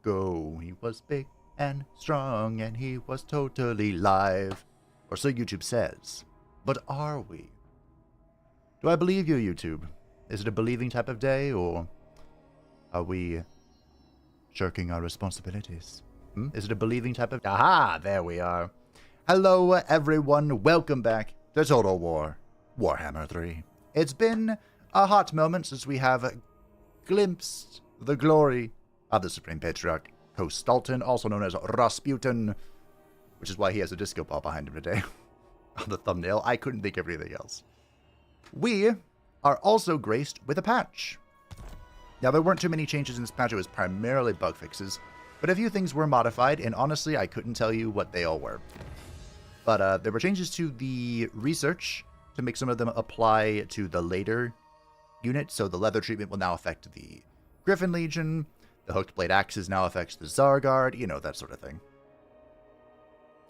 ago. He was big and strong, and he was totally live. Or so YouTube says. But are we? Do I believe you, YouTube? Is it a believing type of day, or are we shirking our responsibilities? Is it a believing type of... Aha! There we are. Hello, everyone. Welcome back to Total War Warhammer 3. It's been a hot moment since we have glimpsed the glory of the Supreme Patriarch, Kostalton, also known as Rasputin, which is why he has a disco ball behind him today on the thumbnail. I couldn't think of anything else. We are also graced with a patch. Now, there weren't too many changes in this patch. It was primarily bug fixes, but a few things were modified, and honestly, I couldn't tell you what they all were. But there were changes to the research to make some of them apply to the later unit. So the leather treatment will now affect the Griffin Legion. The hooked blade axes now affects the Zargard. You know, that sort of thing.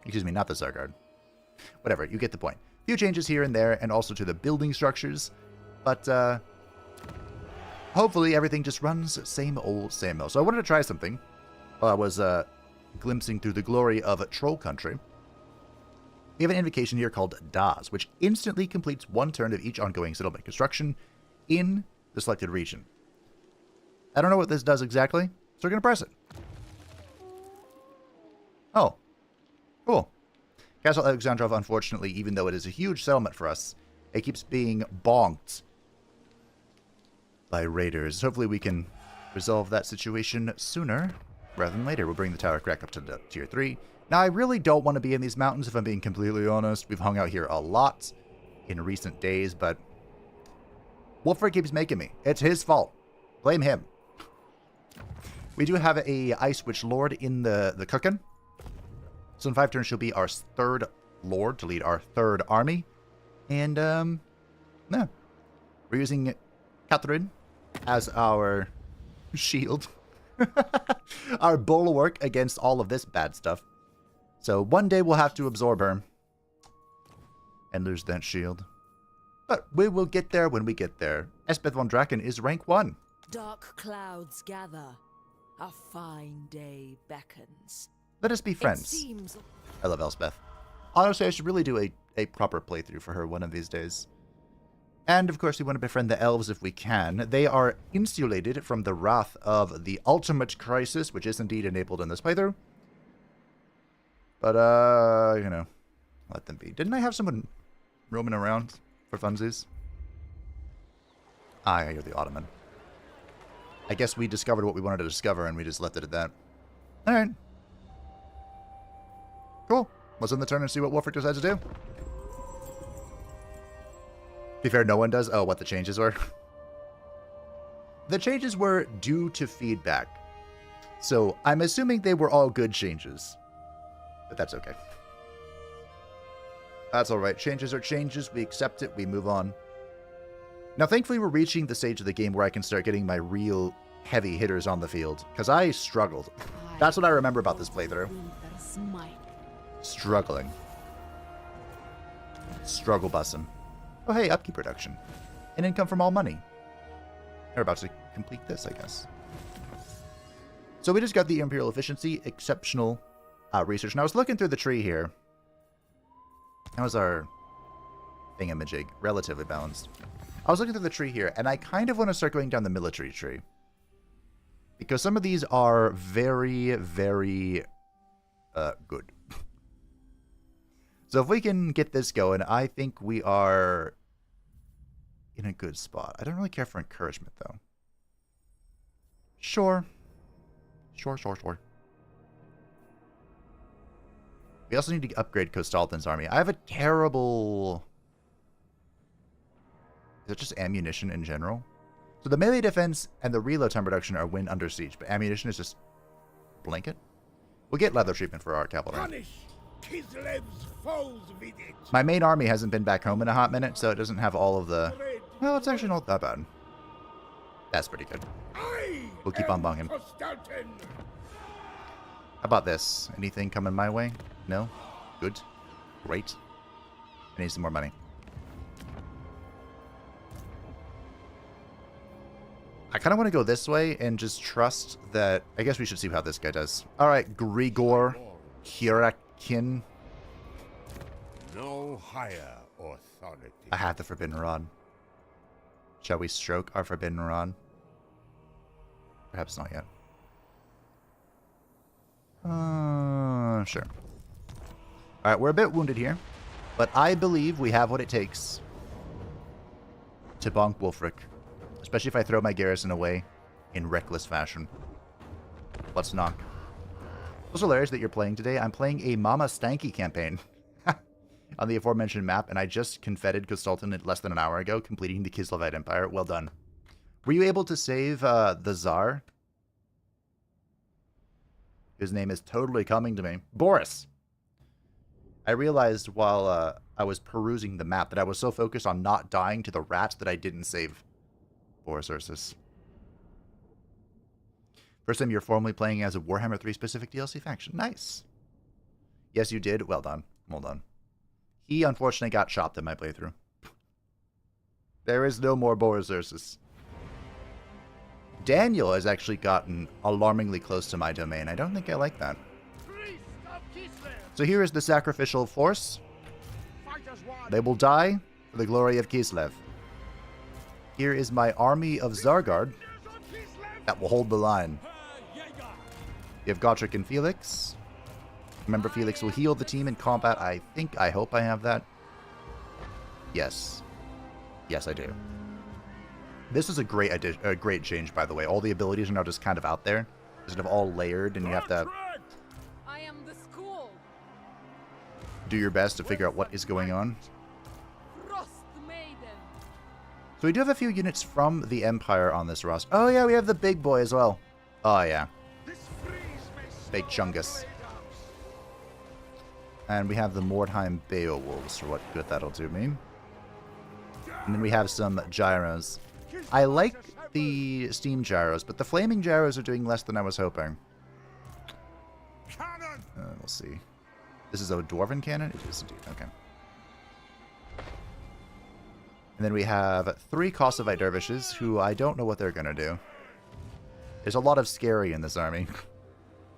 Excuse me, not the Zargard. Whatever, you get the point. A few changes here and there, and also to the building structures. But hopefully everything just runs same old, same old. So I wanted to try something while I was glimpsing through the glory of Troll Country. We have an invocation here called Das, which instantly completes one turn of each ongoing settlement construction in the selected region. I don't know what this does exactly, so we're going to press it. Oh, cool. Castle Alexandrov, unfortunately, even though it is a huge settlement for us, it keeps being bonked by raiders. Hopefully we can resolve that situation sooner rather than later. We'll bring the tower crack up to the tier 3. Now, I really don't want to be in these mountains, if I'm being completely honest. We've hung out here a lot in recent days, but Wulfrik keeps making me. It's his fault. Blame him. We do have a Ice Witch Lord in the cooking. So in 5 turns, she'll be our 3rd Lord to lead our 3rd army. And, no. We're using Catherine as our shield. Our bulwark against all of this bad stuff. So one day we'll have to absorb her and lose that shield. But we will get there when we get there. Espeth von Draken is rank 1. Dark clouds gather. A fine day beckons. Let us be friends. I love Elspeth. Honestly, I should really do a proper playthrough for her one of these days. And, of course, we want to befriend the elves if we can. They are insulated from the wrath of the ultimate crisis, which is indeed enabled in this playthrough. But, you know, let them be. Didn't I have someone roaming around for funsies? Ah, yeah, you're the Ottoman. I guess we discovered what we wanted to discover, and we just left it at that. Alright. Cool. Let's end the turn and see what Wulfrik decides to do. To be fair, no one does. Oh, what the changes were? The changes were due to feedback. So, I'm assuming they were all good changes. But that's okay. That's alright. Changes are changes. We accept it. We move on. Now, thankfully, we're reaching the stage of the game where I can start getting my real heavy hitters on the field. Because I struggled. That's what I remember about this playthrough. Struggling. Struggle bussin'. Oh, hey, upkeep reduction. And income from all money. We're about to complete this, I guess. So we just got the Imperial Efficiency, exceptional research. And I was looking through the tree here. How was our thingamajig? Relatively balanced. I was looking through the tree here, and I kind of want to start going down the military tree. Because some of these are very, very good. So if we can get this going, I think we are in a good spot. I don't really care for encouragement, though. Sure. Sure. We also need to upgrade Kostalton's army. I have a terrible... Is it just ammunition in general? So the melee defense and the reload time reduction are when under siege, but ammunition is just blanket. We'll get leather treatment for our cavalry. Punish Kislev's foes with it. My main army hasn't been back home in a hot minute, so it doesn't have all of the... Well, it's actually not that bad. That's pretty good. We'll keep on bonging. How about this? Anything coming my way? No? Good. Great. I need some more money. I kind of want to go this way and just trust that... I guess we should see how this guy does. Alright, Grigor Kirakin. No higher authority. I have the Forbidden Rod. Shall we stroke our Forbidden Rod? Perhaps not yet. Sure. Alright, we're a bit wounded here. But I believe we have what it takes to bonk Wulfrik. Especially if I throw my garrison away in reckless fashion. Let's knock. It's hilarious that you're playing today. I'm playing a Mama Stanky campaign on the aforementioned map, and I just confetted Sultan less than an hour ago, completing the Kislevite Empire. Well done. Were you able to save the Tsar? His name is totally coming to me. Boris! I realized while I was perusing the map that I was so focused on not dying to the rats that I didn't save Boris Ursus. First time you're formally playing as a Warhammer 3 specific DLC faction. Nice. Yes, you did. Well done. Well done. He unfortunately got chopped in my playthrough. There is no more Boris Ursus. Daniel has actually gotten alarmingly close to my domain. I don't think I like that. So here is the sacrificial force. They will die for the glory of Kislev. Here is my army of Zargard that will hold the line. You have Gotrek and Felix. Remember, Felix will heal the team in combat. I hope I have that. Yes. Yes, I do. This is a great change, by the way. All the abilities are now just kind of out there. Instead of all layered, and you have to I am the school. do your best to figure out what is going on. Frost Maiden. So we do have a few units from the Empire on this roster. Oh yeah, we have the big boy as well. Oh yeah. Big Chungus. And we have the Mordheim Beowulfs, for what good that'll do me. And then we have some gyros. I like the steam gyros, but the flaming gyros are doing less than I was hoping. We'll see. This is a dwarven cannon? It is indeed. Okay. And then we have 3 Kosovite dervishes, who I don't know what they're going to do. There's a lot of scary in this army.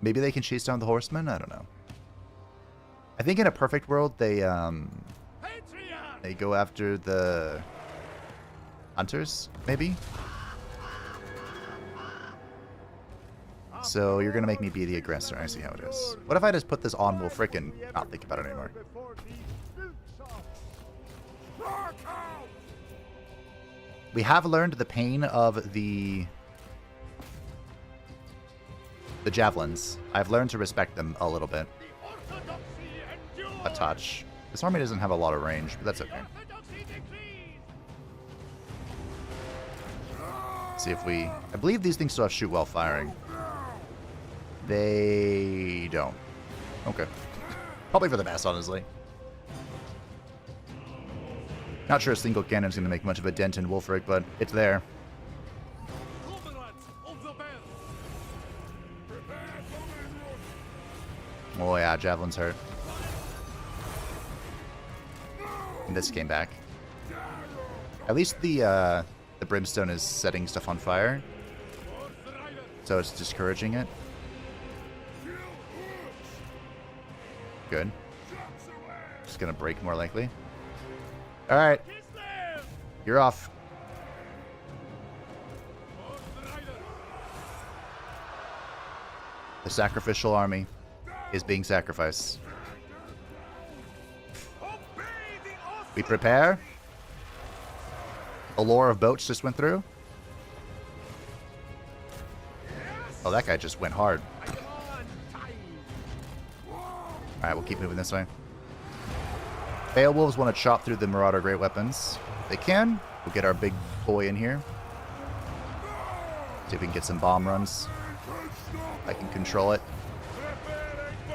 Maybe they can chase down the horsemen? I don't know. I think in a perfect world, they go after the hunters, maybe? So you're going to make me be the aggressor. I see how it is. What if I just put this on Wulfrik and not think about it anymore? We have learned the pain of the javelins. I've learned to respect them a little bit. A touch. This army doesn't have a lot of range, but that's okay. See if we... I believe these things still have shoot while firing. They don't. Okay. Probably for the best, honestly. Not sure a single cannon's going to make much of a dent in Wulfrik, but it's there. Oh yeah, javelins hurt. And this came back. At least the brimstone is setting stuff on fire, so it's discouraging it. Good. Just gonna break more likely. All right, you're off. The sacrificial army is being sacrificed. We prepare. A lore of boats just went through. Oh, that guy just went hard. Alright, we'll keep moving this way. Beowulfs want to chop through the Marauder Great Weapons. If they can, we'll get our big boy in here. See if we can get some bomb runs. I can control it.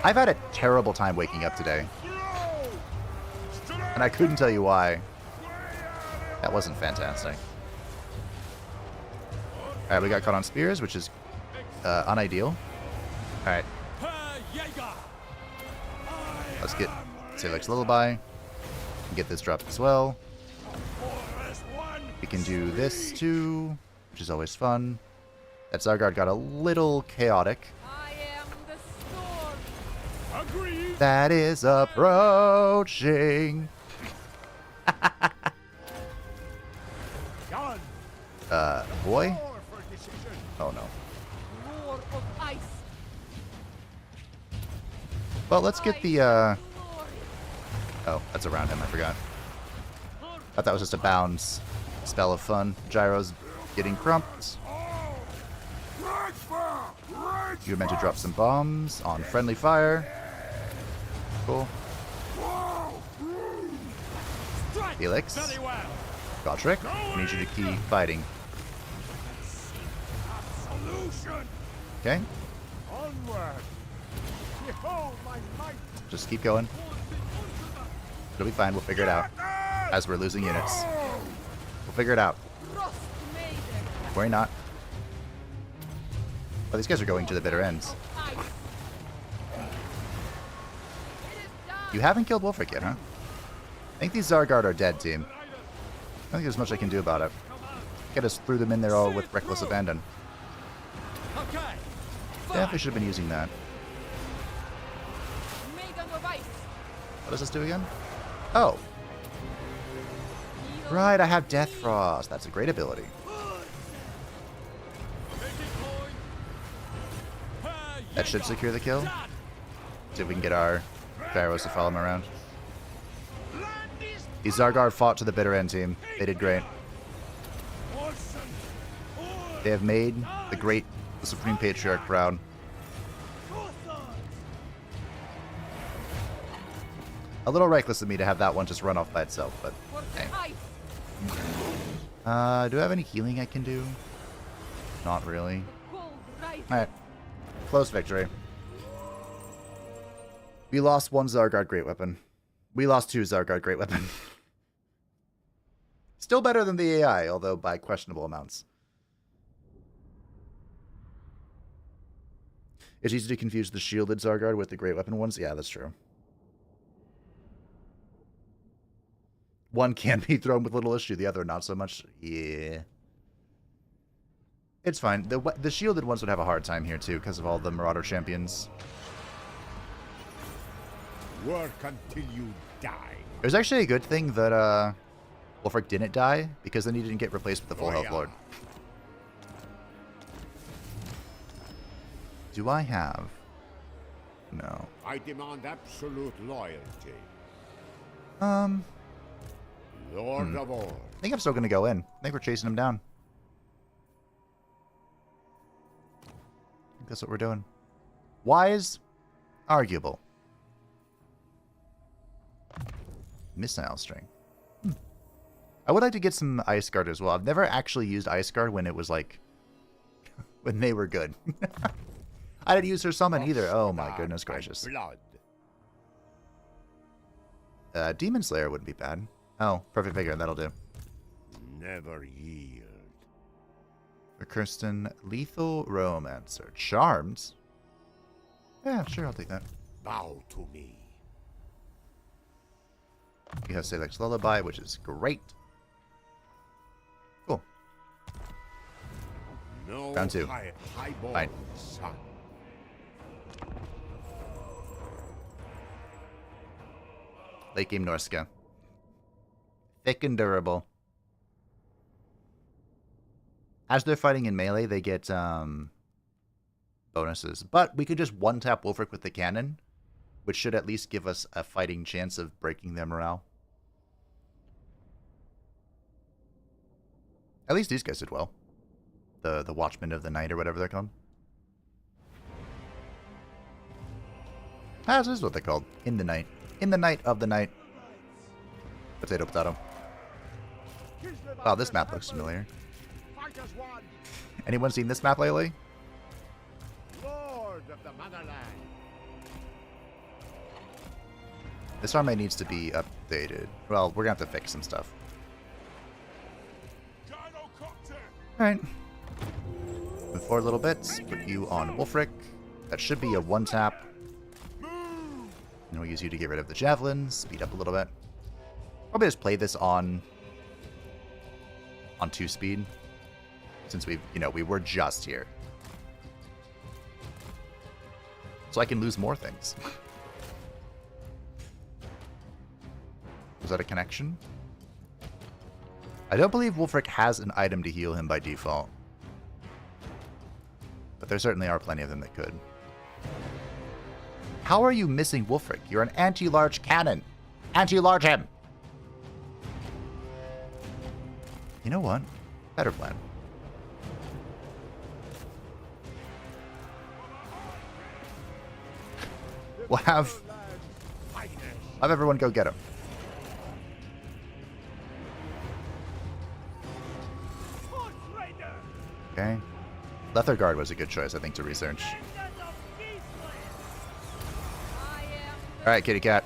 I've had a terrible time waking up today. And I couldn't tell you why. That wasn't fantastic. Alright, we got caught on spears, which is unideal. Alright. Let's get Salix Lullaby. And get this dropped as well. We can do this too. which is always fun. That Zargard got a little chaotic. I am the storm. Agreed. That is approaching. Done. Boy? More for decision. Oh no. Roar of ice. Well, let's get the, Glory. Oh, that's around him, I forgot. Thought that was just a bounds spell of fun. Gyro's getting crumped. You were meant to drop some bombs on friendly fire. Cool. Felix. Very well. Gotrek, I need you to keep fighting. Solution. Okay? Onward. Behold my might. Just keep going. It'll be fine, we'll figure it out. As we're losing units. We'll figure it out. Frost maiden. Worry not. Oh, these guys are going to the bitter ends. Ice. It is done. You haven't killed Wulfrik yet, huh? I think these Zargard are dead, team. I don't think there's much I can do about it. I just threw them in there all with reckless abandon. Okay. Definitely should have been using that. Maiden of ice. What does this do again? Oh, Needle right, I have Death Frost. That's a great ability. That should secure the kill. See if we can get our Pharaohs to follow him around. These Zargard fought to the bitter end, team. They did great. They have made the Supreme Patriarch proud. A little reckless of me to have that one just run off by itself, but for hey. ice. Do I have any healing I can do? Not really. Cold rising. Alright. Close victory. We lost one Zargard Great Weapon. We lost two Zargard Great Weapon. Still better than the AI, although by questionable amounts. It's easy to confuse the shielded Zargard with the Great Weapon ones. Yeah, that's true. One can be thrown with little issue, the other not so much. Yeah. It's fine. The shielded ones would have a hard time here, too, because of all the Marauder champions. Work until you die. It was actually a good thing that Wulfrik didn't die, because then he didn't get replaced with the full health lord. Do I have? No. I demand absolute loyalty. Lord of all. I think I'm still going to go in. I think we're chasing him down. I think that's what we're doing. Wise? Arguable. Missile string. I would like to get some Ice Guard as well. I've never actually used Ice Guard when it was like... when they were good. I didn't use her summon either. Oh my goodness gracious. Blood. Demon Slayer wouldn't be bad. Oh, Perfect Vigor. That'll do. Never yield. For Kirsten, Lethal Romancer. Charmed? Yeah, sure, I'll take that. Bow to me. You have Salix Lullaby, which is great. Cool. No Round two. highborn Fine. son. Late game Norska. Thick and durable. As they're fighting in melee, they get bonuses. But we could just one-tap Wulfrik with the cannon, which should at least give us a fighting chance of breaking their morale. At least these guys did well. The Watchmen of the Night, or whatever they're called. Ah, this is what they're called. In the night. In the night of the night. Potato, potato. Wow, this map looks familiar. Fight as one. Anyone seen this map lately? Lord of the motherland. This army needs to be updated. Well, we're gonna have to fix some stuff. Alright. Move forward a little bit. Put you on Wulfrik. That should be a one-tap. And we'll use you to get rid of the javelins. Speed up a little bit. Probably just play this on 2 speed. Since we were just here. So I can lose more things. Was that a connection? I don't believe Wulfrik has an item to heal him by default. But there certainly are plenty of them that could. How are you missing Wulfrik? You're an anti-large cannon. Anti-large him! You know what? Better plan. We'll have everyone go get him. Okay. Letherguard was a good choice, I think, to research. Alright, kitty cat.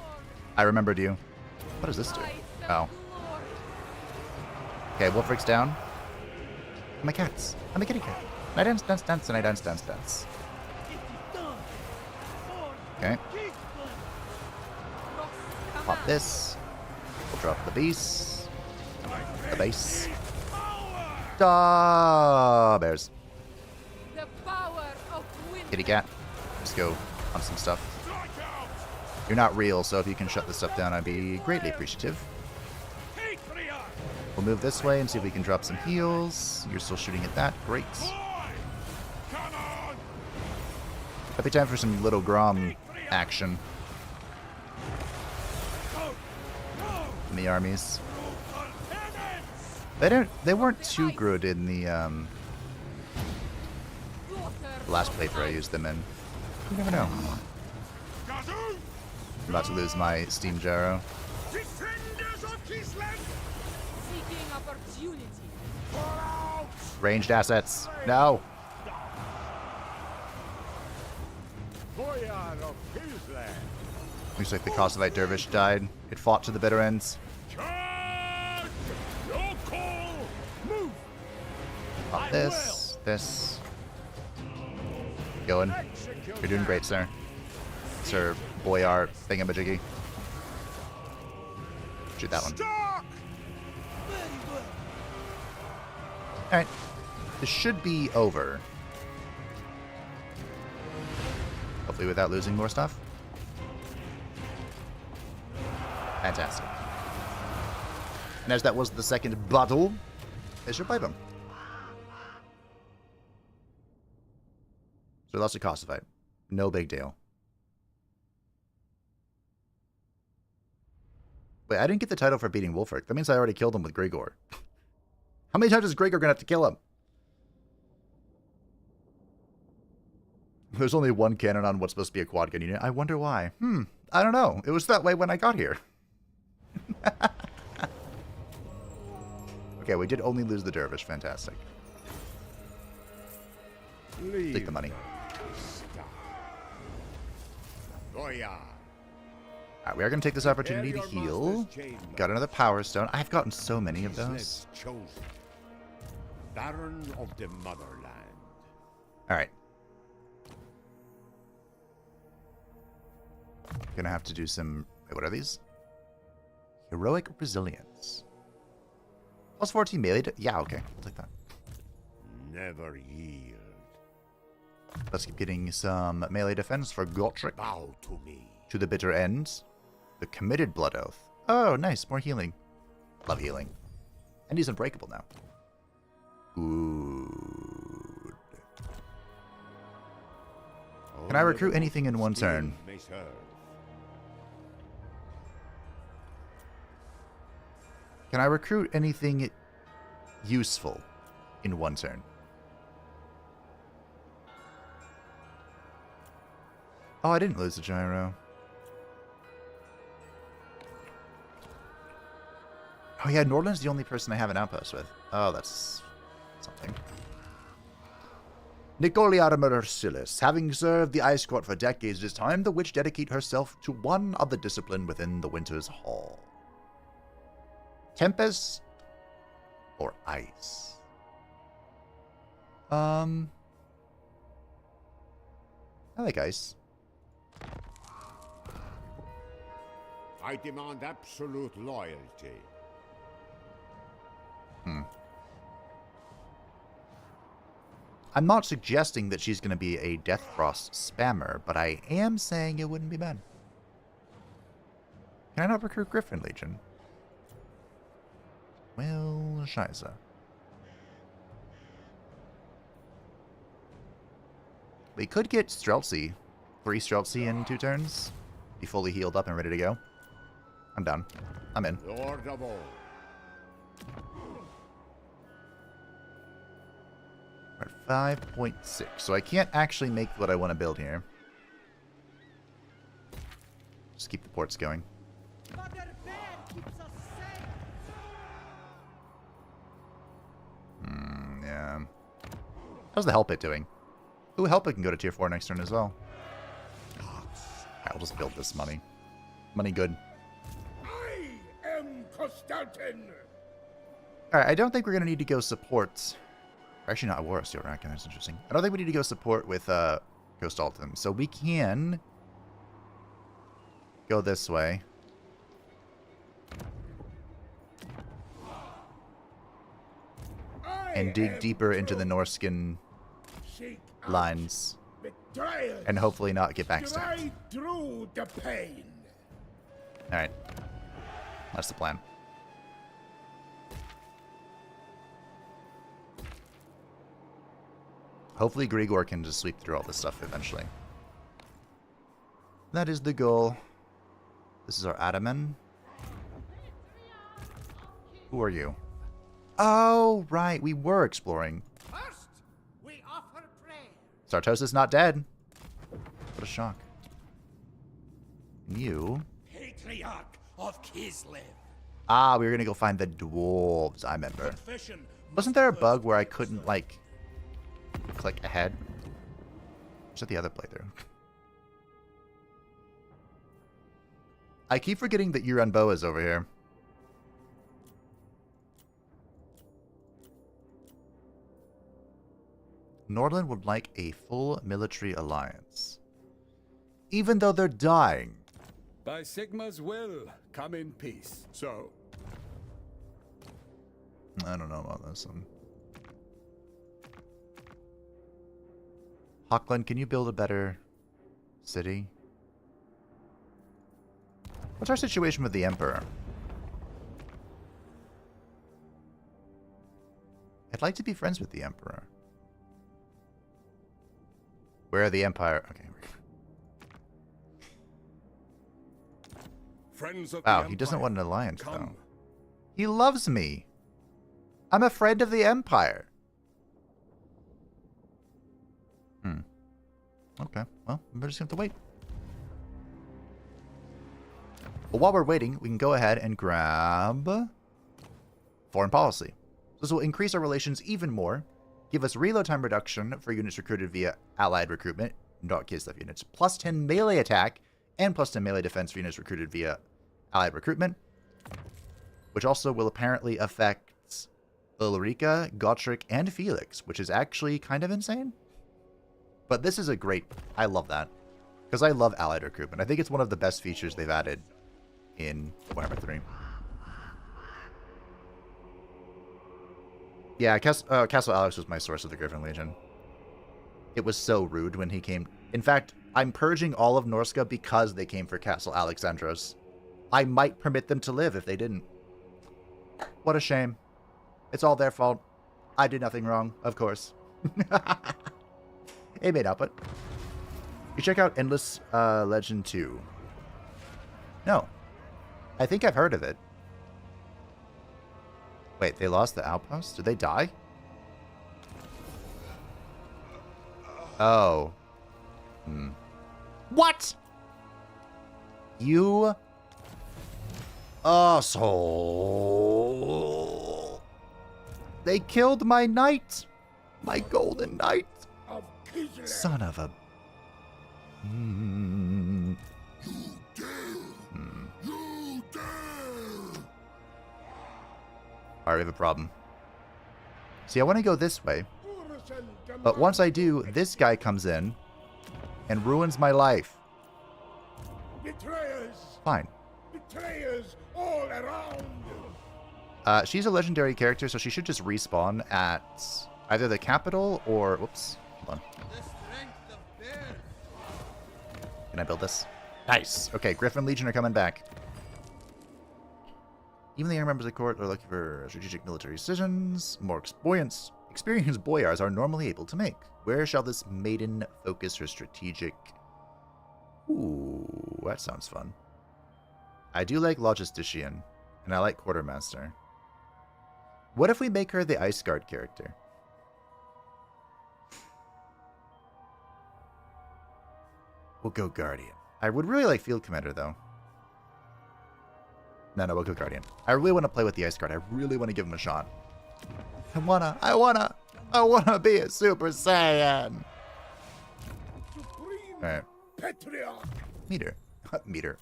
I remembered you. What does this do? Oh. Okay, Wulfrik's down. My cats. I'm a kitty cat. And I dance, dance, dance, and I dance, dance, dance. Okay. Pop this. We'll drop the beast. The base. Bears. The power of wind. Kitty cat. Let's go on some stuff. You're not real, so if you can shut this stuff down, I'd be greatly appreciative. We'll move this way and see if we can drop some heals. You're still shooting at that. Great. Happy time for some little Grom action. In the armies. They weren't too good in the last playthrough I used them in. You never know. I'm about to lose my Steam Gyro. Defenders of Kislev! Seeking opportunity. Ranged assets. No. Boyar of Kislev! Looks like the Kosovo Dervish died. It fought to the bitter ends. Charge! Your call! Move! Pop this. This. Going. You're doing great, sir. Sir Boyar thingamajiggy. Shoot that one. Alright. This should be over. Hopefully without losing more stuff. Fantastic. And as that was the second battle, they should pipe him. So we lost to Kosovo. No big deal. Wait, I didn't get the title for beating Wulfrik. That means I already killed him with Grigor. How many times is Grigor gonna have to kill him? There's only one cannon on what's supposed to be a quad gun unit. I wonder why. I don't know. It was that way when I got here. Okay, we did only lose the Dervish. Fantastic. Take the money. Boyar. Alright, we are going to take this opportunity to heal. Got another Power Stone. I've gotten so many of those. Chosen. Baron of the Motherland. Alright. Gonna have to do some... Wait, what are these? Heroic Resilience. Plus 14 melee. Yeah, okay. I'll take that. Never yield. Let's keep getting some melee defense for Gotrek. Bow to me. To the bitter end. The Committed Blood Oath. Oh, nice. More healing. Love healing. And he's unbreakable now. Good. Can I recruit anything in one turn? Can I recruit anything useful in one turn? Oh, I didn't lose the gyro. Oh yeah, Nordland's the only person I have an outpost with. Oh, that's something. Nicoliata Mercilis. Having served the Ice Court for decades, it is time the witch dedicate herself to one other discipline within the Winter's Hall. Tempest or ice? I like ice. I demand absolute loyalty. I'm not suggesting that she's going to be a Death Frost spammer, but I am saying it wouldn't be bad. Can I not recruit Griffin Legion? Well, scheiße. We could get Streltsy. 3 Streltsy in 2 turns. Be fully healed up and ready to go. I'm done. I'm in. Lord of all. We're at 5.6, so I can't actually make what I want to build here. Just keep the ports going. Yeah. How's the Help It doing? Ooh, Help It can go to tier 4 next turn as well. I'll just build this money. Money good. I am Constantine. Alright, I don't think we're going to need to go support. Actually, not a War of Steel Rack, that's interesting. I don't think we need to go support with Ghost Altum. So we can go this way. And dig deeper into the Norskin lines. And hopefully not get backstabbed. Alright. That's the plan. Hopefully Grigor can just sweep through all this stuff eventually. That is the goal. This is our Ataman. Who are you? Oh, right. We were exploring. First, we offer prayer. Sartosis not dead. What a shock. And you? Patriarch of Kislev. Ah, we were going to go find the dwarves, I remember. Wasn't there a bug where I couldn't, like, click ahead? Was that the other playthrough? I keep forgetting that Yuran Boa is over here. Nordland would like a full military alliance. Even though they're dying. By Sigma's will, come in peace. So, I don't know about this one. Hockland, can you build a better city? What's our situation with the Emperor? I'd like to be friends with the Emperor. Where are the Empire? Okay. Friends of Wow, the he doesn't Empire, want an alliance, come. though. He loves me. I'm a friend of the Empire. Okay, well, we're just going to have to wait. Well, while we're waiting, we can go ahead and grab foreign policy. This will increase our relations even more, give us reload time reduction for units recruited via allied recruitment, not Kislev units, plus 10 melee attack, and plus 10 melee defense for units recruited via allied recruitment, which also will apparently affect Ulrika, Gotrek, and Felix, which is actually kind of insane. But this is a great... I love that. Because I love allied recruitment. I think it's one of the best features they've added in Warhammer 3. Yeah, Castle Alex was my source of the Griffin Legion. It was so rude when he came. In fact, I'm purging all of Norska because they came for Castle Alexandros. I might permit them to live if they didn't. What a shame. It's all their fault. I did nothing wrong, of course. It made up, but... You check out Endless Legend 2. No. I think I've heard of it. Wait, they lost the outpost? Did they die? Oh. What? You asshole. They killed my knight. My golden knight. Son of a... Alright, we have a problem. See, I want to go this way. But once I do, this guy comes in and ruins my life. betrayers, Fine. betrayers all around. She's a legendary character, so she should just respawn at Either the capital or... Whoops. Hold on. Can I build this? Nice. Okay, Griffin Legion are coming back. Even the young members of the court are looking for strategic military decisions. More experienced boyars are normally able to make. Where shall this maiden focus her strategic... Ooh, that sounds fun. I do like Logistician, and I like Quartermaster. What if we make her the Ice Guard character? We'll go Guardian. I would really like Field Commander, though. No, we'll go Guardian. I really want to play with the Ice Guard. I really want to give him a shot. I wanna be a Super Saiyan! Alright. Patriarch. Meter.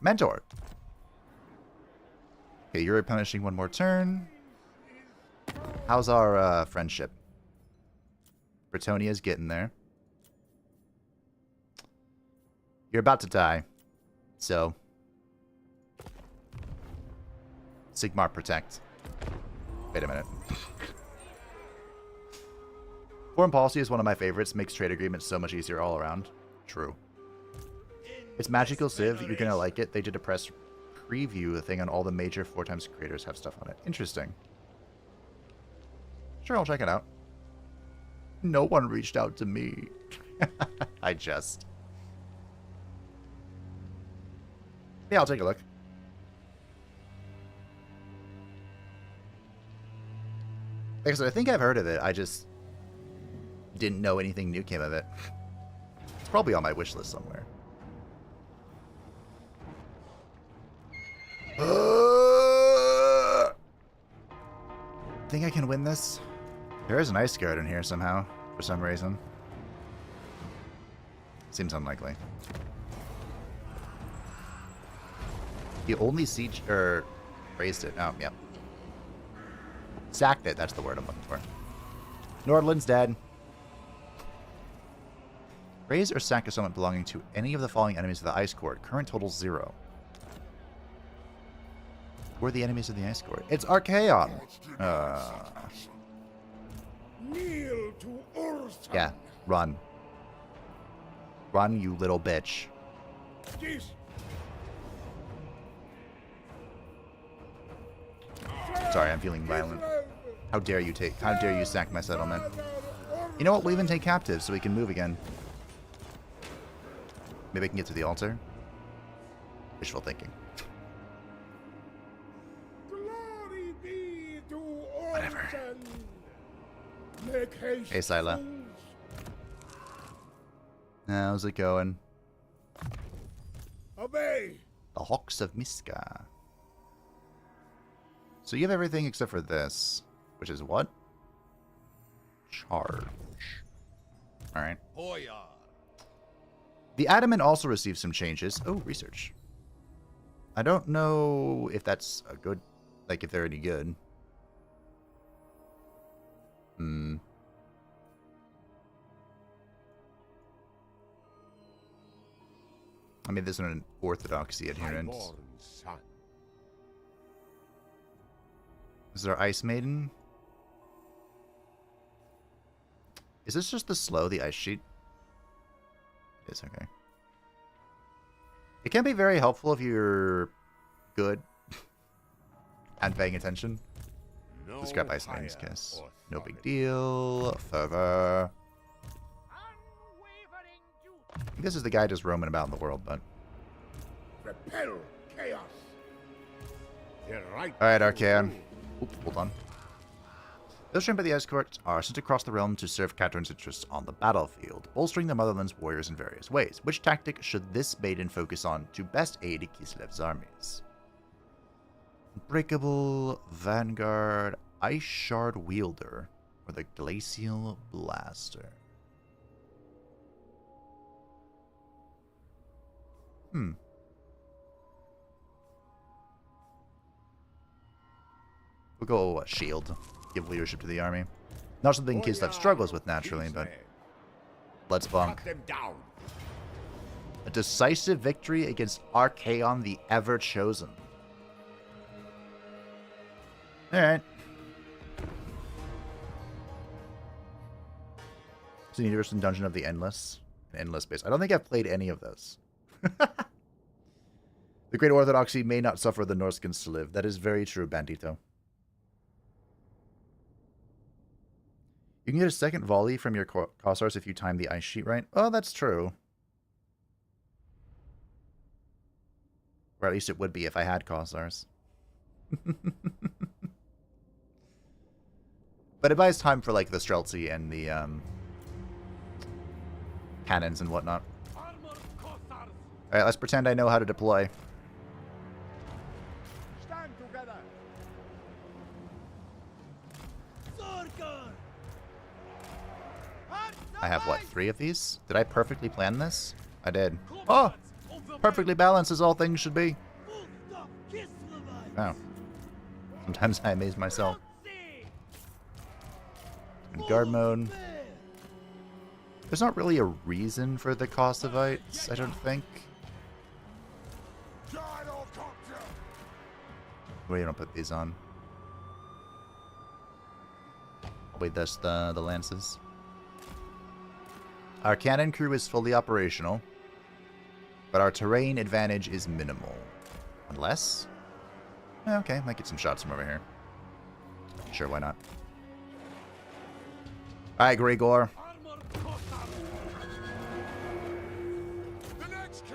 Mentor. Okay, you're replenishing one more turn. How's our friendship? Bretonia's getting there. You're about to die. So. Sigmar protect. Wait a minute. Foreign policy is one of my favorites. Makes trade agreements so much easier all around. True. It's Magical Civ. You're going to like it. They did a press preview thing on all the major 4x creators have stuff on it. Interesting. Sure, I'll check it out. No one reached out to me. I just. Yeah, I'll take a look. Like I said, I think I've heard of it. I just didn't know anything new came of it. It's probably on my wish list somewhere. Think I can win this? There is an Ice Guard in here somehow, for some reason. Seems unlikely. He only siege raised it. Oh, yep. Sacked it. That's the word I'm looking for. Nordland's dead. Raise or sack a summon belonging to any of the following enemies of the Ice Court. Current total 0. Who are the enemies of the Ice Court? It's Archaon. Kneel to Ursa. Yeah, run. Run, you little bitch. This. Sorry, I'm feeling violent. How dare you sack my settlement? You know what? We'll even take captives so we can move again. Maybe I can get to the altar. Wishful thinking. Glory be to Whatever. Orson. Make haste. Hey, Scylla. fools. How's it going? Obey. The Hawks of Miska. So you have everything except for this, which is what? Charge. Alright. The Adamant also received some changes. Oh, research. I don't know if that's a good... Like, if they're any good. I mean, this is an Orthodoxy adherent. Highborn son. Is there Ice Maiden? Is this just the slow, the ice sheet? It is, okay. It can be very helpful if you're good and paying attention. No Let's grab Ice Maiden's higher Kiss. authority. No big deal. Fervor. Unwavering duty. I think this is the guy just roaming about in the world, but... Repel chaos. The right. Alright, Archaon. Oop, hold on. Those trained by the Ice Court are sent across the realm to serve Catrin's interests on the battlefield, bolstering the Motherland's warriors in various ways. Which tactic should this maiden focus on to best aid Kislev's armies? Unbreakable, Vanguard, Ice Shard Wielder, or the Glacial Blaster? We'll go Shield. Give leadership to the army. Not something Kislev struggles with naturally, but let's bunk. Cut them down. A decisive victory against Archaon the Ever-Chosen. Alright. It's an Universal Dungeon of the Endless. An Endless base. I don't think I've played any of those. The Great Orthodoxy may not suffer the Norse Kislev. That is very true, Bandito. You can get a second volley from your Kossars if you time the ice sheet right. Oh, that's true. Or at least it would be if I had Kossars. But it buys time for, like, the Streltsy and the, cannons and whatnot. Alright, let's pretend I know how to deploy. Stand together. I have, what, 3 of these? Did I perfectly plan this? I did. Oh! Perfectly balanced as all things should be. Oh. Sometimes I amaze myself. In guard mode. There's not really a reason for the Kossovites, I don't think. Wait, don't put these on. Wait, that's the lances. Our cannon crew is fully operational, but our terrain advantage is minimal. Unless... okay, might get some shots from over here. Sure, why not? Alright, Gregor.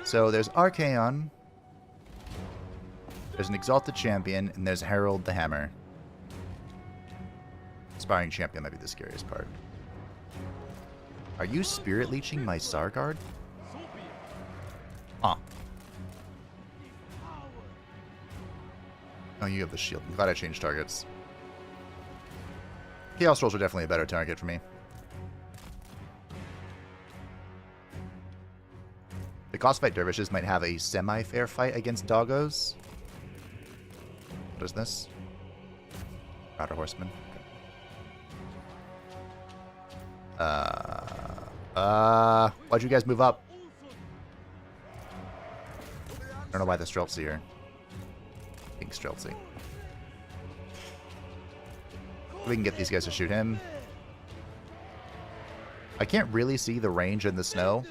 So there's Archaon, there's an Exalted Champion, and there's Herald the Hammer. Aspiring Champion might be the scariest part. Are you Spirit Leeching my Sarguard? Huh. Oh, you have the shield. I'm glad I changed targets. Chaos Trolls are definitely a better target for me. The Kossovite Dervishes might have a semi-fair fight against Doggos. What is this? Router Horseman. Why'd you guys move up? I don't know why the Streltsy here. Pink Streltsy. We can get these guys to shoot him. I can't really see the range in the snow.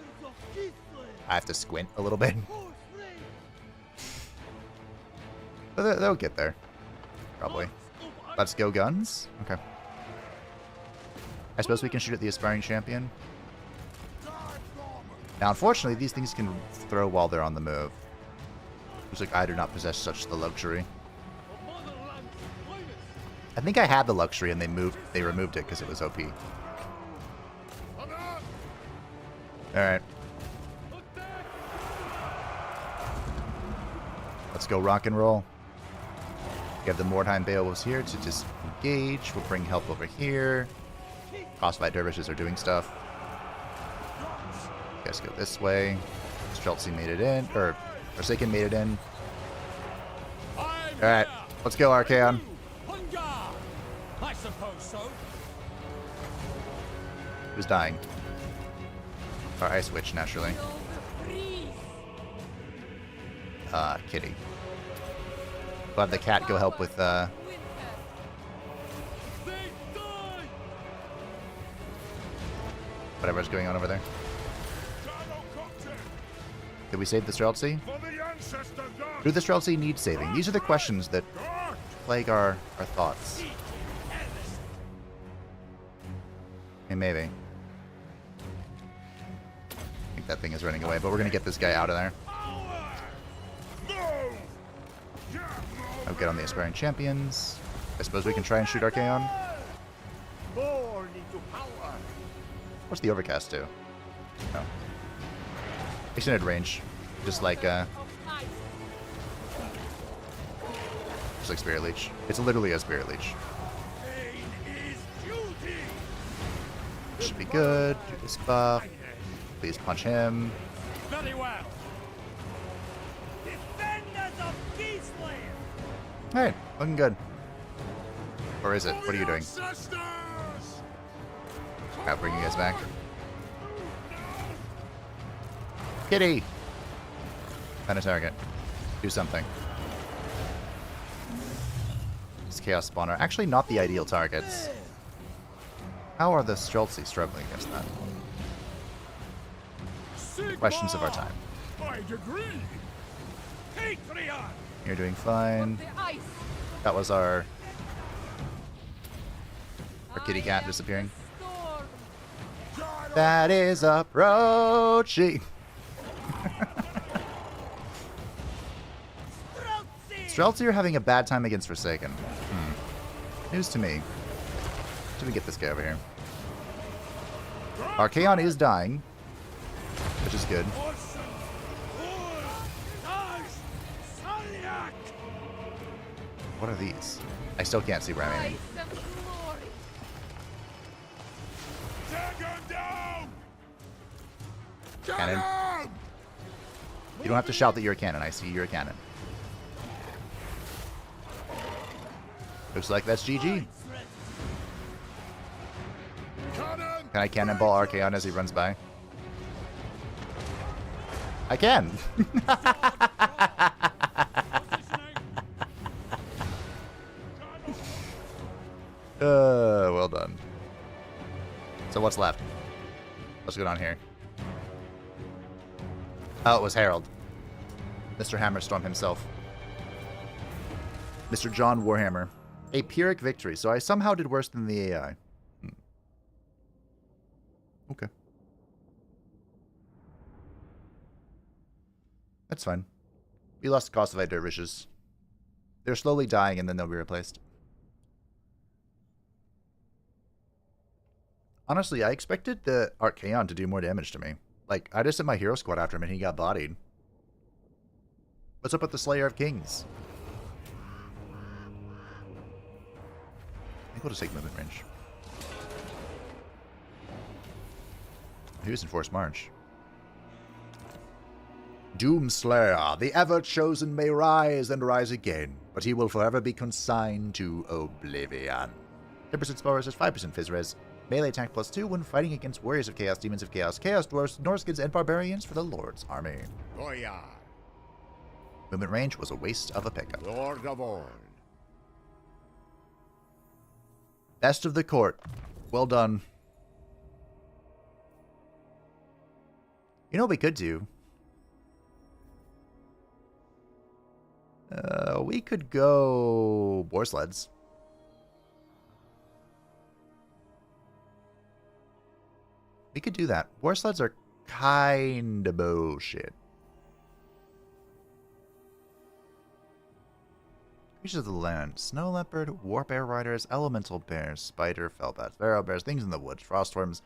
I have to squint a little bit. But they'll get there. Probably. Let's go guns? Okay. I suppose we can shoot at the Aspiring Champion. Now, unfortunately, these things can throw while they're on the move. Looks like I do not possess such the luxury. I think I had the luxury and they removed it because it was OP. Alright. Let's go rock and roll. We have the Mordheim Beowulfs here to just engage. We'll bring help over here. Kossovite Dervishes are doing stuff. You guys go this way. Streltsy made it in, or Forsaken made it in. Alright, let's go, Archaon. I suppose so. Who's dying? Our Ice Witch, naturally. Kitty. We'll have the cat go help with, whatever's going on over there. Did we save the Streltsy? Do the Streltsy need saving? These are the questions that plague our thoughts. Okay, maybe. I think that thing is running away, but we're going to get this guy out of there. I'll get on the Aspiring Champions. I suppose we can try and shoot Archaon. What's the Overcast do? Oh. Extended range. Just like Spirit Leech. It's literally a Spirit Leech. Should be good. Do this buff. Please punch him. Very well. Alright, looking good. Or is it? What are you doing? I'll bring you guys back. Kitty! Find a target. Do something. This Chaos Spawner. Actually, not the ideal targets. How are the Streltsy struggling against that? questions of our time. I agree. Patriarch! You're doing fine. The ice. That was our kitty cat disappearing. Storm. That is approaching. Streltsy are having a bad time against Forsaken. News to me. Should we get this guy over here? Archaon is dying, which is good. What are these? I still can't see where I'm aiming. Ice of glory. Cannon. You don't have to shout that you're a cannon. I see you're a cannon. Looks like that's GG. Can I cannonball Archaon as he runs by? I can. Well done. So what's left? What's going on here? Oh, it was Harold. Mr. Hammerstorm himself. Mr. John Warhammer. A Pyrrhic victory, so I somehow did worse than the AI. Okay. That's fine. We lost the cost of our dervishes. They're slowly dying and then they'll be replaced. Honestly, I expected the Archaon to do more damage to me. Like, I just sent my hero squad after him and he got bodied. What's up with the Slayer of Kings? I think we'll just take movement range. He was in forced march. Doomslayer, the ever-chosen may rise and rise again, but he will forever be consigned to oblivion. 10% spell resist, 5% phys res. Melee attack +2 when fighting against warriors of chaos, demons of chaos, chaos dwarfs, Norskins, and barbarians for the Lord's army. Goya, Movement range was a waste of a pickup. Lord of all. Best of the court. Well done. You know what we could do? We could go war sleds. We could do that. War sleds are kind of bullshit. Creatures of the land. Snow leopard, war bear riders, elemental bears, spider, fellbats, feral bears, things in the woods, frostworms,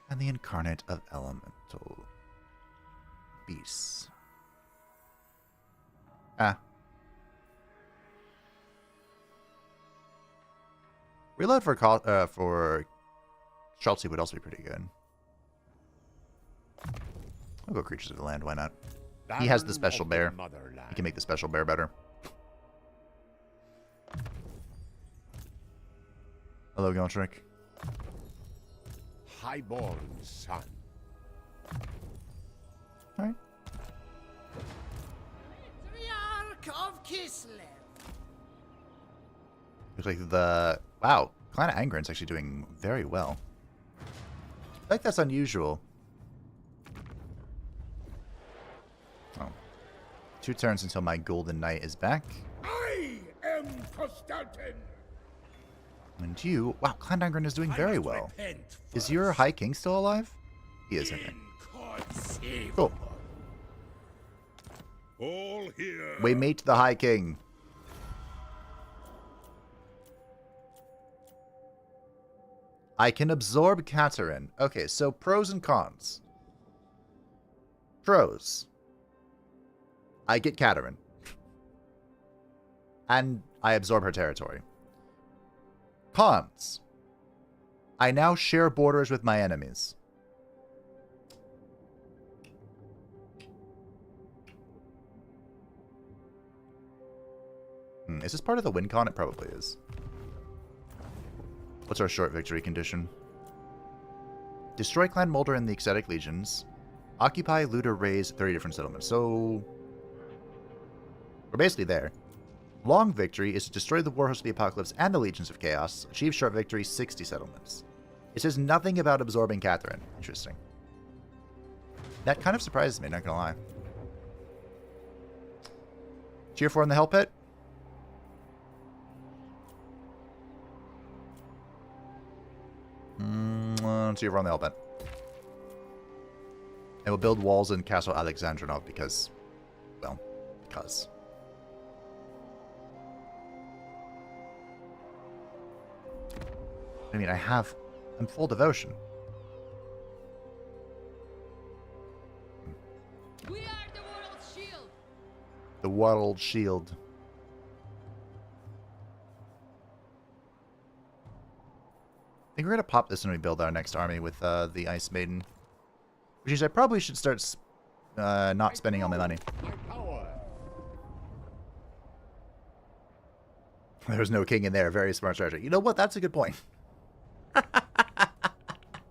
and the incarnate of elemental beasts. Reload for Streltsy would also be pretty good. I'll go creatures of the land. Why not? He has the special bear. He can make the special bear better. Hello, Wulfrik. Highborn son. Alright. Patriarch of Kislev. Looks like the... Wow. Clan of Angren's actually doing very well. I think that's unusual. Oh. 2 turns until my Golden Knight is back. I am Constantine. And you... Wow, Clan Angren is doing very well. Is your High King still alive? He is, okay. Cool. All here. We meet the High King. I can absorb Katerin. Okay, so pros and cons. Pros. I get Katerin. And I absorb her territory. Cons. I now share borders with my enemies. Is this part of the win con? It probably is. What's our short victory condition? Destroy Clan Mulder and the Ecstatic Legions. Occupy, loot, or raise 30 different settlements. So, we're basically there. Long victory is to destroy the Warhost of the Apocalypse and the Legions of Chaos. Achieve short victory, 60 settlements. It says nothing about absorbing Katerin. Interesting. That kind of surprises me, not gonna lie. Tier 4 in the Hell Pit? Tier 4 on the Hell Pit. And we'll build walls in Castle Alexandrinov because, well, because. I mean, I'm full devotion. We are the world's shield. The world shield. I think we're gonna pop this when we build our next army with the Ice Maiden. Which is I probably should start not spending all my money. My power. There's no king in there. Very smart strategy. You know what? That's a good point.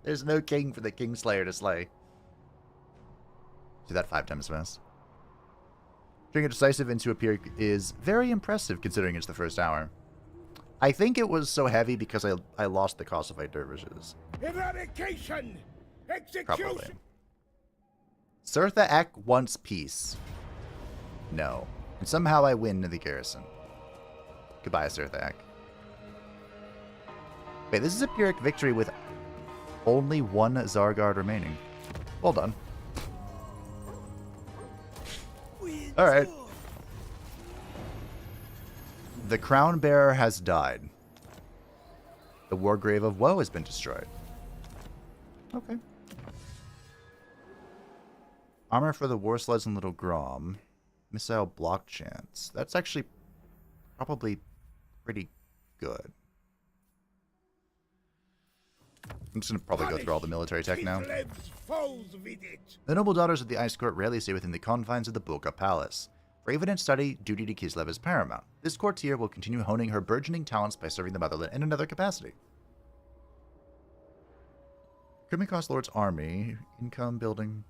There's no king for the Kingslayer to slay. Do that 5 times fast. Turning a decisive into a peer is very impressive considering it's the first hour. I think it was so heavy because I lost the Kosovo dervishes. Eradication. Execution. Probably. Sirtha Ek wants peace. No. And somehow I win in the garrison. Goodbye, Sirtha Ek. Wait, this is a Pyrrhic victory with only 1 Zargard remaining. Well done. Alright. The Crown Bearer has died. The Wargrave of Woe has been destroyed. Okay. Armor for the War Sleds and Little Grom. Missile block chance. That's actually probably pretty good. I'm just going to probably go through all the military tech now. Kislev's foes with it. The noble daughters of the Ice Court rarely stay within the confines of the Bulka Palace. For even in study, duty to Kislev is paramount. This courtier will continue honing her burgeoning talents by serving the motherland in another capacity. Krimikoss Lord's army. Income building.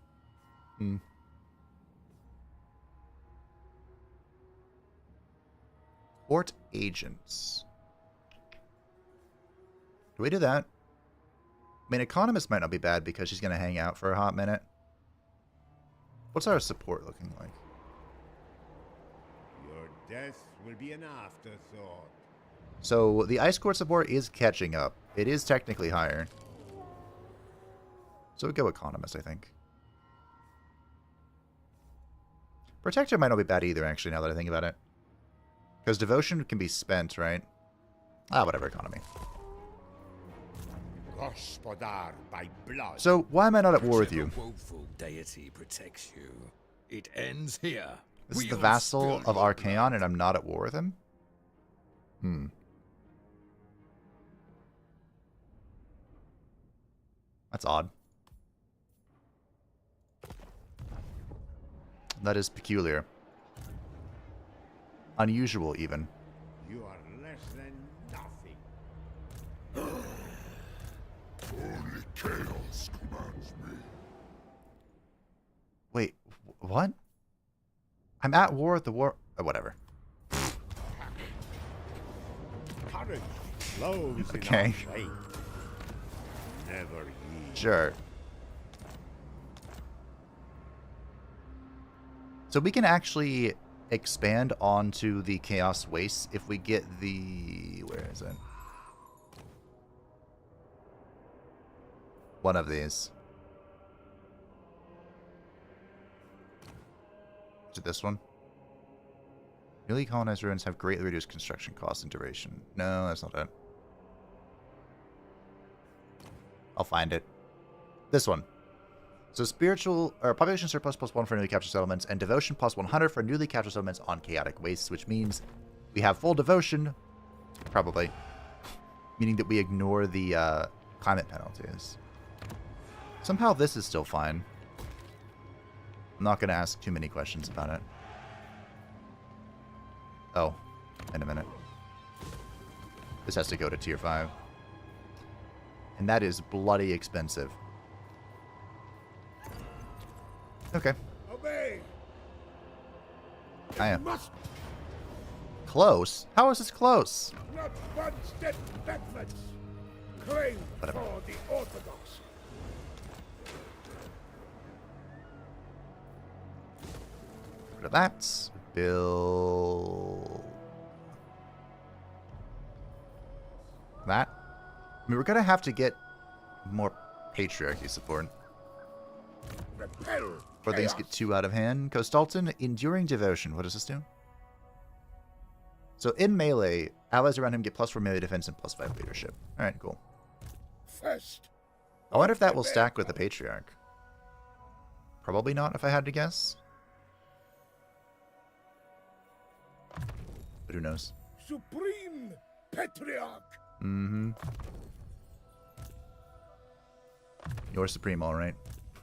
Court agents. Do we do that? I mean, economist might not be bad because she's going to hang out for a hot minute. What's our support looking like? Your death will be an afterthought. So, the Ice Court support is catching up. It is technically higher. So, we'll go economist, I think. Protector might not be bad either, actually, now that I think about it. Because devotion can be spent, right? Whatever, economy. Gospodar by blood. So, why am I not at war with you? Whichever woeful deity protects you. It ends here. This is the vassal of Archaon, and I'm not at war with him? That's odd. That is peculiar. Unusual, even. You are less than nothing. Only chaos commands me. Wait, what? I'm at war with the war... whatever. Courage flows Okay. in our veins. Never yield. Sure. So we can actually expand onto the Chaos Wastes if we get the... where is it? One of these. Is it this one? Newly colonized ruins have greatly reduced construction costs and duration. No, that's not it. I'll find it. This one. So spiritual or population surplus +1 for newly captured settlements, and devotion +100 for newly captured settlements on chaotic wastes, which means we have full devotion, probably, meaning that we ignore the climate penalties. Somehow this is still fine. I'm not going to ask too many questions about it. Oh, in a minute. This has to go to tier 5. And that is bloody expensive. Okay. Obey. I am. Must Close? How is this close? not one step backwards. Claim Whatever. for the Orthodox. Rid of that. Build that. I mean, we're gonna have to get more patriarchy support Repel before things get too out of hand. Costalton, Enduring Devotion. What does this do? So in melee, allies around him get +4 melee defense and +5 leadership. Alright, cool. first. I wonder if that will stack with the Patriarch. Probably not, if I had to guess. But who knows? Supreme Patriarch. Mm-hmm. You're supreme, alright.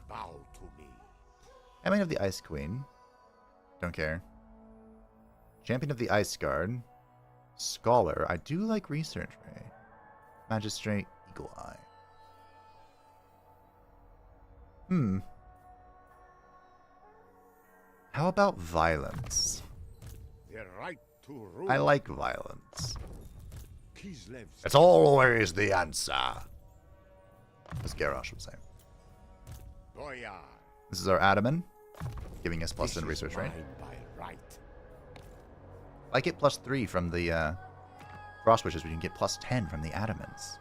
Bow to me. Enemy of the Ice Queen. Don't care. Champion of the Ice Guard. Scholar. I do like Research Ray. Magistrate. Eagle Eye. How about violence? The right to rule. I like violence. Kislev. It's always the answer. As Garrosh would say. Boyar. This is our Adaman, giving us This +10 is research, right? mine by right. I get +3 from the Frost Wishes, we can get +10 from the Adamants.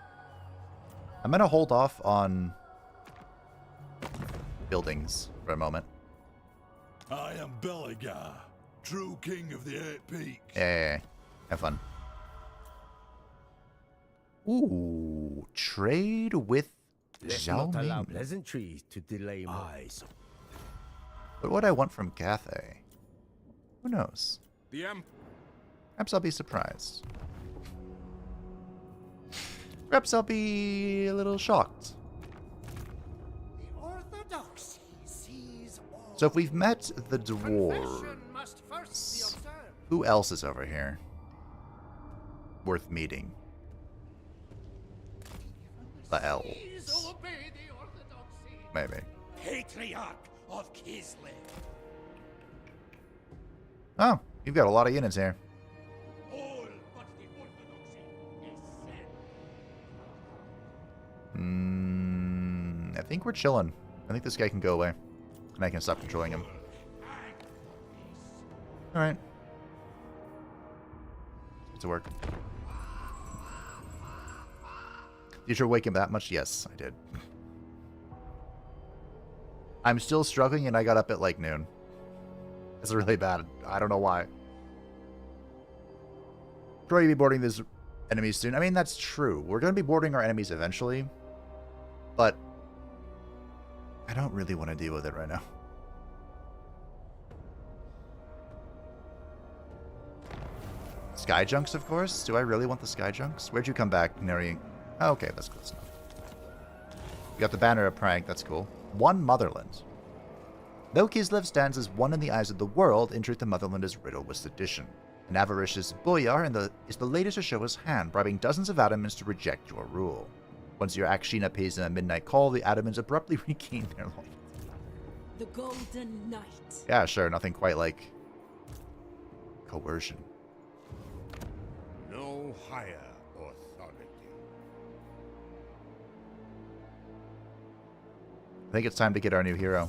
I'm gonna hold off on buildings for a moment. I am Beligar, true king of the Eight Peaks. Yeah. Have fun. Ooh, trade with Let's Zhao not allow Ming. pleasantries to delay my eyes. What would I want from Cathay? Who knows? The Perhaps I'll be surprised. Perhaps I'll be a little shocked. The orthodoxy sees all. So if we've met the dwarves, Confession must first be observed. who else is over here worth meeting? The elves. Please obey the orthodoxy. Maybe. Patriarch of Kislev. Oh, you've got a lot of units here. All but the orthodoxy is said. I think we're chilling. I think this guy can go away. And I can stop controlling him. Alright. Get to work. Did you wake him that much? Yes, I did. I'm still struggling and I got up at like noon. It's really bad. I don't know why. Probably be boarding these enemies soon. I mean, that's true. We're going to be boarding our enemies eventually. But I don't really want to deal with it right now. Sky Junks, of course. Do I really want the Sky Junks? Where'd you come back, Neri? Oh, okay, that's close enough. You got the banner of Prank. That's cool. One Motherland. Though Kislev stands as one in the eyes of the world, in truth the Motherland is riddled with sedition. An avaricious boyar is the latest to show his hand, bribing dozens of Adamans to reject your rule. Once your Akshina pays them a midnight call, the Adamans abruptly regain their loyalty. The Golden Knight. Yeah, sure, nothing quite like coercion. No higher authority. I think it's time to get our new hero.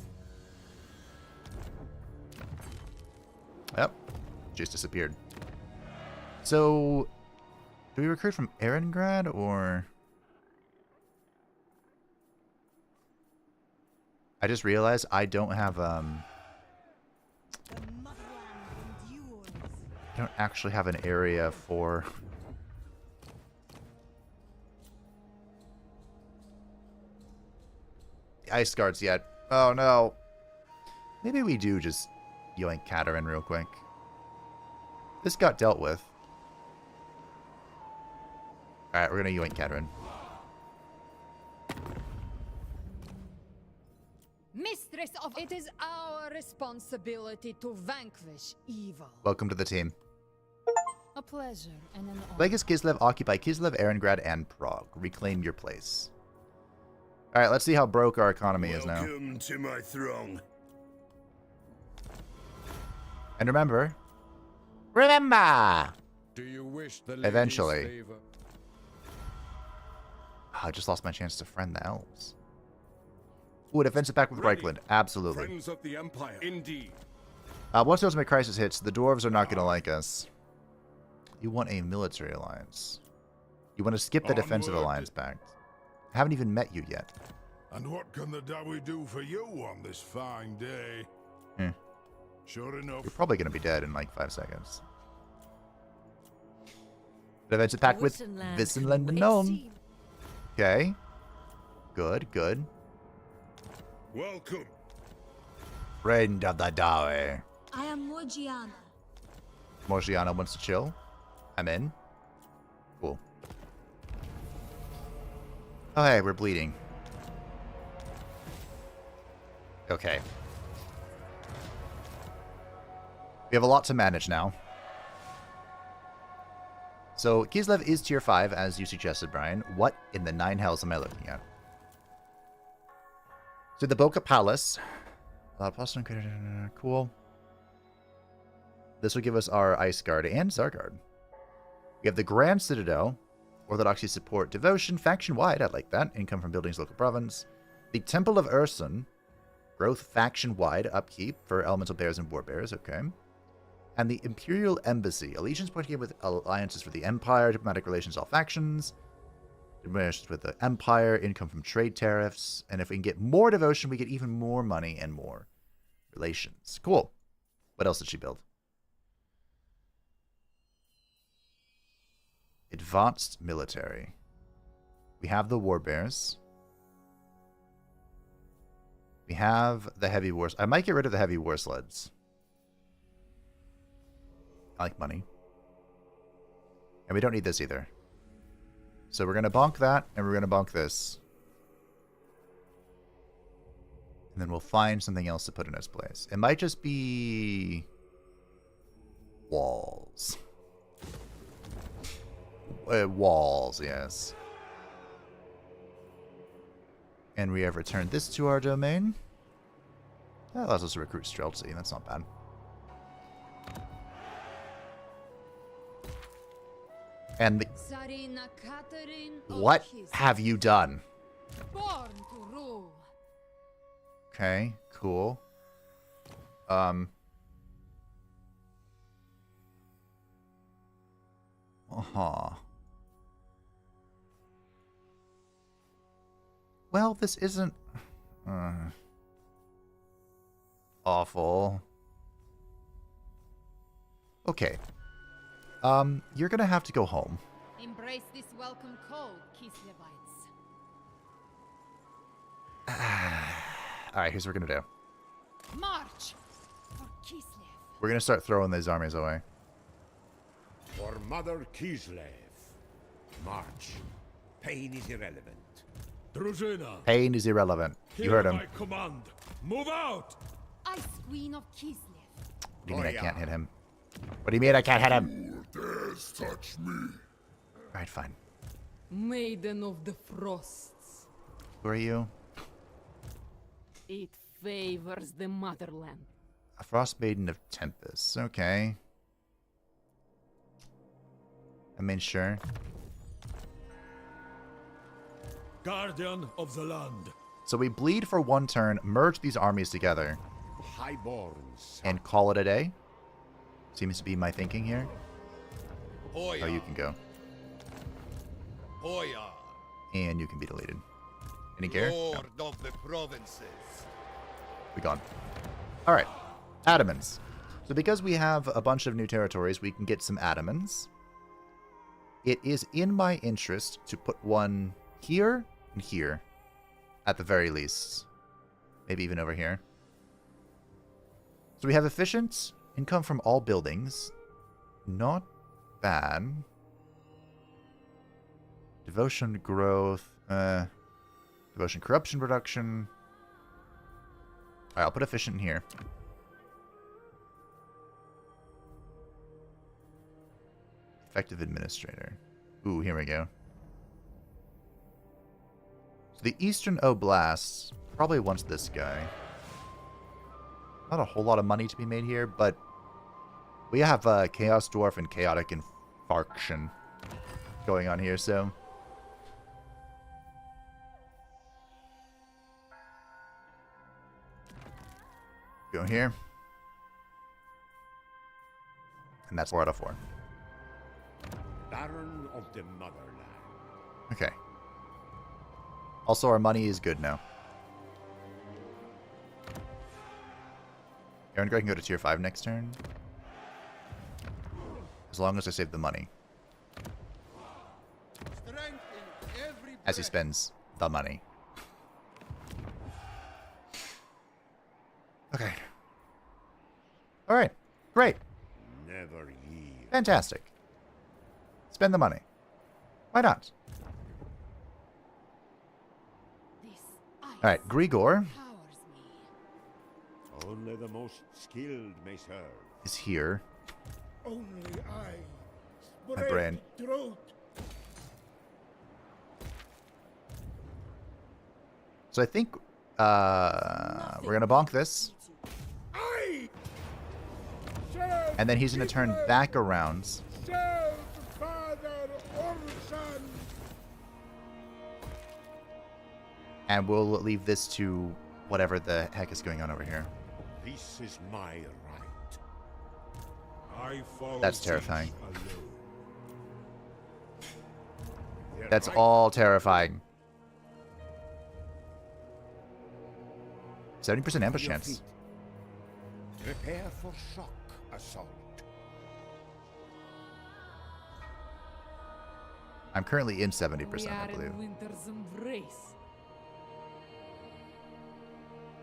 Yep, just disappeared. So, do we recruit from Erengrad or? I just realized I don't have The motherland endures. I don't actually have an area for the ice guards yet. Oh no. Maybe we do just yoink Katerin real quick. This got dealt with. Alright, we're gonna yoink Katerin. Mistress of it is our responsibility to vanquish evil. Welcome to the team. A pleasure and an honor. Vegas Kislev, occupy Kislev, Erengrad, and Prague. Reclaim your place. Alright, let's see how broke our economy is now. Welcome to my throng. And remember, Do you wish the ladies' Eventually. favor? I just lost my chance to friend the elves. Ooh, a defensive pact with Ready. Reichland. Absolutely. Friends of the Empire. Indeed. Once the Ultimate Crisis hits, the dwarves are not going to like us. You want a military alliance. You want to skip the defensive Onward. alliance pact. I haven't even met you yet. And what can the Dawi do for you on this fine day? Hmm. Sure enough. You're probably going to be dead in like 5 seconds. Defensive pact with Visenland and Nuln. Okay. Good, good. Welcome. Friend of the Dawi. I am Morgiana. Morgiana wants to chill. I'm in. Cool. Oh, hey, we're bleeding. Okay. We have a lot to manage now. So, Kislev is tier 5, as you suggested, Brian. What in the 9 hells am I looking at? So, the Boca Palace. Cool. This will give us our Ice Guard and Zargard. We have the Grand Citadel. Orthodoxy support devotion. Faction-wide, I like that. Income from buildings, local province. The Temple of Ursun. Growth faction-wide upkeep for elemental bears and war bears. Okay. And the Imperial Embassy. Allegiance pointing with alliances for the Empire. Diplomatic relations, all factions. Relations with the Empire. Income from trade tariffs. And if we can get more devotion, we get even more money and more relations. Cool. What else did she build? Advanced military. We have the war bears. We have the heavy wars. I might get rid of the heavy war sleds. I like money. And we don't need this either. So we're going to bonk that, and we're going to bonk this. And then we'll find something else to put in its place. It might just be walls. Walls, yes. And we have returned this to our domain. That allows us to recruit Streltsy. That's not bad. And the... What have you done? Born to rule. Okay, cool. Well, this isn't awful. Okay. You're gonna have to go home. Embrace this welcome call, Kislevites. Alright, here's what we're gonna do. March for Kislev. We're gonna start throwing these armies away. For Mother Kislev. March. Pain is irrelevant. Druzina. Pain is irrelevant. You heard him. My command. Move out. Ice Queen of Kislev. What do you mean I can't hit him? What do you mean I can't hit him? Dares touch me. Alright, fine. Maiden of the Frosts. Who are you? It favors the motherland. A Frost Maiden of Tempest. Okay. I mean, sure. Guardian of the land. So we bleed for 1 turn, merge these armies together, Highborns. and call it a day. Seems to be my thinking here. Oh, you can go. And you can be deleted. Any care? No. of the provinces. Be gone. Alright. Adamants. So because we have a bunch of new territories, we can get some Adamants. It is in my interest to put one here and here. At the very least. Maybe even over here. So we have efficient income from all buildings. Not bad. Devotion growth. Devotion corruption reduction. Alright, I'll put efficient in here. Effective administrator. Ooh, here we go. So the Eastern Oblast probably wants this guy. Not a whole lot of money to be made here, but we have Chaos Dwarf and Chaotic Infarction going on here, so... Go here. And that's 4 out of 4. Baron of the Motherland. Okay. Also, our money is good now. Aaron, go ahead and go to tier 5 next turn. As long as I save the money. As he spends the money. Okay. Alright. Great. Never yield. Fantastic. Spend the money. Why not? Alright, Grigor Only the most skilled may serve. is here. Only I. My brain. Throat. So I think we're gonna bonk this. I. And then he's gonna turn back around. Serve Father Orson. And we'll leave this to whatever the heck is going on over here. This is my right. I follow That's these terrifying. alone. Their That's right all terrifying. 70% ambush to your chance. feet. Prepare for shock assault. I'm currently in 70%, I believe. winter's embrace.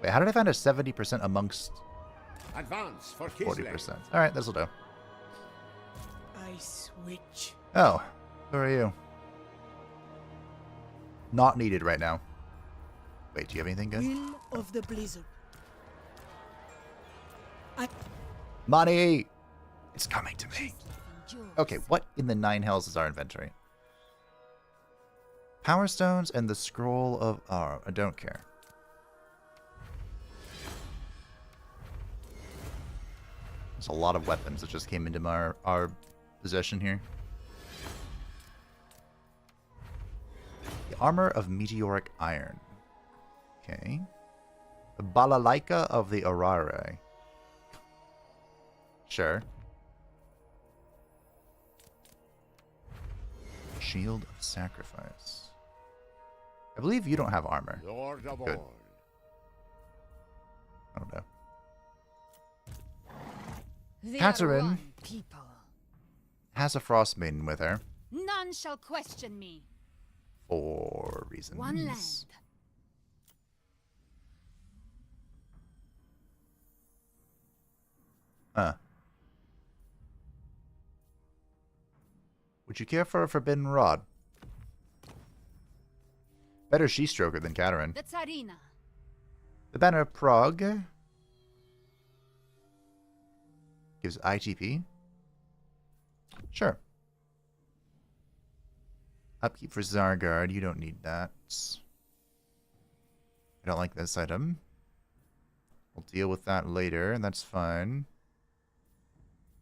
Wait, how did I find a 70% amongst Advance for Kislev. 40%? Alright, this'll do. I switch. Oh, who are you? Not needed right now. Wait, do you have anything good? Will of the Blizzard. Money! It's coming to me. Okay, what in the 9 hells is our inventory? Power Stones and the Scroll of... Oh, I don't care. There's a lot of weapons that just came into our possession here. The Armor of Meteoric Iron. Okay. The Balalaika of the Arare. Sure. Shield of Sacrifice. I believe you don't have armor. Lord of Good. all. I don't know. They Catherine. are one people. Has a Frost Maiden with her. None shall question me. For reasons. One land. Huh. Would you care for a Forbidden Rod? Better She-Stroker than Katerin. The Tsarina. The Banner of Prague gives ITP. Sure. Upkeep for Zargard. You don't need that. I don't like this item. We'll deal with that later, and that's fine.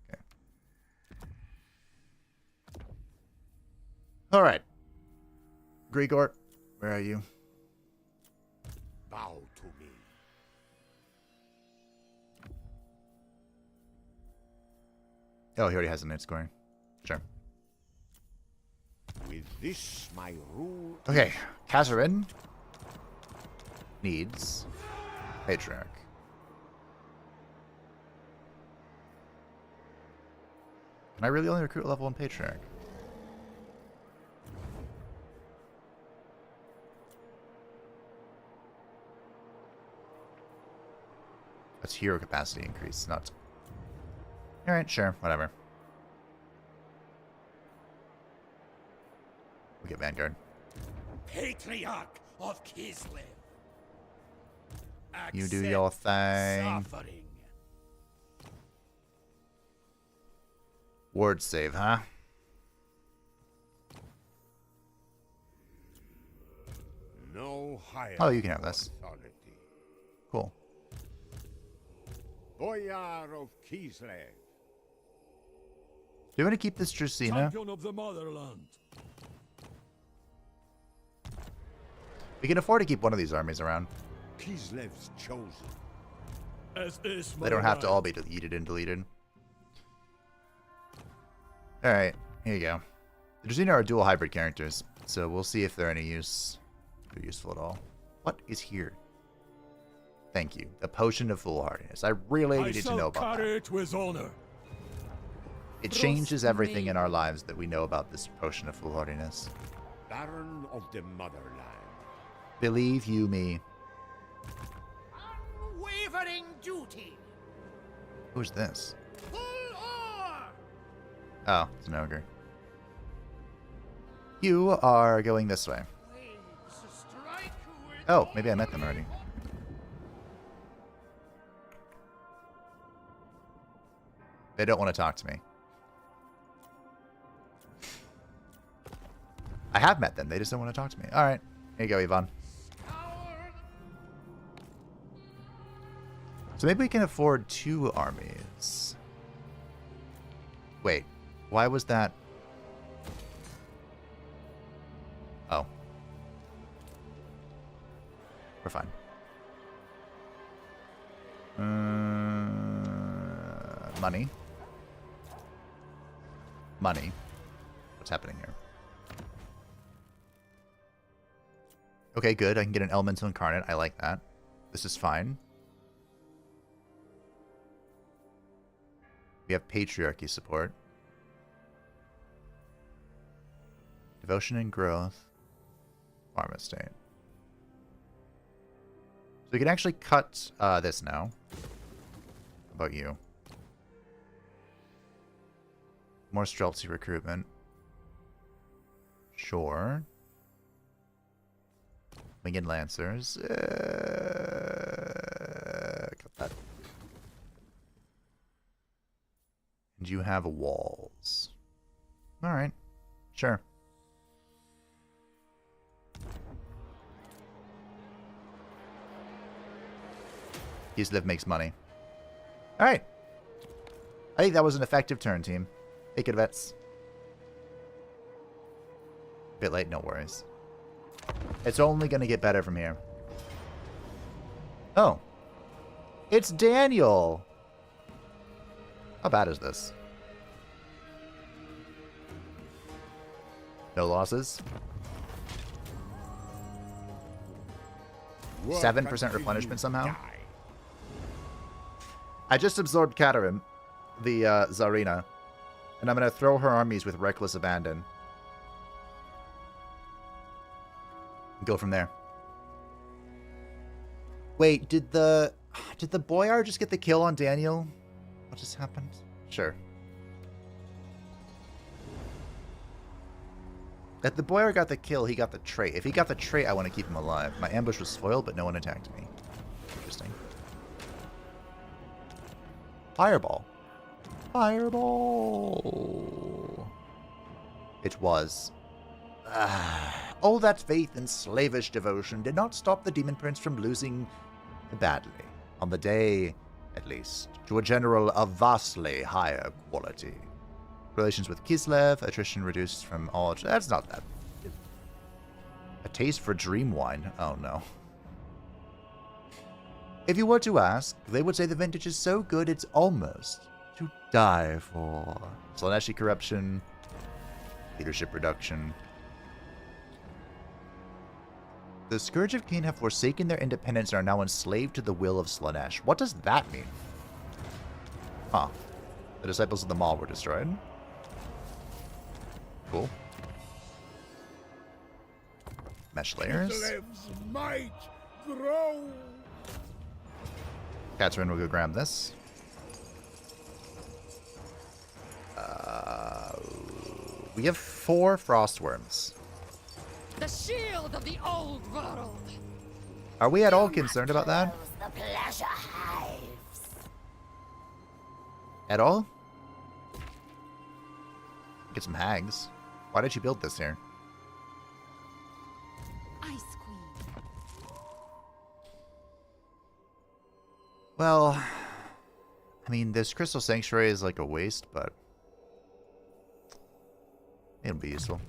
Okay. Alright. Grigor, where are you? Bow to me. Oh, he already has a night scoring. Sure. With this, my rule. Okay, Kazarin needs Patriarch. Can I really only recruit level 1 Patriarch? That's hero capacity increase, not... Alright, sure, whatever. We'll get Vanguard. Patriarch of Kislev. You do your thing. Suffering. Ward save, huh? No higher. Oh, you can have this. Authority. Cool. Boyar of Kislev. Do you want to keep this Drusina? Champion of the motherland. We can afford to keep one of these armies around. Kislev's chosen. As is my They don't have to right. all be deleted and deleted. Alright, here you go. The Dracena are dual hybrid characters, so we'll see if they're any use. If they're useful at all. What is here? Thank you. The Potion of Foolhardiness. I really needed to know about that. it with honor. It changes everything in our lives that we know about this Potion of Foolhardiness. Baron of the Motherland. Believe you me. Unwavering duty. Who's this? Full ore. Oh, it's an ogre. You are going this way. Waves strike with Oh, maybe I met them already. They don't want to talk to me. I have met them. They just don't want to talk to me. All right. Here you go, Yvonne. power. So maybe we can afford 2 armies. Wait. Why was that? Oh. We're fine. Money. Money. What's happening here? Okay, good. I can get an elemental incarnate. I like that. This is fine. We have patriarchy support. Devotion and growth. Farm estate. So we can actually cut this now. How about you? More Streltsy recruitment. Sure. Winged Lancers. Cut that. And you have walls. Alright. Sure. Kislev makes money. Alright. I think that was an effective turn, team. Take it, vets. Bit late, no worries. It's only going to get better from here. Oh. It's Daniel! How bad is this? No losses? 7% replenishment somehow? I just absorbed Katarin, the Tsarina, and I'm going to throw her armies with reckless abandon. Go from there. Wait, did the Boyar just get the kill on Daniel? What just happened? Sure. If the Boyar got the kill, he got the trait. If he got the trait, I want to keep him alive. My ambush was foiled, but no one attacked me. Interesting. Fireball. Fireball. It was. All that faith and slavish devotion did not stop the Demon Prince from losing badly. On the day, at least, to a general of vastly higher quality. Relations with Kislev, attrition reduced from all... That's not that. A taste for dream wine. Oh, no. If you were to ask, they would say the vintage is so good it's almost to die for. Slaaneshi corruption, leadership reduction. The Scourge of Cain have forsaken their independence and are now enslaved to the will of Slaanesh. What does that mean? Huh. The Disciples of the Maul were destroyed. Cool. Mesh layers. Kislev's might grow. Catherine will go grab this. We have 4 Frostworms. The shield of the old world. Are we at all concerned about that? The pleasure hives. At all? Get some hags. Why did you build this here? Ice Queen. Well, I mean, this Crystal Sanctuary is like a waste, but it'll be useful.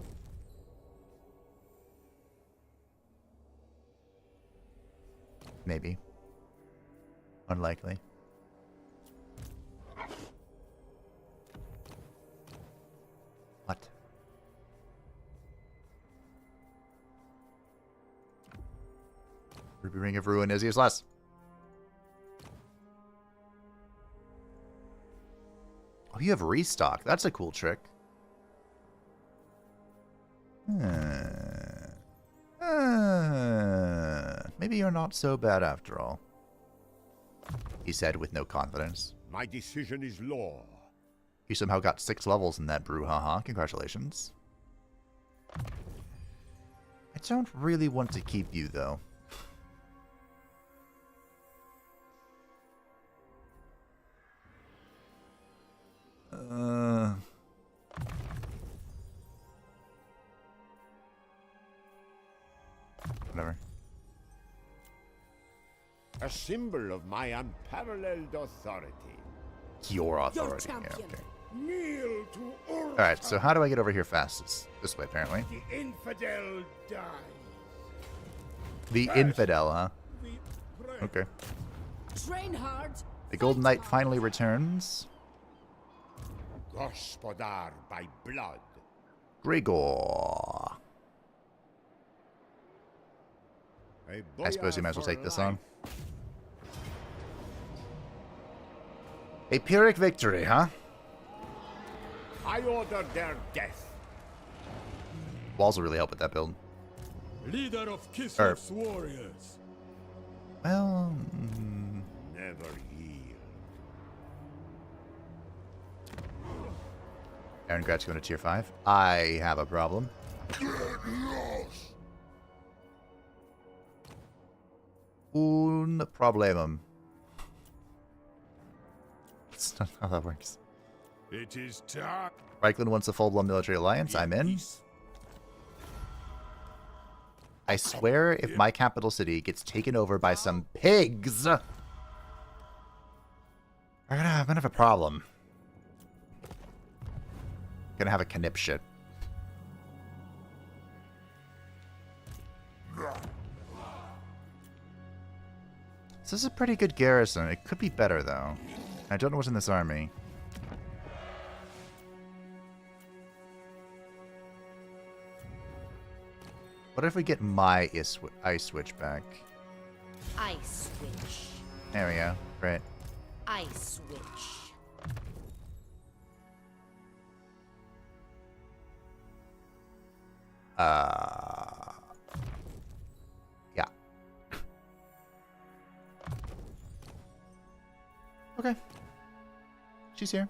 Maybe. Unlikely. Ruby Ring of Ruin is useless. Oh, you have restock. That's a cool trick. Maybe you're not so bad after all, he said with no confidence. My decision is law. You somehow got 6 levels in that brouhaha. Congratulations. I don't really want to keep you, though. Whatever. A symbol of my unparalleled authority. Your authority. Yeah, okay. Kneel to Uruk. Alright, so how do I get over here fastest? This way, apparently. The infidel dies. The infidel, huh? We pray. Okay. Train hard. The Golden Knight finally returns. Gospodar by blood. Grigor. A I suppose you boyar might as well for take this life. on. A Pyrrhic victory, huh? I order their death. Walls will really help with that build. Leader of Kislev's warriors. Well, Never yield. Aaron Gratz going to tier 5. I have a problem. Un problemum. That's not how that works. It is time. Reichland wants a full-blown military alliance. I'm in. I swear if my capital city gets taken over by some pigs, I'm gonna have a problem. Gonna have a conniption. This is a pretty good garrison. It could be better, though. I don't know what's in this army. What if we get my ice switch back? Ice switch. There we go. Great. Ice switch. Yeah. Okay. She's here.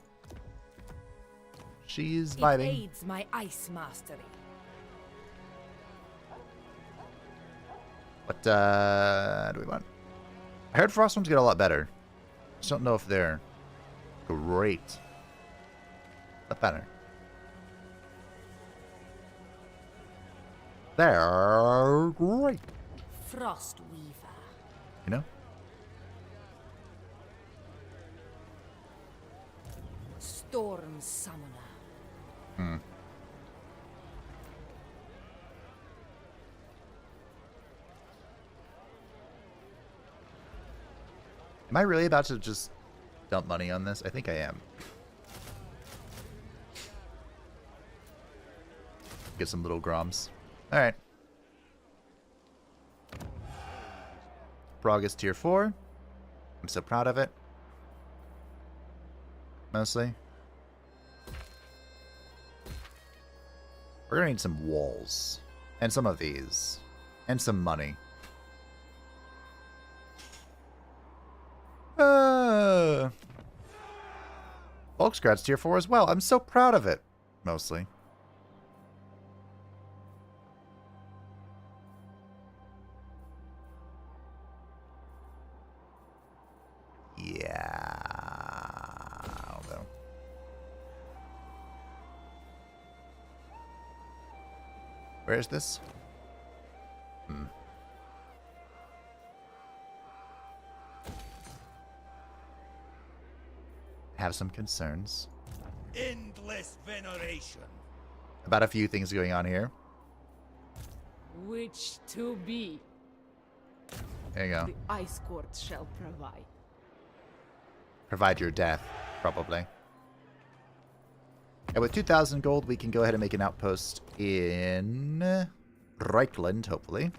She's It vibing. aids my ice mastery. What do we want? I heard frost ones get a lot better. Just don't know if they're great. But better. They're great. Frost weaver. You know? Storm summoner. Am I really about to just dump money on this? I think I am. Get some little groms. Alright. Prague is tier 4. I'm so proud of it. Mostly. We're gonna need some walls. And some of these. And some money. Volksgrad's tier 4 as well. I'm so proud of it. Mostly. Yeah. Although. Where is this? Have some concerns Endless veneration. about a few things going on here. Which to be, There you go. the ice court shall provide. Provide your death, probably. And with 2,000 gold, we can go ahead and make an outpost in Reichland, hopefully.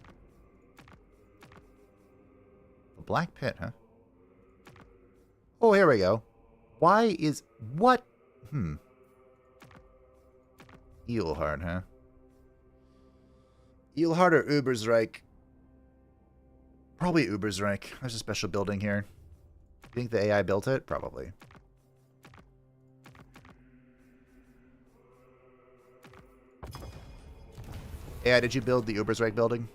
Black Pit, huh? Oh, here we go. Why is... What? Eelhard, huh? Eelhard or Ubersreich? Probably Ubersreich. There's a special building here. You think the AI built it? Probably. AI, did you build the Ubersreich building?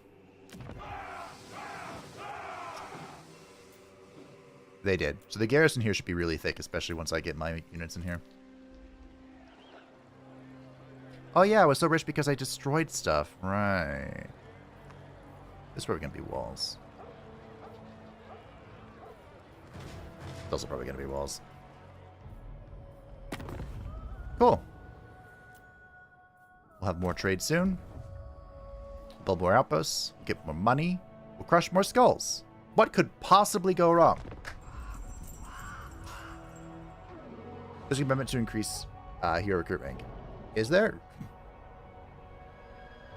They did. So the garrison here should be really thick, especially once I get my units in here. Oh yeah, I was so rich because I destroyed stuff. Right. This is probably going to be walls. It's also probably going to be walls. Cool. We'll have more trade soon. Build more outposts. Get more money. We'll crush more skulls. What could possibly go wrong? There's an amendment to increase hero recruit rank. Is there?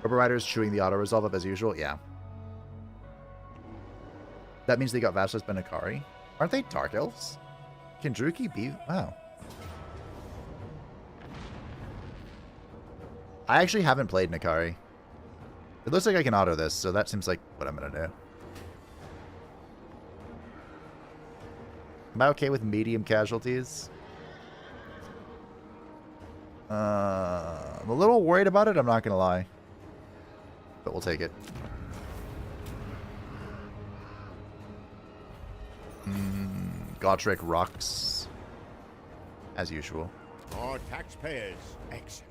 Rubber Riders chewing the auto-resolve up as usual? Yeah. That means they got Vassals Benakari. Aren't they Dark Elves? Can Druki be? Wow. I actually haven't played Nakari. It looks like I can auto this, so that seems like what I'm going to do. Am I okay with medium casualties? I'm a little worried about it, I'm not going to lie. But we'll take it. Gotrek rocks. As usual. More taxpayers. Excellent.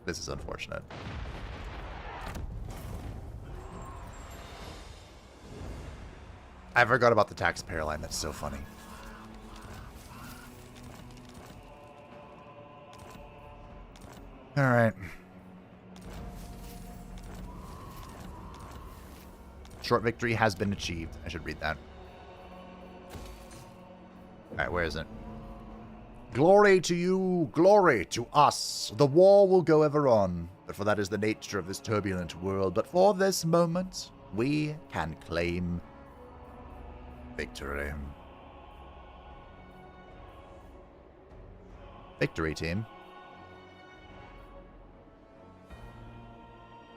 This is unfortunate. I forgot about the taxpayer line. That's so funny. All right. Short victory has been achieved. I should read that. All right, where is it? Glory to you, glory to us. The war will go ever on, but for that is the nature of this turbulent world. But for this moment, we can claim victory. Victory, team.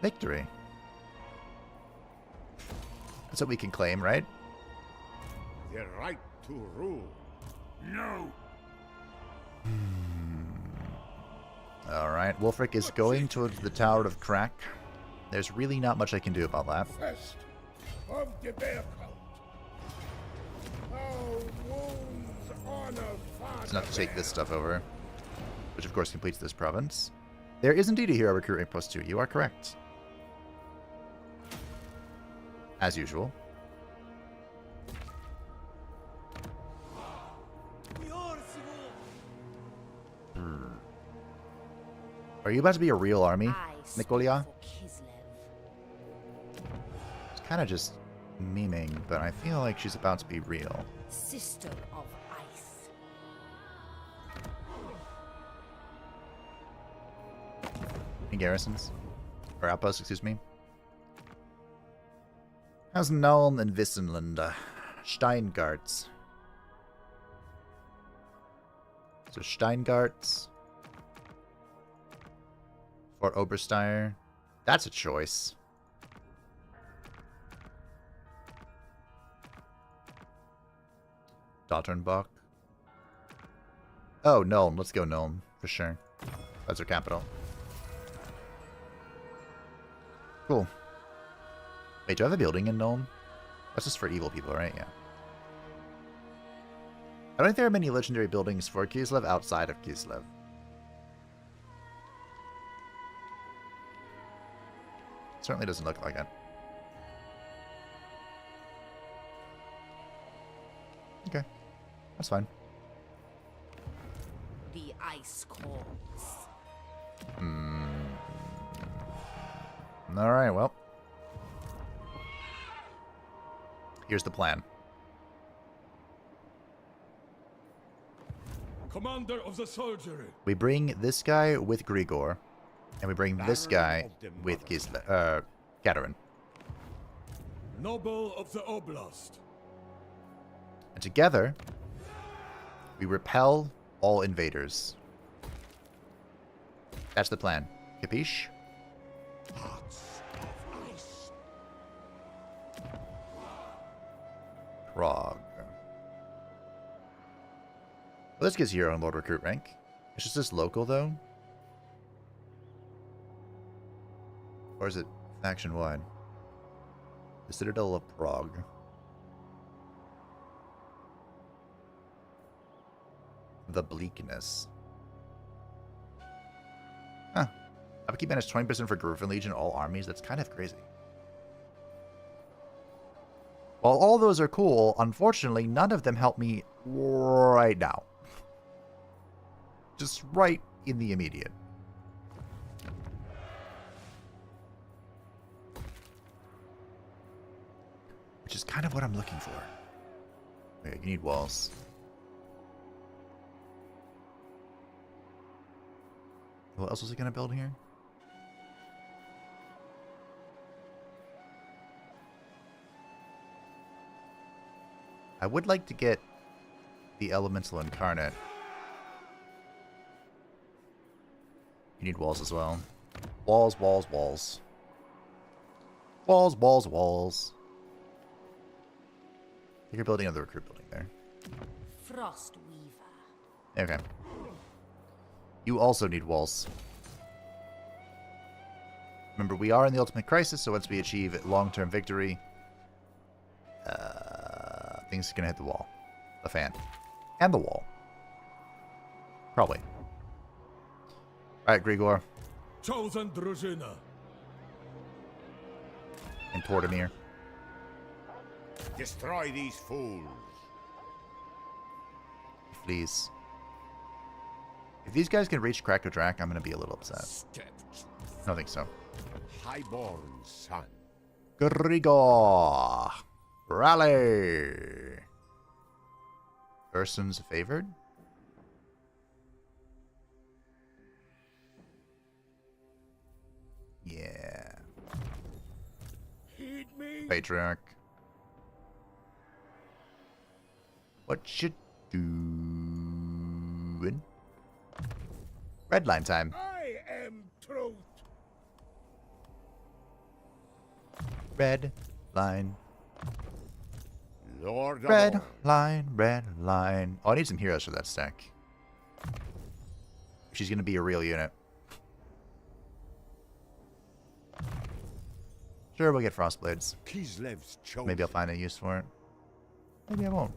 Victory. That's what we can claim, right? The right to rule. No. Alright, Wulfrik is going towards the Tower of Crack. There's really not much I can do about that. Fest of the bear cult. Our wounds honor father. It's enough to take this stuff over, which of course completes this province. There is indeed a hero recruiting post 2. You are correct. As usual. Are you about to be a real army, Nikolia? It's kind of just memeing, but I feel like she's about to be real. Sister of Ice. Any garrisons? Or outposts, excuse me. How's Nuln and Wissenland? Steingarts. So Steingarts. Or Obersteyr. That's a choice. Dotternbach. Oh, Nuln. Let's go Nuln. For sure. That's our capital. Cool. Wait, do I have a building in Nuln? That's just for evil people, right? Yeah. I don't think there are many legendary buildings for Kislev outside of Kislev. Certainly doesn't look like it. Okay. That's fine. The ice calls. Alright, well. Here's the plan. Commander of the soldiery. We bring this guy with Grigor, and we bring this guy of the with mother. Kislev, Katerin. Noble of the Oblast. And together, we repel all invaders. That's the plan. Capiche? Hearts of ice. Throg. Well, this gives hero and lord recruit rank. It's just this local, though? Or is it faction-wide? The Citadel of Prague. The Bleakness. Huh. Upkeep minus 20% for Griffin Legion, all armies. That's kind of crazy. While all those are cool, unfortunately, none of them help me right now. Just right in the immediate. Which is kind of what I'm looking for. Okay, you need walls. What else was he going to build here? I would like to get the Elemental Incarnate. You need walls as well. Walls, walls, walls. Walls, walls, walls. I think you're building another recruit building there. Frost Weaver. Okay. You also need walls. Remember, we are in the ultimate crisis, so once we achieve long-term victory, things are going to hit the wall. The fan. And the wall. Probably. Alright, Grigor. Chosen Drużyna. And Tordomir. Destroy these fools. Please. If these guys can reach Cracker Drac, I'm going to be a little upset. I don't think so. Highborn son. Grigor. Rally. Urson's favored? Yeah. Heed me. Patriarch. What you doing? Red line time. I am truth. Red line. Lord of Red all. line. Red line. Oh, I need some heroes for that stack. She's gonna be a real unit. Sure, we'll get Frostblades. Kislev's chosen. Maybe I'll find a use for it. Maybe I won't.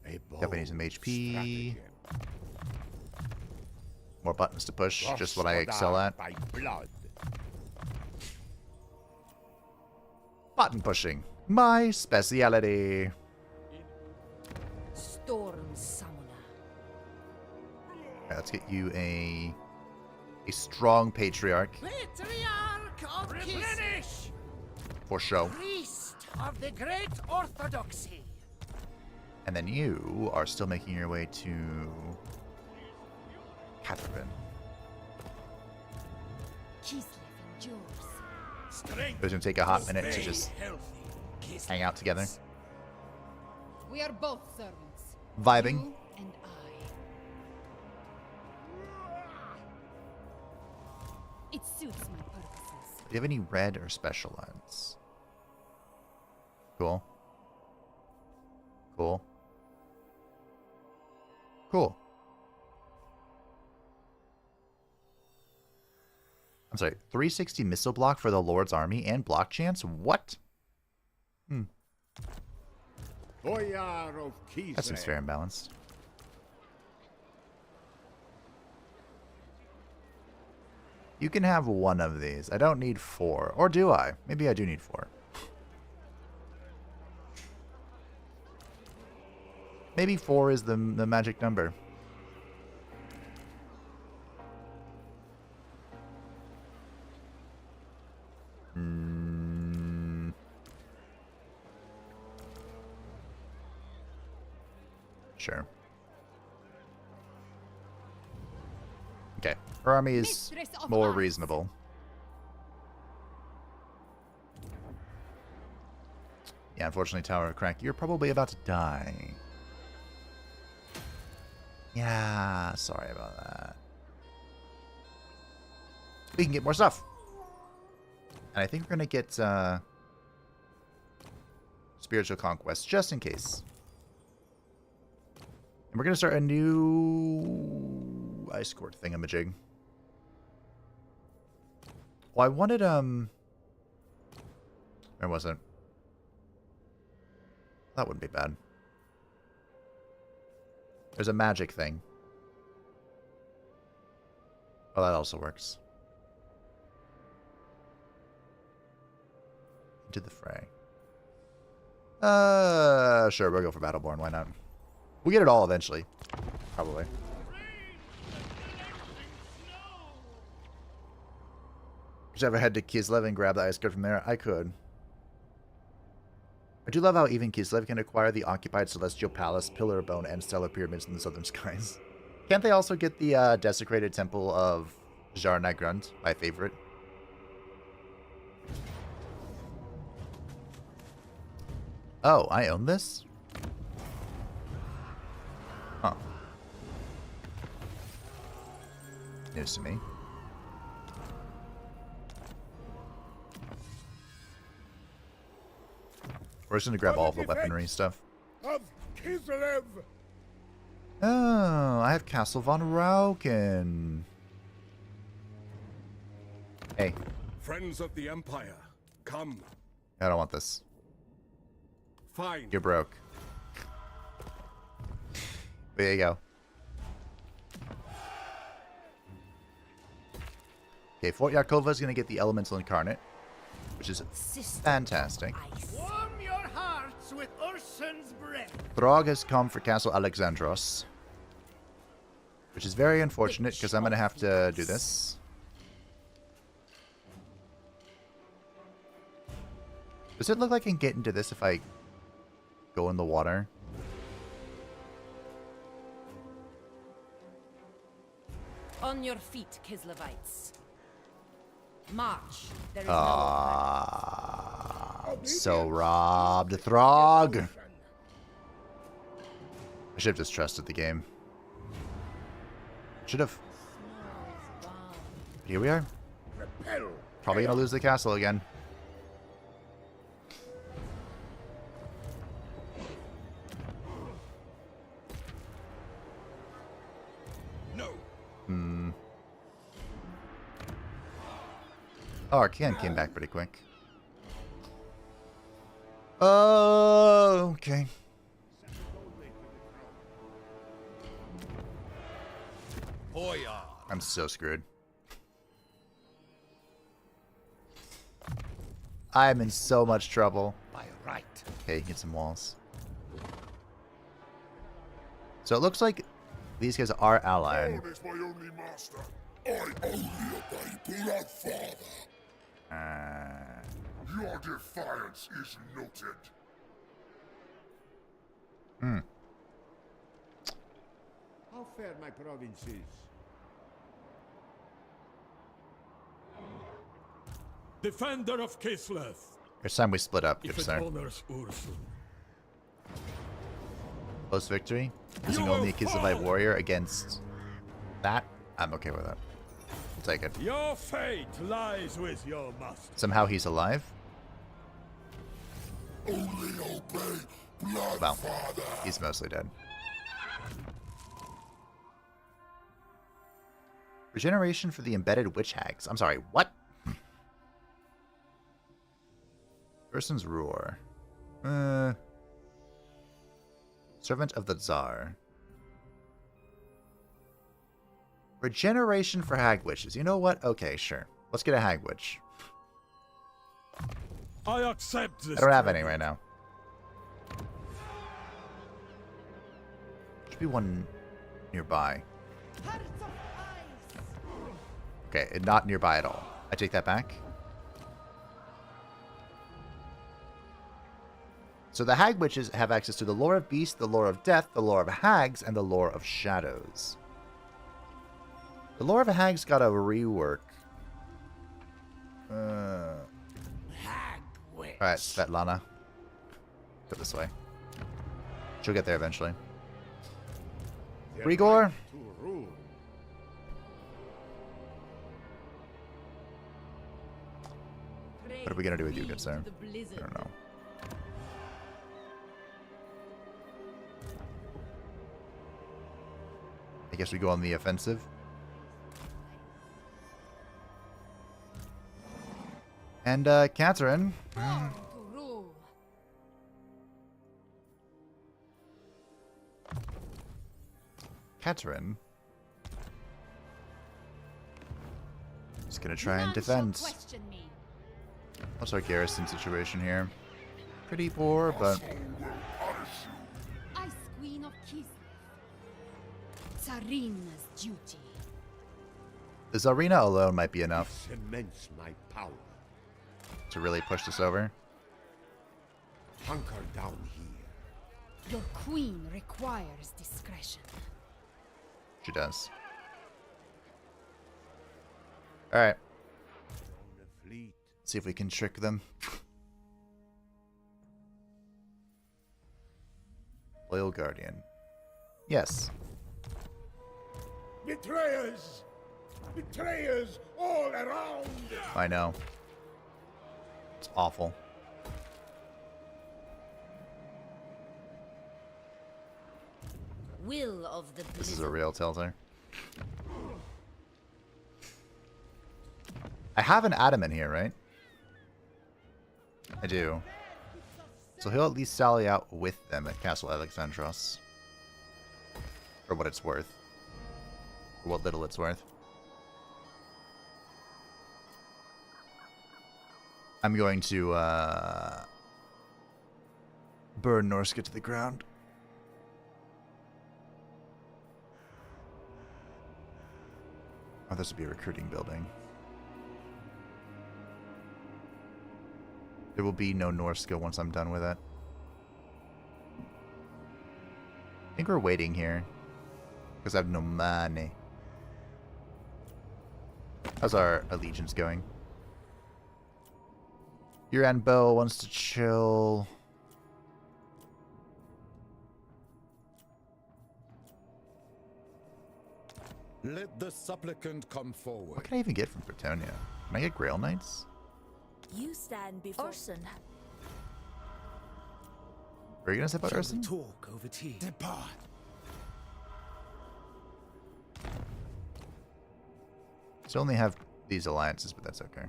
A Yep, I need some bold HP. stratagem. More buttons to push. Just what I excel at. By blood. Button pushing. My speciality. Storm Summoner. Alright, let's get you a strong Patriarch. Patriarch of Kislev. For show. Priest of the Great Orthodoxy. And then you are still making your way to Catherine. Kislev endures. It's gonna take a hot minute to just hang out together. We are both servants. Vibing. You and I. It suits my purposes. Do you have any red or special lines? Cool. Cool. Cool. I'm sorry, 360 missile block for the Lord's army and block chance? What? Boyar of Kislev. That seems fair and balanced. You can have one of these. I don't need 4. Or do I? Maybe I do need 4. Maybe 4 is the magic number. Sure. Okay. Her army is Mistress of more Ice. reasonable. Yeah, unfortunately, Tower of Crack, you're probably about to die. Yeah, sorry about that. We can get more stuff. And I think we're going to get Spiritual Conquest, just in case. And we're going to start a new Ice Court thingamajig. Well, I wanted, where was it? That wouldn't be bad. There's a magic thing. Oh, that also works. Into the fray. Sure, we'll go for Battleborn. Why not? We'll get it all eventually. Probably. Could you ever head to Kislev and grab the ice card from there? I could. I do love how even Kislev can acquire the occupied Celestial Palace, Pillar of Bone, and Stellar Pyramids in the Southern Skies. Can't they also get the Desecrated Temple of Jar-Nagrund, my favorite? Oh, I own this? Huh. News to me. We're just going to grab all of the weaponry stuff. Of Kislev. Oh, I have Castle von Rauken. Hey. Friends of the Empire, come. I don't want this. Fine. You're broke. There you go. Okay, Fort Yakova is going to get the Elemental Incarnate, which is fantastic. Warm your hearts with Ursun's breath. Throg has come for Castle Alexandros, which is very unfortunate because I'm going to have to do this. Does it look like I can get into this if I go in the water? On your feet, Kislevites. March. There is So robbed. Throg! I should have just trusted the game. Should have. Here we are. Probably gonna lose the castle again. No. Oh, Archaon came back pretty quick. Oh, okay. I'm so screwed. I'm in so much trouble. By right. Okay, get some walls. So it looks like these guys are allied. God is my only master. I only obey blood father. Your defiance is noted. How fare my provinces? Defender of Kislev. It's time we split up, good If it sir. honors Ursun. Close victory. Using only a Kislevite warrior against that. I'm okay with that. I'll take it. Your fate lies with your master. Somehow he's alive. Only obey blood Well, father. he's mostly dead. Regeneration for the embedded witch hags. I'm sorry, what? Person's roar. Servant of the Tsar. Regeneration for hag witches. You know what? Okay, sure. Let's get a hag witch. I accept this. I don't have any right now. Should be one nearby. Okay, not nearby at all. I take that back. So the hag witches have access to the lore of beasts, the lore of death, the lore of hags, and the lore of shadows. The lore of hags got a rework. Alright, Svetlana. Go this way. She'll get there eventually. Rigor. To rule. What are we gonna do with you, good sir? I don't know. I guess we go on the offensive. And Catherine. Born to rule. Catherine. Just gonna try and None shall defend. question me. What's our garrison situation here? Pretty poor, but Ice Queen of Kislev. Tsarina's duty. the Tsarina alone might be enough Cements my power. to really push this over. Hunker down here. Your queen requires discretion. She does. Alright, On a fleet. see if we can trick them. Loyal Guardian. Yes. Betrayers! Betrayers all around! I know. It's awful. Will of the This is blizzard. a real Telter. I have an Adam in here, right? I do. So he'll at least sally out with them at Castle Alexandros. For what it's worth. For what little it's worth. I'm going to burn Norska to the ground. Oh, this would be a recruiting building. There will be no Norska once I'm done with it. I think we're waiting here. Because I have no money. How's our allegiance going? Uran Bo wants to chill. Let the supplicant come forward. What can I even get from Bretonia? Can I get Grail Knights? You stand before Orson. Are you gonna say about Urson? Talk over tea. Depart. So only have these alliances, but that's okay.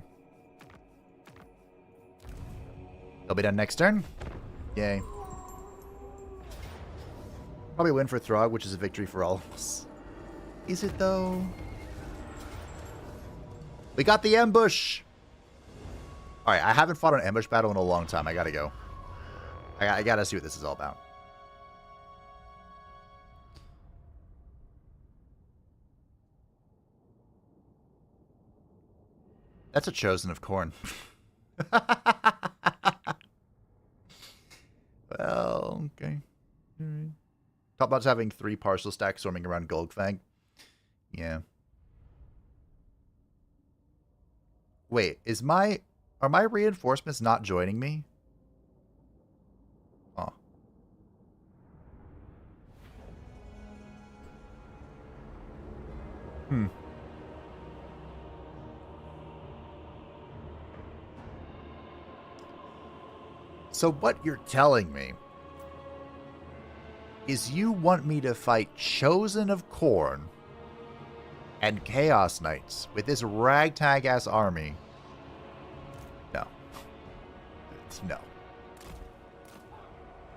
They'll be done next turn. Yay. Probably win for Throg, which is a victory for all of us. Is it though? We got the ambush! Alright, I haven't fought an ambush battle in a long time. I gotta go. I gotta see what this is all about. That's a chosen of corn. Well, okay. Alright. Top bot's having 3 partial stacks swarming around Golgfang. Yeah. Wait, are my reinforcements not joining me? Oh. So what you're telling me is you want me to fight Chosen of Corn and Chaos Knights with this ragtag-ass army? No. No.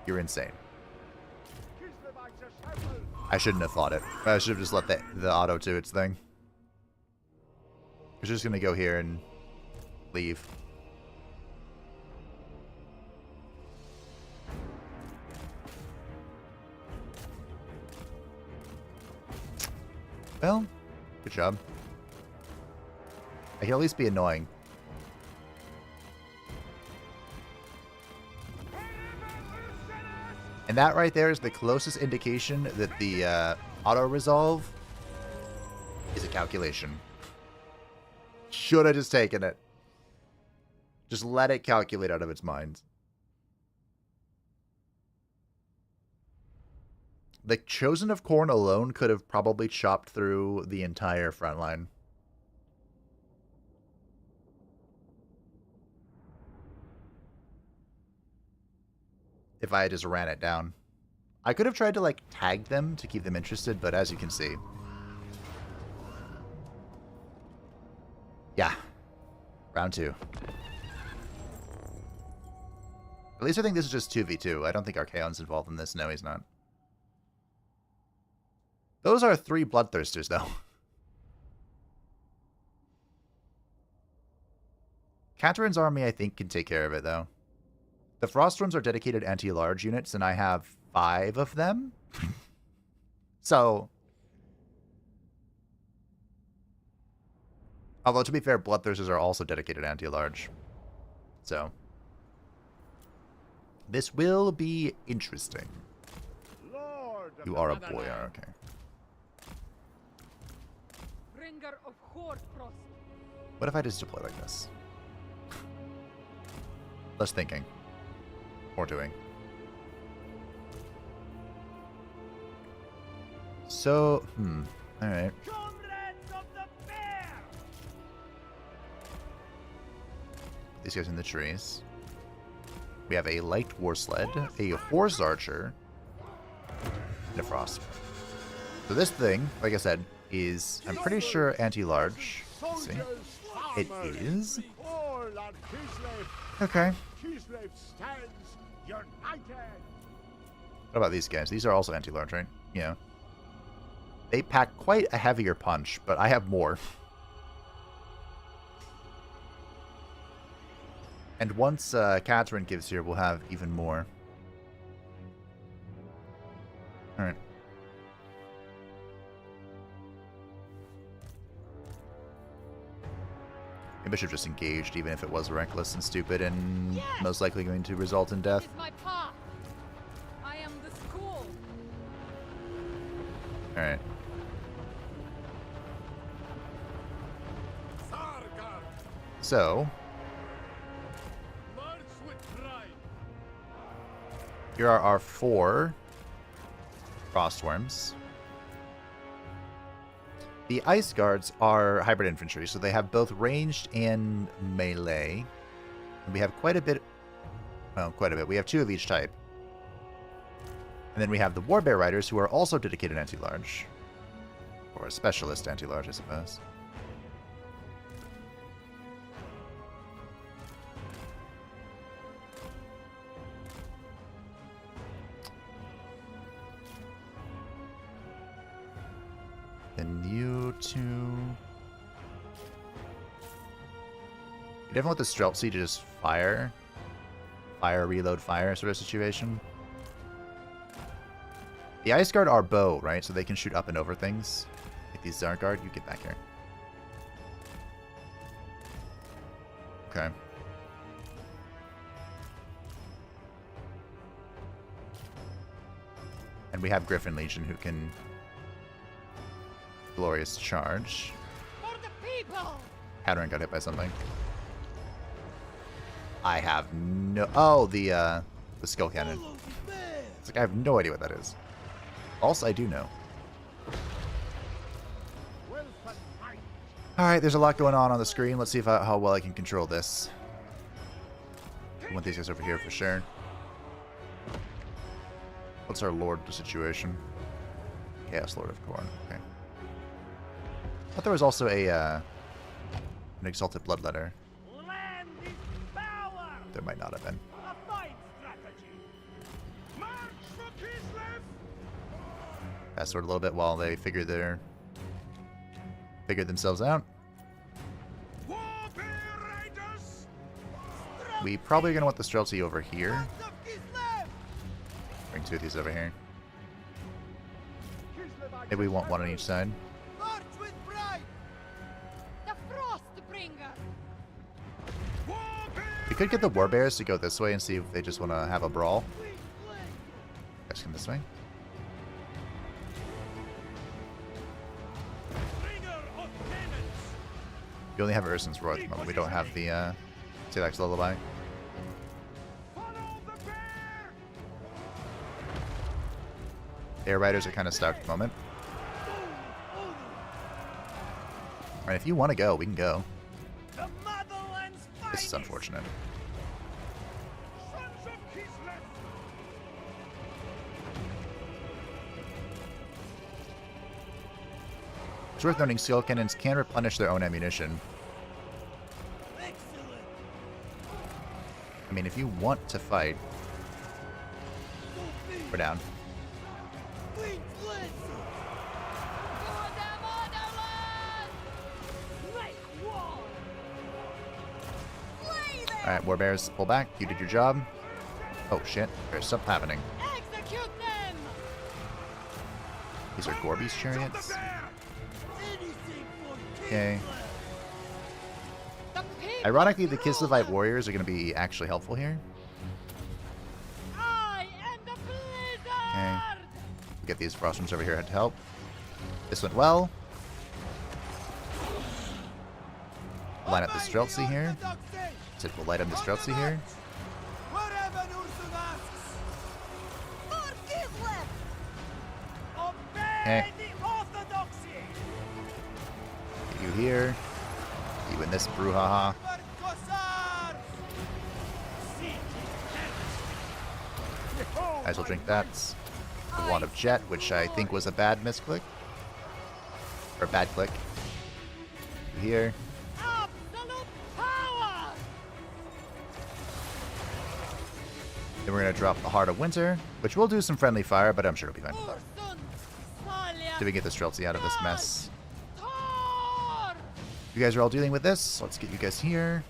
You're insane. I shouldn't have thought it. I should have just let the auto do its thing. It's just going to go here and leave. Well, good job. I can at least be annoying. And that right there is the closest indication that the auto-resolve is a calculation. Should have just taken it. Just let it calculate out of its mind. The Chosen of Corn alone could have probably chopped through the entire front line. If I just ran it down. I could have tried to, like, tag them to keep them interested, but as you can see. Yeah. Round 2. At least I think this is just 2v2. I don't think Archaon's involved in this. No, he's not. Those are 3 Bloodthirsters, though. Catherine's army, I think, can take care of it, though. The Froststorms are dedicated anti-large units, and I have 5 of them. So... Although, to be fair, Bloodthirsters are also dedicated anti-large. So... This will be interesting. You are a boy, okay. What if I just deploy like this? Less thinking. Or doing. So, alright. These guys in the trees. We have a light war sled, a horse archer, and a frost. So this thing, like I said, is, I'm pretty sure, anti-large. Let's see. It is. Okay. What about these guys? These are also anti-large, right? Yeah. They pack quite a heavier punch, but I have more. And once Catherine gives here, we'll have even more. Alright. Maybe I should have just engaged, even if it was reckless and stupid and most likely going to result in death. My path. I am the school. Alright. So... Here are our 4 Frostworms. The Ice Guards are hybrid infantry, so they have both ranged and melee. And we have quite a bit... Well, quite a bit. We have 2 of each type. And then we have the Warbear Riders, who are also dedicated anti-large. Or a specialist anti-large, I suppose. And you two... You definitely want the Streltsy to just fire. Fire, reload, fire sort of situation. The Ice Guard are bow, right? So they can shoot up and over things. Like these Zar Guard, you get back here. Okay. And we have Griffin Legion who can... Glorious charge. For the people. Catherine got hit by something. I have no... Oh, the Skull Cannon. It's like, I have no idea what that is. Also, I do know. Alright, there's a lot going on the screen. Let's see if how well I can control this. I want these guys over here for sure. What's our Lord situation? Chaos Lord of Corn. Okay. I thought there was also a an Exalted Bloodletter. There might not have been. Fast forward a little bit while they figure themselves out. We probably are gonna want the Streltsy over here. Bring 2 of these over here. Maybe we want 1 on each side. We could get the Warbears to go this way and see if they just want to have a brawl. Guys, come this way. We only have Ursun's Roar at the moment. We don't have the Tilak's Lullaby. Air Riders are kind of stuck at the moment. Alright, if you want to go, we can go. The motherland's This is unfortunate. sons of Kislev. It's worth noting skill cannons can replenish their own ammunition. Excellent. I mean, if you want to fight, we're down. Wings listen. Make war. Alright, Warbears, pull back. You did your job. Oh shit, there's stuff happening. Execute them! These are Gorby's chariots. Anything for Okay. Kislev. The people Ironically, the Kislevite warriors are going to be actually helpful here. I am the blizzard! Okay. We'll get these Frostrooms over here to help. This went well. Line up the Streltsy here. Said we'll light up the Streltsy here. Whatever Ursun asks. For Kislev. Okay. Obey the orthodoxy. Get you here. You in this brouhaha. For Kossar. Might as well drink that. The Wand of Jet, which I think was a bad misclick. Or bad click. You here. Absolute power! Then we're going to drop the Heart of Winter, which will do some friendly fire, but I'm sure it'll be fine. Ursun! Salia! Did we get the Streltsy out of this mess? Thor! You guys are all dealing with this. Let's get you guys here.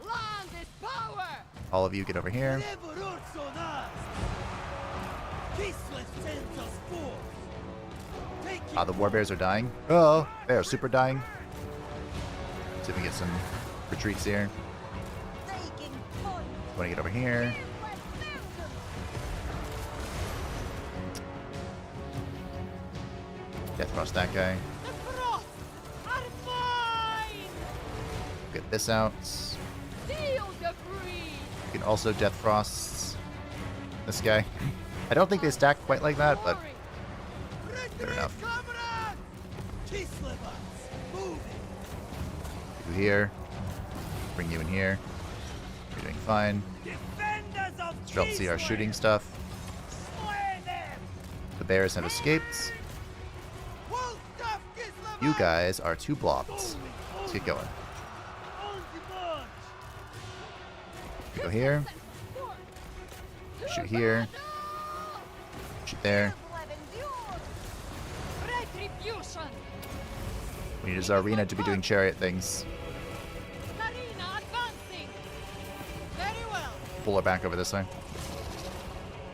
Land is power! All of you get over here. Whatever Ursun asks. Kislev sends us forth. Take it. The Warbears are dying. Oh, they are super dying. See if we can get some retreats here. Taking point. Want to get over here. Death Frost that guy. The frosts are mine! Get this out. Seal the breeze! You can also Death Frost this guy. I don't think they stack quite like that, but good enough. Comrade! Kislevans, moving. You here. Bring you in here. You're doing fine. Defenders of Streltsy are Kislev. shooting stuff. Slay them. The bears have escaped. Wolfstaff Kislevans. You guys are too blocked. Let's get going. On the march. Go here. Shoot here. Shoot there. Retribution! We need Zarina to be doing chariot things. Marina advancing! Very well! Pull her back over this way.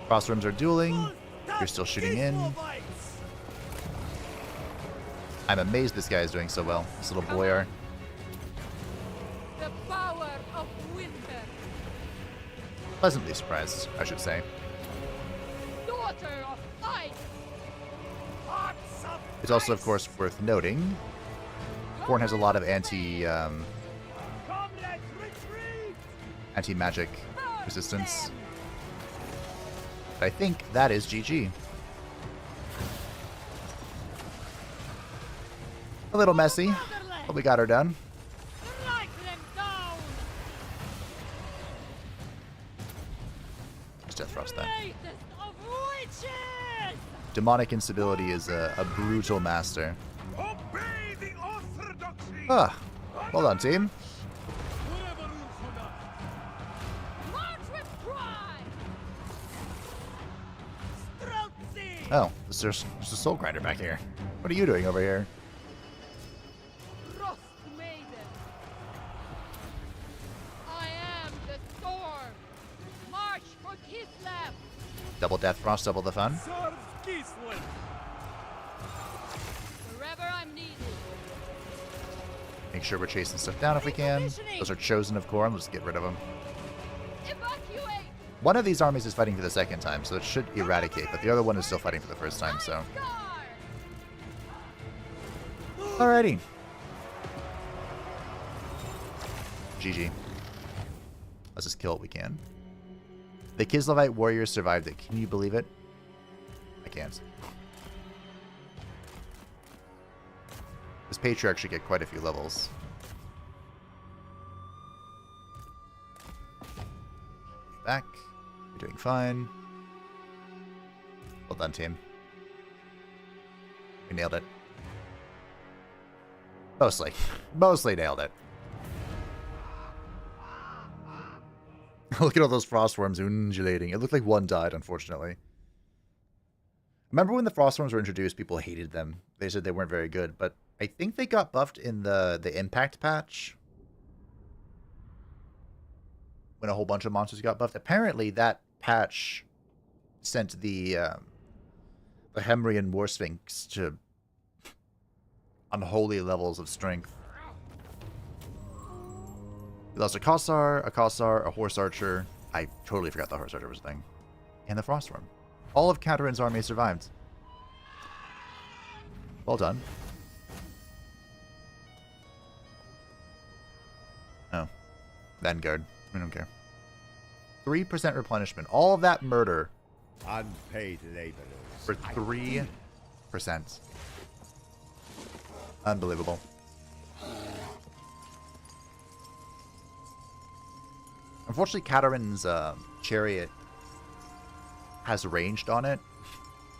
Crossrooms are dueling. Wolfstaff You're still shooting in. Kislevites. I'm amazed this guy is doing so well. This little boyar. The power of winter! Pleasantly surprised, I should say. Daughter of ice! Hearts of It's also, of course, worth noting, Khorne has a lot of comrades, retreat. anti-magic resistance. But I think that is GG. A little messy, but we got her done. Strike them down! Just Death Frost that. Greatest of witches! Demonic instability is a brutal master. Obey the orthodoxy. Ah, well done, team. Whatever Ursun asks. March with pride! Streltsy. Oh, there's a soul grinder back here. What are you doing over here? Frost maiden! I am the storm! March for Kislev! Double Death Frost, double the fun. Serve Kislev. Wherever I'm needed! Make sure we're chasing stuff down if we can. Those are chosen of Khorne. Let's get rid of them. Evacuate! One of these armies is fighting for the second time, so it should eradicate, but the other one is still fighting for the first time, so. Alrighty. GG. Let's just kill what we can. The Kislevite warriors survived it. Can you believe it? can't. This Patriarch should get quite a few levels. Back. You're doing fine. Well done, team. We nailed it. Mostly. Mostly nailed it. Look at all those frostworms undulating. It looked like one died, unfortunately. Remember when the frostworms were introduced, people hated them. They said they weren't very good, but I think they got buffed in the impact patch. When a whole bunch of monsters got buffed. Apparently that patch sent the Hemrian War Sphinx to unholy levels of strength. We lost a Kossar, a Horse Archer. I totally forgot the Horse Archer was a thing. And the Frostworm. All of Katarin's army survived. Well done. Oh. Vanguard. I don't care. 3% replenishment. All of that murder. Unpaid laborers. For 3%. Unbelievable. Unfortunately, Katarin's chariot has ranged on it.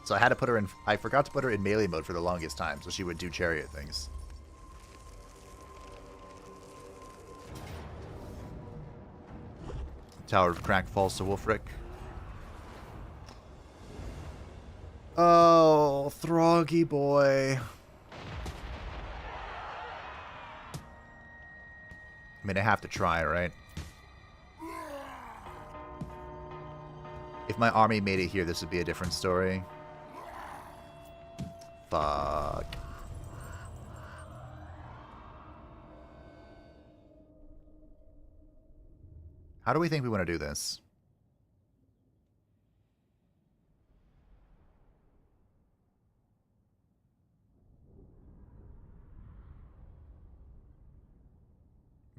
So I had to put her in... I forgot to put her in melee mode for the longest time, so she would do chariot things. Tower of Crack falls to Wulfrik. Oh, Throggy boy. I mean, I have to try, right? If my army made it here, this would be a different story. Fuck. How do we think we want to do this?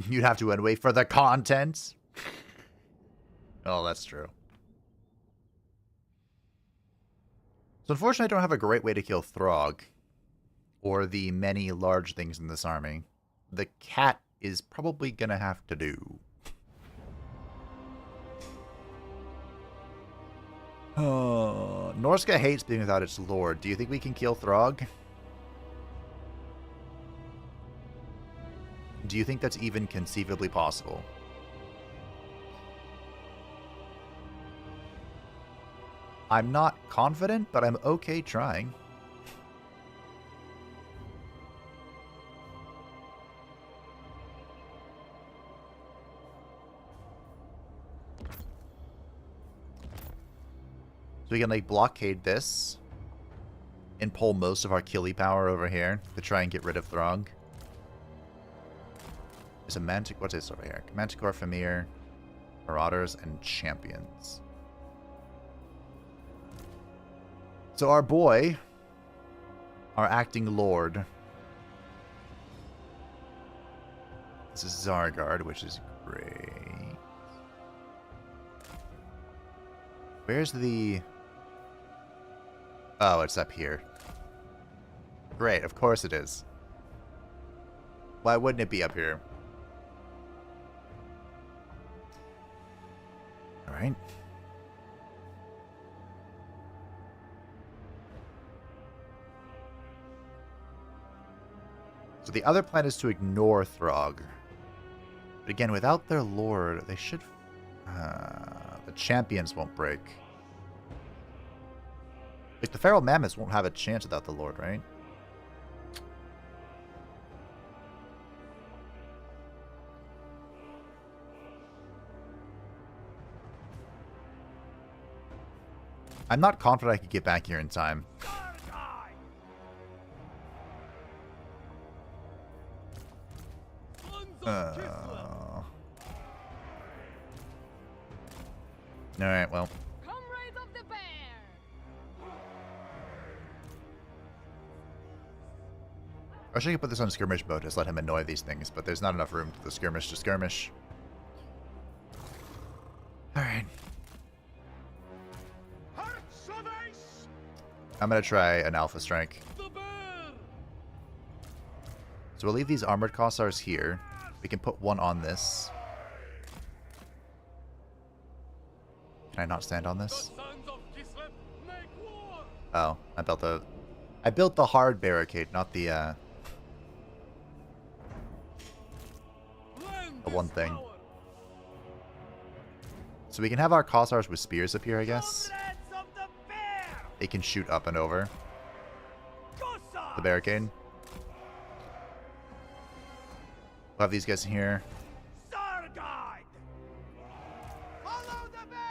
You'd have to wait for the content. Oh, that's true. So unfortunately, I don't have a great way to kill Throg, or the many large things in this army. The cat is probably going to have to do. Oh, Norska hates being without its lord. Do you think we can kill Throg? Do you think that's even conceivably possible? I'm not confident, but I'm okay trying. So we can, like, blockade this and pull most of our killy power over here to try and get rid of Throg. There's a Manticore. What's this over here? Manticore, Famir, Marauders, and Champions. So our boy, our acting lord, this is Zargard, which is great. Where's the... Oh, it's up here. Great, of course it is. Why wouldn't it be up here? Alright. So the other plan is to ignore Throg. But again, without their lord, they should... the champions won't break. Like, the Feral Mammoths won't have a chance without the lord, right? I'm not confident I could get back here in time. Alright, well. Comrades of the bear. I wish I could put this on skirmish mode, just let him annoy these things, but there's not enough room for the skirmish to skirmish. Alright. I'm gonna try an Alpha Strike. So we'll leave these armored Kossars here. We can put one on this. Can I not stand on this? Oh, I built the hard barricade, not the one thing. So we can have our Kossars with spears up here, I guess. They can shoot up and over the barricade. We'll have these guys in here.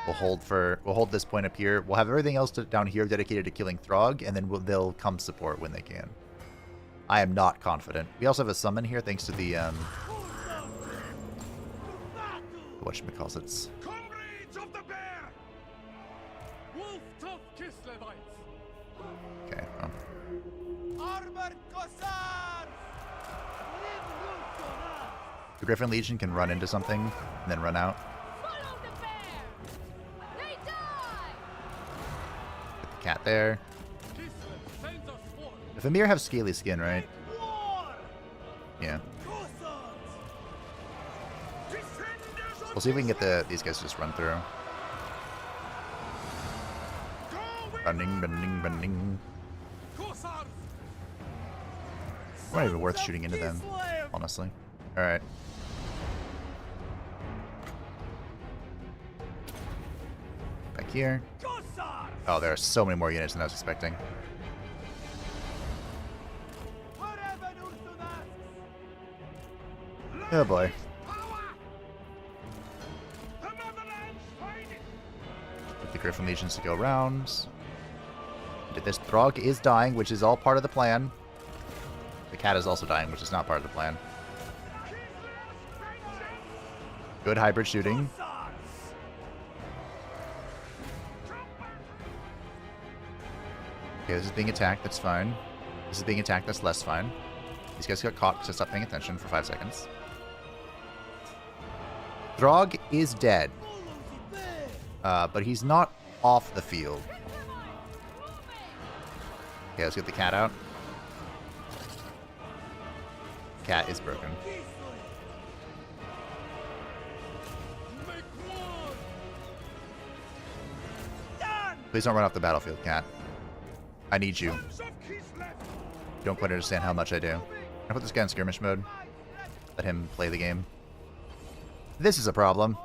We'll hold this point up here. We'll have everything else down here dedicated to killing Throg, and then they'll come support when they can. I am not confident. We also have a summon here thanks to the whatchamacallits. Comrades of the bear! Wolf tough Kislevites! Okay, well. Armored Kossars! The Griffin Legion can run into something and then run out. Follow the bear! They die! Get the cat there. If Emir have scaly skin, right? Yeah. We'll see if we can get these guys to just run through. Running. Not even worth shooting into them, honestly. Alright. Back here. Oh, there are so many more units than I was expecting. Oh boy. Get the Griffin Legions to go around. This Throg is dying, which is all part of the plan. The cat is also dying, which is not part of the plan. Good hybrid shooting. Okay, this is being attacked. That's fine. This is being attacked. That's less fine. These guys got caught because I stopped paying attention for 5 seconds. Throg is dead. But he's not off the field. Okay, let's get the cat out. Cat is broken. Please don't run off the battlefield, cat. I need you. You don't quite understand how much I do. I put this guy in skirmish mode. Let him play the game. This is a problem.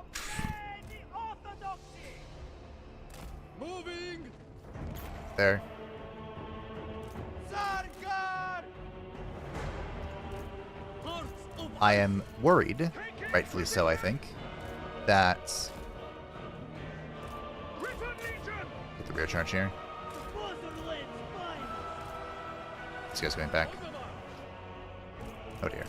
There. I am worried, rightfully so I think, that... Get the rear charge here. This guy's going back. Oh dear.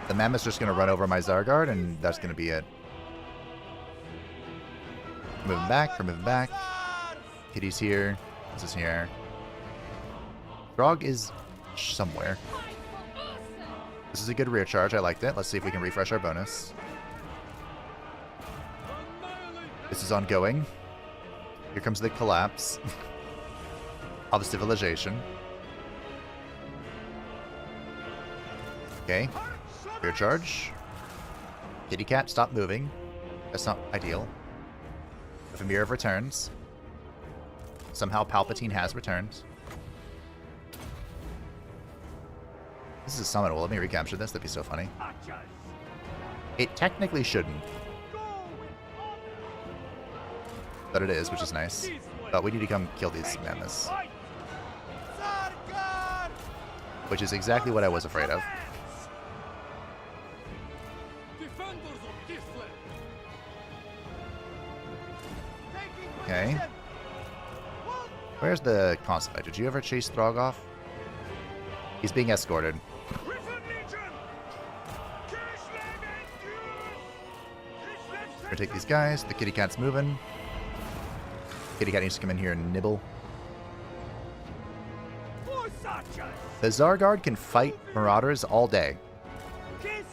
The Mammoth's just going to run over my Zargard, and that's going to be it. We're moving back. Kitty's here. This is here. Throg is somewhere. This is a good rear charge. I liked it. Let's see if we can refresh our bonus. This is ongoing. Here comes the collapse of civilization. Okay. Rear charge. Kitty cat, stop moving. That's not ideal. If Emir returns. Somehow Palpatine has returned. This is a summon. Well, let me recapture this. That'd be so funny. It technically shouldn't. But it is, which is nice. But we need to come kill these mammoths. Which is exactly what I was afraid of. Okay. Where's the consulate? Did you ever chase Throg off? He's being escorted. We're gonna take these guys. The kitty cat's moving. Kitty cat needs to come in here and nibble. The Zargard can fight Marauders all day.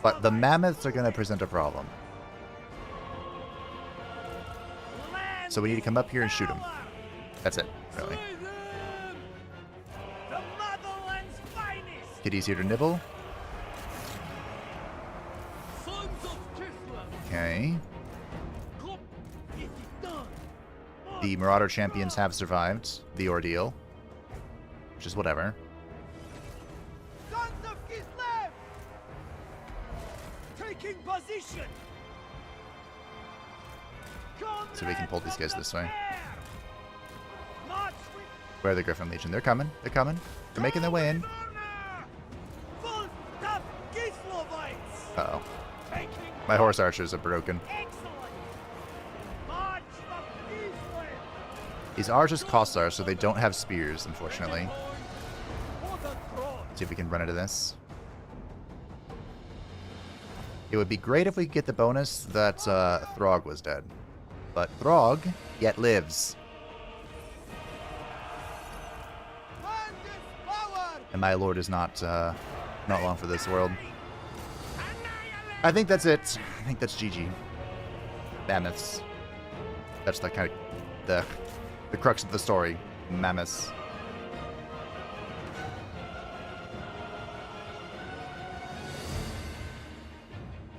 But the Mammoths are going to present a problem. So we need to come up here and shoot him. That's it, really. The motherland's finest. Kitty's here to nibble. Sons of Kislev. Okay. Come, it is done. The Marauder champions have survived the ordeal. Which is whatever. Sons of Kislev. Taking position. So we can pull these guys this way. March with Where are the Griffin Legion? They're coming. They're coming. They're making their way in. full tough Kislevites. Uh-oh. Taking My horse archers are broken. excellent. March from Kislev. These are just Kossar, so they don't have spears, unfortunately. For the throne. See if we can run into this. It would be great if we could get the bonus that Throg was dead. But Throg yet lives. And my lord is not long for this world. I think that's it. I think that's GG. Mammoths. That's the kind of the crux of the story. Mammoths.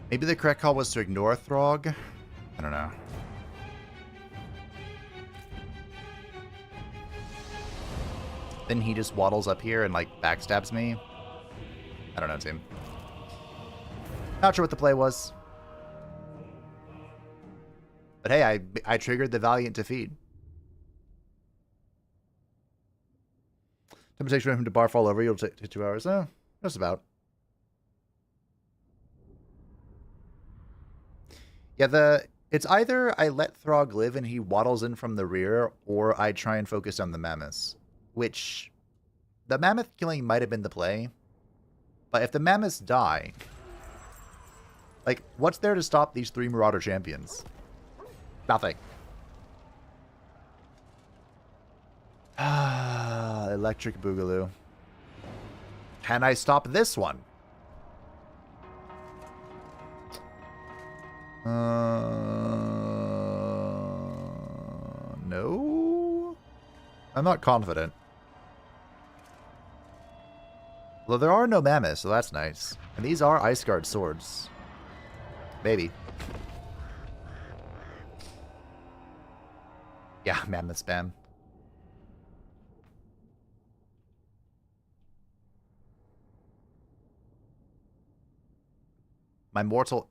Maybe the correct call was to ignore Throg? I don't know. Then he just waddles up here and, like, backstabs me. I don't know, team. Not sure what the play was. But hey, I triggered the Valiant Defeat. Temptation for him to barf all over you. It'll take 2 hours. Oh, just about. Yeah, it's either I let Throg live and he waddles in from the rear, or I try and focus on the mammoths. Which, the mammoth killing might have been the play. But if the mammoths die, like, what's there to stop these 3 Marauder champions? Nothing. Ah, Electric Boogaloo. Can I stop this one? No? I'm not confident. Well, there are no mammoths, so that's nice. And these are Ice Guard swords. Maybe. Yeah, mammoth spam. My mortal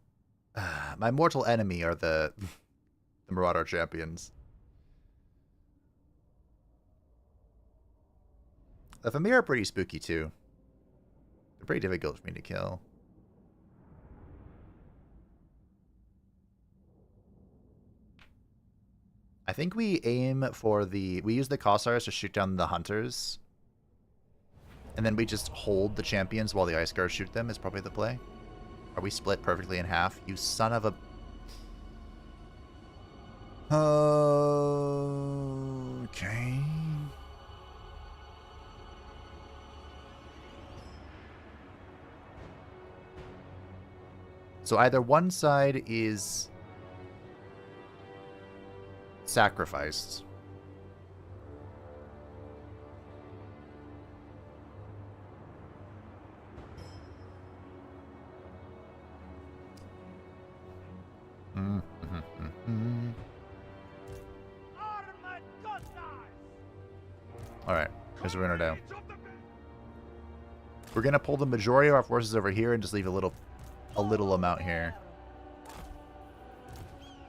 enemy are the Marauder champions. The Famir are pretty spooky too. They're pretty difficult for me to kill. I think we aim for we use the Kossars to shoot down the hunters. And then we just hold the champions while the Ice Guards shoot them is probably the play. Are we split perfectly in half? You son of a... Okay. So either one side is sacrificed. Alright, here's what we're gonna do. We're gonna pull the majority of our forces over here and just leave a little amount here.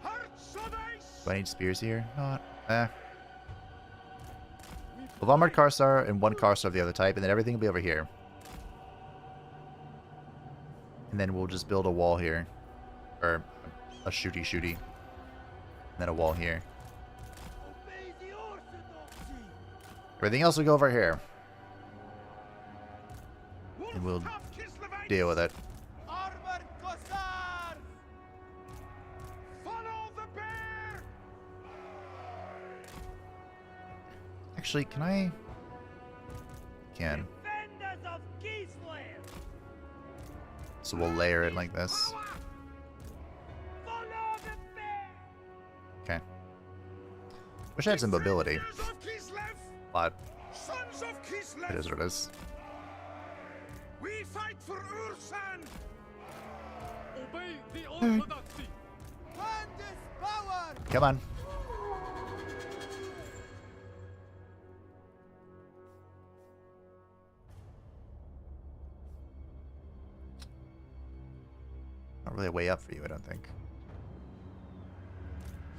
Do I need spears here? Not. We'll armored Karsar and 1 Karsar of the other type, and then everything will be over here. And then we'll just build a wall here. Or a shooty. And then a wall here. Everything else will go over here. And we'll deal with it. Actually, can I? Can. So we'll layer it like this. Wish I had some mobility. Defenders of Kislev, But sons of Kislev, it is what it is. we fight for Ursan. Obey the orthodoxy. Come on. Not really a way up for you, I don't think.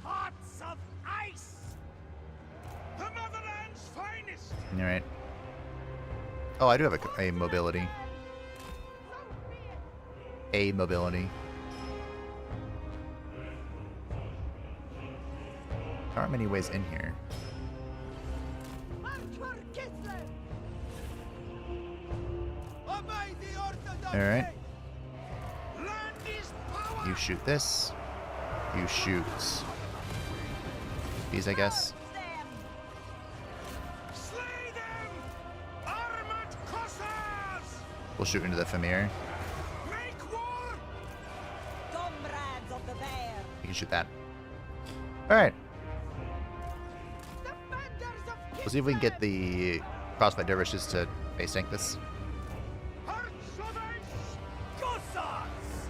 Hearts of ice, the motherland's finest. All right. Oh, I do have a mobility. A mobility. There aren't many ways in here. Alright. Land is power. You shoot this. You shoot these, I guess. Slay them, armored cossars. We'll shoot into the Famir. Make war. Comrades of the bear. You can shoot that. Alright. Defenders of We'll see if we can get the Crossfight Dervishes to base tank this. Hearts of ice. Cossars.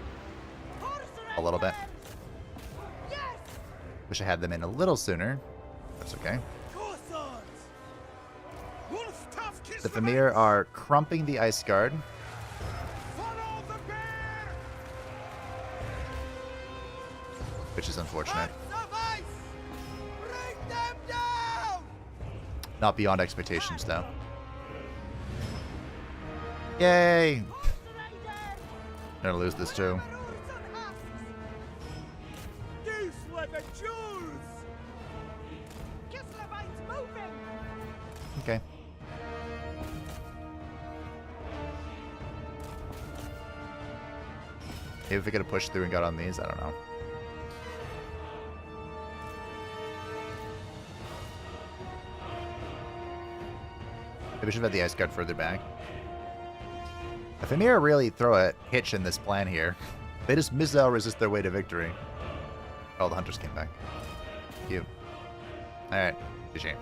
A little bit. Yes. Wish I had them in a little sooner. That's okay. Cossars. Wolf tough Kislev. The Famir are crumping the Ice Guard. Follow the bear. Which is unfortunate. Of ice. Bring them down. Not beyond expectations, though. Yay! Gonna lose this too. These were the Jews. Kislevites moving. Okay. Maybe if we could have pushed through and got on these, I don't know. Maybe we should have had the Ice Guard further back. The Famir really throw a hitch in this plan here. They just missile resist their way to victory. Oh, the Hunters came back. Cute. Alright, good shame.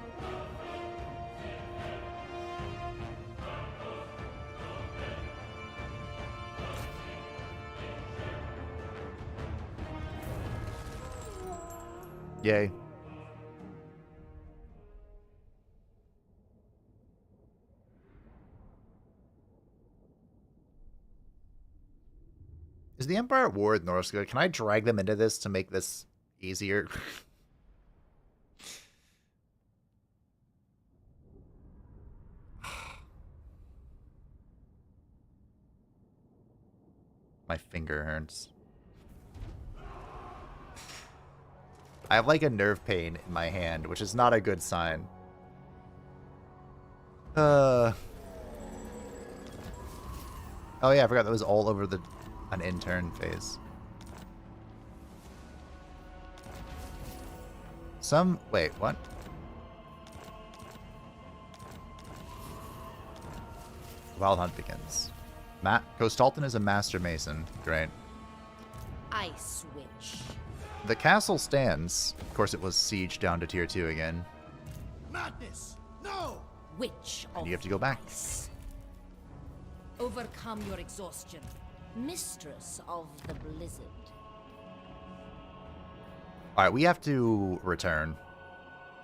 Yay. Is the Empire at war with Norska? Can I drag them into this to make this easier? My finger hurts. I have like a nerve pain in my hand, which is not a good sign. Oh yeah, I forgot that was all over an intern phase. Wait, what? Wild hunt begins. Kostalton is a master mason. Great. Ice Witch. The castle stands. Of course, it was sieged down to tier 2 again. Madness. No. Witch of And you have to go back. Ice. Overcome your exhaustion. Mistress of the blizzard. Alright, we have to return.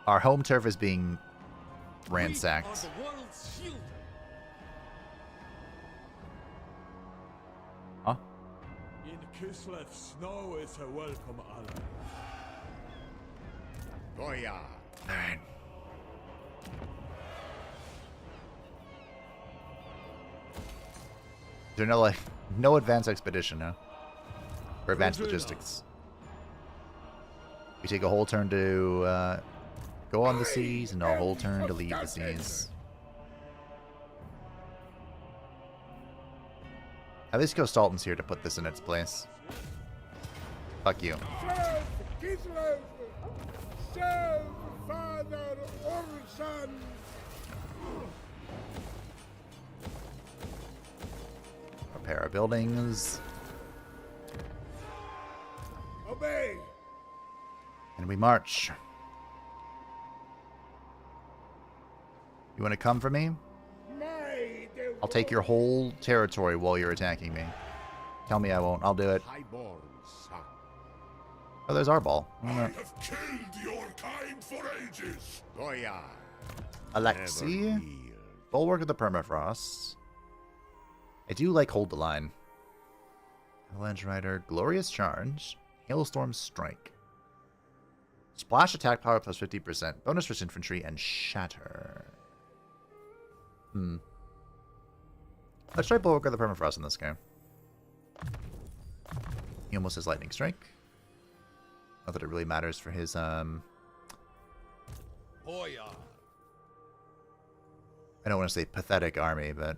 Our home turf is being ransacked. The world's shield. Huh? In Kislev, snow is a welcome ally. Goya. Alright. Is there no advanced expedition, huh? Or advanced logistics? We take a whole turn to go on the seas and a whole turn to leave the seas. At least Kostalton's here to put this in its place. Fuck you. Serve Kislev. Serve Father Ursan. Repair our buildings. Obey. And we march. You want to come for me? I'll take your whole territory while you're attacking me. Tell me I won't. I'll do it. Highborn son. Oh, there's our ball. I have killed your kind for ages. Goya. Alexei. Never yield. Bulwark of the Permafrost. I do like Hold the Line. Avalanche Rider. Glorious Charge. Hailstorm Strike. Splash attack power plus 50%. Bonus for infantry and Shatter. Let's try Bulwark of the Permafrost in this game. He almost has Lightning Strike. Not that it really matters for his, Hoya. I don't want to say pathetic army, but...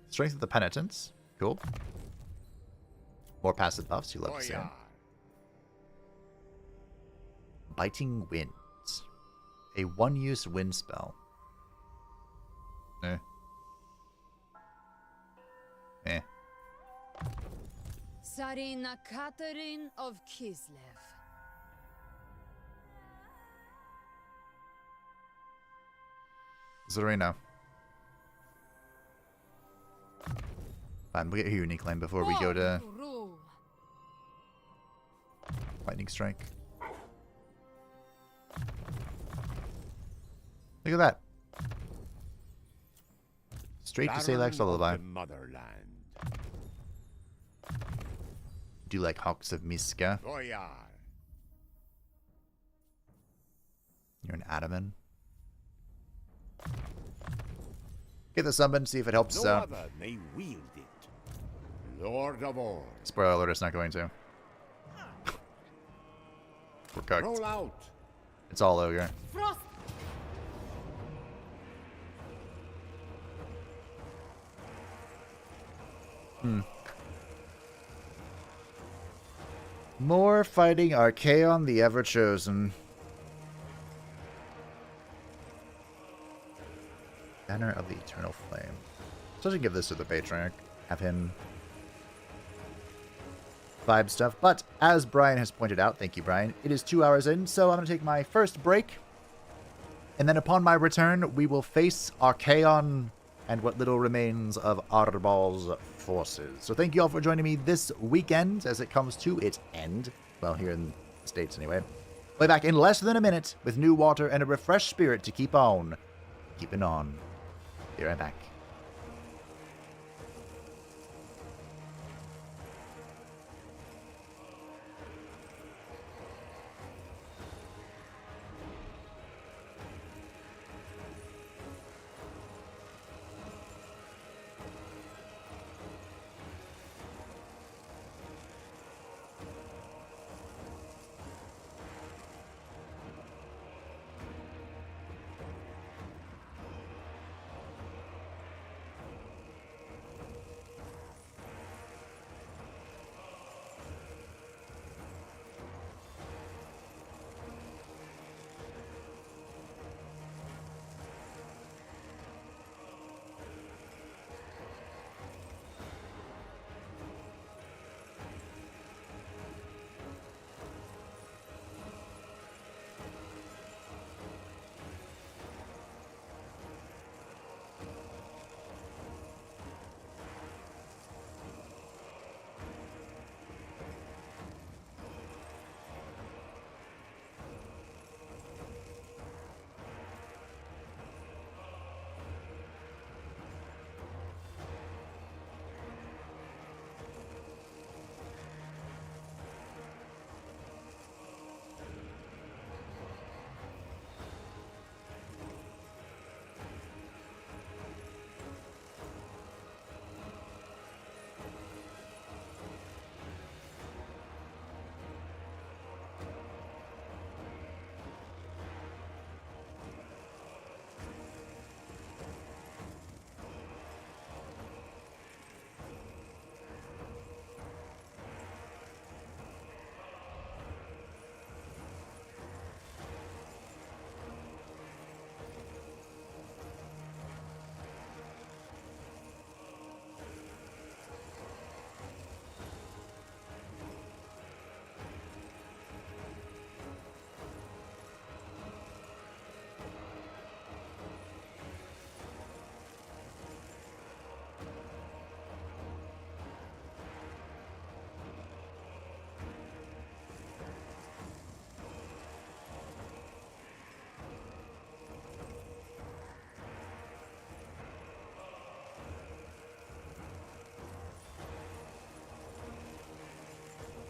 Strength of the Penitents. Cool. More passive buffs, you love to see. Goya. Biting Winds. A one-use wind spell. Eh. Eh. Tsarina Catherine of Kislev. Zarina. Fine, we'll get your unique lane before we go to Rule. Lightning Strike. Look at that. Straight to Salak's Baron of Lullaby. the Motherland. Do you like Hawks of Miska? Goya. You're an Adaman. Get the summon, see if it helps No out. other may wield it. Lord of all. Spoiler alert, it's not going to. We're cooked. Roll out. It's all ogre. Frost. More fighting Archaon the Ever-Chosen. Banner of the Eternal Flame. So I should give this to the Patriarch. Have him vibe stuff. But as Brian has pointed out, thank you, Brian, it is 2 hours in, so I'm going to take my first break. And then upon my return, we will face Archaon and what little remains of Arbal's forces. So thank you all for joining me this weekend as it comes to its end. Well, here in the States anyway. We'll be back in less than a minute with new water and a refreshed spirit to keep on. Keeping on. Be right back.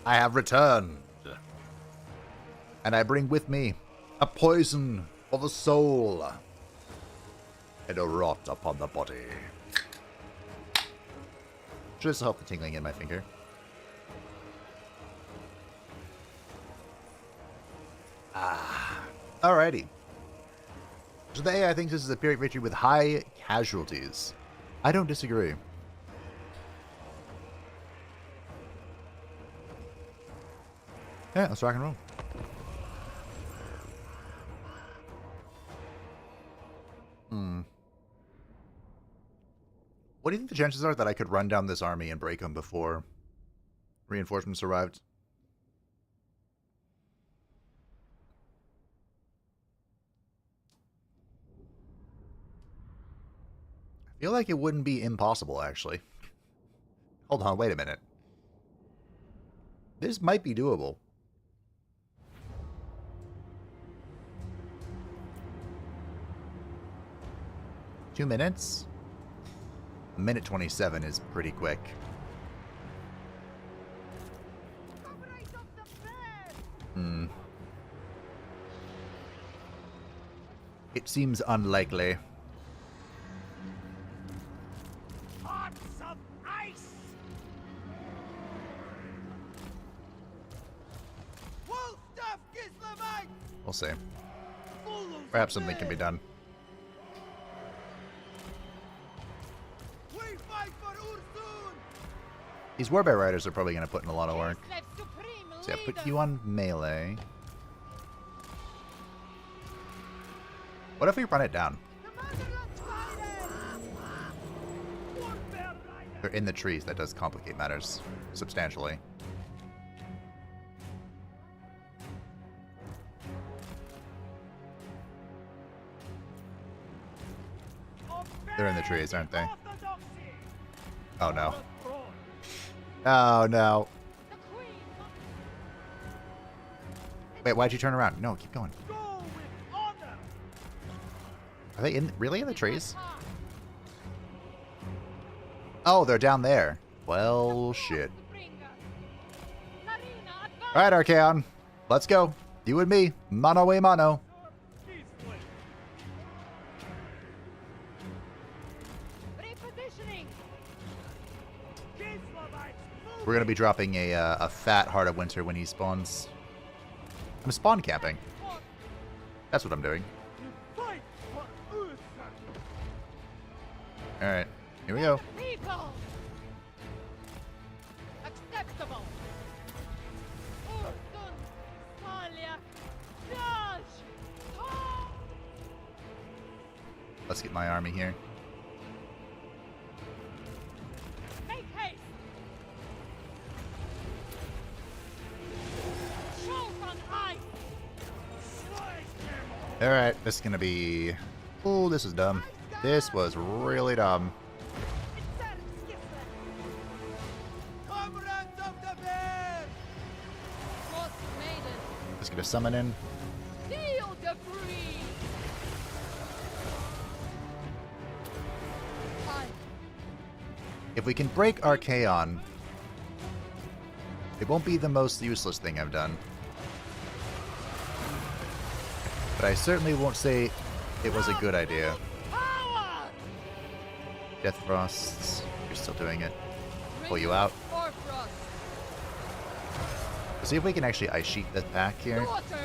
I have returned. And I bring with me a poison for the soul and a rot upon the body. Just help the tingling in my finger. Alrighty. Today I think this is a Pyrrhic victory with high casualties. I don't disagree. Yeah, let's rock and roll. What do you think the chances are that I could run down this army and break them before reinforcements arrived? I feel like it wouldn't be impossible, actually. Hold on, wait a minute. This might be doable. Two minutes? Minute 27 is pretty quick. It seems unlikely. Hearts of ice! Wolfstaff Kislevite! We'll see. Perhaps something can be done. We fight for Ursun! These Warbear Riders are probably going to put in a lot of work. Kislev supreme So yeah, put leader. you on melee. What if we run it down? They're in the trees. That does complicate matters substantially. They're in the trees, aren't they? Oh no. Oh no. The queen. Wait, why'd you turn around? No, keep going. Go with honor! Are they really in the trees? Oh, they're down there. Well, shit. Alright, Archaon. Let's go. You and me. Mano a mano. Repositioning. We're going to be dropping a fat Heart of Winter when he spawns. I'm spawn camping. That's what I'm doing. Fight for Ursun! Alright, here we go. People. Acceptable. Ursun. Salia. Judge. Let's get my army here. Make haste. Shoot on ice. Alright, this is going to be... Oh, this is dumb. This was really dumb. Comrades of the bear! Frost maiden. Let's get a summon in. Steel debris. Fine. If we can break Archaon, it won't be the most useless thing I've done. But I certainly won't say it was a good idea. Power. Death Frosts, you're still doing it. Pull you out. Or frost. Let's see if we can actually Ice Sheet this pack here. Daughter.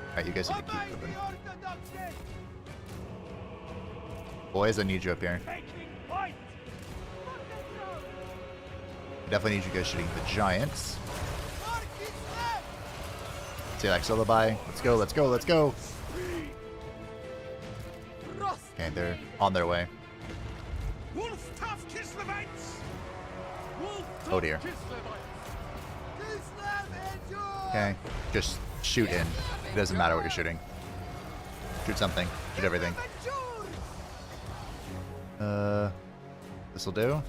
Alright, you guys need to Obey keep moving. the orthodoxy! Boys, I need you up here. Taking point! I definitely need you guys shooting the giants. Kislev! Say like Lullaby. Let's go, let's go, let's go. Frost. Okay, they're on their way. Wolfstaff Kislevites! Oh dear. Kislev endure! Okay, just shoot in. It doesn't matter what you're shooting. Shoot something. Shoot everything. This'll do.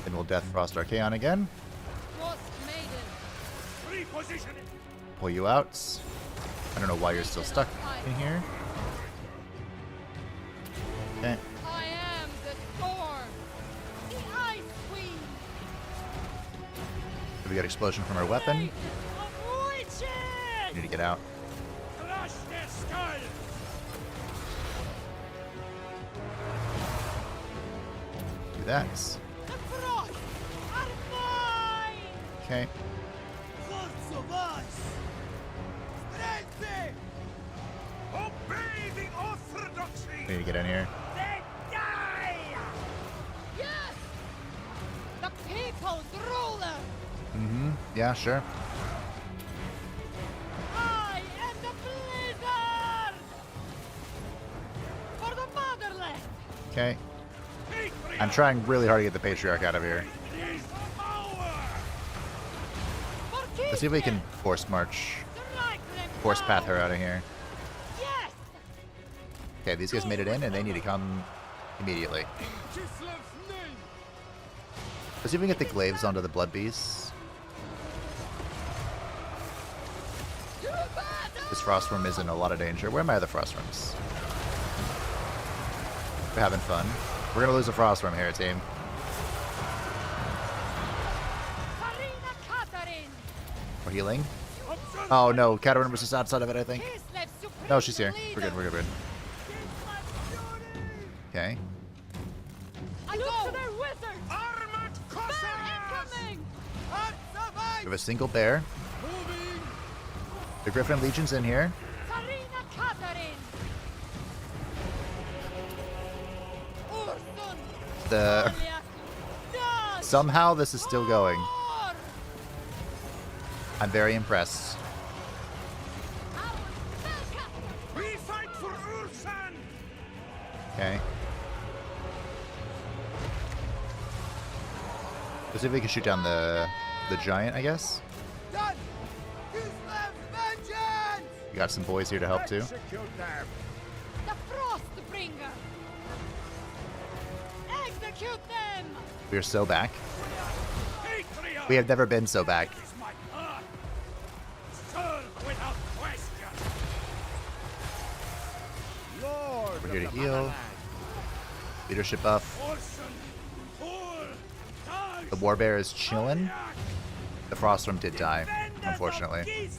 Then we'll Death Frost Archaon again. Frost maiden. Repositioning! Pull you out. I don't know why you're still stuck in here. Okay. I am the storm. The ice queen. We got explosion from our weapon. Witches! Need to get out. Crush their skulls! Do that. The frost are mine! Okay. Gods of us! Strengthen! Obey the orthodoxy! We need to get in here. They die! Yes! The people's ruler! Mm-hmm. Yeah, sure. I am the blizzard! For the motherland! Okay. I'm trying really hard to get the Patriarch out of here. Let's see if we can force march. Force path her out of here. Yes! Okay, these guys made it in and they need to come immediately. Let's see if we can get the glaives onto the blood beasts. This frost worm is in a lot of danger. Where are my other frost worms? We're having fun. We're gonna lose a frost worm here, team. We're healing. Oh no, Katarina was just outside of it, I think. No, she's here. We're good, we're good, we're good. Okay. I go to their wizards! Armored incoming! We have a single bear. The Griffin Legion's in here. The somehow this is still going. I'm very impressed. We fight for Ursan! Okay. Let's see if we can shoot down the giant, I guess. Done! Kislev's vengeance! We got some boys here to help too. Execute them. The Frostbringer! Execute them! We are so back. We have never been so back. Without question! Lord We're here to of the heal. motherland. Leadership buff. The Warbear is chilling. The Frostworm did die, unfortunately.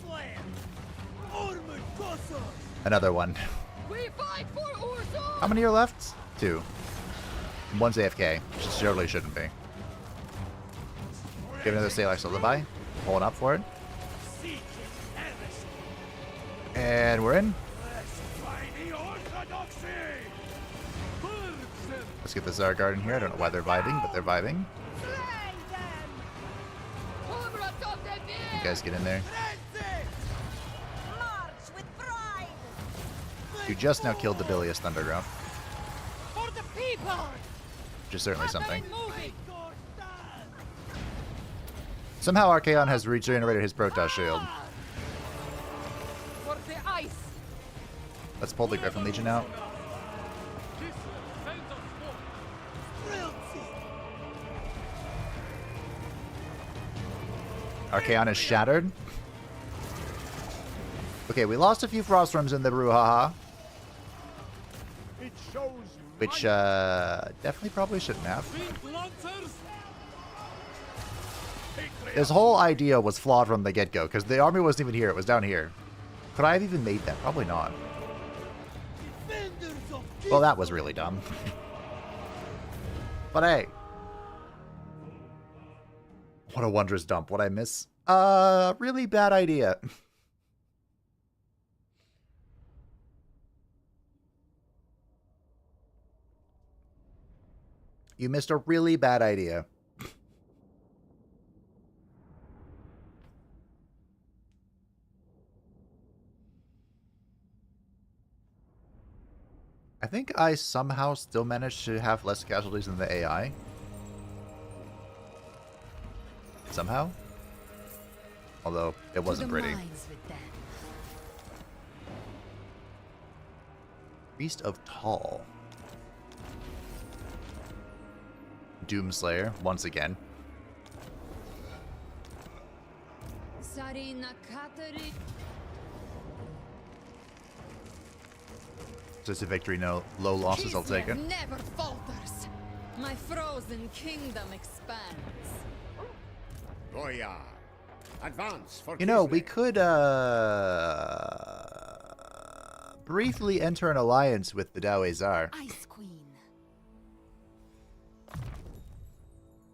Another one. We fight for Ursun! How many are left? 2. One's AFK, which surely shouldn't be. Give another Salak's Lullaby. Pulling up for it. And we're in. Let's get the Zar Guard in here. I don't know why they're vibing, but they're vibing. You guys get in there. You just now killed the Bilious Thundergrowth, For the people! which is certainly something. Somehow Archaon has regenerated his Protoss shield. For the ice! Let's pull the Griffin Legion out. Archaon is shattered. Okay, we lost a few Frostworms in the brouhaha, It shows which definitely probably shouldn't have. His whole idea was flawed from the get-go, because the army wasn't even here, it was down here. Could I have even made that? Probably not. Well, that was really dumb. But hey. What a wondrous dump. What'd I miss? Really bad idea. You missed a really bad idea. I think I somehow still managed to have less casualties than the AI. Somehow. Although, it wasn't pretty. Beast of Tall. Doomslayer, once again. Just a victory, no low losses, I'll take it. Never falters. My frozen kingdom expands. Goya, Advance for You know, we Kislev. could briefly enter an alliance with the Dao Czar. Ice Queen.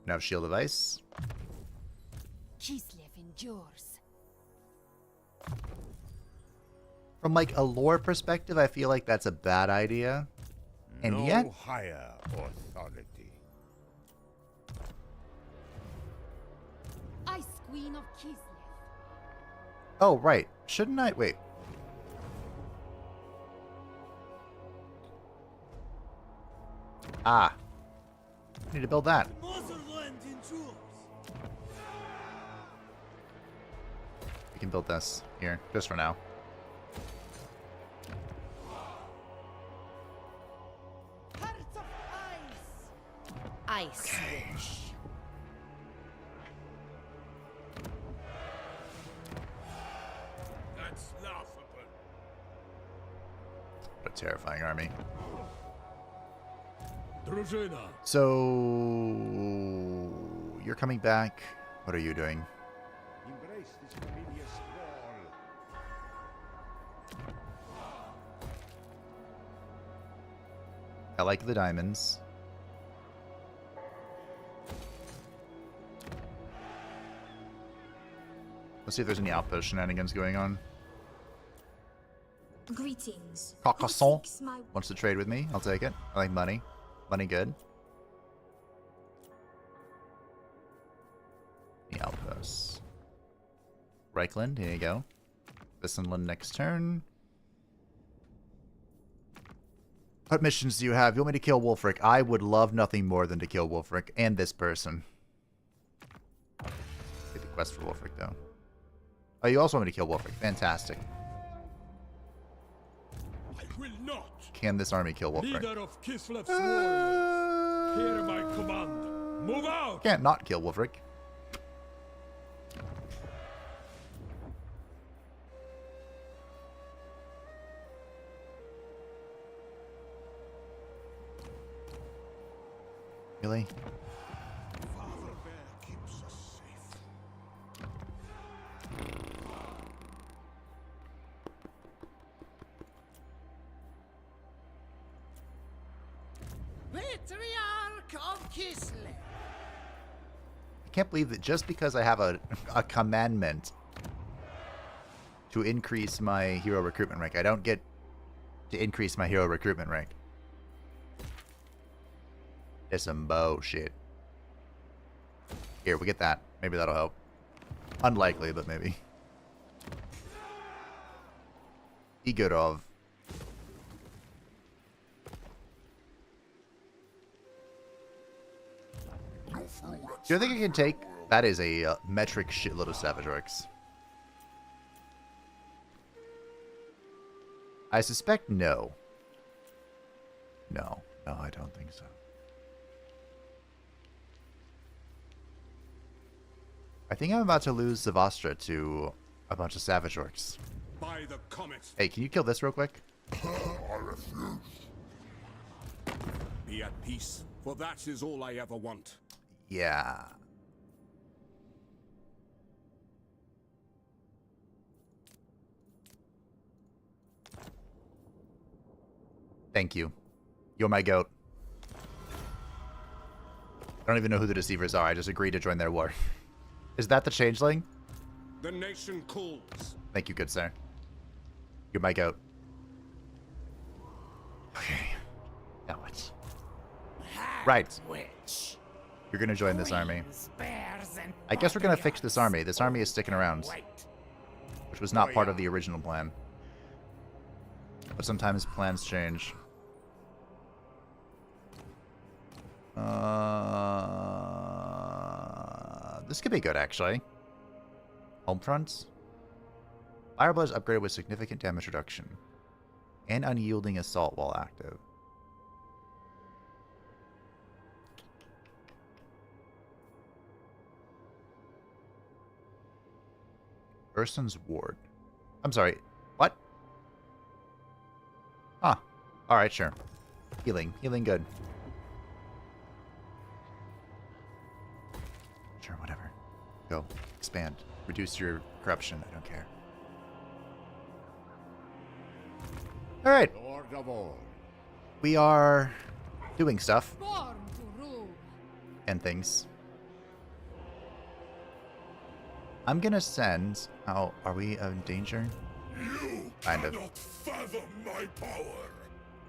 Now Shield of Ice. Kislev endures. From like a lore perspective, I feel like that's a bad idea. And No yet, higher authority. Ice Queen of Kislev. oh right, shouldn't I? Wait. Ah, need to build that. Motherland endures. We can build this here, just for now. Hearts of ice. Ice Witch. That's laughable. What a terrifying army. Drużyna. So you're coming back. What are you doing? Embrace this familiar squall. I like the diamonds. Let's see if there's any outpost shenanigans going on. Greetings. Carcassonne Who seeks my wants to trade with me. I'll take it. I like money. Money good. The outposts. Reichland, here you go. Vissenland next turn. What missions do you have? You want me to kill Wulfrik? I would love nothing more than to kill Wulfrik and this person. Get the quest for Wulfrik, though. Oh, you also want me to kill Wulfrik. Fantastic. I will not. Can this army kill Wulfrik? Leader of Kislev's warriors. Hear my command. Move out. Can't not kill Wulfrik. Really? Father Bear keeps us safe. Patriarch of Kislev. I can't believe that just because I have a commandment to increase my hero recruitment rank, I don't get to increase my hero recruitment rank. It's some bullshit. Here, we get that. Maybe that'll help. Unlikely, but maybe. Igorov. Do you think I can take? That is a metric shitload of Savage Orcs. I suspect no. No, I don't think so. I think I'm about to lose Zavastra to a bunch of Savage Orcs. By the comet. Hey, can you kill this real quick? I refuse. Be at peace, for that is all I ever want. Yeah. Thank you. You're my goat. I don't even know who the deceivers are. I just agreed to join their war. Is that the changeling? The nation calls. Thank you, good sir. You're my goat. Okay. Now what? Right. You're gonna join this army. I guess we're gonna fix this army. This army is sticking around. Which was not part of the original plan. But sometimes plans change. This could be good, actually. Home fronts. Fireball is upgraded with significant damage reduction. And unyielding assault while active. Urson's Ward. I'm sorry. What? Ah. Alright, sure. Healing. Healing good. Sure, whatever. Go. Expand. reduce your corruption. I don't care. All right. Lord of all. We are doing stuff Born to rule. and things. I'm gonna send. Oh, are we in danger? You Kind of. cannot fathom my power. Alright,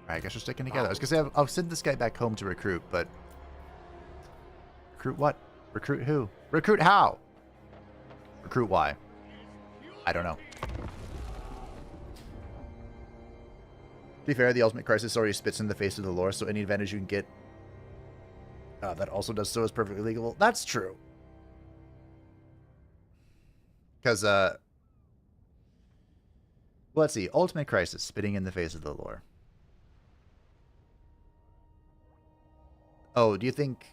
I guess we're sticking together. I was gonna say I'll send this guy back home to recruit, but recruit what? Recruit who? Recruit how? Recruit why? I don't know. To be fair, the Ultimate Crisis already spits in the face of the lore, so any advantage you can get that also does so is perfectly legal. That's true. Because, let's see. Ultimate Crisis, spitting in the face of the lore. Oh, do you think...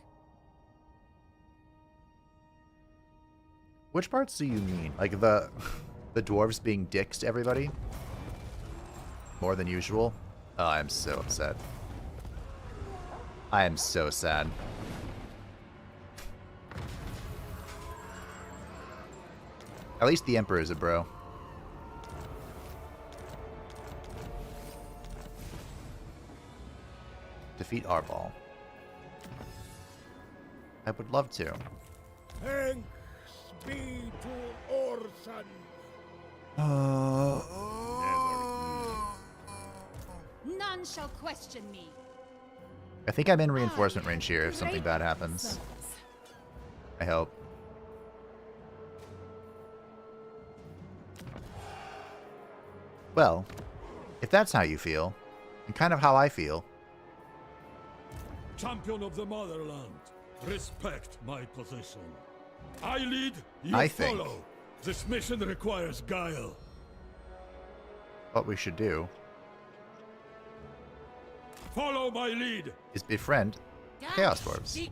Which parts do you mean? Like the dwarves being dicks to everybody? More than usual? Oh, I'm so upset. I am so sad. At least the Emperor is a bro. Defeat Arbol. I would love to. Thanks be to Orson. None shall question me. I think I'm in reinforcement range here if something bad happens. I hope. Well, if that's how you feel, and kind of how I feel, Champion of the motherland, respect my position. I lead, you I think- follow. This mission requires guile. what we should do Follow my lead. is befriend Chaos Dwarves. Stay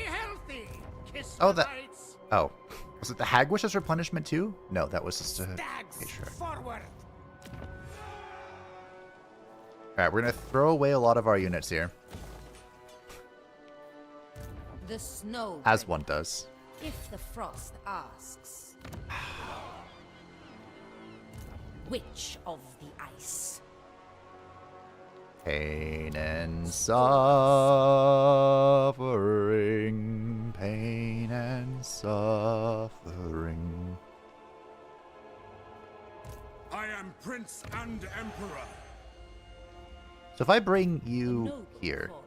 healthy, Oh, that- Kislevites. Oh, was it the Hag Wishes replenishment too? No, that was just a Stags Patriarch. forward. Alright, we're gonna throw away a lot of our units here, The snow. as bring, one does. If the frost asks. Which of the ice? Pain and suffering, pain and suffering. I am Prince and Emperor. So if I bring The you noble here, calling.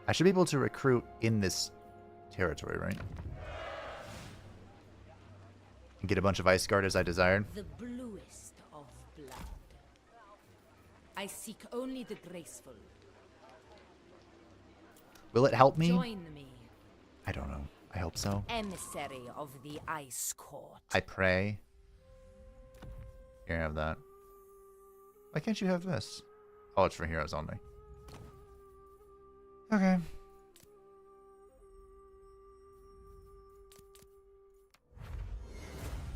I should be able to recruit in this territory, right? And get a bunch of Ice Guard as I desired. The bluest of blood. I seek only the graceful. Will it help me? Join me, I don't know. I hope so. emissary of the Ice Court. I pray. Here, have that. Why can't you have this? Oh, it's for heroes only. Okay.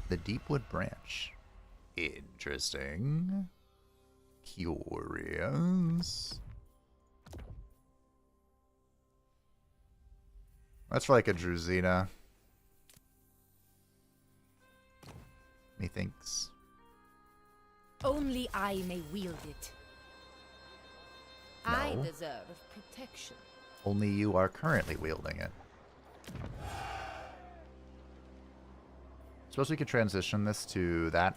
The Deepwood Branch. Interesting. Curious. That's for like a Druzina. Methinks. Only I may wield it. I No. deserve protection. Only you are currently wielding it. Suppose we could transition this to that.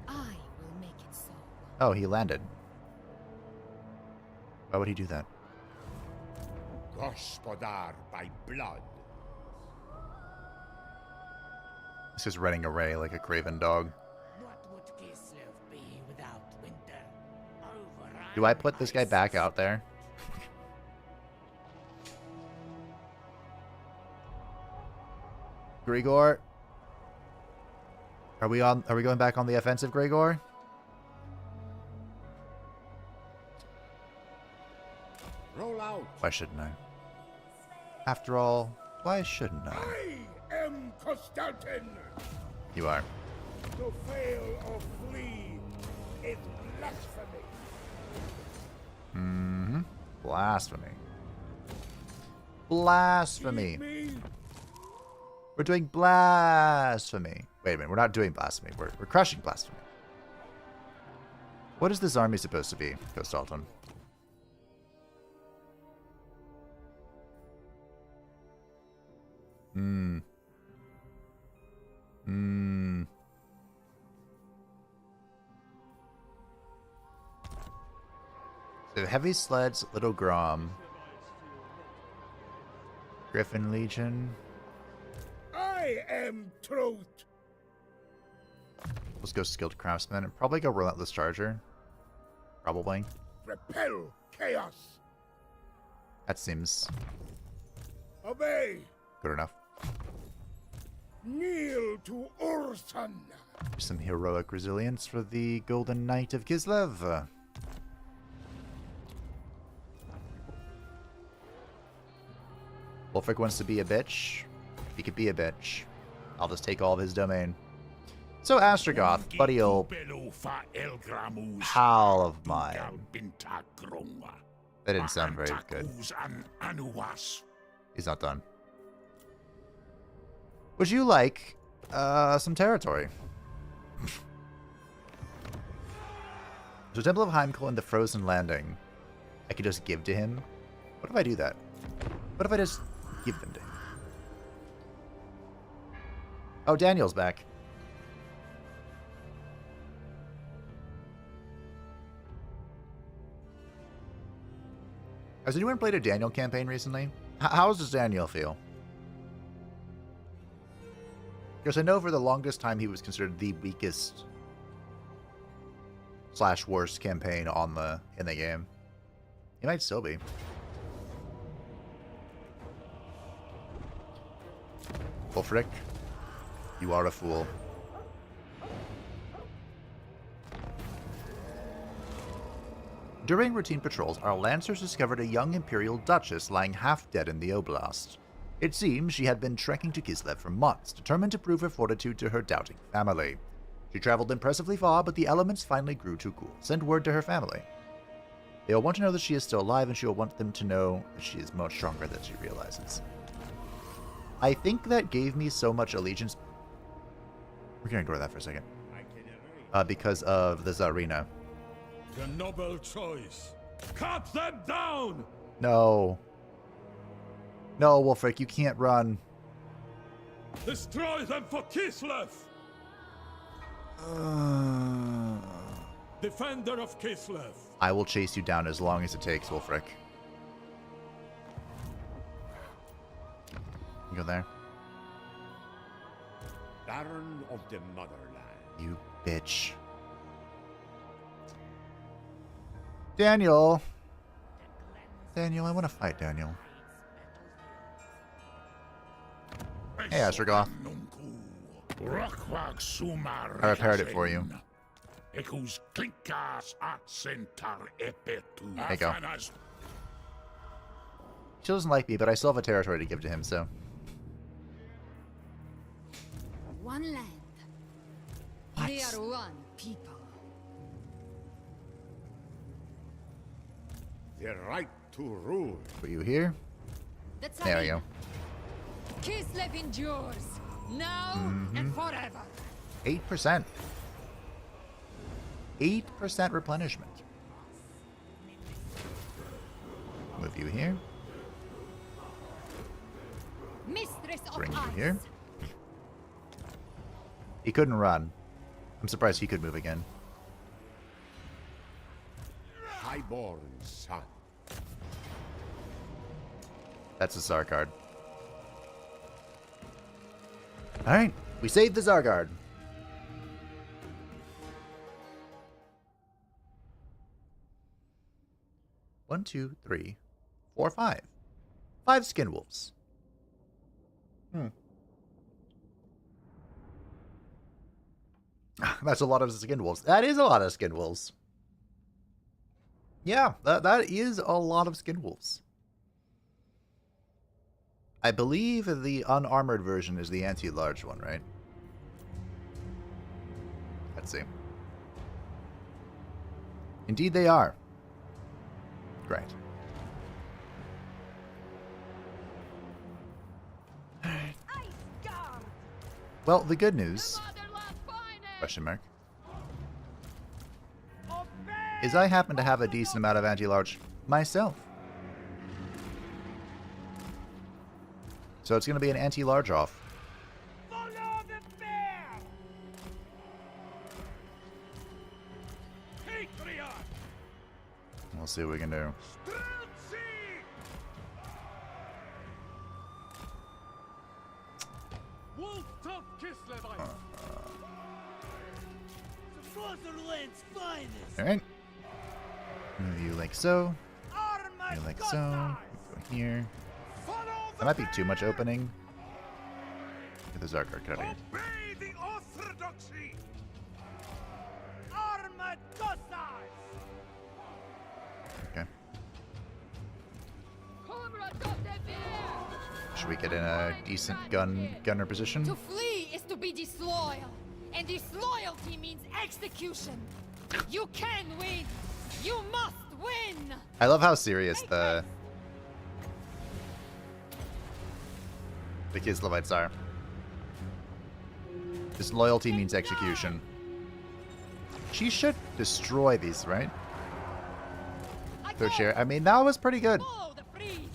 I will make it so. Oh, he landed. Why would he do that? Gospodar by blood. He's just running away like a craven dog. What would Kislev be without winter? Do I put this guy back out there? Grigor? Are we going back on the offensive, Grigor? Roll out. Why shouldn't I? After all, why shouldn't I? I am Constantin. You are. To fail or flee is blasphemy. Mm-hmm. Blasphemy. blasphemy. We're doing blasphemy. Wait a minute, we're not doing blasphemy. We're crushing blasphemy. What is this army supposed to be, Ghost Alton? So heavy sleds, Little Grom. Griffin Legion. I am truth. Let's go Skilled Craftsman and probably go Relentless Charger. Probably. Repel chaos. That seems Obey. good enough. Kneel to Ursun. Some heroic resilience for the Golden Knight of Kislev. Wulfrik wants to be a bitch. He could be a bitch. I'll just take all of his domain. So Astrogoth, buddy old pal of mine. That didn't sound very good. He's not done. Would you like some territory? So Temple of Heimkall and the Frozen Landing, I could just give to him. What if I do that? What if I just give them to him? Oh, Daniel's back. Has anyone played a Daniel campaign recently? How does Daniel feel? Because I know for the longest time he was considered the weakest / worst campaign in the game. He might still be. Wulfrik, you are a fool. During routine patrols, our lancers discovered a young Imperial Duchess lying half dead in the Oblast. It seems she had been trekking to Kislev for months, determined to prove her fortitude to her doubting family. She traveled impressively far, but the elements finally grew too cool. Send word to her family. They will want to know that she is still alive, and she will want them to know that she is much stronger than she realizes. I think that gave me so much allegiance. We're going to ignore that for a second. Because of the Tsarina. The noble choice. Cut them down! No. No, Wulfrik, you can't run. Destroy them for Kislev! Defender of Kislev. I will chase you down as long as it takes, Wulfrik. You go there. Baron of the Motherland. You bitch. Daniel. Daniel, I want to fight Daniel. Hey, Astrogoth. I repaired it for you. There you go. He doesn't like me, but I still have a territory to give to him, so. One land. What? They are one people. The right to rule. Put you here. That's There we go. Kislev endures now and forever. 8%. 8% replenishment. Move you here. Mistress of Bring you ice. here. He couldn't run. I'm surprised he could move again. Highborn son. That's a Zargard. Alright, we saved the Zargard. One, two, three, four, five. 5 skin wolves. That's a lot of skin wolves. That is a lot of skin wolves. Yeah, that is a lot of skin wolves. I believe the unarmored version is the anti-large one, right? Let's see. Indeed they are. Great. Well, the good news, question mark, is I happen to have a decent amount of anti-large myself. So it's going to be an anti-large off. Follow the bear! Patriarch! We'll see what we can do. Wolf Kislev. The Fatherland's finest! Alright. Move you like so. Armored You like so. Go here. Follow That might be too much opening. Get the Zarkar cut here. Obey the orthodoxy! Armored Cossacks! Okay. Comrades of the bear! Should we get in a decent gunner position? To flee is to be disloyal, and disloyalty means execution. You can win. You must win. I love how serious the Kislevites are. Disloyalty means execution. She should destroy these, right? Third chair. I mean, that was pretty good. Follow the priest.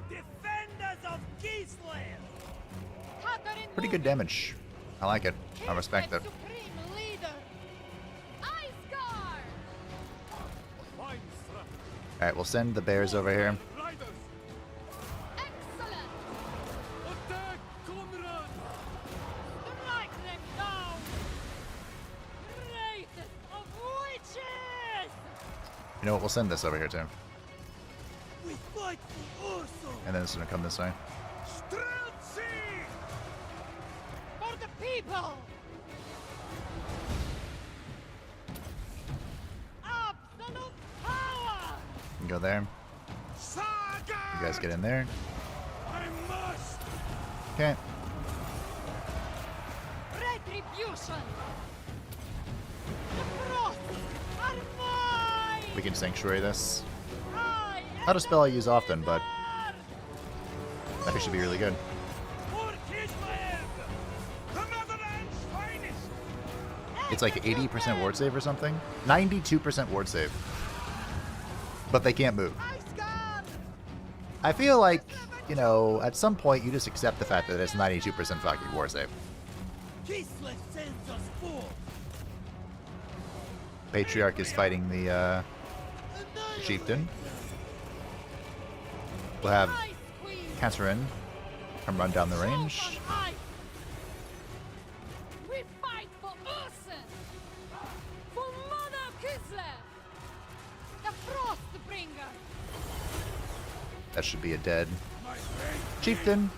Defenders of Kislev! Catherine Pretty good damage. I like it. I respect it. Supreme leader. Iceguard. Alright, we'll send the bears over here. Excellent. Attack, comrades! Strike them down. Greatest of witches. You know what? We'll send this over here too. We fight for Urso! And then it's gonna come this way. Streltsy! For the people. Absolute power. You can go there. Saga! You guys get in there. I must! Okay. Retribution. The frost are mine. We can sanctuary this. I am Not a spell I use often, but the that should be really good. For Kislev! The Motherland's finest! It's like 80% ward save or something. 92% ward save. But they can't move. Iceguard! I feel like, you know, at some point you just accept the fact that it's 92% fucking ward save. Kislev sends us forth! Patriarch is fighting the chieftain. We'll have Ice Queen. Catherine come run down the range. Ice. We fight for Ursen. For Mother Kislev. The Frostbringer. That should be a dead chieftain.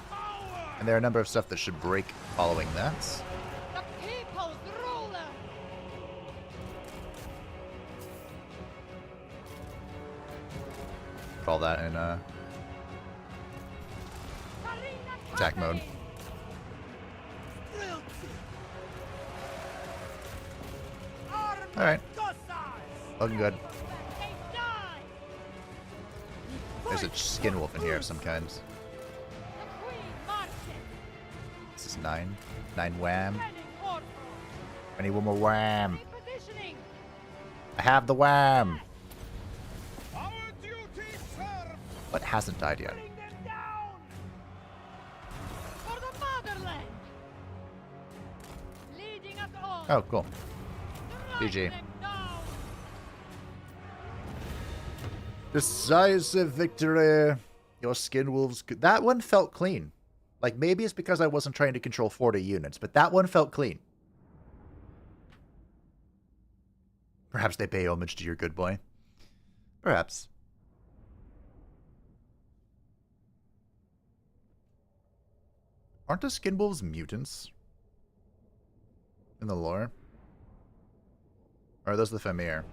And there are a number of stuff that should break following that. The people's ruler. Put all that in attack mode. Alright. Looking good. They die. There's a skin wolf in here of some kind. The Queen marches. This is 9. 9 wham. Heading forth. I need one more wham. Repositioning. I have the wham. Our duty serve! What hasn't died yet? Bring them down! For the motherland. Leading us on. Oh, cool. Strike GG. them down. Decisive victory. Your skin wolves. That one felt clean. Like, maybe it's because I wasn't trying to control 40 units, but that one felt clean. Perhaps they pay homage to your good boy. Perhaps. Aren't the skin wolves mutants? In the lore? Or are those the Femir?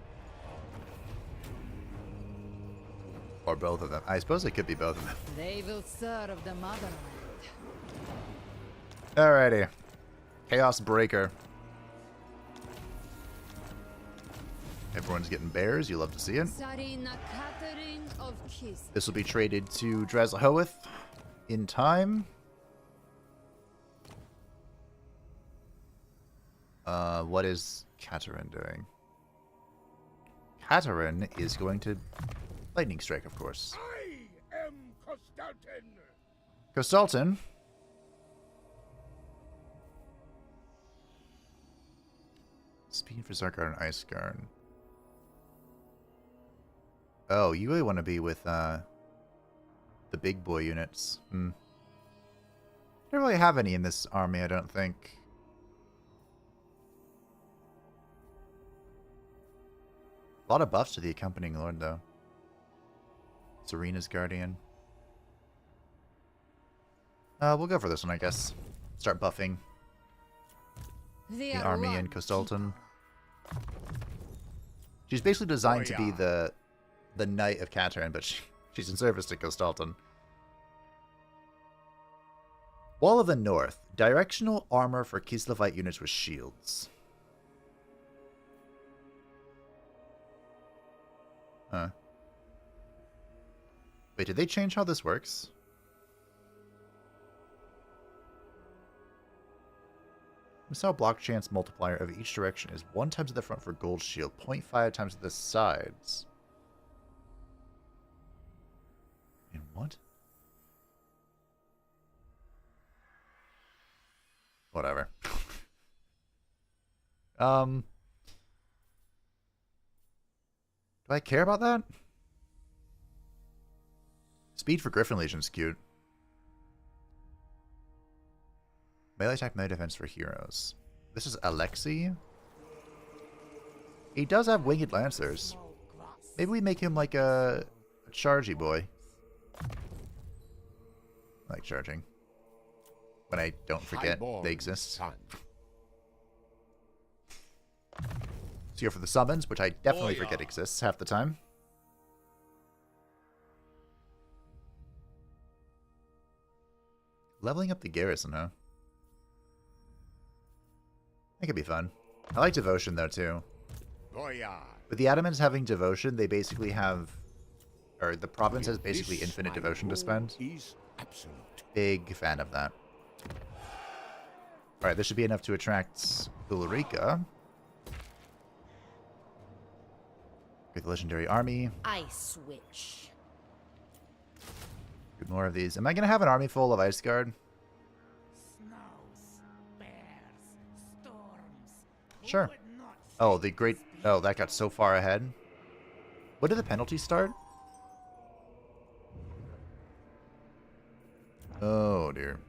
Or both of them. I suppose it could be both of them. They will serve the motherland. Alrighty. Chaos Breaker. Everyone's getting bears. You love to see it. Tsarina Catherine of Kislev. This will be traded to Drazlahoeth in time. What is Katerin doing? Katerin is going to lightning strike, of course. I am Consultant. Consultant. Speed for Zarkard and Ice Guard. Oh, you really want to be with the big boy units. Hmm. Don't really have any in this army, I don't think. A lot of buffs to the accompanying lord, though. Serena's Guardian. We'll go for this one, I guess. Start buffing the army and Consultant. She's basically designed to be the Knight of Katerin, but she's in service to Consultant. Wall of the North. Directional armor for Kislevite units with shields. Huh. Wait, did they change how this works? Missile block chance multiplier of each direction is 1 times at the front for gold shield, 0.5 times at the sides. In what? Whatever. Do I care about that? Speed for Griffin Legion's cute. Melee attack, melee defense for heroes. This is Alexei. He does have winged lancers. Maybe we make him like a chargy boy. I like charging. When I don't forget they exist. So here for the summons, which I definitely forget exists half the time. Leveling up the garrison, huh? That could be fun. I like devotion though too. With the Adamants having devotion, they basically have, or the province has basically infinite devotion to spend. Big fan of that. Alright, this should be enough to attract Ulrika. With the legendary army. I switch. Good, more of these. Am I going to have an army full of Ice Guard? Snows, bears, storms. Sure. Oh, the great... Oh, that got so far ahead. When did the penalties start? Oh, dear.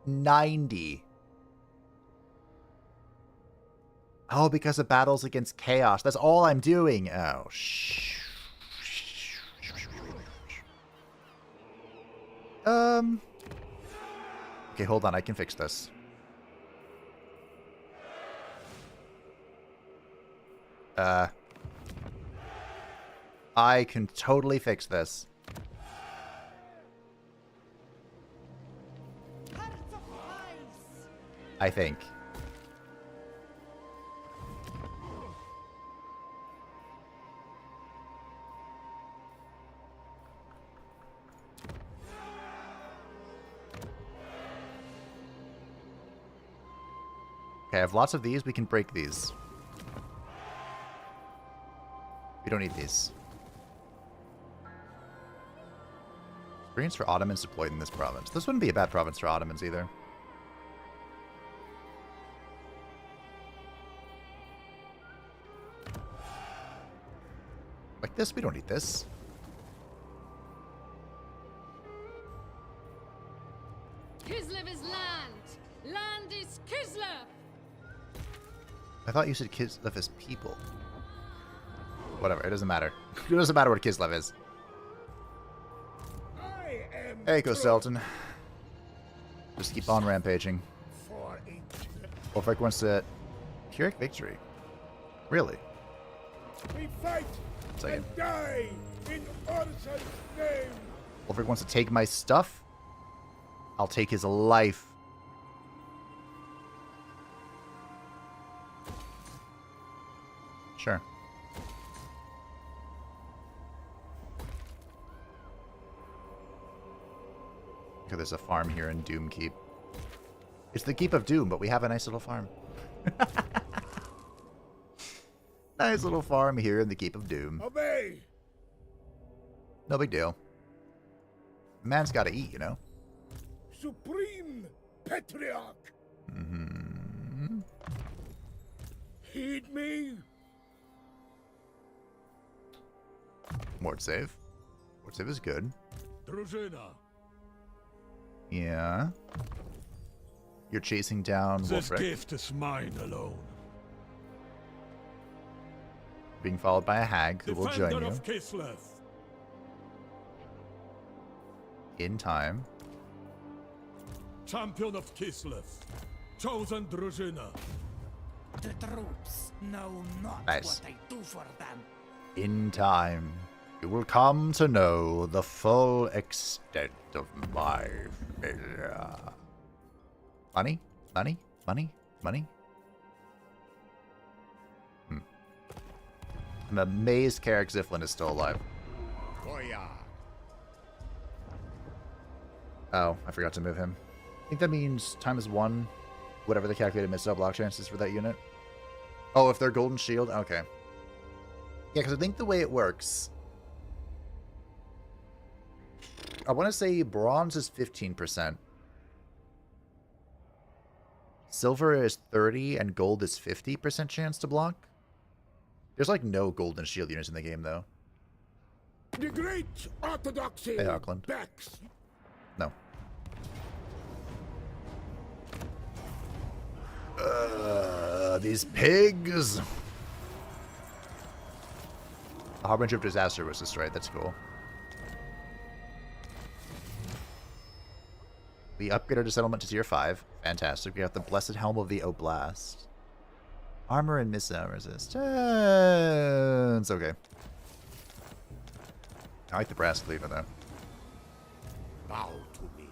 $90. Oh, because of battles against chaos. That's all I'm doing. Oh, Okay, hold on. I can fix this. I can totally fix this. I think. Okay, I have lots of these. We can break these. We don't need these. Experience for Ottomans deployed in this province. This wouldn't be a bad province for Ottomans either. Like this? We don't need this. Kislev is land. Land is Kislev. I thought you said Kislev is people. Whatever, it doesn't matter. It doesn't matter what Kislev is. Hey, Consultant. Just keep on rampaging. Wulfrik wants to... Pyrrhic victory. Really? We fight and die in Ursa's name. Wulfrik wants to take my stuff. I'll take his life. Sure. Okay, there's a farm here in Doom Keep. It's the Keep of Doom, but we have a nice little farm. Nice little farm here in the Keep of Doom. Obey! No big deal. Man's gotta eat, you know? Supreme Patriarch! Mm-hmm. Heed me! Ward save. Ward save is good. Drużyna. Yeah. You're chasing down This Wulfrik, gift is mine alone. being followed by a hag who will join Defender you of Kislev. in time. Champion of Kislev. Chosen Drużyna. The troops know not Nice. what I do for them. In time, you will come to know the full extent of my failure. Money? Money? Money? Money? I'm amazed Carrick Ziflin is still alive. Goya! Oh, I forgot to move him. I think that means ×1, whatever the calculated missed block chances for that unit. Oh, if they're Golden Shield? Okay. Yeah, because I think the way it works... I want to say bronze is 15%. Silver is 30, and gold is 50% chance to block. There's like no Golden Shield units in the game, though. The great orthodoxy Hey, Auckland. backs. No. These pigs! The Harbinger of Disaster was destroyed. That's cool. We upgraded our settlement to tier 5. Fantastic. We got the Blessed Helm of the Oblast. Armor and missile resistance. Okay. I like the brass cleaver, though. Bow to me.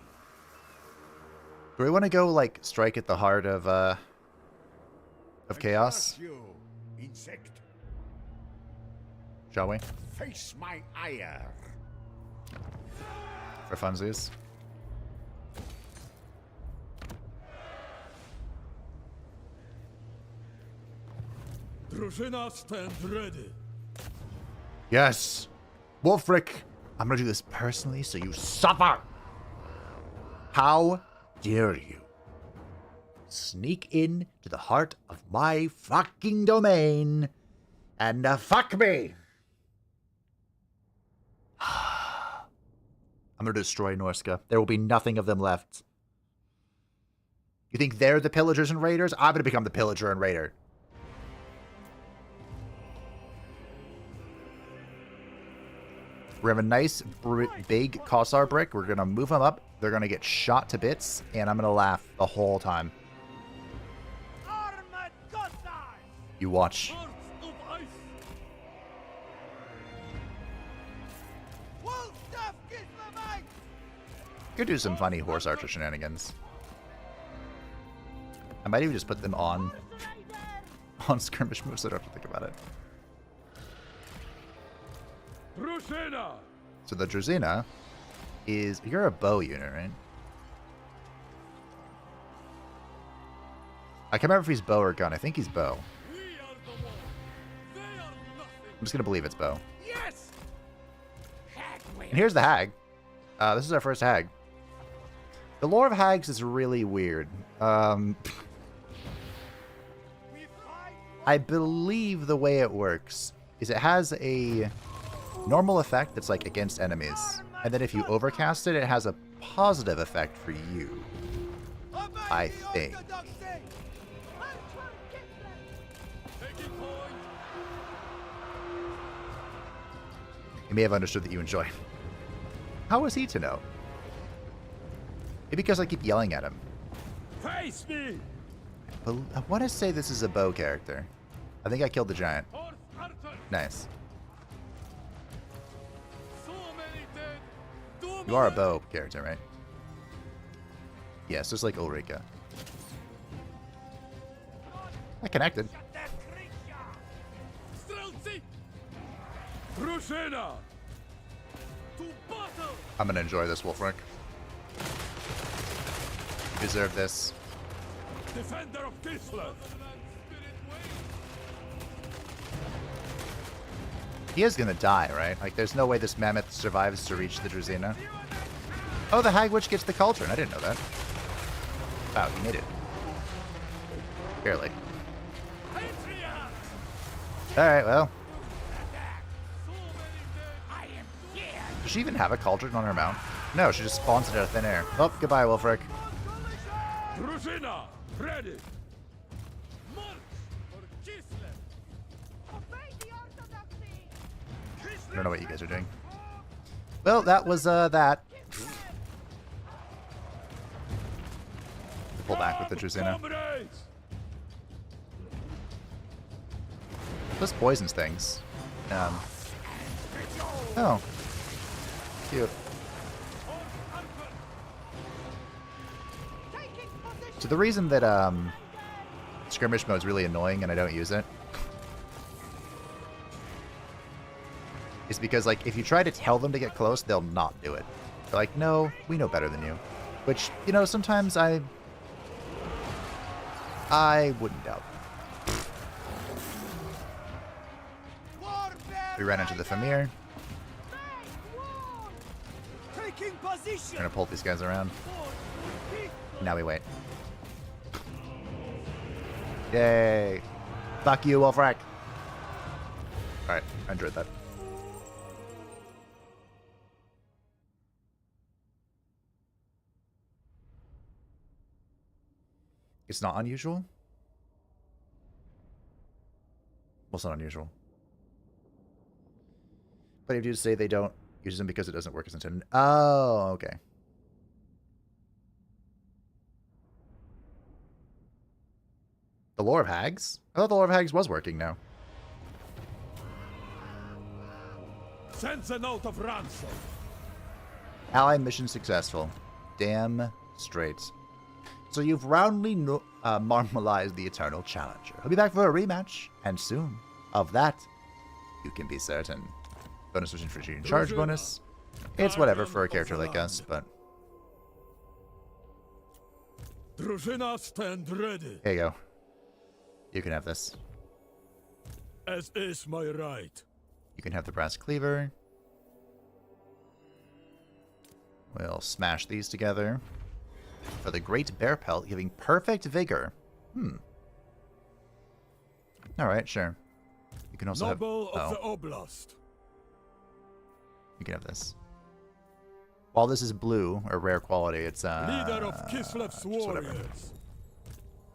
Do we want to go, like, strike at the heart of chaos? You, insect. Shall we? Face my ire. For funsies. Drużyna, stand ready. Yes! Wulfrik! I'm gonna do this personally so you suffer! How dare you sneak in to the heart of my fucking domain and fuck me! I'm gonna destroy Norska. There will be nothing of them left. You think they're the pillagers and raiders? I'm gonna become the pillager and raider. We have a nice big Kossar brick. We're going to move them up. They're going to get shot to bits, and I'm going to laugh the whole time. You watch. Hearts of ice. Could do some funny horse archer shenanigans. I might even just put them on skirmish moves. I don't have to think about it. Drużyna. So the Druzina is... You're a bow unit, right? I can't remember if he's bow or gun. I think he's bow. We are the one. They are nothing. I'm just going to believe it's bow. Yes! And here's the hag. This is our first hag. The lore of hags is really weird. I believe the way it works is it has a normal effect that's like against enemies. And then if you overcast it, it has a positive effect for you. I think. He may have understood that you enjoy it. How was he to know? Maybe because I keep yelling at him. Face me. But I want to say this is a bow character. I think I killed the giant. Horse archer. Nice. So many dead. You are a bow character, right? Yes, just like Ulrika. I connected. Strelcy. Drużyna. To battle. I'm gonna enjoy this, Wulfrik. Deserve this. Defender of Kislev. He is gonna die, right? Like, there's no way this mammoth survives to reach the Druzina. Oh, the Hag Witch gets the cauldron. I didn't know that. Wow, he made it. Barely. Alright, well. Does she even have a cauldron on her mount? No, she just spawns it out of thin air. Oh, goodbye, Wulfrik. Druzina, ready. I don't know what you guys are doing. Well, that was, that. Pull back with the Druzina. This poisons things. Oh. Cute. So the reason that, skirmish mode is really annoying and I don't use it is because, like, if you try to tell them to get close, they'll not do it. They're like, no, we know better than you. Which, you know, sometimes I wouldn't doubt. We ran into the Famir. We're gonna pull these guys around. Now we wait. Yay! Fuck you, Wulfrik! Alright, I enjoyed that. It's not unusual? Well, it's not unusual. But if you say they don't use them because it doesn't work as intended. Oh, okay. The Lore of Hags? I thought the Lore of Hags was working now. Sends a note of ransom. Ally mission successful. Damn straight. So you've roundly marmalized the Eternal Challenger. He'll be back for a rematch, and soon. Of that, you can be certain. Bonus vision for shooting charge bonus. It's whatever for a character like us, but... Druzina, stand ready. Here you go. You can have this. As is my right. You can have the brass cleaver. We'll smash these together. For the great bear pelt, giving perfect vigor. Alright, sure. You can also Noble have... of the Oblast. You can have this. While this is blue, or rare quality, it's, Leader of Kislev's whatever. warriors.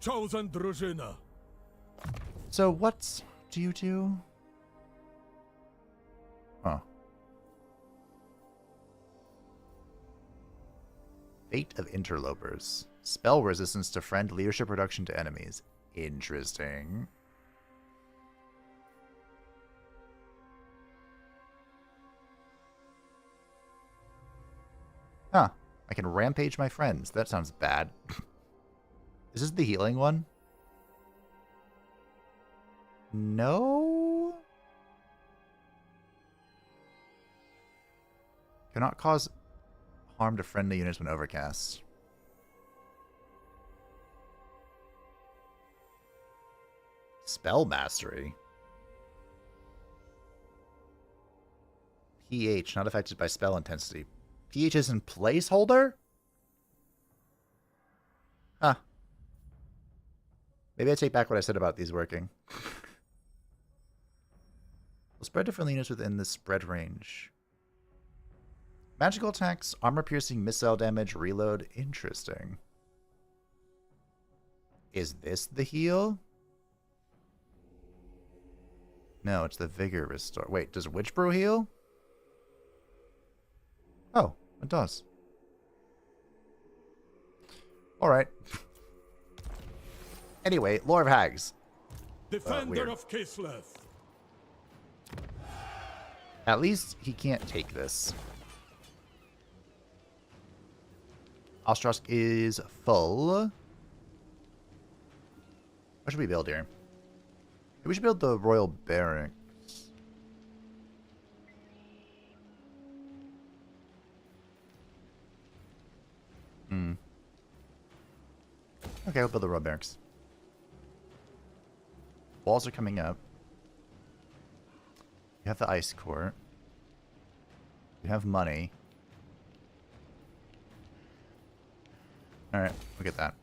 Chosen Druzina. So what do you do? Oh. Fate of Interlopers. Spell resistance to friend, leadership reduction to enemies. Interesting. Huh. I can rampage my friends. That sounds bad. Is this the healing one? No? Cannot cause harm to friendly units when overcast. Spell mastery. pH, not affected by spell intensity. pH is in placeholder? Huh. Maybe I take back what I said about these working. Will spread to friendly units within the spread range. Magical attacks, armor-piercing, missile damage, reload. Interesting. Is this the heal? No, it's the vigor restore. Wait, does Witchbrew heal? Oh, it does. Alright. Anyway, Lore of Hags. Defender of Kislev. At least he can't take this. Ostrask is full. What should we build here? Maybe we should build the Royal Barracks. Okay, we'll build the road barracks. Walls are coming up. You have the ice court. You have money. Alright, look at that.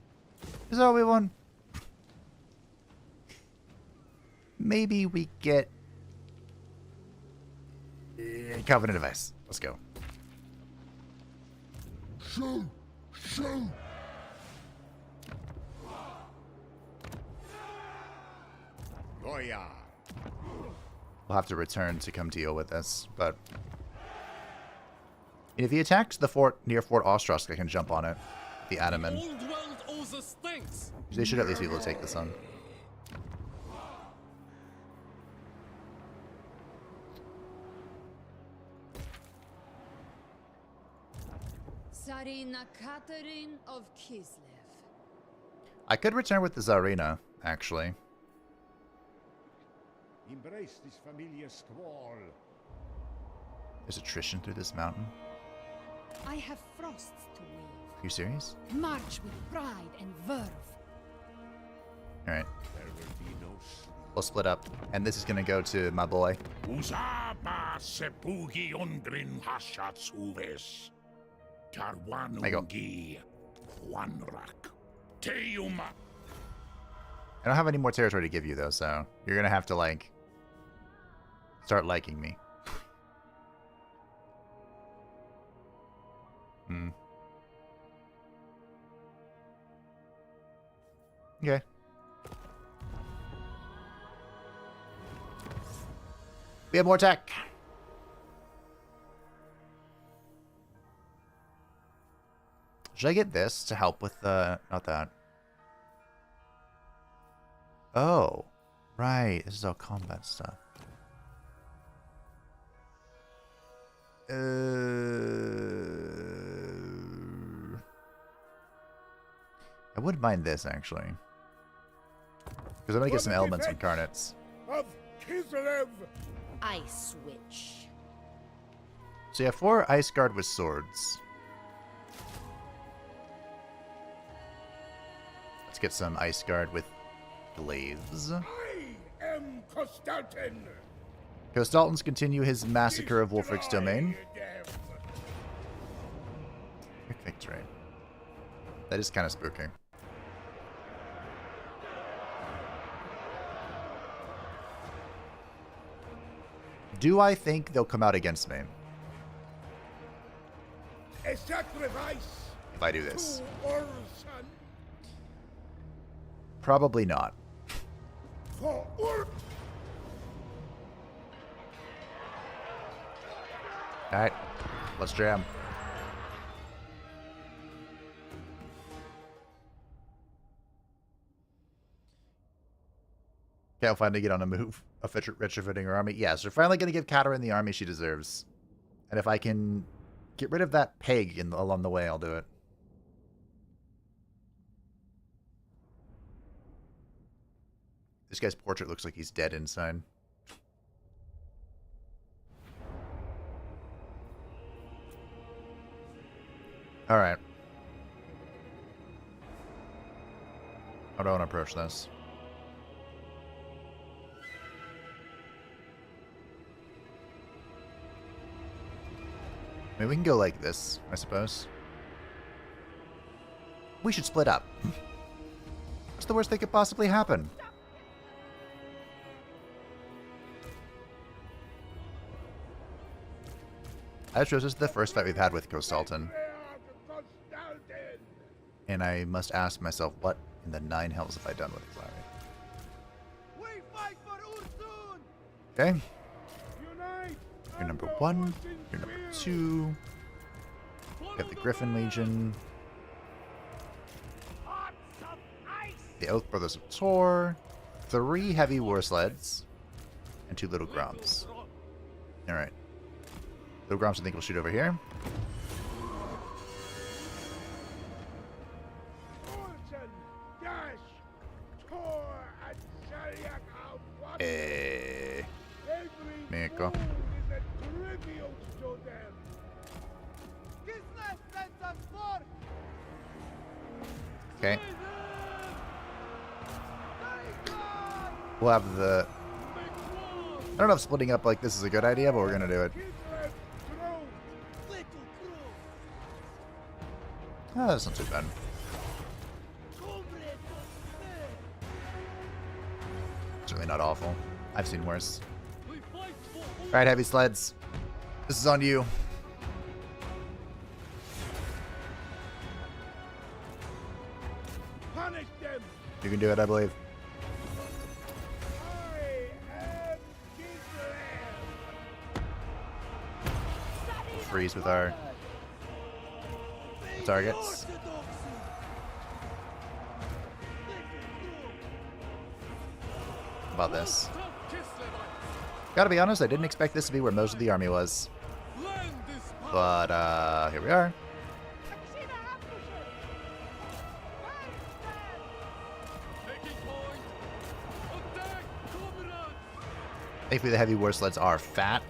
Is that what we want? Maybe we get... Covenant of Ice. Let's go. Shoot! Shoot! Goya. We'll have to return to come deal with this, but... If he attacks the fort near Fort Ostrowsk, I can jump on it. The Ataman. They should at least be able to take this on. Tsarina Catherine of Kislev. I could return with the Tsarina, actually. Embrace this familiar squall. There's attrition through this mountain. I have frosts to weave. Are you serious? March with pride and verve. Alright. There will be no sleep. We'll split up. And this is going to go to my boy. Uzaba sepugi undrin hashat uves. Tarwanungi Juanrak. Teuma. I don't have any more territory to give you, though, so you're going to have to, like, start liking me. Okay. We have more tech. Should I get this to help with the... Not that. Oh. Right. This is all combat stuff. I wouldn't mind this, actually. Because I'm going to get some elements incarnates. Of Kislev. Ice Witch. So you have 4 Ice Guard with swords. Let's get some Ice Guard with glaives. I am Kostaltin. Kostaltins continue his massacre of Wulfrik's domain. Quick victory. That is kind of spooky. Do I think they'll come out against me A sacrifice if I do this? to Orson. Probably not. For Ur. Alright, let's jam. Cal finally get on a move. A retrofitting her army. Yes, we're finally going to give Katarine the army she deserves. And if I can get rid of that peg along the way, I'll do it. This guy's portrait looks like he's dead inside. Alright. How do I want to approach this? I mean, we can go like this, I suppose. We should split up. What's the worst that could possibly happen? I suppose this is the first fight we've had with Kostaltin. And I must ask myself, what in the 9 hells have I done with this army? We fight for Ursun! Okay. Unite. You're number 1. You're number 2. We have the Griffin Legion. The Oath Brothers of Tor. 3 heavy war sleds. And 2 little Groms. Alright. Little Groms I think we'll shoot over here. Meko. Okay. We'll have the... I don't know if splitting up like this is a good idea, but we're going to do it. Oh, that's not too bad. It's really not awful. I've seen worse. Alright, heavy sleds. This is on you. You can do it, I believe. Freeze with our targets. How about this? Gotta be honest, I didn't expect this to be where most of the army was. But, here we are. Thankfully, the heavy war sleds are fat.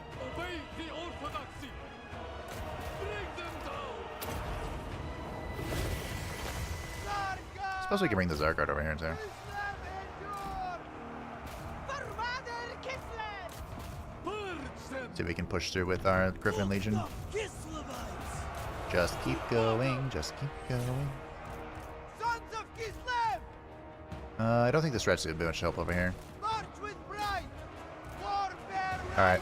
I suppose we can bring the Zargard over here too. See if we can push through with our Griffin Legion. Just keep going, just keep going. I don't think the stretch is going to be much help over here. Alright,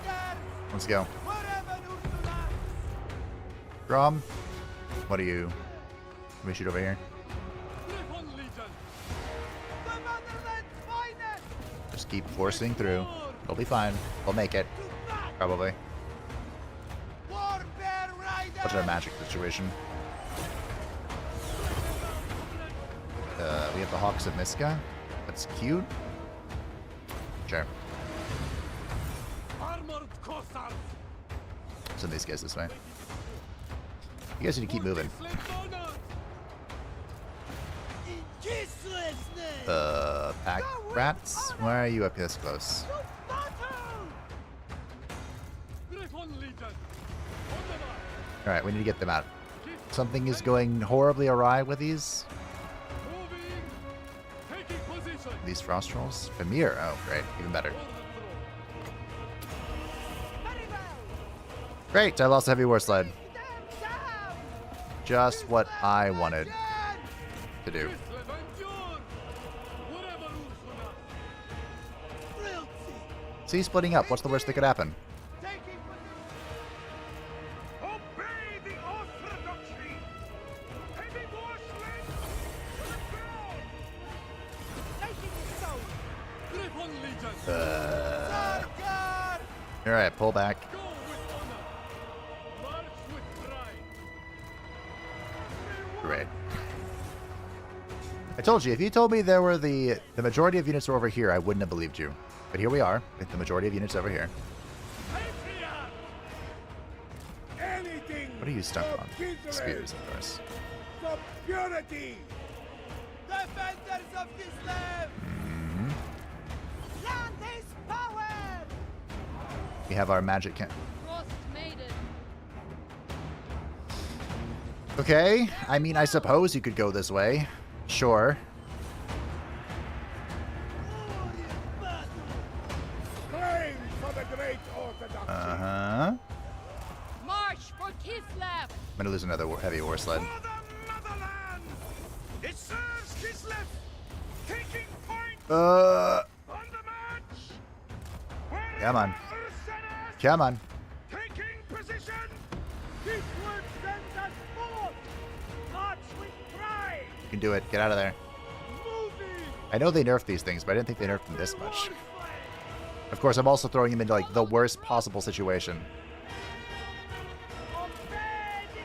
let's go. Grom, what are you? Let me shoot over here. Just keep forcing through. It'll be fine. We'll make it. Probably. What's our magic situation? We have the Hawks of Miska. That's cute. Sure. Send these guys this way. You guys need to keep moving. Pack rats? Why are you up this close? Alright, we need to get them out. Something is going horribly awry with these. These frost trolls? Famir. Oh, great. Even better. Great, I lost a heavy war sled. Just what I wanted to do. See, splitting up. What's the worst that could happen? Alright, pull back. Great. I told you, if you told me there were the majority of units were over here, I wouldn't have believed you. But here we are, with the majority of units over here. What are you stuck on? Spears, of course. Purity! Defenders of Kislev! Land is power! We have our magic camp. Okay, I mean, I suppose you could go this way. Sure. Uh-huh. March for Kislev! I'm gonna lose another heavy war sled. It serves Kislev! Taking point! Uh. On the march! Come on. Come on. Taking position! This word sends us forth! March with pride! You can do it. Get out of there. Moving! I know they nerfed these things, but I didn't think they nerfed them this much. Of course, I'm also throwing him into, like, the worst possible situation.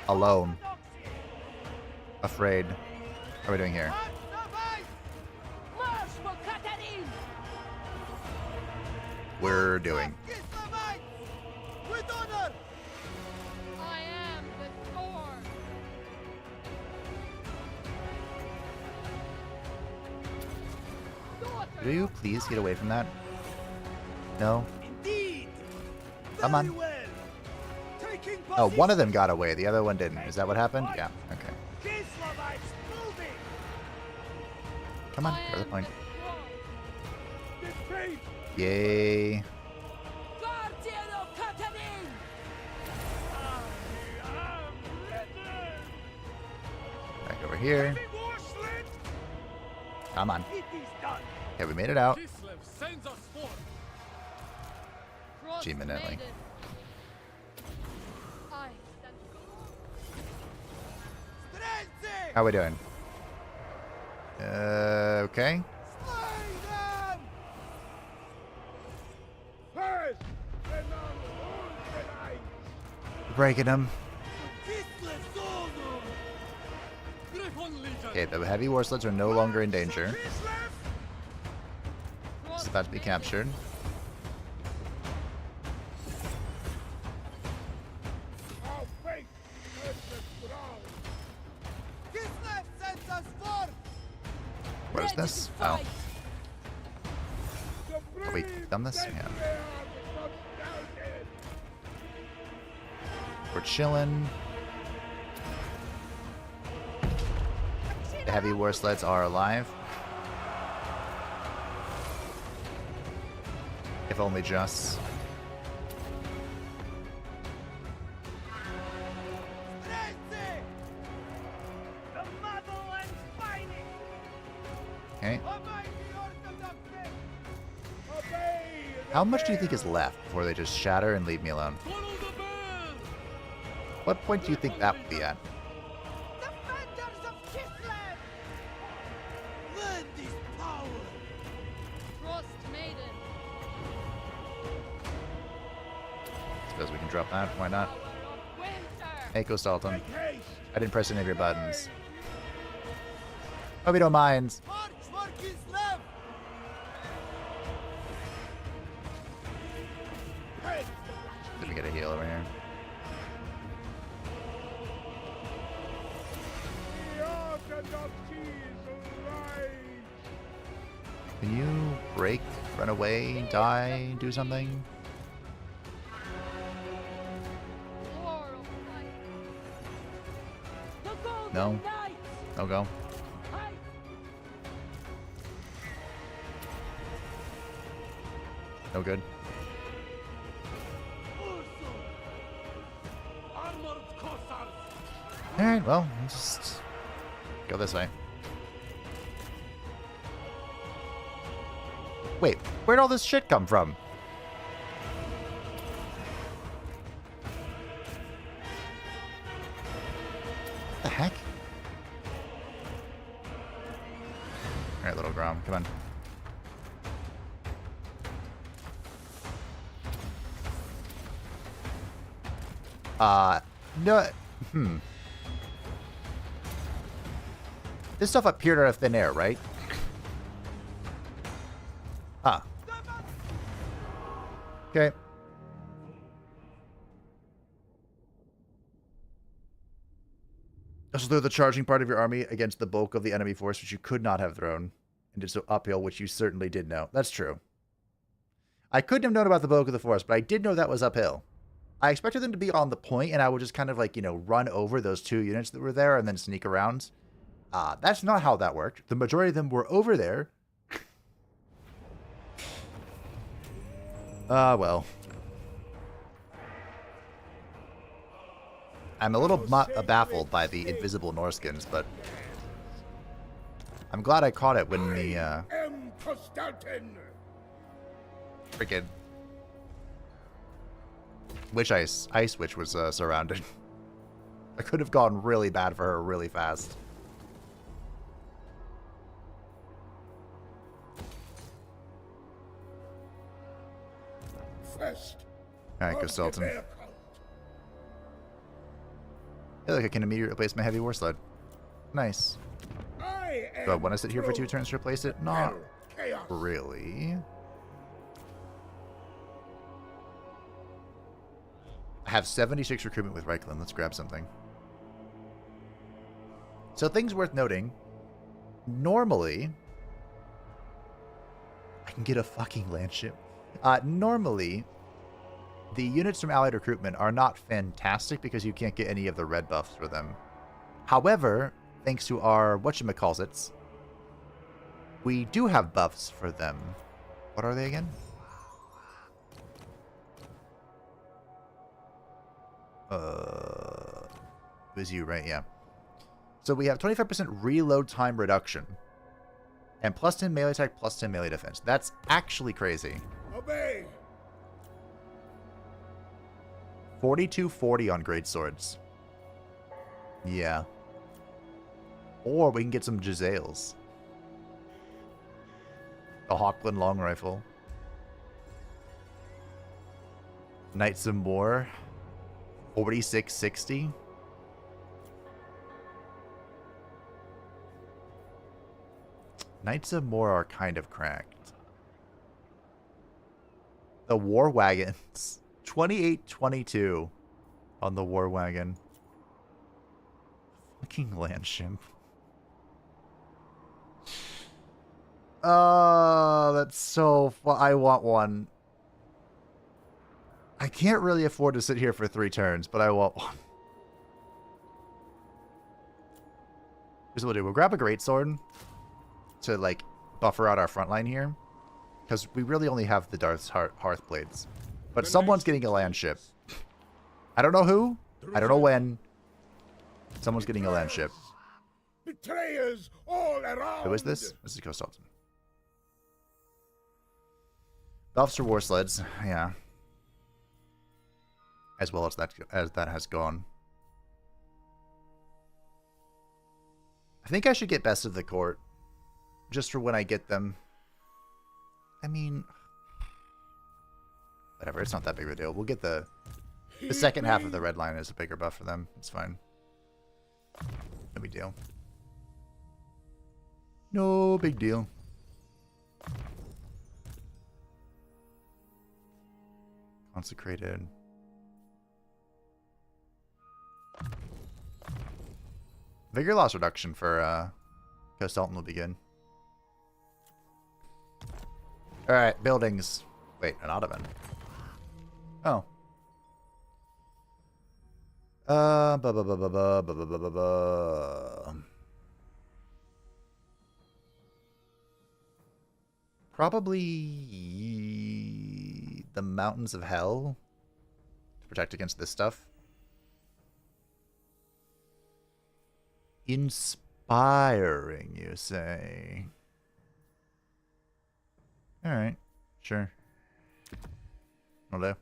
Alone. Afraid. What are we doing here? We're doing. I am the Thorn! Do you please get away from that? No? Indeed! Come on. Very well. Taking Oh, one of them position. got away. The other one didn't. Is that what happened? Yeah. Okay. Kislevites moving! Come on. Go to the point. Defend Yay. Back over here. Come on. Okay, we made it out. Kislev sends us forth. Frost G-minutely. maiden. I stand How we doing? Okay. Breaking them. Okay, the heavy war sleds are no longer in danger. It's about to be captured. What is this? Oh. Have we done this? Yeah. We're chilling. The heavy war sleds are alive. If only just. Okay. How much do you think is left before they just shatter and leave me alone? What point do you think that would be at? Defenders of Kislev! Learn this power! Frost maiden. Suppose we can drop that. Why not? Power of winter. Hey, Ghost Alton. I didn't press any of your buttons. Hope you don't mind. March for Kislev! Let me get a heal over here. Can you break, run away, die, do something? War of light. No? No go. No good. Alright, well, just go this way. Wait, where'd all this shit come from? What the heck? Alright, little Grom, come on. No, This stuff appeared out of thin air, right? Huh. Okay. Also throw the charging part of your army against the bulk of the enemy force, which you could not have thrown, and did so uphill, which you certainly did know. That's true. I couldn't have known about the bulk of the force, but I did know that was uphill. I expected them to be on the point, and I would just kind of like, you know, run over those 2 units that were there and then sneak around. That's not how that worked. The majority of them were over there. Well. I'm a little baffled by the invisible Norskins, but I'm glad I caught it when the freaking Ice Witch was surrounded. I could have gone really bad for her really fast. Alright, go Sultan. Hey, look, I can immediately replace my heavy war sled. Nice. Do I want to sit here for 2 turns to replace it? Not really. I have 76 recruitment with Reichland. Let's grab something. So things worth noting. Normally, I can get a fucking land ship. Normally, the units from Allied recruitment are not fantastic because you can't get any of the red buffs for them. However, thanks to our whatchamacallits, we do have buffs for them. What are they again? It was you, right? Yeah. So we have 25% reload time reduction. And plus 10 melee attack, plus 10 melee defense. That's actually crazy. Obey! 4240 on great swords. Yeah. Or we can get some Giselles. A Hawkland long rifle. Knights of War. 4660. Knights of War are kind of cracked. The War Wagons. 2822 on the War Wagon. Fucking Landship. Oh, that's so fun. I want one. I can't really afford to sit here for 3 turns, but I want one. Here's what we'll do. We'll grab a greatsword to, like, buffer out our front line here. Because we really only have the Darth's Hearth Blades. But someone's getting a land ship. I don't know who. I don't know when. Someone's getting a land ship. Betrayers all around! Who is this? This is Ghost Alton. Buffs for war sleds. Yeah. As well as that has gone. I think I should get Best of the Court. Just for when I get them. I mean, whatever. It's not that big of a deal. We'll get the second half of the red line is a bigger buff for them. It's fine. No big deal. No big deal. Consecrated. Vigor loss reduction for Ghost Alton will be good. Alright, buildings. Wait, an ottoman. Oh. Probably the Mountains of Hell to protect against this stuff. Inspiring, you say? Alright, sure. Will do.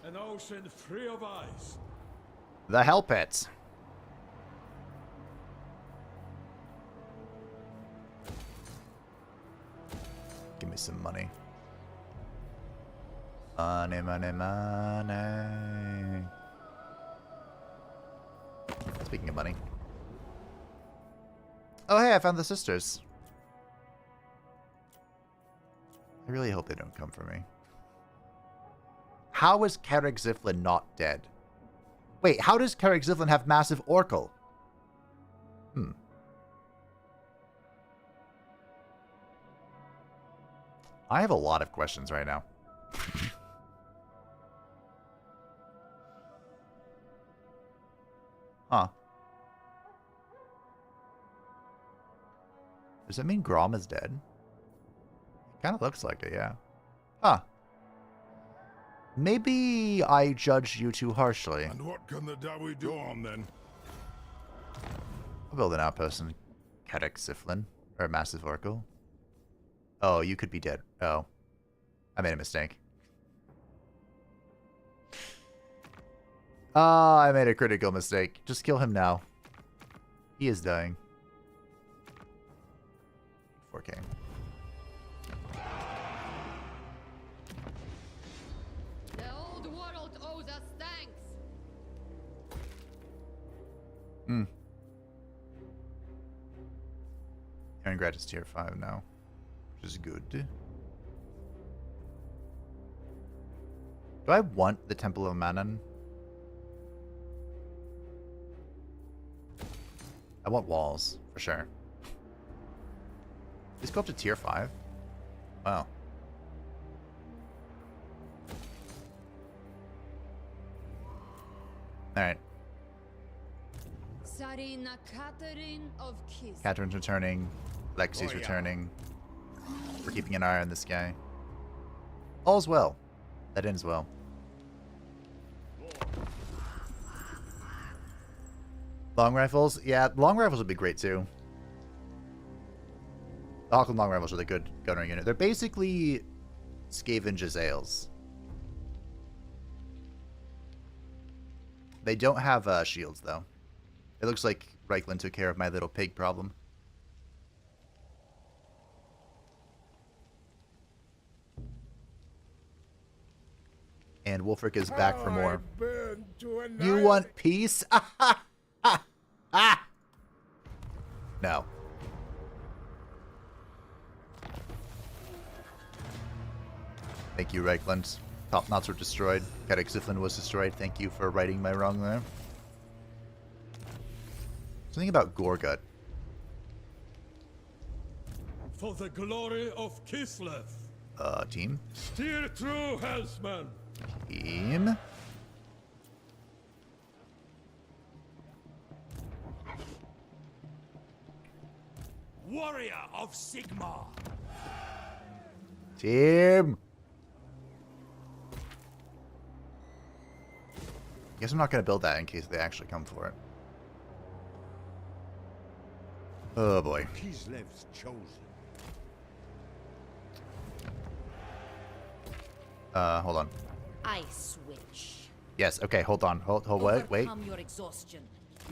An ocean free of ice. The Hell Pits. Give me some money. Money, money, money. Speaking of money. Oh, hey, I found the sisters. I really hope they don't come for me. How is Carrick Ziflin not dead? Wait, how does Carrick Ziflin have massive Oracle? I have a lot of questions right now. Huh. Does that mean Grom is dead? Kind of looks like it, yeah. Huh. Maybe I judged you too harshly. And what can the Dawi do on then? I'll build an outpost in Kedek Siflin, or a Massive Oracle. Oh, you could be dead. Oh. I made a mistake. Ah, I made a critical mistake. Just kill him now. He is dying. 4K. The old world owes us thanks. Aaron is tier 5 now, which is good. Do I want the Temple of Manon? I want walls, for sure. These go up to tier 5? Wow. Alright. Tsarina Catherine of Kislev. Catherine's returning. Lexi's returning. We're keeping an eye on this guy. All's well. That ends well. Long rifles? Yeah, long rifles would be great too. The Archaon long rifles are the good gunner unit. They're basically Skaven Jezzails. They don't have shields though. It looks like Reichland took care of my little pig problem. And Wulfrik is back for more. You want peace? No. Thank you, Reichland. Top knots were destroyed. Kislev was destroyed. Thank you for righting my wrong there. Something about Gorgut. For the glory of Kislev. Team. Steer through, Hellsman. Team. Warrior of Sigmar. Team. Guess I'm not going to build that in case they actually come for it. Oh boy. Kislev's chosen. Hold on. I switch. Yes, okay, hold on. Hold, wait. Overcome your exhaustion.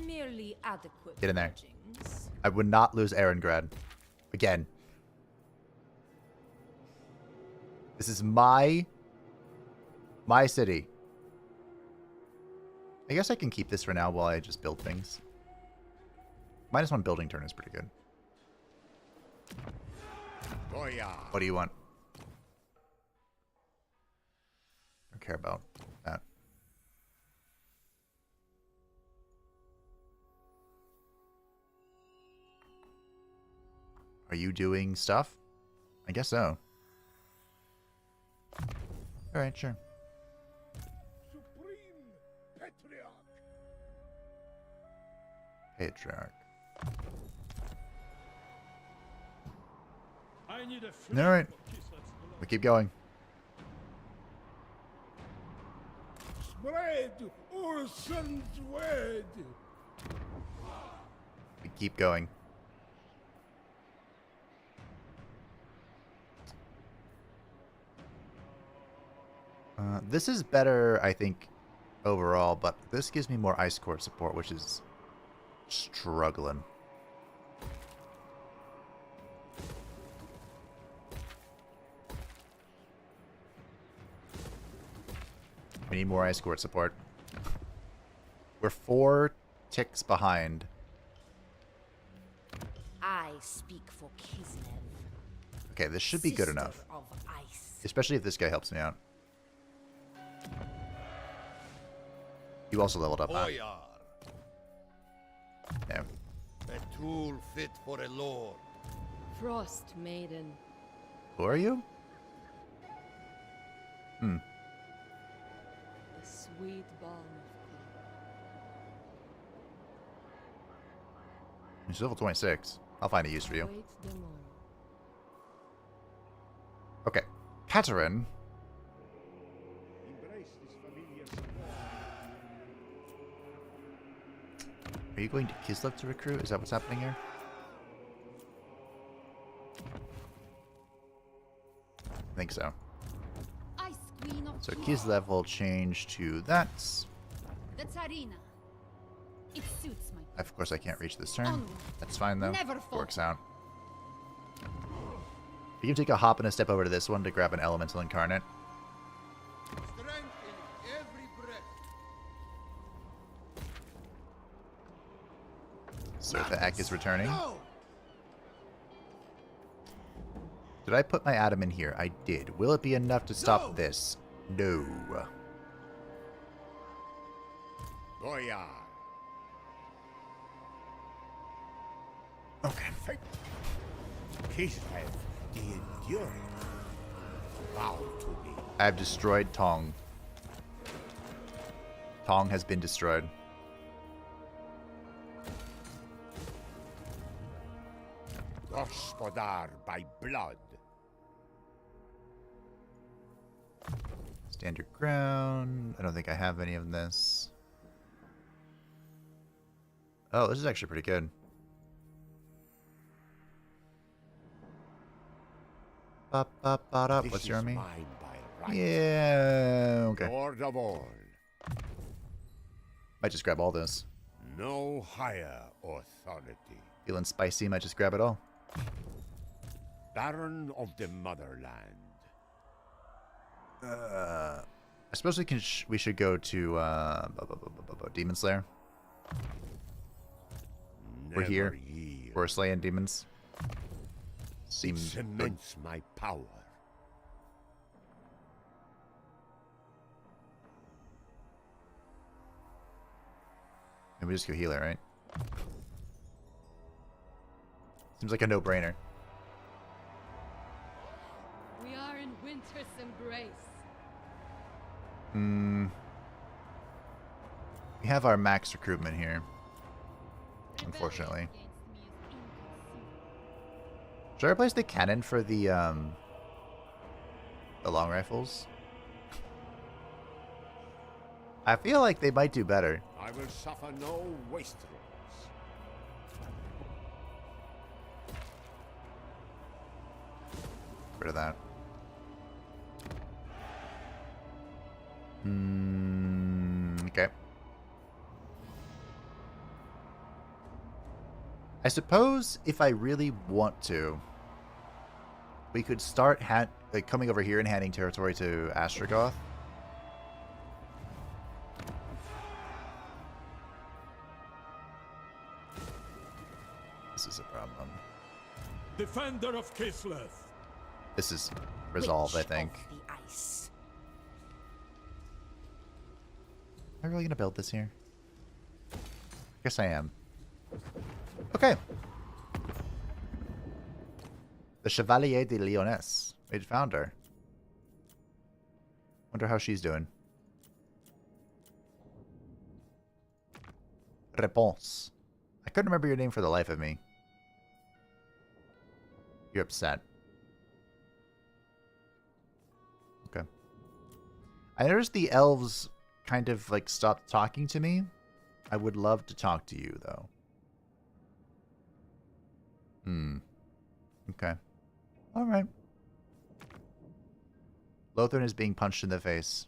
Merely adequate. Get in there. urgings. I would not lose Erengrad. Again. This is my city. I guess I can keep this for now while I just build things. -1 building turn is pretty good. What do you want? Don't care about that. Are you doing stuff? I guess so. Alright, sure. Supreme Patriarch. Patriarch. I need a fleet Alright. for Kislev's glory. We keep going. Spread Urson's word. We keep going. This is better, I think, overall, but this gives me more Ice Core support, which is struggling. We need more Ice Core support. We're 4 ticks behind. I speak for Kislev. Okay, this should be good enough. Sister of ice. Especially if this guy helps me out. You also leveled up, huh? Yeah. A tool fit for a lord. Frost Maiden. Who are you? The sweet balm of You're still level 26. I'll find a use for you. Wait the morrow. Okay. Katerin. Embrace this familiar support. Are you going to Kislev to recruit? Is that what's happening here? I think so. Ice Queen of So Kislev. Kislev will change to that. The Tsarina. It suits my Of course I can't reach this turn. Onward. That's fine though. Never fall. Works out. You can take a hop and a step over to this one to grab an elemental incarnate. Strength in every breath. So the Ek is returning. No! Did I put my Atom in here? I did. Will it be enough to stop No. this? No. Goya. Okay. Kislev, the enduring. Bow to me. I have destroyed Tong. Tong has been destroyed. Gospodar by blood. Stand your ground. I don't think I have any of this. Oh, this is actually pretty good. What's your army? Mine by right. Yeah, okay. Lord of all. Might just grab all this. No higher authority. Feeling spicy, might just grab it all. Baron of the motherland. I suppose we should go to Demon Slayer. We're here. Yield. We're slaying demons. Seems Cements my power. and we just go heal it, right? Seems like a no-brainer. We are in winter's embrace. We have our max recruitment here, unfortunately. Should I replace the cannon for the long rifles? I feel like they might do better. I will suffer no wastrels. Get rid of that. Okay. I suppose if I really want to, we could start coming over here and handing territory to Astrogoth. This is a problem. Defender of Kislev. This is resolved, I think. The ice. Am I really gonna build this here? I guess I am. Okay. The Chevalier de Lyonesse. We found her. Wonder how she's doing. Réponse. I couldn't remember your name for the life of me. You're upset. Okay. I noticed the elves kind of like stopped talking to me. I would love to talk to you though. Okay. Alright. Lothern is being punched in the face.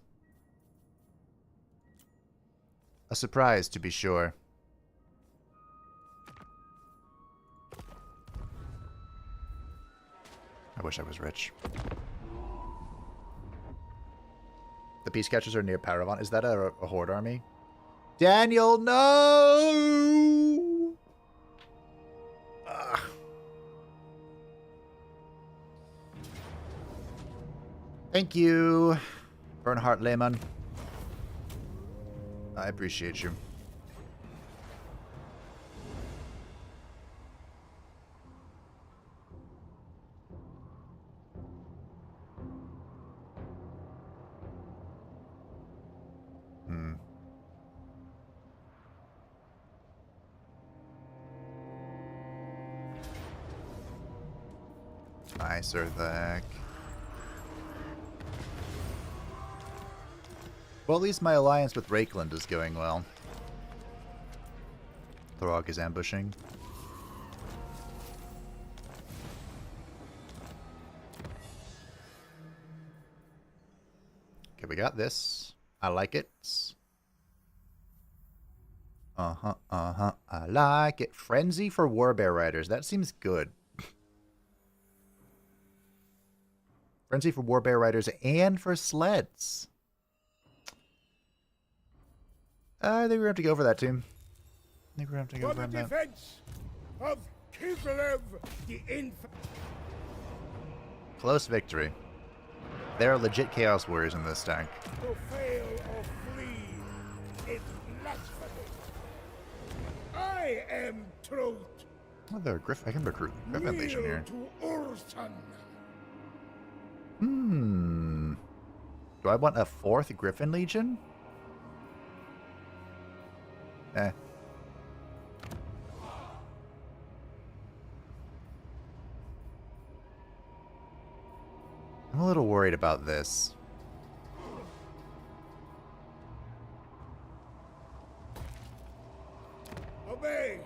A surprise, to be sure. I wish I was rich. The Peace Catchers are near Paravon. Is that a Horde army? Daniel, no! Ugh. Thank you, Bernhardt Lehmann. I appreciate you. Nicer the heck. Well, at least my alliance with Rakeland is going well. Throg is ambushing. Okay, we got this. I like it. I like it. Frenzy for Warbear Riders. That seems good. Frenzy for Warbear Riders and for sleds. I think we're going to have to go for that, team. I think we're going to have to go For for the that. defense of Kislev, the Close victory. There are legit Chaos Warriors in this stack. to fail or flee is blasphemy. I am truth. Oh, there are I can recruit Griffin Legion here. To Urson. Do I want a 4th Griffin Legion? I'm a little worried about this. Obey!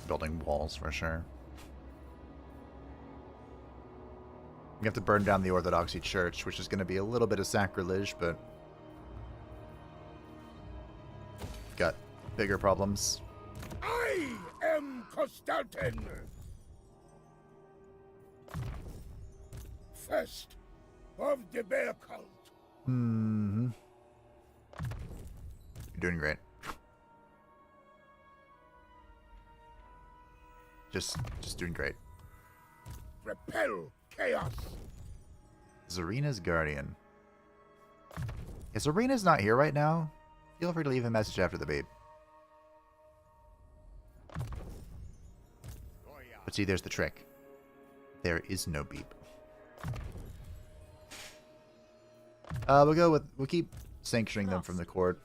Building walls for sure. We have to burn down the Orthodoxy Church, which is going to be a little bit of sacrilege, but got bigger problems. I am Constantine! First of the bear cult. Hmm. You're doing great. Just doing great. Repel chaos. Zarina's Guardian. If Zarina's not here right now, feel free to leave a message after the beep. But see, there's the trick. There is no beep. We'll keep sanctioning them from the court.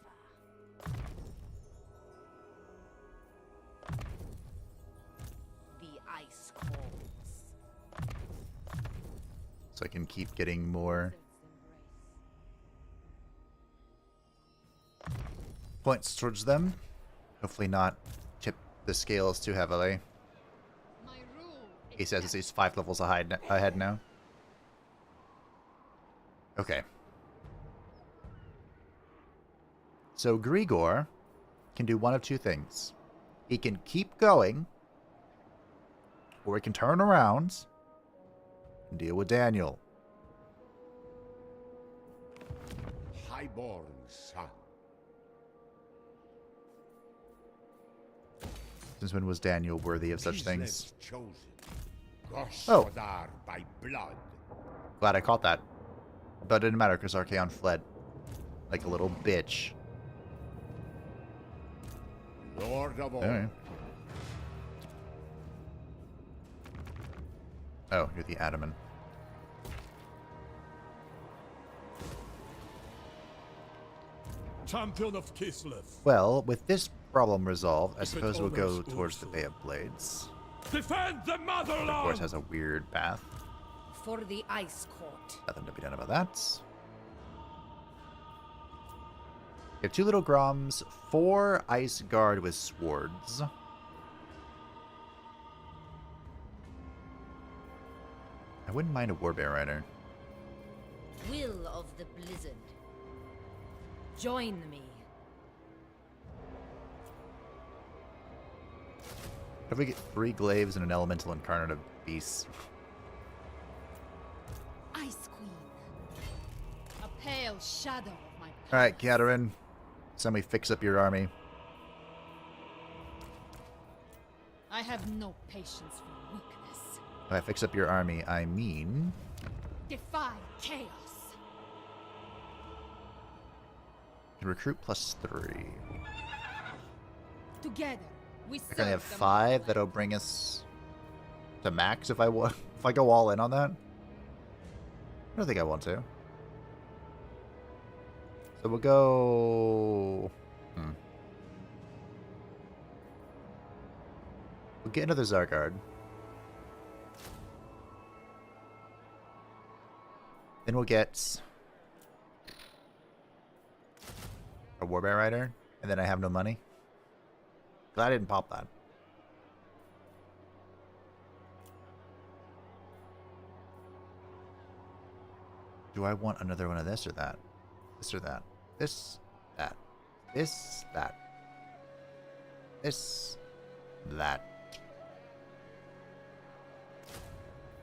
The ice calls. So I can keep getting more points towards them. Hopefully not tip the scales too heavily. My rule He says he's 5 levels ahead now. Okay. So Grigor can do one of two things. He can keep going, or he can turn around and deal with Daniel. Highborn son. Since when was Daniel worthy of such things? Kislev's chosen. Oh. Goshwadar by blood. Glad I caught that. But it didn't matter because Archaon fled. Like a little bitch. Lord of all. Alright. Oh, you're the Adaman. Champion of Kislev. Well, with this problem resolved, I suppose we'll go towards the Bay of Blades. Defend the motherland! Of course, has a weird path. For the ice court. Nothing to be done about that. We have 2 little Groms, 4 Ice Guard with swords. I wouldn't mind a Warbear Rider. Will of the Blizzard. Join me. If we get 3 Glaives and an Elemental Incarnate of Beasts. Ice Queen. A pale shadow of my past. Alright, Katerin. Somebody fix up your army. I have no patience for weakness. By fix up your army, I mean... Defy chaos. recruit +3. Together, we I currently have serve the 5. motherland. That'll bring us to max if I go all in on that. I don't think I want to. So we'll go... We'll get another Zargard. Then we'll get a Warbear Rider, and then I have no money. Glad I didn't pop that. Do I want another one of this or that? This or that? This, that. This, that. This, that.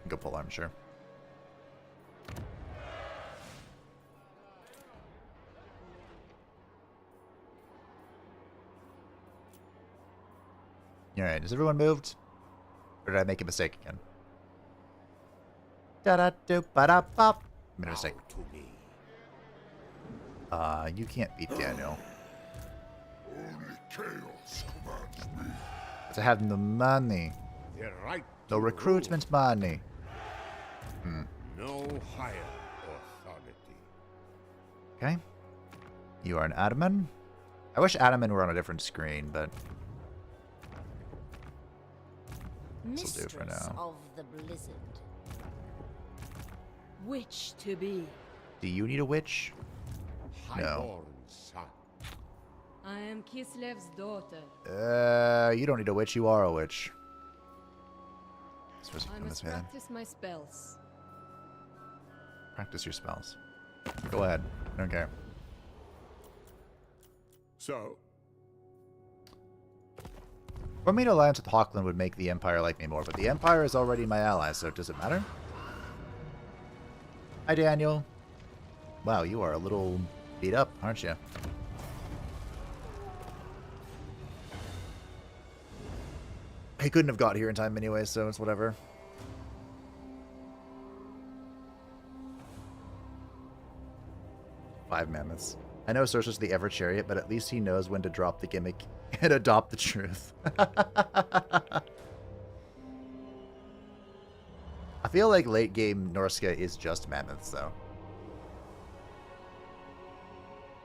Go pull arm, sure. Alright, has everyone moved? Or did I make a mistake again? Da-da-do-ba-da-bop. Made a mistake. To me. You can't beat Daniel. Only chaos commands me. To have the money. The right The to recruitment money. rule. No higher authority. Okay. You are an Adaman. I wish Adaman were on a different screen, but this'll do Mistress for now. of the Blizzard. witch to be. Do you need a witch? No. Highborn son. I am Kislev's daughter. You don't need a witch. You are a witch. Supposed to I come must this way then. practice my spells. Practice your spells. Go ahead. I don't care. So, Forming an alliance with Hawkland would make the Empire like me more, but the Empire is already my ally, so does it matter? Hi, Daniel. Wow, you are a little beat up, aren't you? He couldn't have got here in time anyway, so it's whatever. Five mammoths. I know Cercer's the Ever Chariot, but at least he knows when to drop the gimmick and adopt the truth. I feel like late game Norska is just mammoths, though.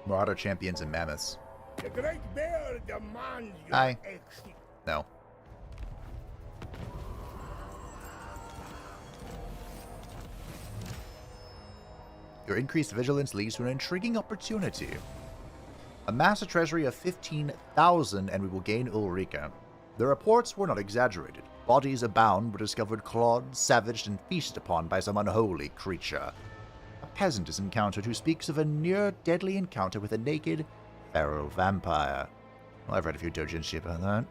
Marauder champions and mammoths. The Great Bear demands your Hi. exit. No. Your increased vigilance leads to an intriguing opportunity. Amass a treasury of 15,000 and we will gain Ulrika. The reports were not exaggerated. Bodies abound were discovered clawed, savaged, and feasted upon by some unholy creature. A peasant is encountered who speaks of a near-deadly encounter with a naked, feral vampire. Well, I've read a few doujinshi about that.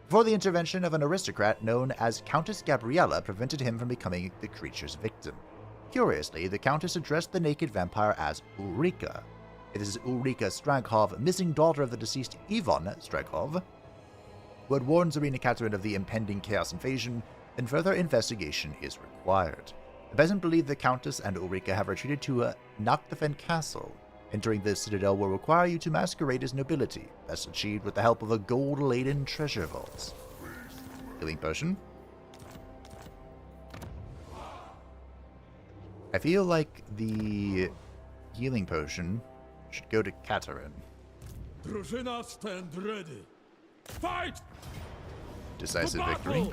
Before the intervention of an aristocrat known as Countess Gabriella prevented him from becoming the creature's victim. Curiously, the Countess addressed the naked vampire as Ulrika. It is Ulrika Straghov, missing daughter of the deceased Ivan Straghov, who had warned Tsarina Katerin of the impending Chaos invasion, and further investigation is required. The peasant believed the Countess and Ulrika have retreated to Nachthafen Castle. Entering the citadel will require you to masquerade as nobility, best achieved with the help of a gold-laden treasure vault. Healing potion. I feel like the healing potion should go to Katerin. Drużyna, stand ready. Fight! Decisive To victory. battle!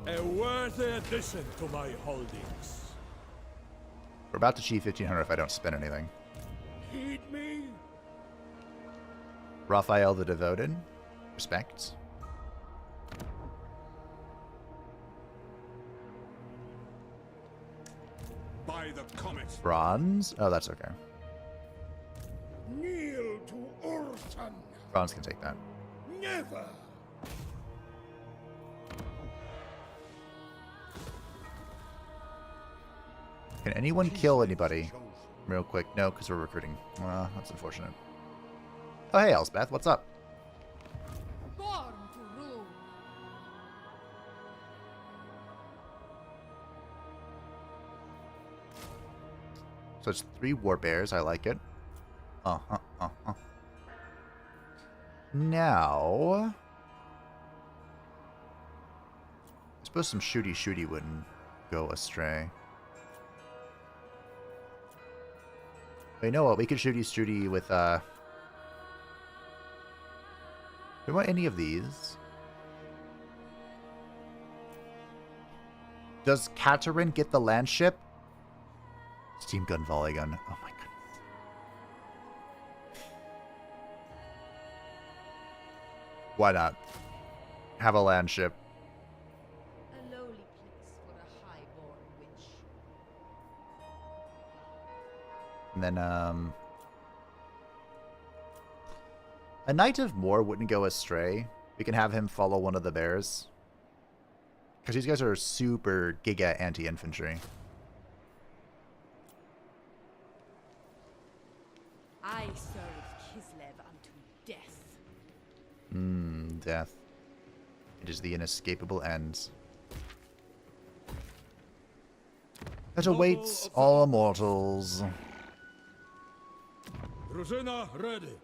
A worthy addition to my holdings. We're about to achieve 1500 if I don't spend anything. Heed me. Raphael the Devoted. Respect. by the comet. Bronze. Oh, that's okay. Kneel to Urtan. Bronze can take that. Never. Can anyone kill anybody? Real quick. No, because we're recruiting. That's unfortunate. Oh, hey, Elspeth. What's up? Born to rule. So it's 3 war bears. I like it. Now, I suppose some shooty wouldn't go astray. But you know what? We could shooty with, do you want any of these? Does Katerin get the land ship? Steam gun, volley gun. Oh my goodness. Why not? Have a land ship. A lowly place for a highborn witch. And then, a Knight of Moor wouldn't go astray. We can have him follow one of the bears. Because these guys are super giga anti-infantry. I serve Kislev unto death. Death. It is the inescapable end that awaits all immortals. Drużyna ready.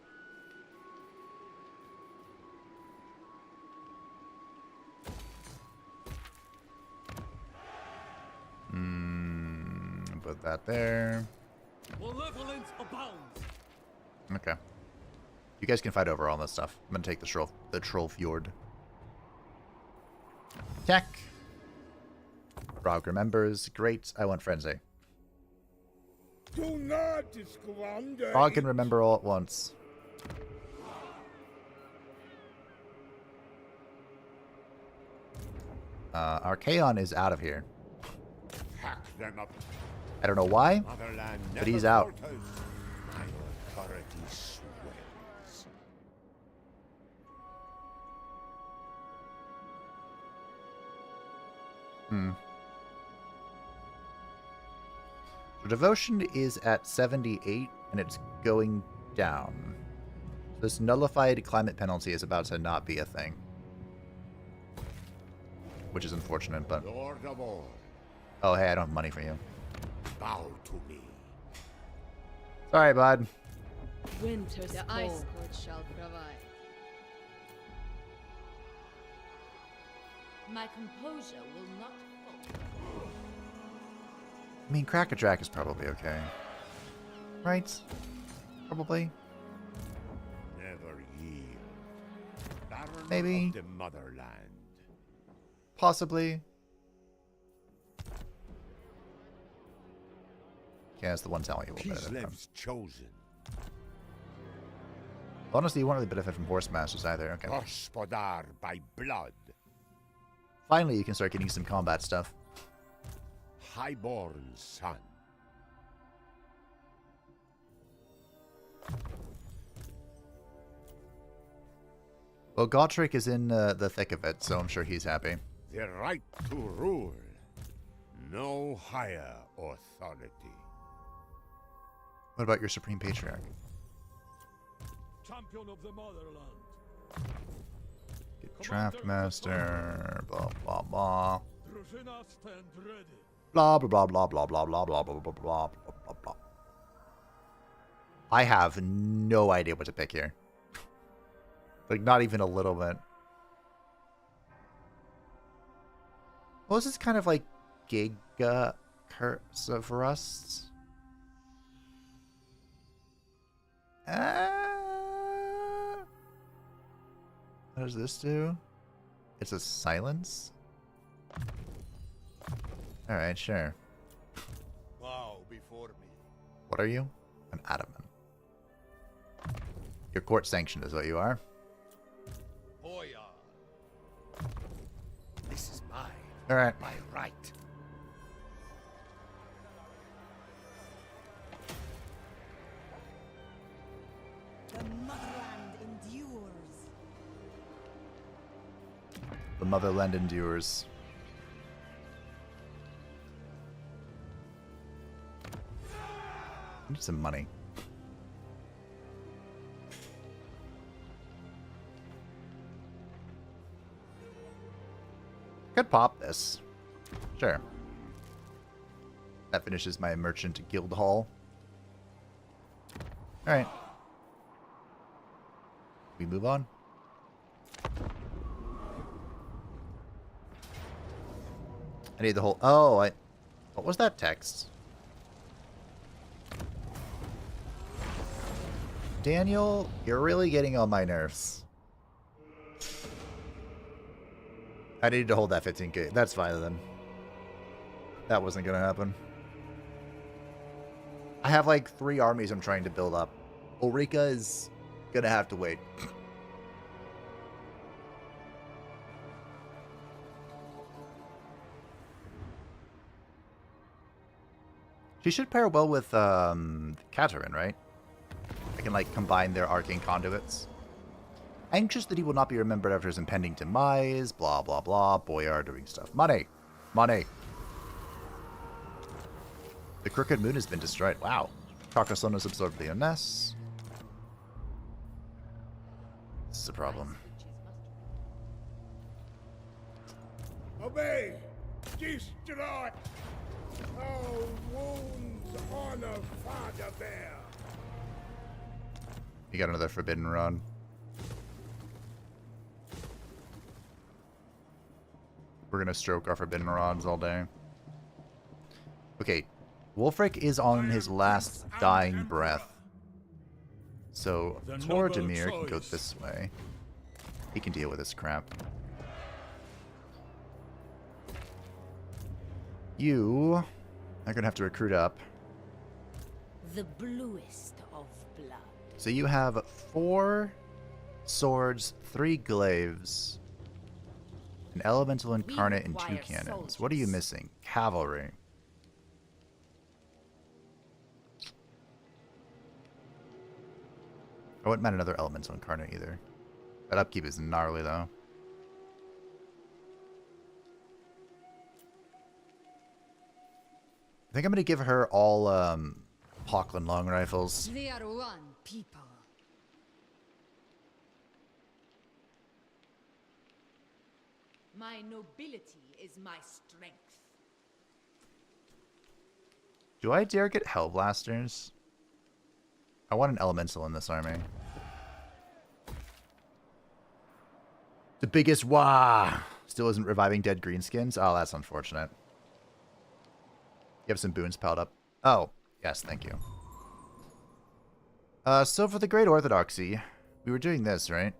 Put that there. Malevolence abounds. Okay. You guys can fight over all this stuff. I'm gonna take the troll fjord. Attack. Throg remembers. Great. I want frenzy. Do not squander. Throg can remember all at once. Archaon is out of here. Hack them up. I don't know why, Motherland but he's never out. falters. My authority swells. So devotion is at 78, and it's going down. This nullified climate penalty is about to not be a thing. Which is unfortunate, but... Lord of all, Oh, hey, I don't have money for you. bow to me. Sorry, bud. Winter's The fall. Ice Court shall provide. My composure will not falter. I mean, Crack-a-Track is probably okay. Right? Probably. Never yield. Baron Maybe. of the motherland. Possibly. Yeah, it's the one telling you will benefit from. Kislev's chosen. Honestly, you won't really benefit from Horse Masters either. Okay. Gospodar by blood. Finally, you can start getting some combat stuff. Highborn son. Well, Gotrek is in the thick of it, so I'm sure he's happy. The right to rule. No higher authority. What about your Supreme Patriarch? Champion of the motherland. Get Draft Master, blah, blah, blah. Drużyna stand ready. Blah, blah, blah, blah, blah, blah, blah, blah, blah, blah, blah, blah, blah. I have no idea what to pick here. Like, not even a little bit. Well, this is kind of like Giga Curse of Rust. What does this do? It's a silence? Alright, sure. Bow before me. What are you? An adamant. Your court sanctioned is what you are. Hoya. This is mine. Alright. My right. The motherland endures. The motherland endures. I need some money. Could pop this. Sure. That finishes my merchant guild hall. Alright. We move on. I need the whole... Oh, what was that text? Daniel, you're really getting on my nerves. I needed to hold that 15k. That's fine then. That wasn't gonna happen. I have like 3 armies I'm trying to build up. Ulrika is gonna have to wait. She should pair well with Katerin, right? I can like combine their arcane conduits. Anxious that he will not be remembered after his impending demise, blah blah blah, Boyar doing stuff. Money! Money! The Crooked Moon has been destroyed. Wow. Carcassonne has absorbed the Ines. This is a problem. Obey. Destroy. Oh, wounds honor Father Bear. You got another Forbidden Rod. We're gonna stroke our Forbidden Rods all day. Okay, Wulfrik is on his last dying breath. So Demir can go this way. He can deal with this crap. You are gonna have to recruit up. The bluest of blood. So you have 4 swords, 3 glaives, an elemental incarnate, and 2 require cannons. What are you soldiers. missing? Cavalry. I wouldn't mind another elemental incarnate either. That upkeep is gnarly though. I think I'm gonna give her all Hawkland long rifles. They are one people. My nobility is my strength. Do I dare get Hellblasters? I want an elemental in this army. The biggest wah still isn't reviving dead greenskins. Oh, that's unfortunate. You have some boons piled up. Oh, yes, thank you. So for the Great Orthodoxy, we were doing this, right?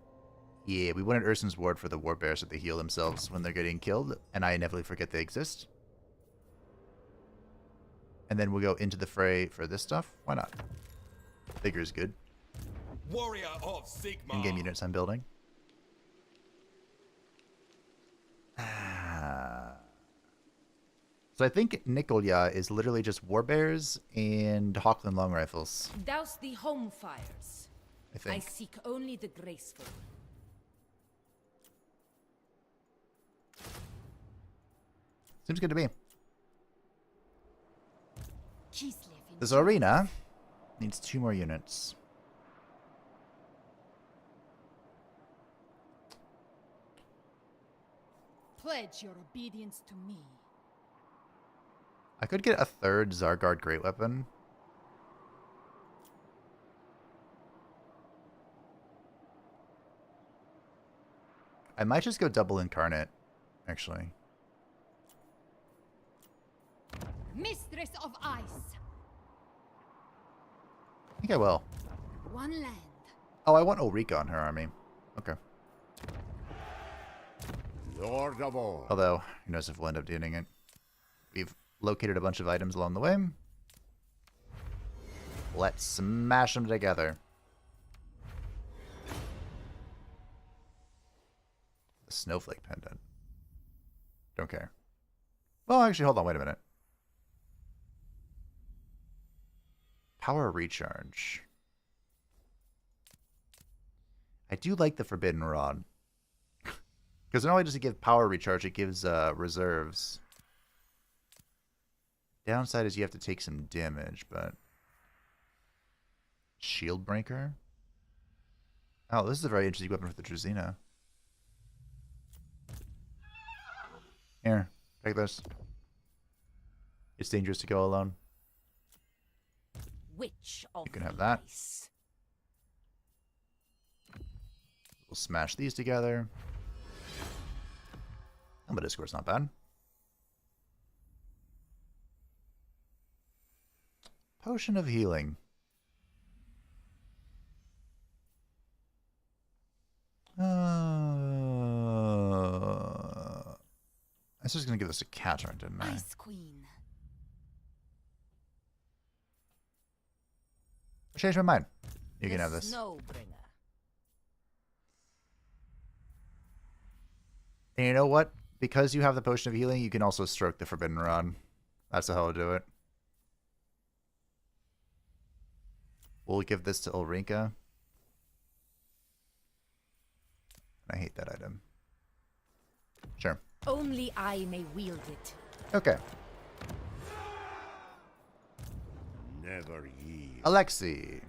Yeah, we wanted Urson's Ward for the warbears so they heal themselves when they're getting killed, and I inevitably forget they exist. And then we'll go into the fray for this stuff. Why not? Vigor is good. Warrior of Sigmar. In-game units I'm building. So I think Nikolya is literally just warbears and Hawkland long rifles. Douse the home fires. I think. I seek only the graceful. Seems good to me. Kislev in This arena needs 2 more units. Pledge your obedience to me. I could get a 3rd Zargard Great Weapon. I might just go double incarnate, actually. Mistress of Ice. I think I will. One land. Oh, I want Ulrika on her army. Okay. Lord of all. Although, who knows if we'll end up doing it. We've located a bunch of items along the way. Let's smash them together. The snowflake pendant. Don't care. Well, actually, hold on. Wait a minute. Power recharge. I do like the Forbidden Rod. Because not only does it give power recharge, it gives reserves. Downside is you have to take some damage, but... Shield Breaker? Oh, this is a very interesting weapon for the Druzina. Here, take this. It's dangerous to go alone. Witch of You can have that. Ice. We'll smash these together. Oh, but Discord's not bad. Potion of Healing. I was just going to give this a Catarn, didn't I? Ice Queen. I changed my mind. You The can have this. Snowbringer. And you know what? Because you have the Potion of Healing, you can also stroke the Forbidden Rod. That's how I'll do it. We'll give this to Ulrika. I hate that item. Sure. Only I may wield it. Okay. Never yield. Alexei.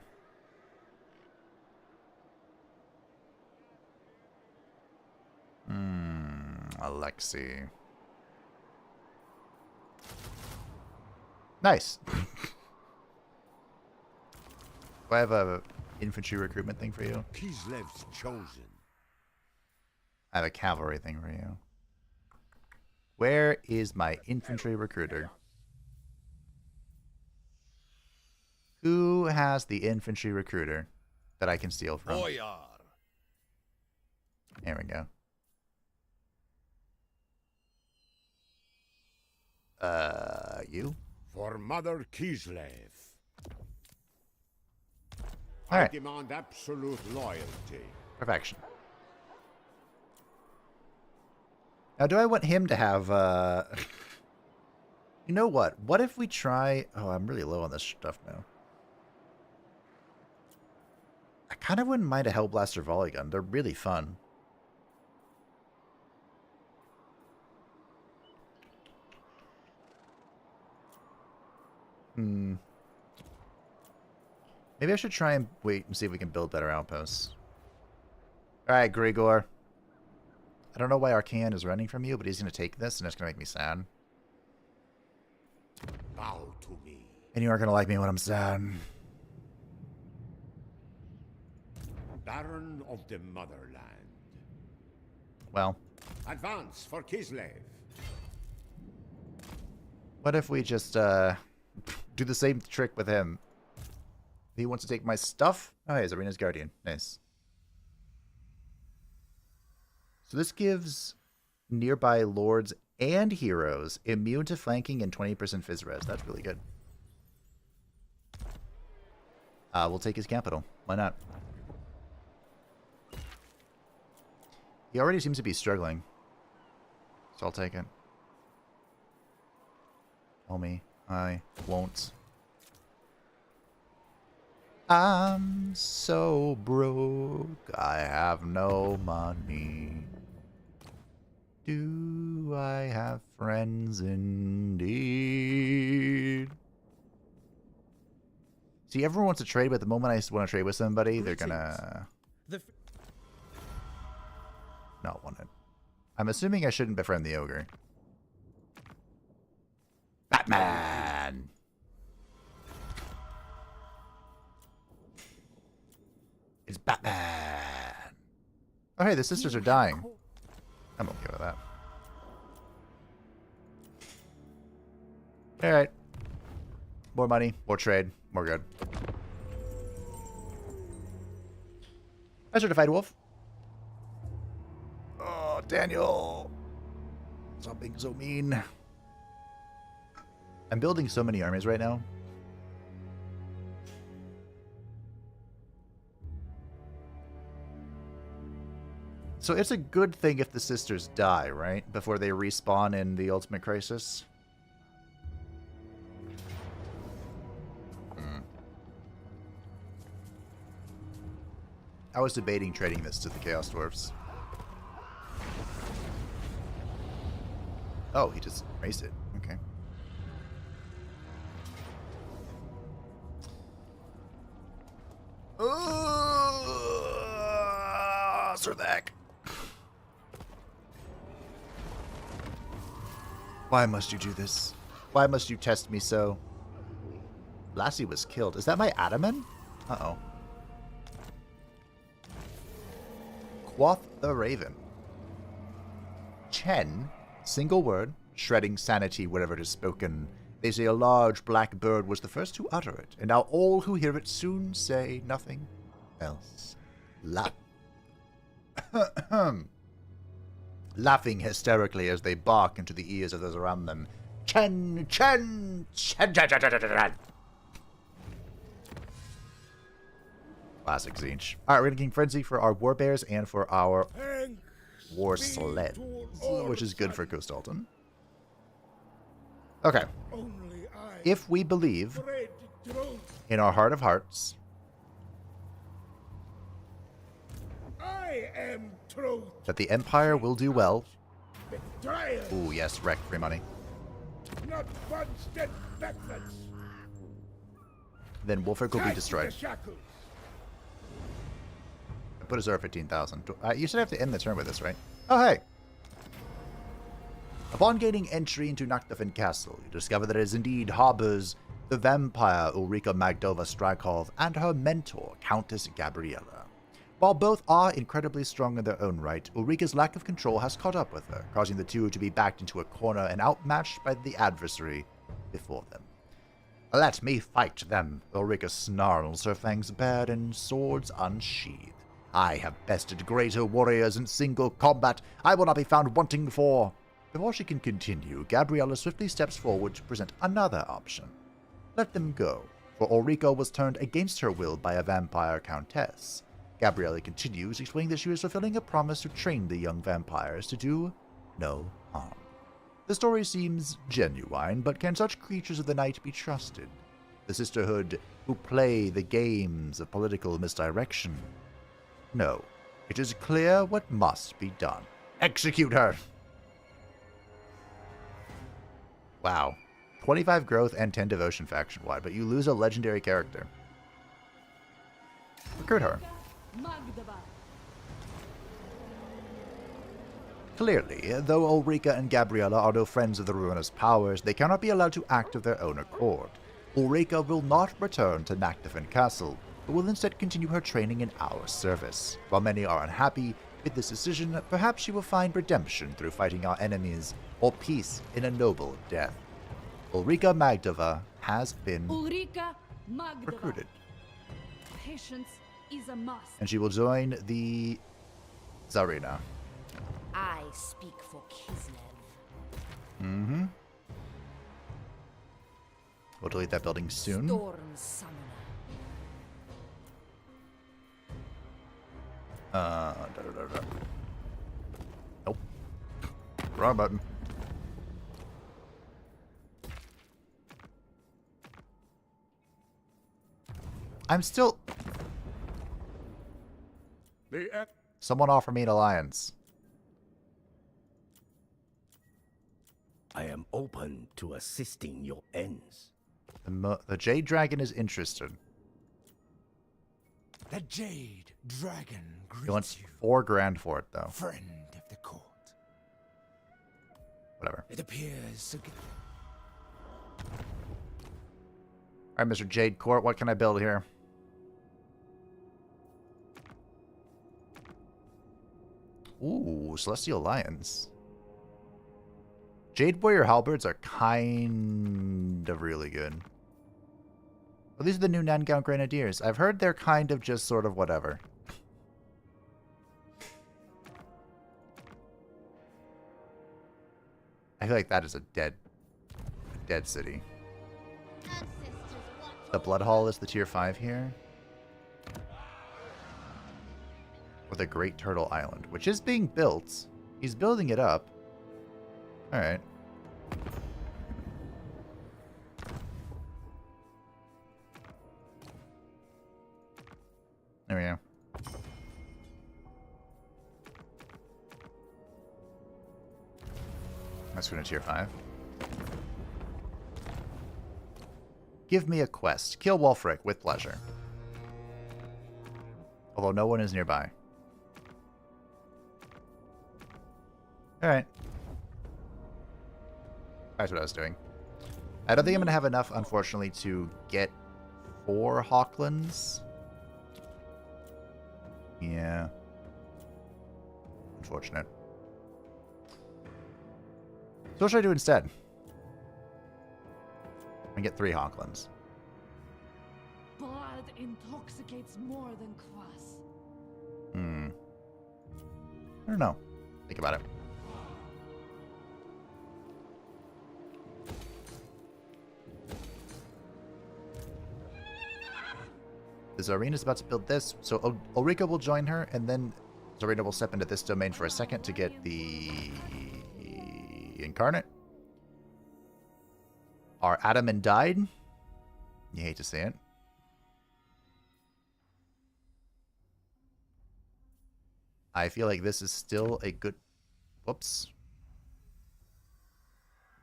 Alexei. Nice. Do I have a infantry recruitment thing for you? Kislev's chosen. I have a cavalry thing for you. Where is my infantry recruiter? Who has the infantry recruiter that I can steal from? Boyar. There we go. For Mother Kislev. I Alright. demand absolute loyalty. Perfection. Now, do I want him to have, You know what? What if we try... Oh, I'm really low on this stuff now. I kind of wouldn't mind a Hellblaster Volley Gun. They're really fun. Maybe I should try and wait and see if we can build better outposts. Alright, Grigor. I don't know why Archaon is running from you, but he's going to take this, and it's going to make me sad. Bow to me. And you aren't going to like me when I'm sad. Baron of the Motherland. Well. Advance for Kislev. What if we just do the same trick with him? He wants to take my stuff? Oh, he's Arena's Guardian. Nice. So this gives nearby lords and heroes immune to flanking and 20% phys res. That's really good. We'll take his capital. Why not? He already seems to be struggling. So I'll take it. Tell me I won't. I'm so broke, I have no money. Do I have friends indeed? See, everyone wants to trade, but the moment I want to trade with somebody, they're gonna not want it. I'm assuming I shouldn't befriend the ogre. Batman! It's Batman! Oh, hey, the sisters are dying. I'm okay with that. Alright. More money, more trade, more good. I certified wolf. Oh, Daniel! Stop being so mean. I'm building so many armies right now. So it's a good thing if the sisters die, right? Before they respawn in the Ultimate Crisis. I was debating trading this to the Chaos Dwarfs. Oh, he just raised it. Okay. Sirthak. Why must you do this? Why must you test me so? Lassie was killed. Is that my Ataman? Uh-oh. Quoth the Raven. Chen, single word, shredding sanity wherever it is spoken. They say a large black bird was the first to utter it, and now all who hear it soon say nothing else. Laughing hysterically as they bark into the ears of those around them. Chen, Chen, Chen, Chen, Chen, Chen, Chen, Chen. Classic Zinch. Alright, we're gonna King Frenzy for our Warbears and for our War Sleds, which is good for Coast Alton. Okay. If we believe in our heart of hearts that the Empire will do well. Ooh, yes, wreck free money. Not one-step backwards. Then Wulfrik will be destroyed. I put his over 15,000. You should have to end the turn with this, right? Oh, hey! Upon gaining entry into Nachthofen Castle, you discover that it is indeed harbors the vampire Ulrika Magdova Strakov and her mentor, Countess Gabriella. While both are incredibly strong in their own right, Ulrika's lack of control has caught up with her, causing the two to be backed into a corner and outmatched by the adversary before them. Let me fight them, Ulrika snarls, her fangs bared and swords unsheathed. I have bested greater warriors in single combat. I will not be found wanting for... Before she can continue, Gabriella swiftly steps forward to present another option. Let them go. for Ulrika was turned against her will by a vampire countess. Gabriella continues, explaining that she was fulfilling a promise to train the young vampires to do no harm. The story seems genuine, but can such creatures of the night be trusted? The Sisterhood who play the games of political misdirection? No. It is clear what must be done. Execute her! Wow. 25 growth and 10 devotion faction-wide, but you lose a legendary character. Recruit her. Clearly, though Ulrika and Gabriella are no friends of the Ruinous Powers, they cannot be allowed to act of their own accord. Ulrika will not return to Naktofen Castle, but will instead continue her training in our service. While many are unhappy with this decision, perhaps she will find redemption through fighting our enemies, or peace in a noble death. Ulrika Magdova has been recruited. Patience is a must. And she will join the Tsarina. I speak for Kislev. Mm-hmm. We'll delete that building soon. Storm Summoner. Nope. Wrong button. I'm still... Someone offer me an alliance. I am open to assisting your ends. The Jade Dragon is interested. The Jade Dragon He wants greets you, 4 grand for it, though. friend of the court. Whatever. It appears so good. Alright, Mr. Jade Court, what can I build here? Ooh, Celestial Alliance. Jade Warrior Halberds are kind of really good. Well, these are the new Nangown Grenadiers. I've heard they're kind of just sort of whatever. I feel like that is a dead city. The Blood Hall is the tier 5 here. Or the Great Turtle Island, which is being built. He's building it up. Alright. There we go. Let's go to tier 5. Give me a quest. Kill Wulfrik with pleasure. Although no one is nearby. Alright. That's what I was doing. I don't think I'm going to have enough, unfortunately, to get 4 Hawklands. Yeah. Unfortunate. So what should I do instead? I get 3 Hawklands. Blood intoxicates more than kvass. I don't know. Think about it. The Tsarina is about to build this, so Ulrika will join her, and then Tsarina will step into this domain for a second to get the Incarnate. Our Adaman died. You hate to see it. I feel like this is still a good... Whoops.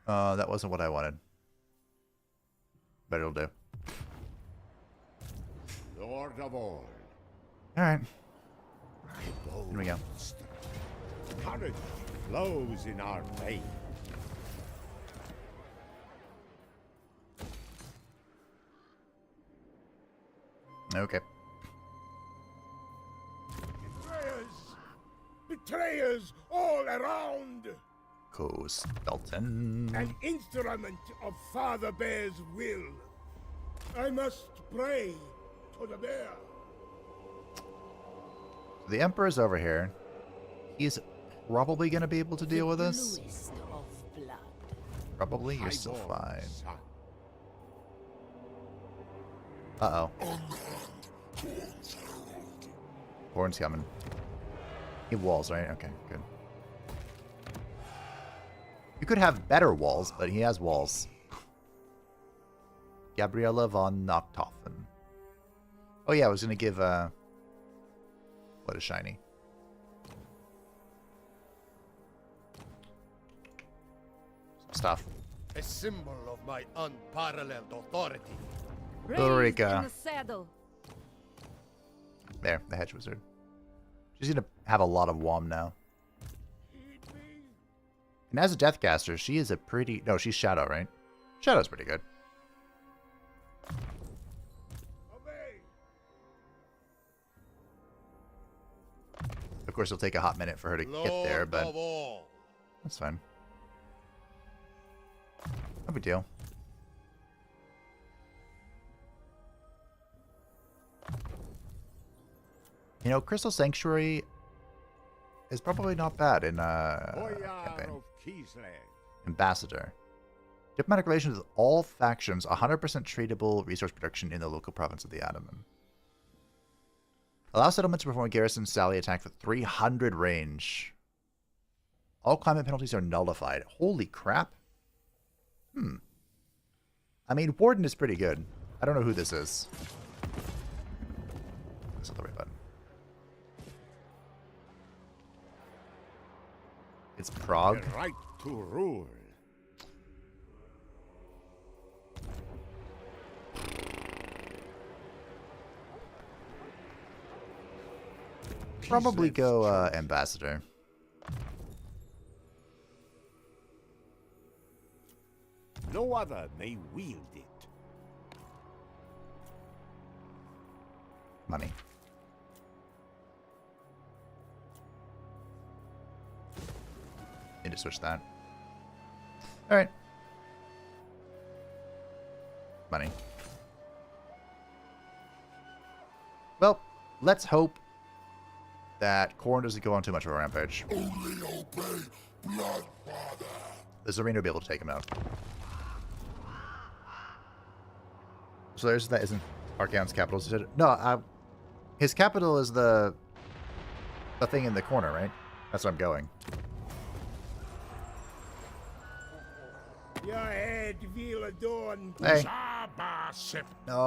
That wasn't what I wanted. But it'll do. Lord of all. Alright. Here we go. Courage flows in our veins. Okay. Betrayers all around! Coast Dalton. An instrument of Father Bear's will. I must pray to the bear. The Emperor's over here. He's probably going to be able to deal with us. Probably. You're still fine. Uh-oh. Horn's coming. He have walls, right? Okay, good. You could have better walls, but he has walls. Gabriella von Nochthofen. Oh yeah, I was gonna give what a shiny. Some stuff. A symbol of my unparalleled authority. Ulrika. In the saddle. There, the hedge wizard. She's gonna have a lot of WOM now. And as a Deathcaster, she is a pretty... No, she's Shadow, right? Shadow's pretty good. Of course, it'll take a hot minute for her to get there, but that's fine. No big deal. You know, Crystal Sanctuary is probably not bad in campaign. Ambassador. Diplomatic relations with all factions, 100% tradable resource production in the local province of the Ataman. Allow settlements to perform a garrison sally attack with 300 range. All climate penalties are nullified. Holy crap. I mean, Warden is pretty good. I don't know who this is. That's not the right button. It's Throg. The right to rule. Probably go ambassador. No other may wield it. Money. Need to switch that. Alright. Money. Well, let's hope that Khorne doesn't go on too much of a rampage. Only obey Bloodfather. This arena will be able to take him out. So there's that isn't Archaon's capital. No, his capital is the thing in the corner, right? That's where I'm going. Your head will adorn. Hey. No.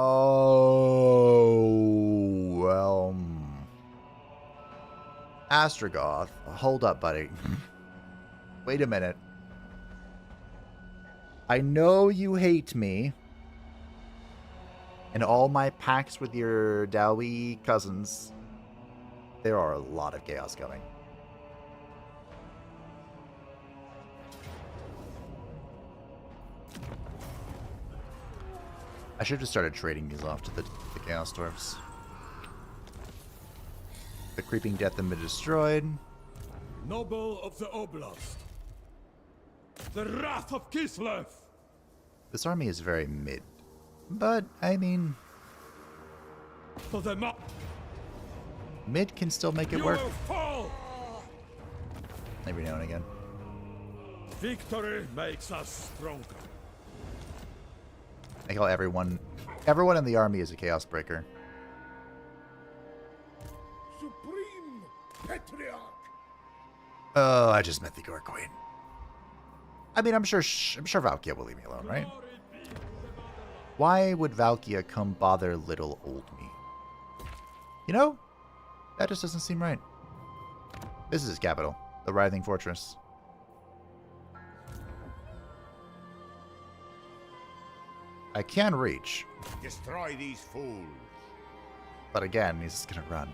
Well. Astrogoth. Hold up, buddy. Wait a minute. I know you hate me. And all my pacts with your Dowie cousins. There are a lot of chaos coming. I should have just started trading these off to the Chaos Dwarfs. The Creeping Death has been destroyed. Noble of the Oblast. The Wrath of Kislev. This army is very mid. But, I mean... For the mid can still make it work. will fall. Every now and again. Victory makes us stronger. I call everyone in the army is a Chaos Breaker. Supreme Patriarch. Oh, I just met the Gore Queen. I mean, I'm sure Valkia will leave me alone, right? Why would Valkia come bother little old me? You know, that just doesn't seem right. This is his capital, the Writhing Fortress. I can reach. Destroy these fools. But again, he's just gonna run.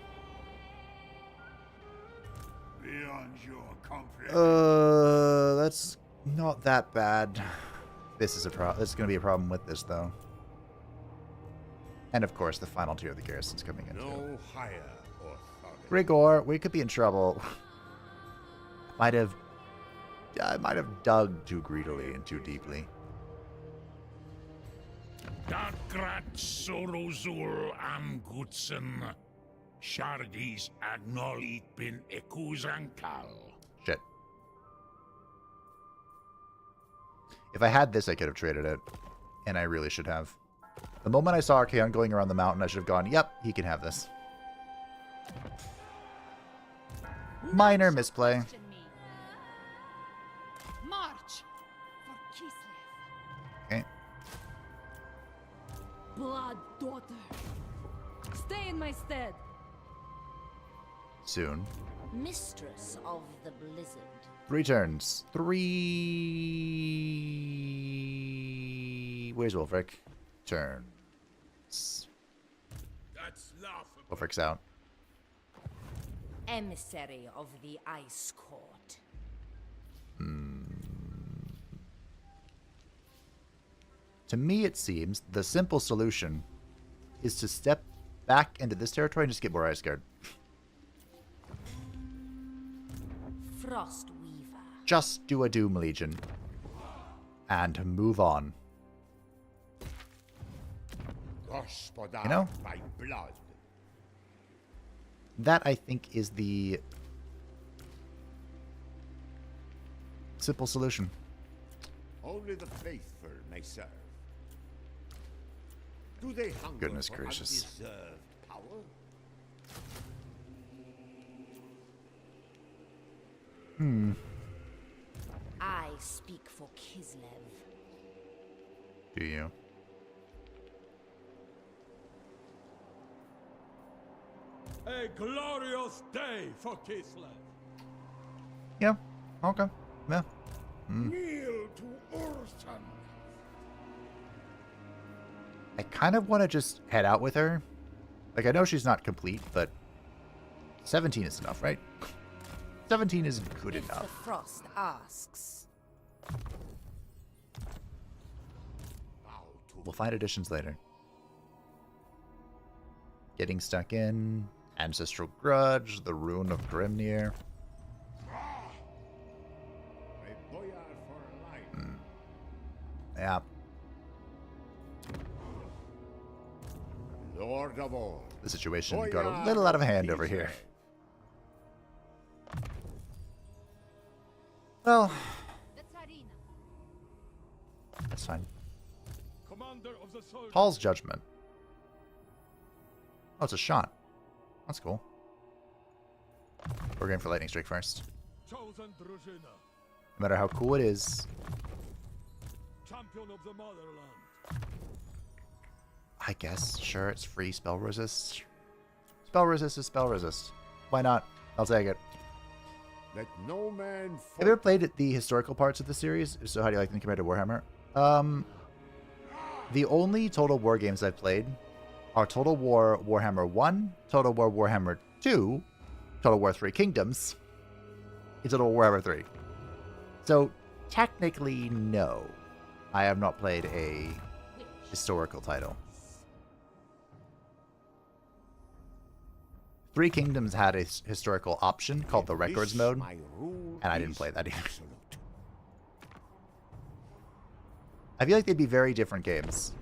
Beyond your comprehension. That's not that bad. This is gonna be a problem with this though. And of course, the final tier of the garrison's coming in. No higher authority. Rigor, we could be in trouble. I might have dug too greedily and too deeply. Dagrat Sorozul Amgutsen Shardis Agnolit bin Ekuzankal. Shit. If I had this, I could have traded it. And I really should have. The moment I saw Archaon going around the mountain, I should have gone, yep, he can have this. Minor misplay. March for Kislev. Okay. Blood daughter. Stay in my stead. Soon. Mistress of the blizzard. 3 turns. 3... Where's Wulfrik? Turns. That's laughable. Wulfrik's out. Emissary of the Ice Court. To me, it seems the simple solution is to step back into this territory and just get more ice guard. Frostweaver. Just do a Doom Legion. And move on. You know? By blood. That, I think, is the simple solution. Only the faithful may serve. Do they hunger Goodness for gracious. undeserved power? I speak for Kislev. Do you? A glorious day for Kislev. Yeah. Okay. Yeah. Kneel to Urthan. I kind of want to just head out with her. Like, I know she's not complete, but 17 is enough, right? 17 is good If enough. the frost asks. We'll find additions later. Getting stuck in. Ancestral Grudge. The Rune of Grimnir. Yeah. Lord of all. The situation got a little out of hand over here. Well, that's fine. Commander of the soldiers. Paul's Judgment. Oh, it's a shot. That's cool. We're going for Lightning Strike first. Chosen Druzhina. No matter how cool it is, Champion of the motherland. I guess, sure, it's free spell resist. Spell resist is spell resist. Why not? I'll take it. Let no man Have you ever played the historical parts of the series? If so, how do you like them compared to Warhammer? The only Total War games I've played are Total War Warhammer 1, Total War Warhammer 2, Total War 3 Kingdoms, and Total War Warhammer 3. So, technically, no. I have not played a historical title. 3 Kingdoms had a historical option called the Records mode, and I didn't play that either. I feel like they'd be very different games.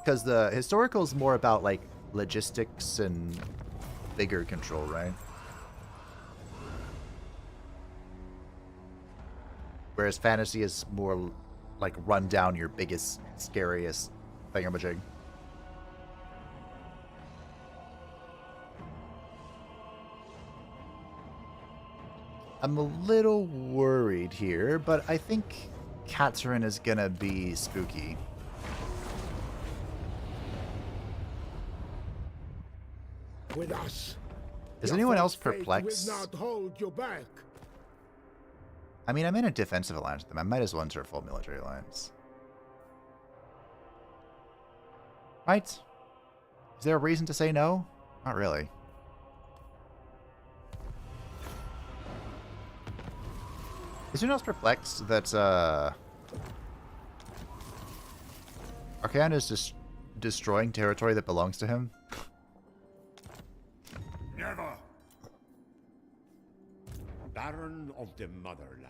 Because the historical is more about, like, logistics and bigger control, right? Whereas fantasy is more, like, run down your biggest, scariest thingamajig. I'm a little worried here, but I think Catherine is gonna be spooky. With us. Is Your anyone else false faith perplexed? will not hold you back. I mean, I'm in a defensive alliance with them. I might as well enter a full military alliance. Right? Is there a reason to say no? Not really. Is anyone else perplexed that Archaon is just destroying territory that belongs to him? Never. Baron of the Motherland.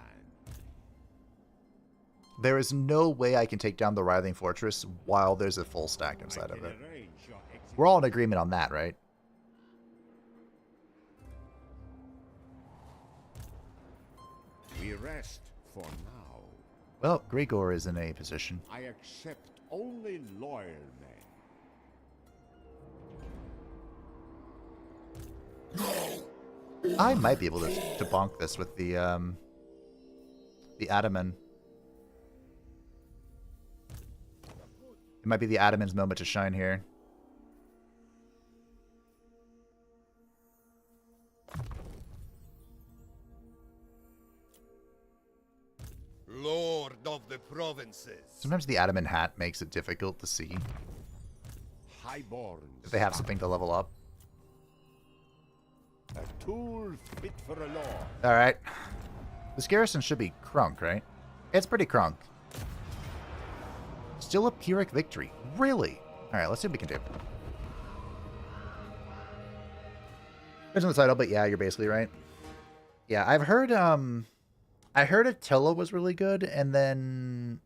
There is no way I can take down the Writhing Fortress while there's a full stack inside of it. We're all in agreement on that, right? We rest for now. Well, Grigor is in a position. I accept only loyal men. I might be able to bonk this with the Ataman. It might be the Ataman's moment to shine here. Lord of the provinces. Sometimes the Ataman hat makes it difficult to see Highborn. if they have something to level up. A tool fit for a law. Alright. This garrison should be crunk, right? It's pretty crunk. Still a Pyrrhic victory. Really? Alright, let's see what we can do. Depends on the title, but yeah, you're basically right. Yeah, I've heard, I heard Attila was really good, and then...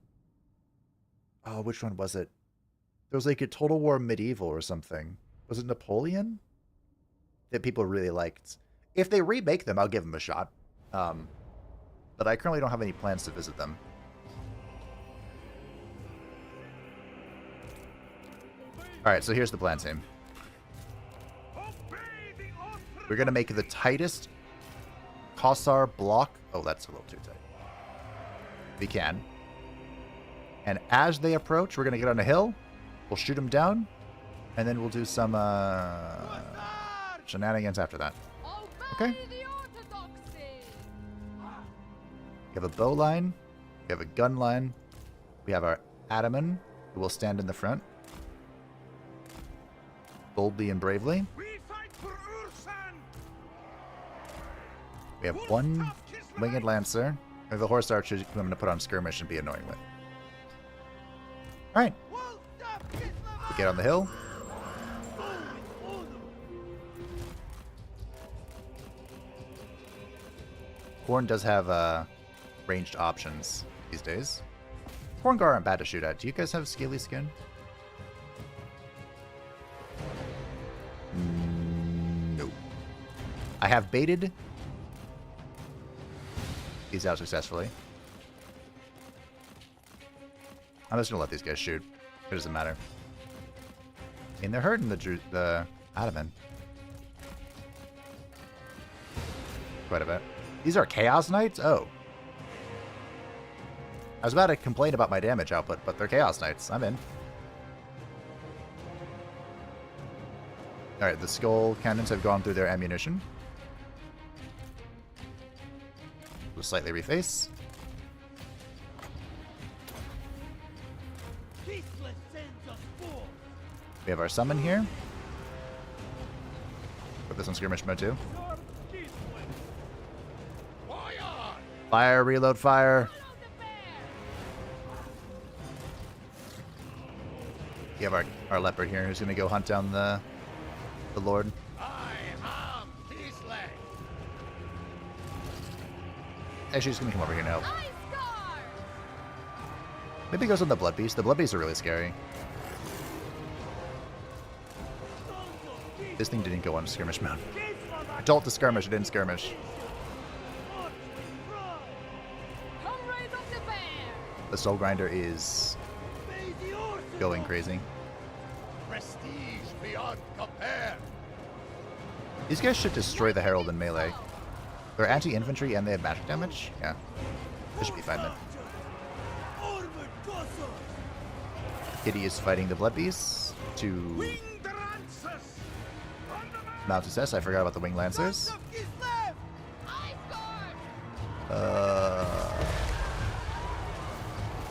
Oh, which one was it? There was like a Total War Medieval or something. Was it Napoleon? That people really liked. If they remake them, I'll give them a shot. But I currently don't have any plans to visit them. Alright, so here's the plan, team. We're going to make the tightest Kossar block. Oh, that's a little too tight. We can. And as they approach, we're going to get on a hill. We'll shoot them down. And then we'll do some shenanigans after that. Okay? We have a bow line. We have a gun line. We have our Ataman, who will stand in the front. Boldly and bravely. We have one winged lancer. We have a horse archer who I'm going to put on skirmish and be annoying with. Alright. We get on the hill. Khorne does have ranged options these days. Khorngar aren't bad to shoot at. Do you guys have scaly skin? No. I have baited these out successfully. I'm just gonna let these guys shoot. It doesn't matter. And they're hurting the Ataman quite a bit. These are Chaos Knights? Oh. I was about to complain about my damage output, but they're Chaos Knights. I'm in. Alright, the skull cannons have gone through their ammunition. We'll slightly reface. We have our summon here. Put this on skirmish mode too. Fire, reload, fire. We have our leopard here who's going to go hunt down the Lord. Actually, he's going to come over here now. Maybe he goes on the Blood Beast. The Blood Beasts are really scary. This thing didn't go on skirmish mode. Adult to skirmish, it didn't skirmish. The Soul Grinder is going crazy. Prestige beyond compare. These guys should destroy the Herald in melee. They're anti-infantry and they have magic damage? Yeah. This should be fine then. Kitty is fighting the Blood Beasts to mount success. I forgot about the Winged Lancers.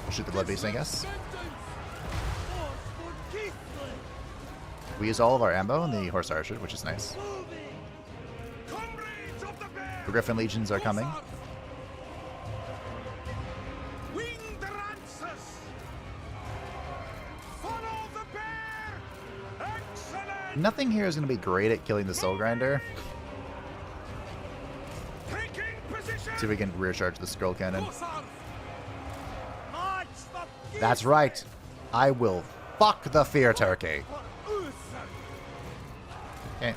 We'll shoot the Blood Beast, I guess. We use all of our ammo in the Horse Archer, which is nice. The Griffin Legions are coming. Nothing here is going to be great at killing the Soul Grinder. See if we can rear charge the Scroll Cannon. That's right. I will fuck the Fear Turkey. Okay.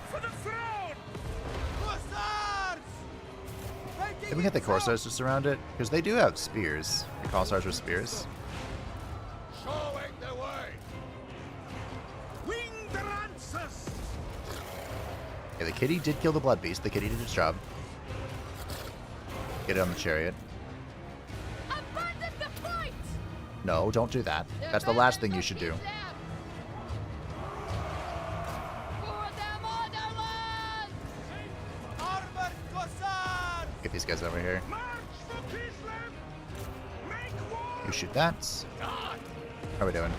If we get the Corsairs to surround it, because they do have spears. The Corsairs with spears. Showing the way. Okay, the kitty did kill the blood beast. The kitty did its job. Get it on the chariot. Abandon the fight! No, don't do that. That's the last thing you should do. Get these guys over here. You shoot that. How are we doing?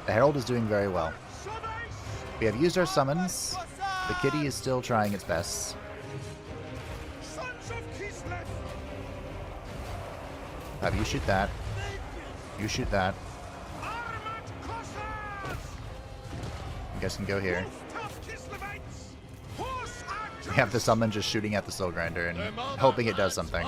The Herald is doing very well. We have used our summons. The kitty is still trying its best. Have you shoot that. You shoot that. You guys can go here. We have the summon just shooting at the soul grinder and hoping it does something.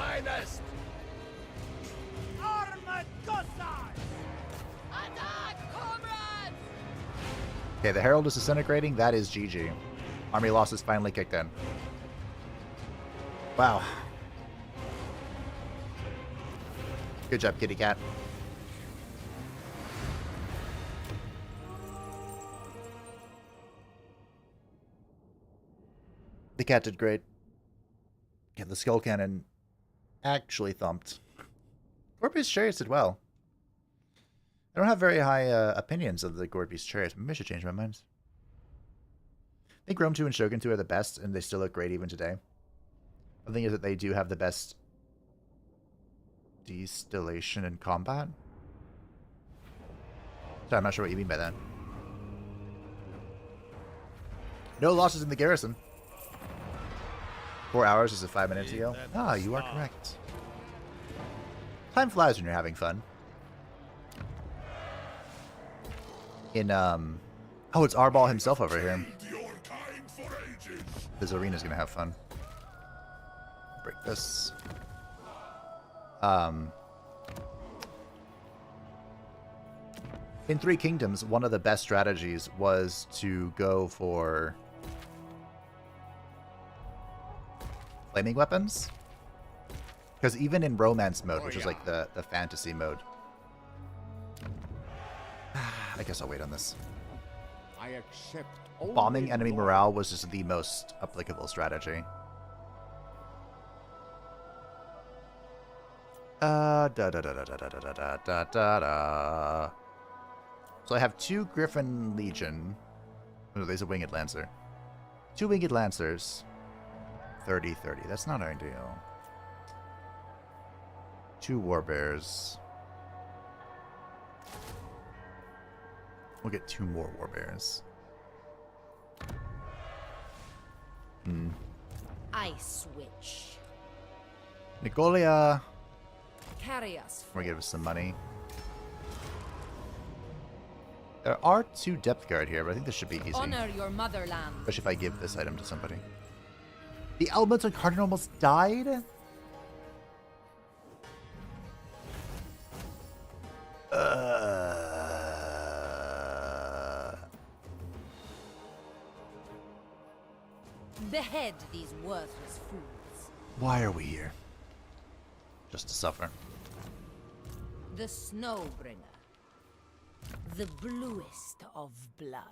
Okay, the Herald is disintegrating. That is GG. Army losses finally kicked in. Wow. Good job, kitty cat. The cat did great. Yeah, the skull cannon actually thumped. Gorby's chariots did well. I don't have very high opinions of the Gorby's chariots. Maybe I should change my mind. I think Rome 2 and Shogun 2 are the best, and they still look great even today. The thing is that they do have the best distillation in combat. Sorry, I'm not sure what you mean by that. No losses in the garrison. 4 hours is a 5-minute deal. Ah, you are correct. Time flies when you're having fun. In, oh, it's Arball himself over here. This arena's gonna have fun. Break this. In Three Kingdoms, one of the best strategies was to go for flaming weapons. Because even in romance mode, which is like the fantasy mode. I guess I'll wait on this. I accept Bombing enemy morale was just the most applicable strategy. So I have 2 Griffin Legion. Oh, there's a Winged Lancer. 2 Winged Lancers. 30-30. That's not ideal. 2 Warbears. We'll get 2 more Warbears. Ice Witch. Nicolia. Carry us. We're gonna give us some money. There are 2 depth guard here, but I think this should be easy. Honor your motherland. Especially if I give this item to somebody. The Elemental Cardinal almost died? Behead these worthless fools. Why are we here? Just to suffer. The Snowbringer. The bluest of blood.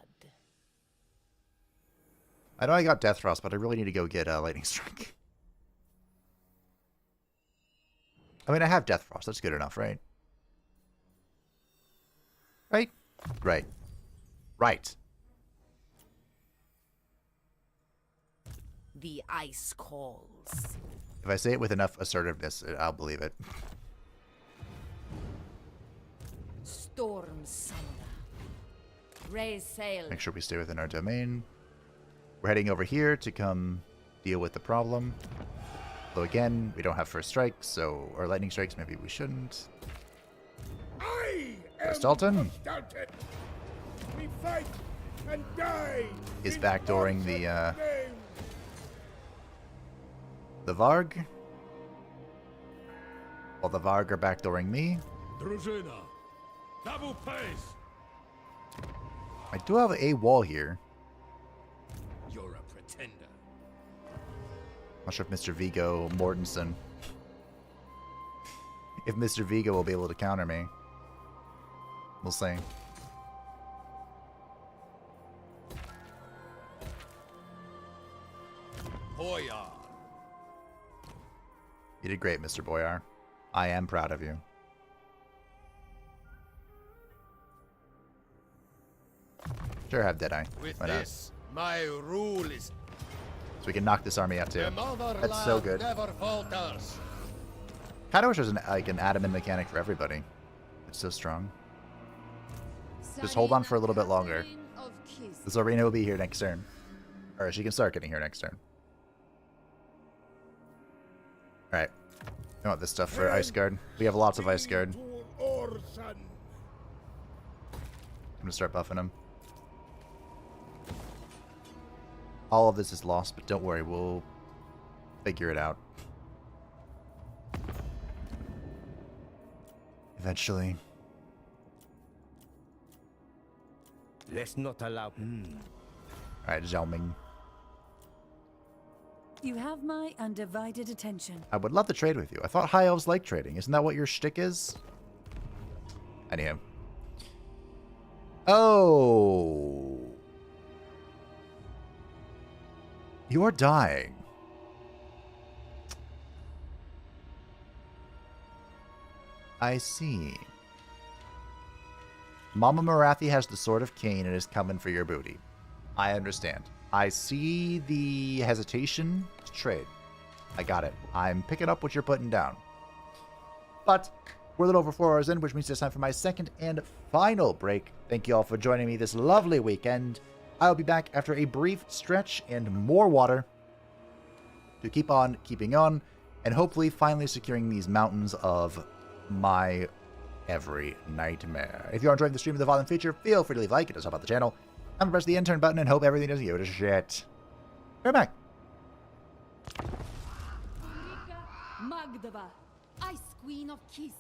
I know I got Death Frost, but I really need to go get Lightning Strike. I mean, I have Death Frost. That's good enough, right? Right? Right. Right. The ice calls. If I say it with enough assertiveness, I'll believe it. Storm Summoner. Raise sail. Make sure we stay within our domain. We're heading over here to come deal with the problem. Though again, we don't have first strikes, so or lightning strikes, maybe we shouldn't. There's Dalton. We fight and die. Is backdooring the Varg. While the Varg are backdooring me. Drużyna, double pace. I do have a wall here. You're a pretender. Not sure if Mr. Vigo Mortensen. If Mr. Vigo will be able to counter me. We'll see. Boyar. You did great, Mr. Boyar. I am proud of you. Sure have Deadeye. With Why not? this, my rule is So we can knock this army out too. the motherland That's so good. never falters. Kind of wish there was like an adamant mechanic for everybody. It's so strong. Just hold on for a little bit longer. This arena will be here next turn. Or she can start getting here next turn. Alright. I want this stuff for Ice Guard. We have lots of Ice Guard. I'm gonna start buffing him. All of this is lost, but don't worry, we'll figure it out. Eventually. Let's not allow... Alright, Zhao Ming. You have my undivided attention. I would love to trade with you. I thought High Elves like trading. Isn't that what your shtick is? Anyhow. Oh. You are dying. I see. Mama Marathi has the Sword of Cain and is coming for your booty. I understand. I see the hesitation to trade. I got it. I'm picking up what you're putting down. But we're a little over 4 hours in, which means it's time for my second and final break. Thank you all for joining me this lovely weekend. I'll be back after a brief stretch and more water to keep on keeping on and hopefully finally securing these mountains of my every nightmare. If you're enjoying the stream of the violent feature, feel free to leave a like. It does help out the channel. I'm gonna press the intern button and hope everything doesn't go to shit. We're back. Magdava, Ice Queen of Kislev.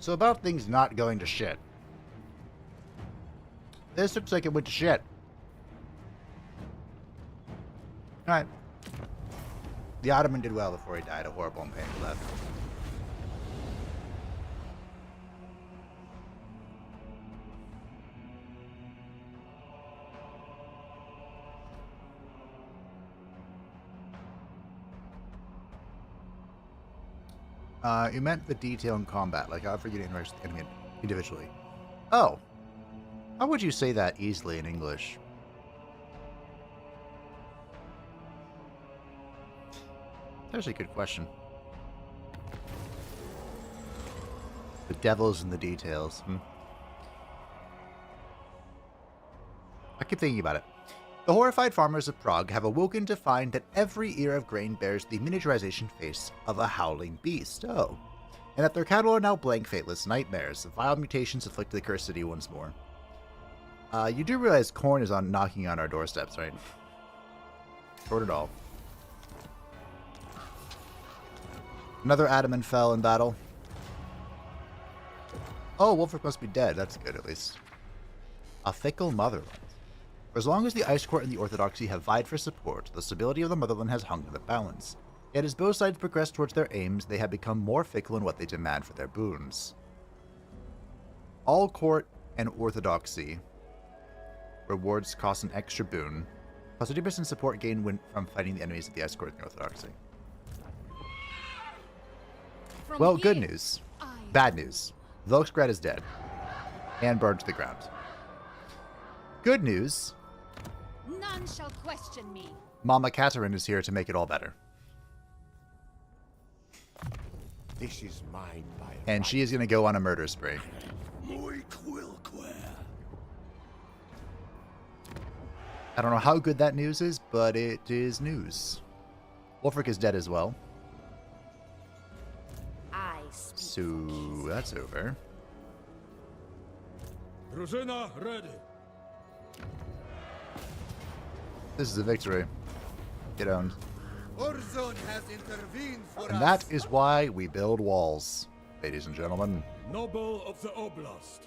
So about things not going to shit. This looks like it went to shit. Alright. The Ottoman did well before he died a horrible and painful death. You meant the detail in combat, like how for you to interact with the enemy individually. Oh. How would you say that easily in English? That's a good question. The devil's in the details. I keep thinking about it. The horrified farmers of Prague have awoken to find that every ear of grain bears the miniaturization face of a howling beast. Oh. And that their cattle are now blank, fateless nightmares. Vile mutations afflict the cursed city once more. You do realize corn is knocking on our doorsteps, right? Sort it all. Another Ottoman fell in battle. Oh, Wulfrik must be dead. That's good, at least. A fickle motherland. For as long as the Ice Court and the Orthodoxy have vied for support, the stability of the motherland has hung in the balance. Yet as both sides progress towards their aims, they have become more fickle in what they demand for their boons. All court and Orthodoxy rewards cost an extra boon, plus 50% support gained from fighting the enemies of the Ice Court and the Orthodoxy. Well, good news. Bad news. Volksgrad is dead. And burned to the ground. Good news. None shall question me. Mama Catherine is here to make it all better. This is mine by and she is going to go on a murder spree. I don't know how good that news is, but it is news. Wulfrik is dead as well. So that's over. Drużyna ready. This is a victory. Get owned. Warzone has intervened for And that is why we build walls, ladies and gentlemen. Noble of the Oblast.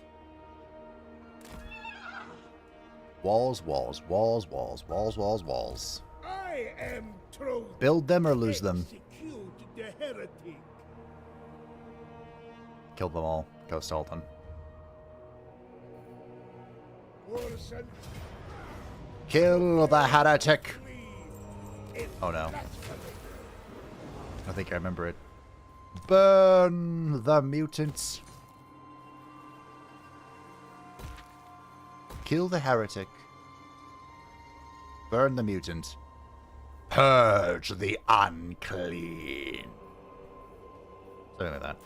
Walls, walls, walls, walls, walls, walls, walls. I am Throg. Build them or lose them. Execute the heretic. Kill them all. Go Sultan. Kill the heretic. Oh no. I think I remember it. Burn the mutants. Kill the heretic. Burn the mutant. Purge the unclean. Something like that.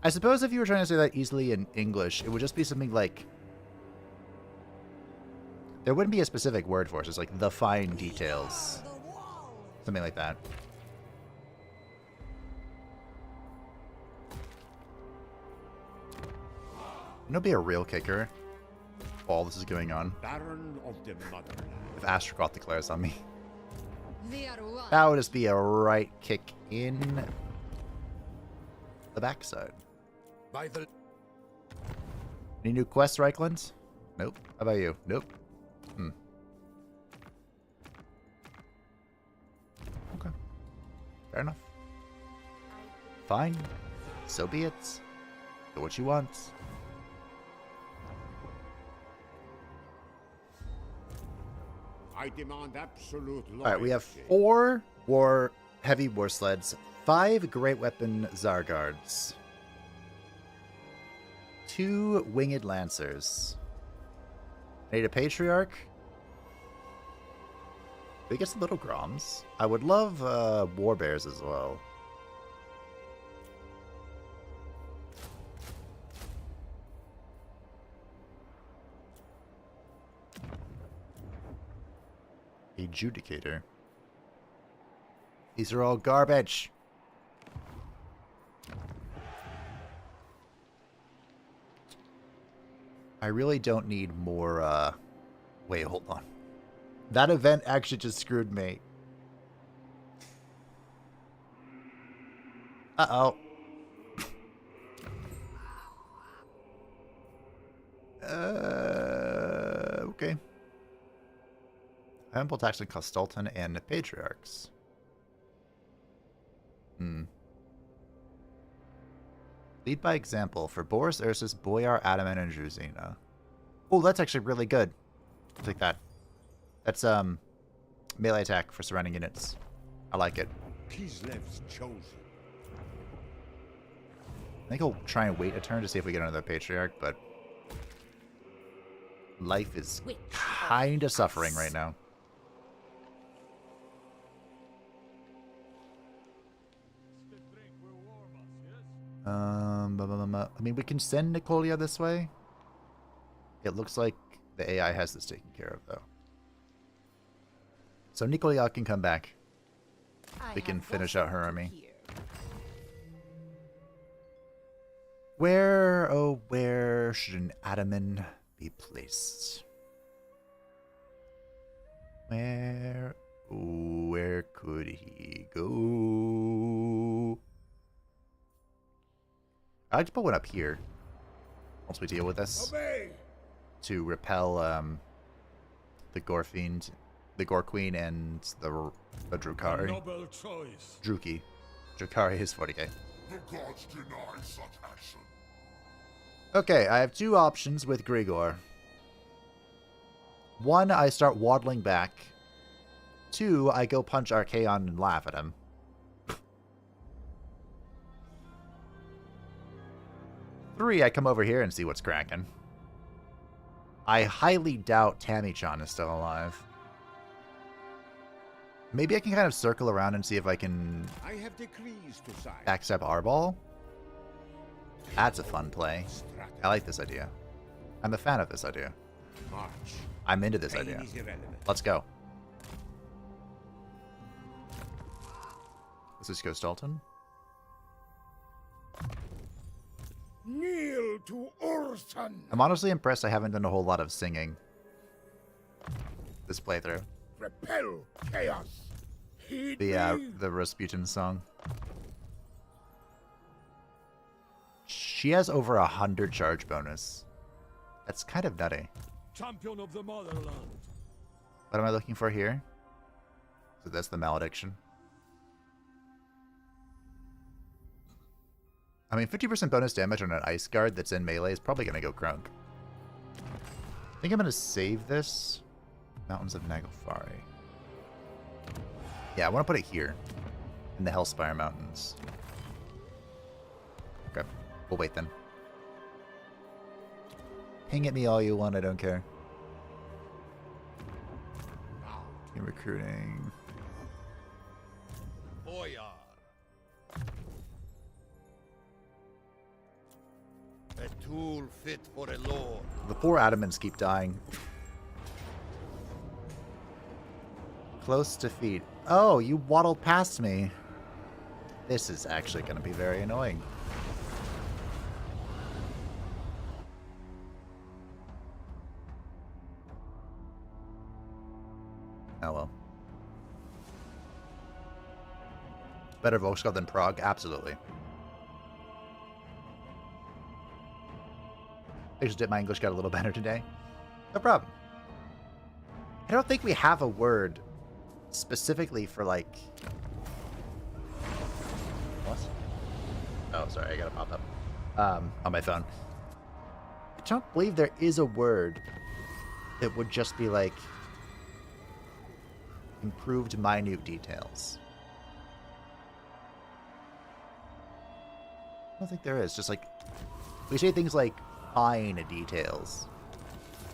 I suppose if you were trying to say that easily in English, it would just be something like... There wouldn't be a specific word for it. It's like the fine details. Something like that. You know, be a real kicker while this is going on. Baron of the Motherland. If Astragoth declares on me. We are one. That would just be a right kick in the backside. By the... Any new quests, Reichland? Nope. How about you? Nope. Okay. Fair enough. Fine. So be it. Do what you want. I demand absolute loyalty. Alright, we have 4 heavy war sleds, 5 great weapon Zargards, 2 winged lancers. I need a Patriarch. We get some little Groms. I would love war bears as well. Adjudicator. These are all garbage. I really don't need more, wait, hold on. That event actually just screwed me. Uh-oh. Okay. Temple attacks on Costalton and Patriarchs. Lead by example for Boris, Ursus, Boyar, Adaman, and Druzina. Oh, that's actually really good. I'll take that. That's melee attack for surrounding units. I like it. Kislev's chosen. I think I'll try and wait a turn to see if we get another Patriarch, but life is kind of suffering right now. I mean, we can send Nicolia this way. It looks like the AI has this taken care of, though. So Nicolia can come back. We can finish out her army. Where, oh, where should an Adaman be placed? Where could he go? I'd like to put one up here once we deal with this. Obey. To repel the Gore Fiend, the Gore Queen, and the Drukari. Noble choice. Druki. Drukari is 40k. The gods deny such action. Okay, I have two options with Grigor. One, I start waddling back. Two, I go punch Archaon and laugh at him. Three, I come over here and see what's cracking. I highly doubt Tammy-chan is still alive. Maybe I can kind of circle around and see if I can backstab Arbol. That's a fun play. I like this idea. I'm a fan of this idea. I'm into this idea. Let's go. This is Costalton. Kneel to Urson. I'm honestly impressed I haven't done a whole lot of singing this playthrough. Repel chaos. Heed The Rasputin song. She has over 100 charge bonus. That's kind of nutty. Champion of the motherland. What am I looking for here? So that's the malediction. I mean, 50% bonus damage on an ice guard that's in melee is probably going to go crunk. I think I'm going to save this. Mountains of Naglfari. Yeah, I want to put it here. In the Hellspire Mountains. Okay, we'll wait then. Ping at me all you want, I don't care. Team recruiting. Boyar. A tool fit for a lord. The poor Adamants keep dying. Close defeat. Oh, you waddled past me. This is actually going to be very annoying. Oh well. Better Volkswagen than Prague? Absolutely. I just did my English got a little better today. No problem. I don't think we have a word specifically for like... What? Oh, sorry, I got it popped up on my phone. I don't believe there is a word that would just be like improved minute details. I don't think there is. Just like we say things like fine details.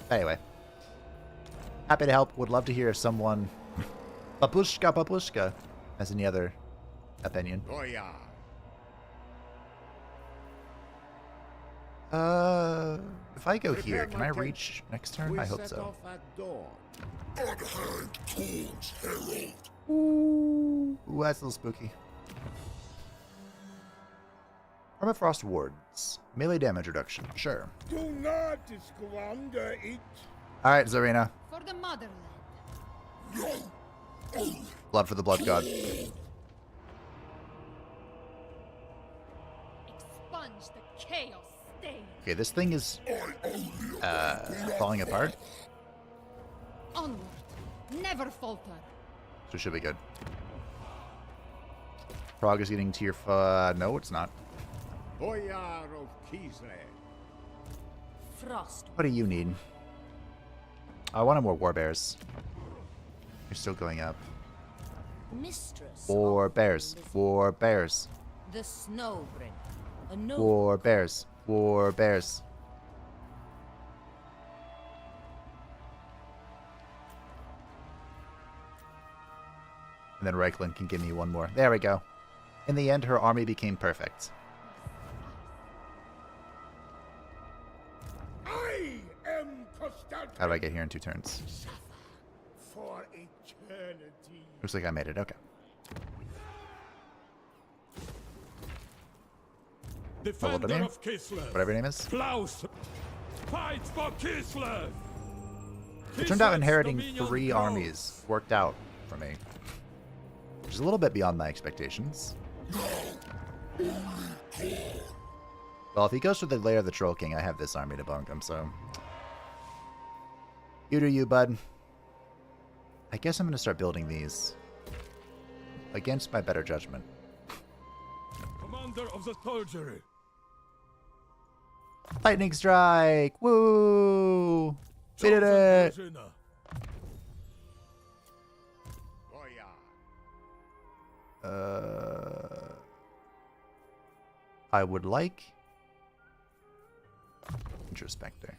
Anyway, happy to help. Would love to hear if someone Babushka has any other opinion. Oh yeah. If I go here, can I reach next turn? I hope so. Unhand tools, herald. Ooh, that's a little spooky. Permafrost wards. Melee damage reduction. Sure. Do not squander it. Alright, Zarina. For the motherland. Blood for the blood god. Expunge the chaos stain. Okay, this thing is falling apart. Onward. Never falter. So it should be good. Throg is getting tier no, it's not. Boyar of Kislev. Frost. What do you need? I wanted more war bears. You're still going up. Mistress. War bears. War bears. The Snowbringer. A no War bears. War bears. And then Reichland can give me one more. There we go. In the end, her army became perfect. I am Constantine. How do I get here in 2 turns? For eternity. Looks like I made it. Okay. Defender of Kislev. Whatever your name is. Klaus. Fight for Kislev. It turned out Kislev's inheriting dominion 3 grows. armies worked out for me. Which is a little bit beyond my expectations. Well, if he goes for the Lair of the Troll King, I have this army to bunk him, so... You do you, bud. I guess I'm going to start building these. Against my better judgment. Commander of the soldiery. Lightning Strike! Woo! We did it! I would like... Introspector.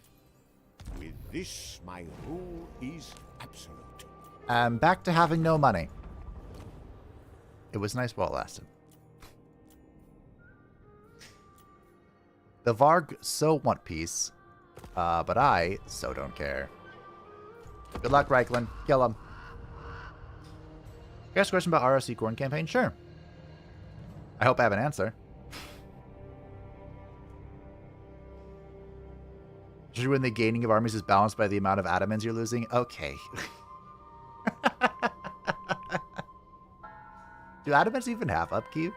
With this, my rule is absolute. I'm back to having no money. It was nice while it lasted. The Varg so want peace, but I so don't care. Good luck, Reichland. Kill him. You ask a question about ROC Corn campaign? Sure. I hope I have an answer. Just when the gaining of armies is balanced by the amount of adamants you're losing? Okay. Do adamants even have upkeep?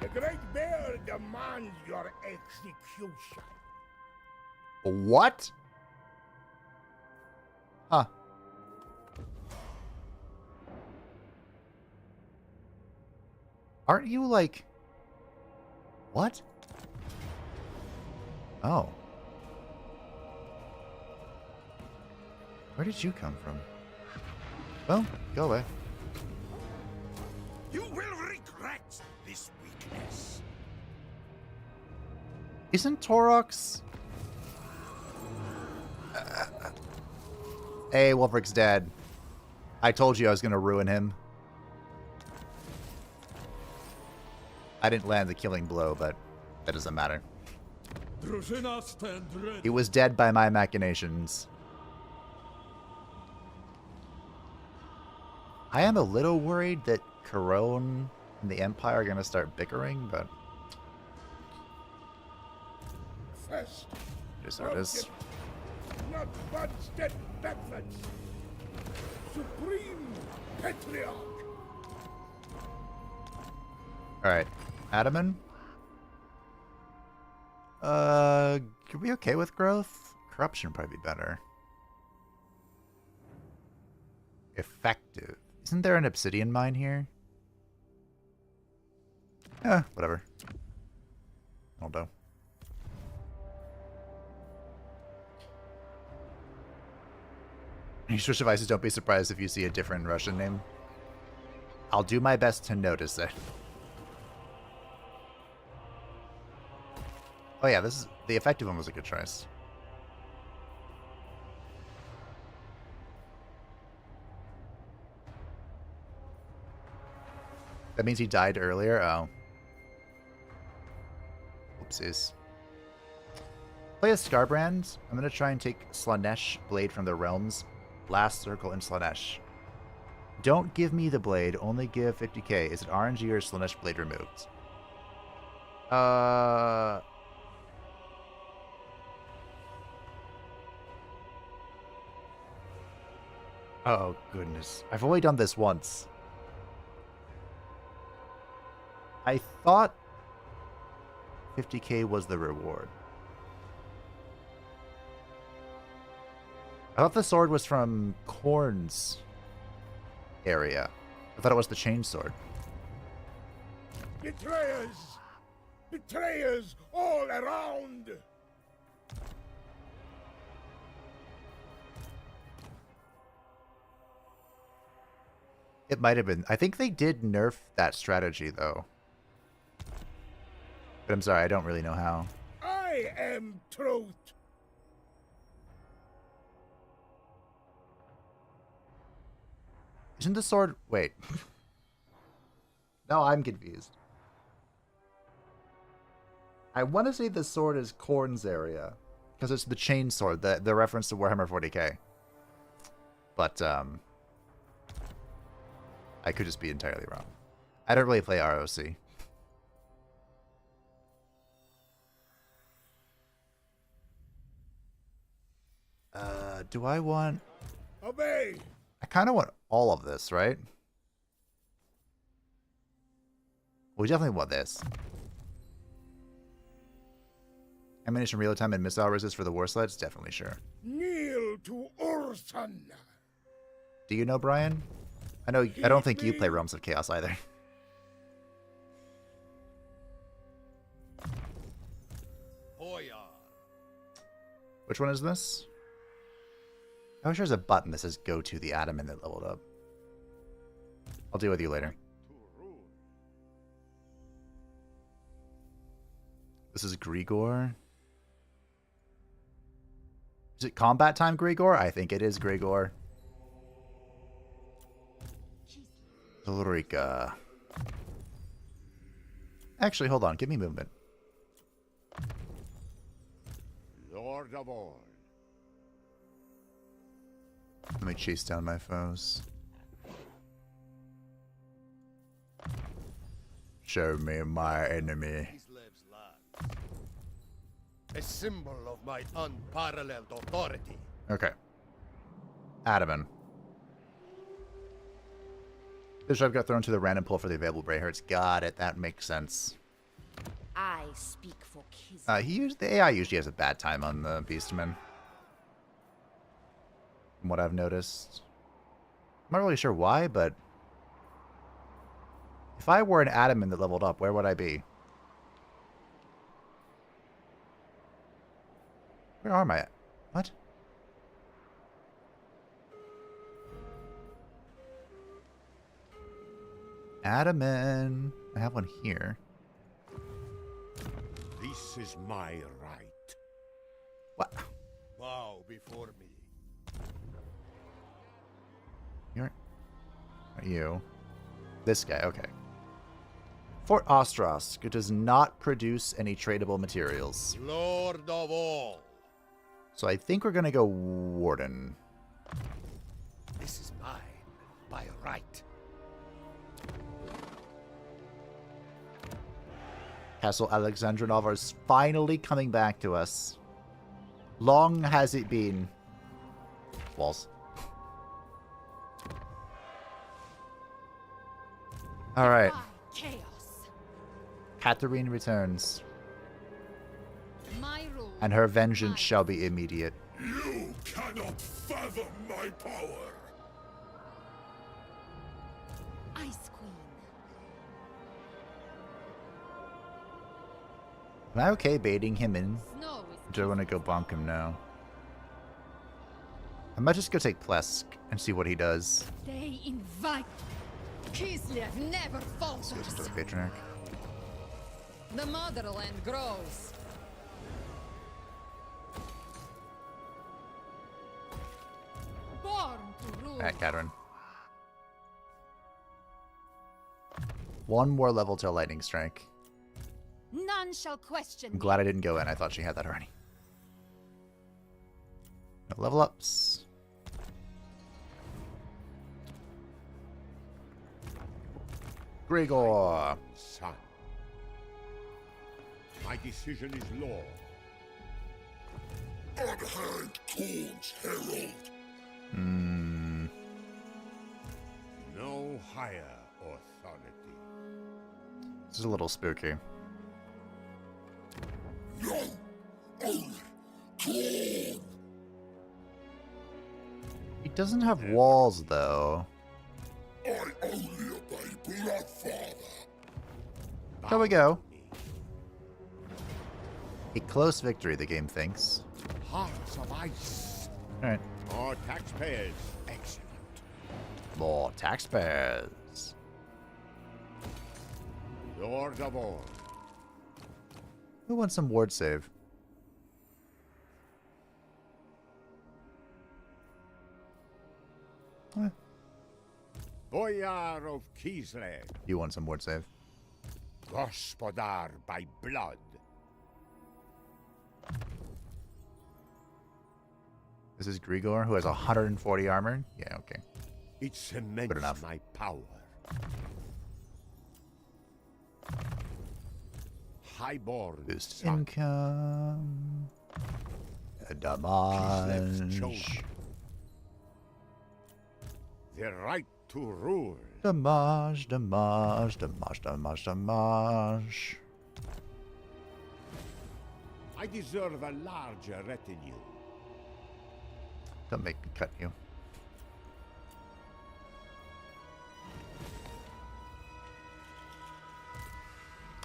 The Great Bear demands your execution. What? Huh. Aren't you like... What? Oh. Where did you come from? Well, go away. You will regret this weakness. Isn't Torox... Hey, Wulfrik's dead. I told you I was going to ruin him. I didn't land the killing blow, but that doesn't matter. He was dead by my machinations. I am a little worried that Corone and the Empire are going to start bickering, but... First, it is what it is. not Budstead methods. Supreme Patriarch. Alright. Adaman? Are we okay with growth? Corruption would probably be better. Effective. Isn't there an obsidian mine here? Whatever. I'll do. Switch devices, don't be surprised if you see a different Russian name. I'll do my best to notice it. Oh yeah, this is the effective one was a good choice. That means he died earlier? Oh. Oopsies. Play a Scarbrand. I'm going to try and take Slanesh Blade from the Realms. Last circle in Slanesh. Don't give me the blade, only give 50k. Is it RNG or Slanesh Blade removed? Oh, goodness. I've only done this once. I thought 50k was the reward. I thought the sword was from Korn's area. I thought it was the chain sword. Betrayers! Betrayers all around! It might have been. I think they did nerf that strategy, though. But I'm sorry, I don't really know how. I am truth. Isn't the sword... Wait. No, I'm confused. I want to say the sword is Korn's area. Because it's the chain sword, the reference to Warhammer 40k. But, I could just be entirely wrong. I don't really play ROC. Do I want... Obey! I kind of want all of this, right? We definitely want this. Ammunition reload time and missile resist for the war sleds? Definitely sure. Kneel to Urson! Do you know Brian? I know. I don't think you play Realms of Chaos either. Which one is this? I wish there's a button that says go to the adamant that leveled up. I'll deal with you later. This is Grigor. Is it combat time Grigor? I think it is Grigor. Ulrika. Actually, hold on. Give me movement. Lord of all. Let me chase down my foes. Show me my enemy. Kislev's land. A symbol of my unparalleled authority. Okay. Adamant. Bishop got thrown to the random pool for the available Brayherds. Got it. That makes sense. I speak for Kislev. The AI usually has a bad time on the Beastmen. From what I've noticed. I'm not really sure why, but if I were an Adamant that leveled up, where would I be? Where am I at? What? Adamant. I have one here. This is my right. What? Bow before me. You're... Are you? This guy, okay. Fort Ostrosk. It does not produce any tradable materials. Lord of all. So I think we're going to go Warden. This is mine by right. Castle Alexandrinov is finally coming back to us. Long has it been. Walls. Alright. Chaos. Katarine returns. My rule. And her vengeance shall be immediate. You cannot fathom my power. Ice Queen. Am I okay baiting him in? Snow Or do I want to go bonk him now? I might just go take Plesk and see what he does. They invite. Kislev never falters. Let's go to Patriarch. The motherland grows. Born to rule. Alright, Katarine. One more level till Lightning Strike. None shall question I'm me. glad I didn't go in. I thought she had that already. No level ups. Grigor. Son. My decision is law. Unhand Korn's herald. higher authority. This is a little spooky. No! Only Throg! He doesn't have walls, though. I only obey blood father. There we go. A close victory, the game thinks. Hearts of ice. Alright. More taxpayers. Excellent. More taxpayers. Lord of all. Who wants some ward save? Boyar of Kislev. You want some ward save? Gospodar by blood. This is Grigor, who has 140 armor? Yeah, okay. It cements Good enough. my power. Highborn. Boost son. income. A Kislev's damage. chosen. The right to rule. Damage, damage, damage, damage, damage. I deserve a larger retinue. Don't make me cut you.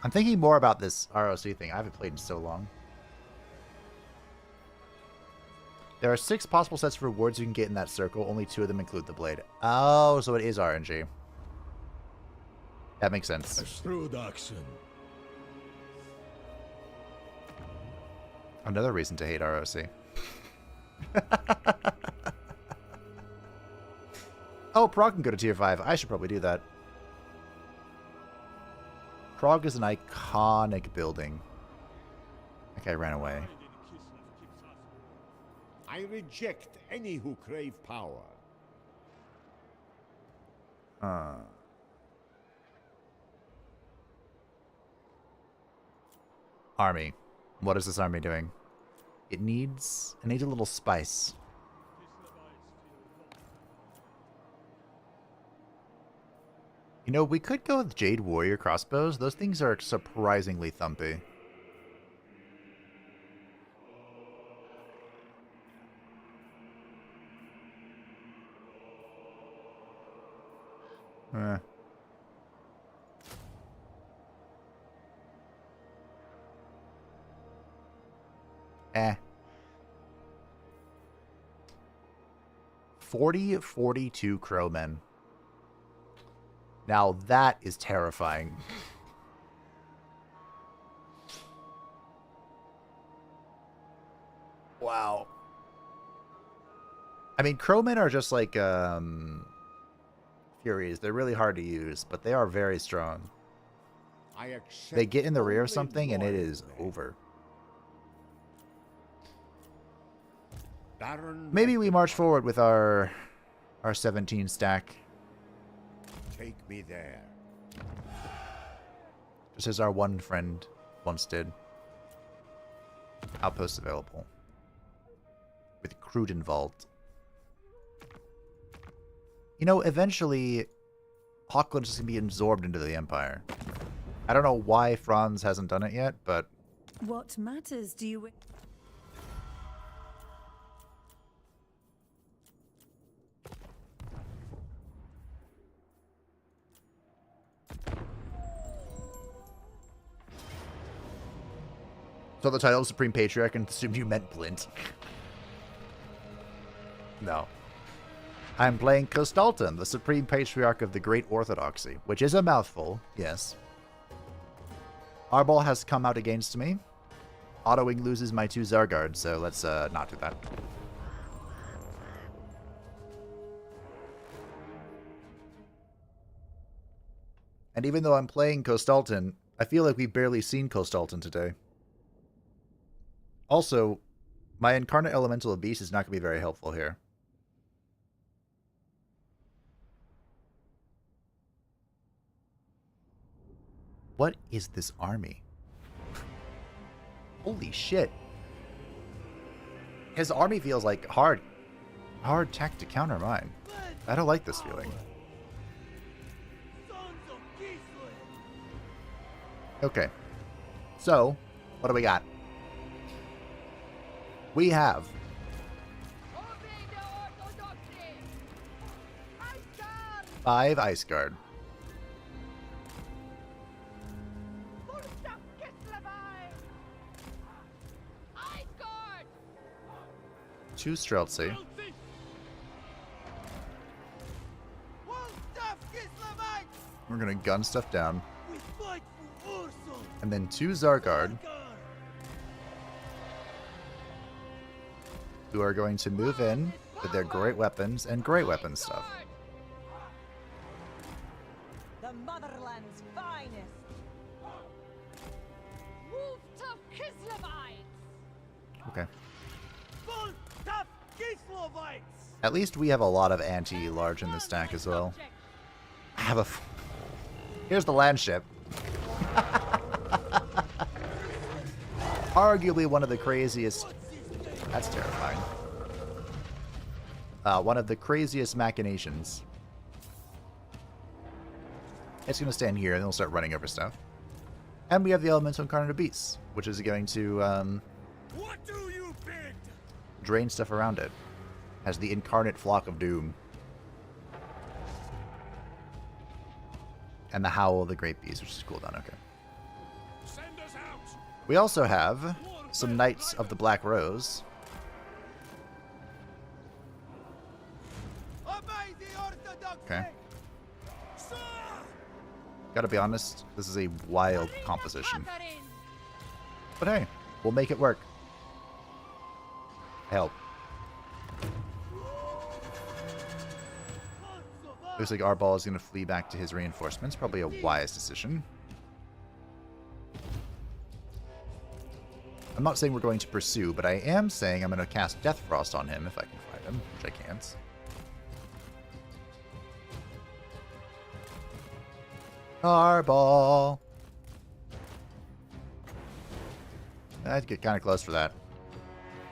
I'm thinking more about this ROC thing. I haven't played in so long. There are 6 possible sets of rewards you can get in that circle. Only 2 of them include the blade. Oh, so it is RNG. That makes sense. A shrewd action. Another reason to hate ROC. Oh, Prague can go to tier 5. I should probably do that. Prague is an iconic building. That guy ran away. I reject any who crave power. Army. What is this army doing? It needs a little spice. You know, we could go with Jade Warrior crossbows. Those things are surprisingly thumpy. Eh. 42 crowmen. Now that is terrifying. Wow. I mean, crowmen are just like Furies. They're really hard to use, but they are very strong. They get in the rear or something, and it is over. Maybe we march forward with our 17 stack. Take me there. Just as our one friend once did. Outposts available. With Cruden Vault. You know, eventually, Hochland is going to be absorbed into the Empire. I don't know why Franz hasn't done it yet, but... What matters do you... So the title of Supreme Patriarch and assumed you meant Blint. No. I'm playing Kostalton, the Supreme Patriarch of the Great Orthodoxy, which is a mouthful, yes. Arbol has come out against me. Autoing loses my 2 Zargard, so let's not do that. And even though I'm playing Kostalton, I feel like we've barely seen Kostalton today. Also, my Incarnate Elemental of Beast is not going to be very helpful here. What is this army? Holy shit. His army feels like hard tech to counter mine. I don't like this feeling. Okay. So, what do we got? We have five Ice Guard. Two Streltsy. We're gonna gun stuff down. And then two Zargard, who are going to move in with their great weapons and great weapon stuff. The motherland's finest. Wolf tough Kislevites. Okay. Full tough Kislevites. At least we have a lot of anti-large in the stack as well. I have a... Here's the land ship. Arguably one of the craziest... That's terrifying. One of the craziest machinations. It's going to stand here and then we'll start running over stuff. And we have the Elemental Incarnate Beast, which is going to What do you bid? drain stuff around it. Has the Incarnate Flock of Doom. And the Howl of the Great Beast, which is cooldown. Okay. Send us out. We also have some Knights of the Black Rose. Obey the orthodox. Okay. Gotta be honest, this is a wild composition. But hey, we'll make it work. Help. Looks like Arbol is going to flee back to his reinforcements. Probably a wise decision. I'm not saying we're going to pursue, but I am saying I'm going to cast Death Frost on him if I can find him, which I can't. Arbol! I have to get kind of close for that.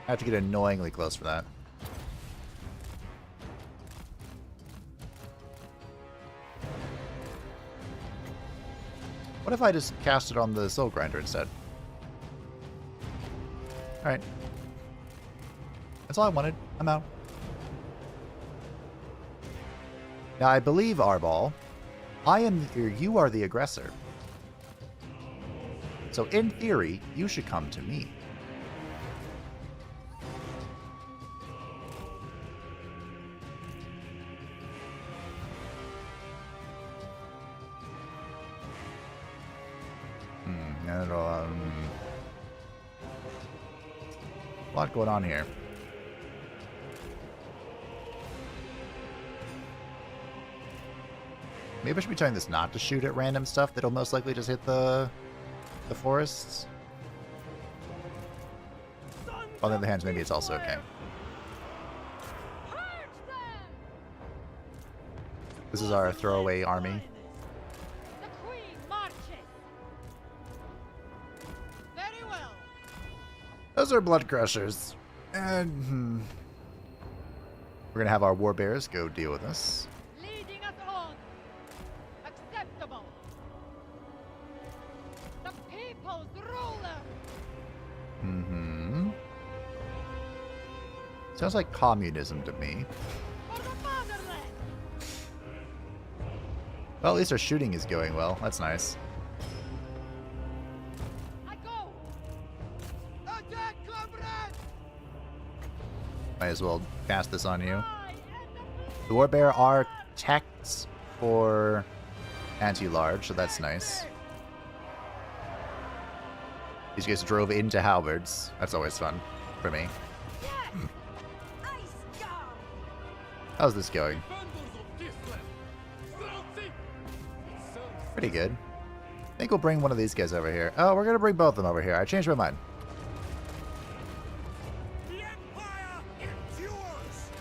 I have to get annoyingly close for that. What if I just cast it on the Soul Grinder instead? Alright. That's all I wanted. I'm out. Now, I believe, Arbol, you are the aggressor. So, in theory, you should come to me. A lot going on here. Maybe I should be telling this not to shoot at random stuff that'll most likely just hit the forests. On the other hand, maybe it's also okay. This is our throwaway army. The queen marches. Very well. Those are blood crushers. And we're gonna have our warbearers go deal with us. Leading us on. Acceptable. The people's ruler. Sounds like communism to me. For the motherland. Well, at least our shooting is going well. That's nice. I go. Attack, comrades. Might as well cast this on you. The warbearer are techs for anti-large, so that's nice. These guys drove into halberds. That's always fun for me. How's this going? Pretty good. I think we'll bring one of these guys over here. Oh, we're gonna bring both of them over here. I changed my mind. The Empire endures.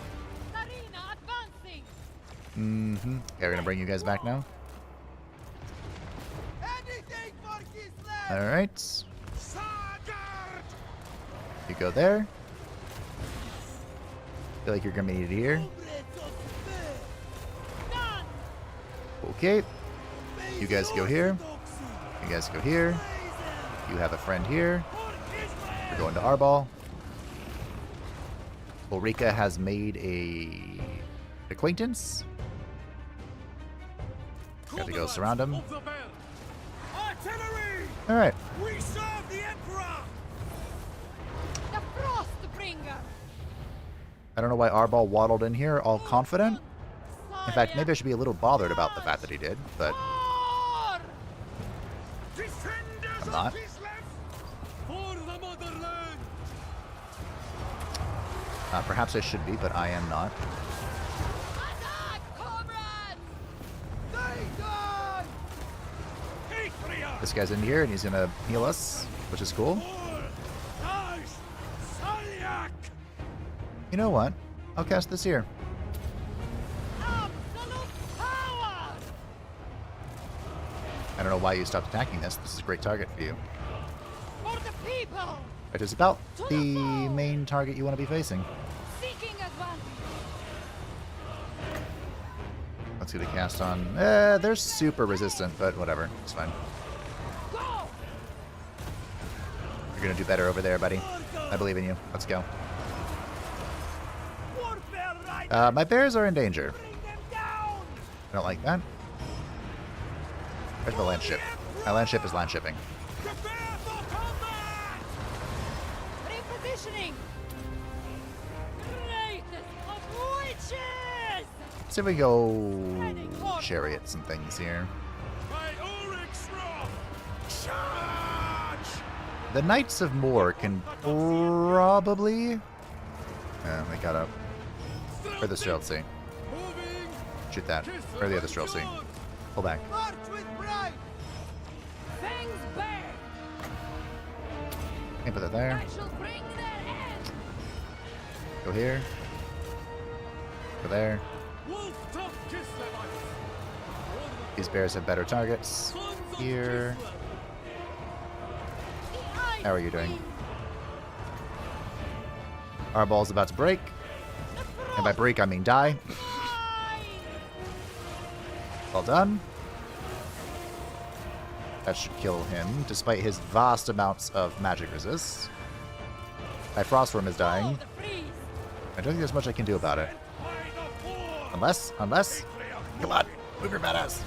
Sarina advancing. Okay, we're gonna bring you guys back now. Anything for Kislev. Alright. You go there. Feel like you're gonna be needed here. Okay. You guys go here. You guys go here. You have a friend here. We're going to Arbol. Ulrika has made a acquaintance. Got to go surround him. Alright. We serve the Emperor! The Frostbringer! I don't know why Arbol waddled in here all confident. In fact, maybe I should be a little bothered about the fact that he did, but I'm not. Perhaps I should be, but I am not. This guy's in here and he's gonna heal us, which is cool. You know what? I'll cast this here. I don't know why you stopped attacking this. This is a great target for you. It is about the main target you want to be facing. Let's get a cast on. They're super resistant, but whatever. It's fine. You're gonna do better over there, buddy. I believe in you. Let's go. My bears are in danger. I don't like that. Where's my land ship? My land ship is land shipping. Repositioning. Greatest of witches. See if we go chariots and things here. The Knights of Moor can probably... they got up. Or the Streltsy. Shoot that. Or the other Streltsy. Pull back. Can't put that there. Go here. Go there. These bears have better targets. Here. How are you doing? Our ball's about to break. And by break, I mean die. Well done. That should kill him, despite his vast amounts of magic resist. My Frostworm is dying. I don't think there's much I can do about it. Unless... Come on, move your badass.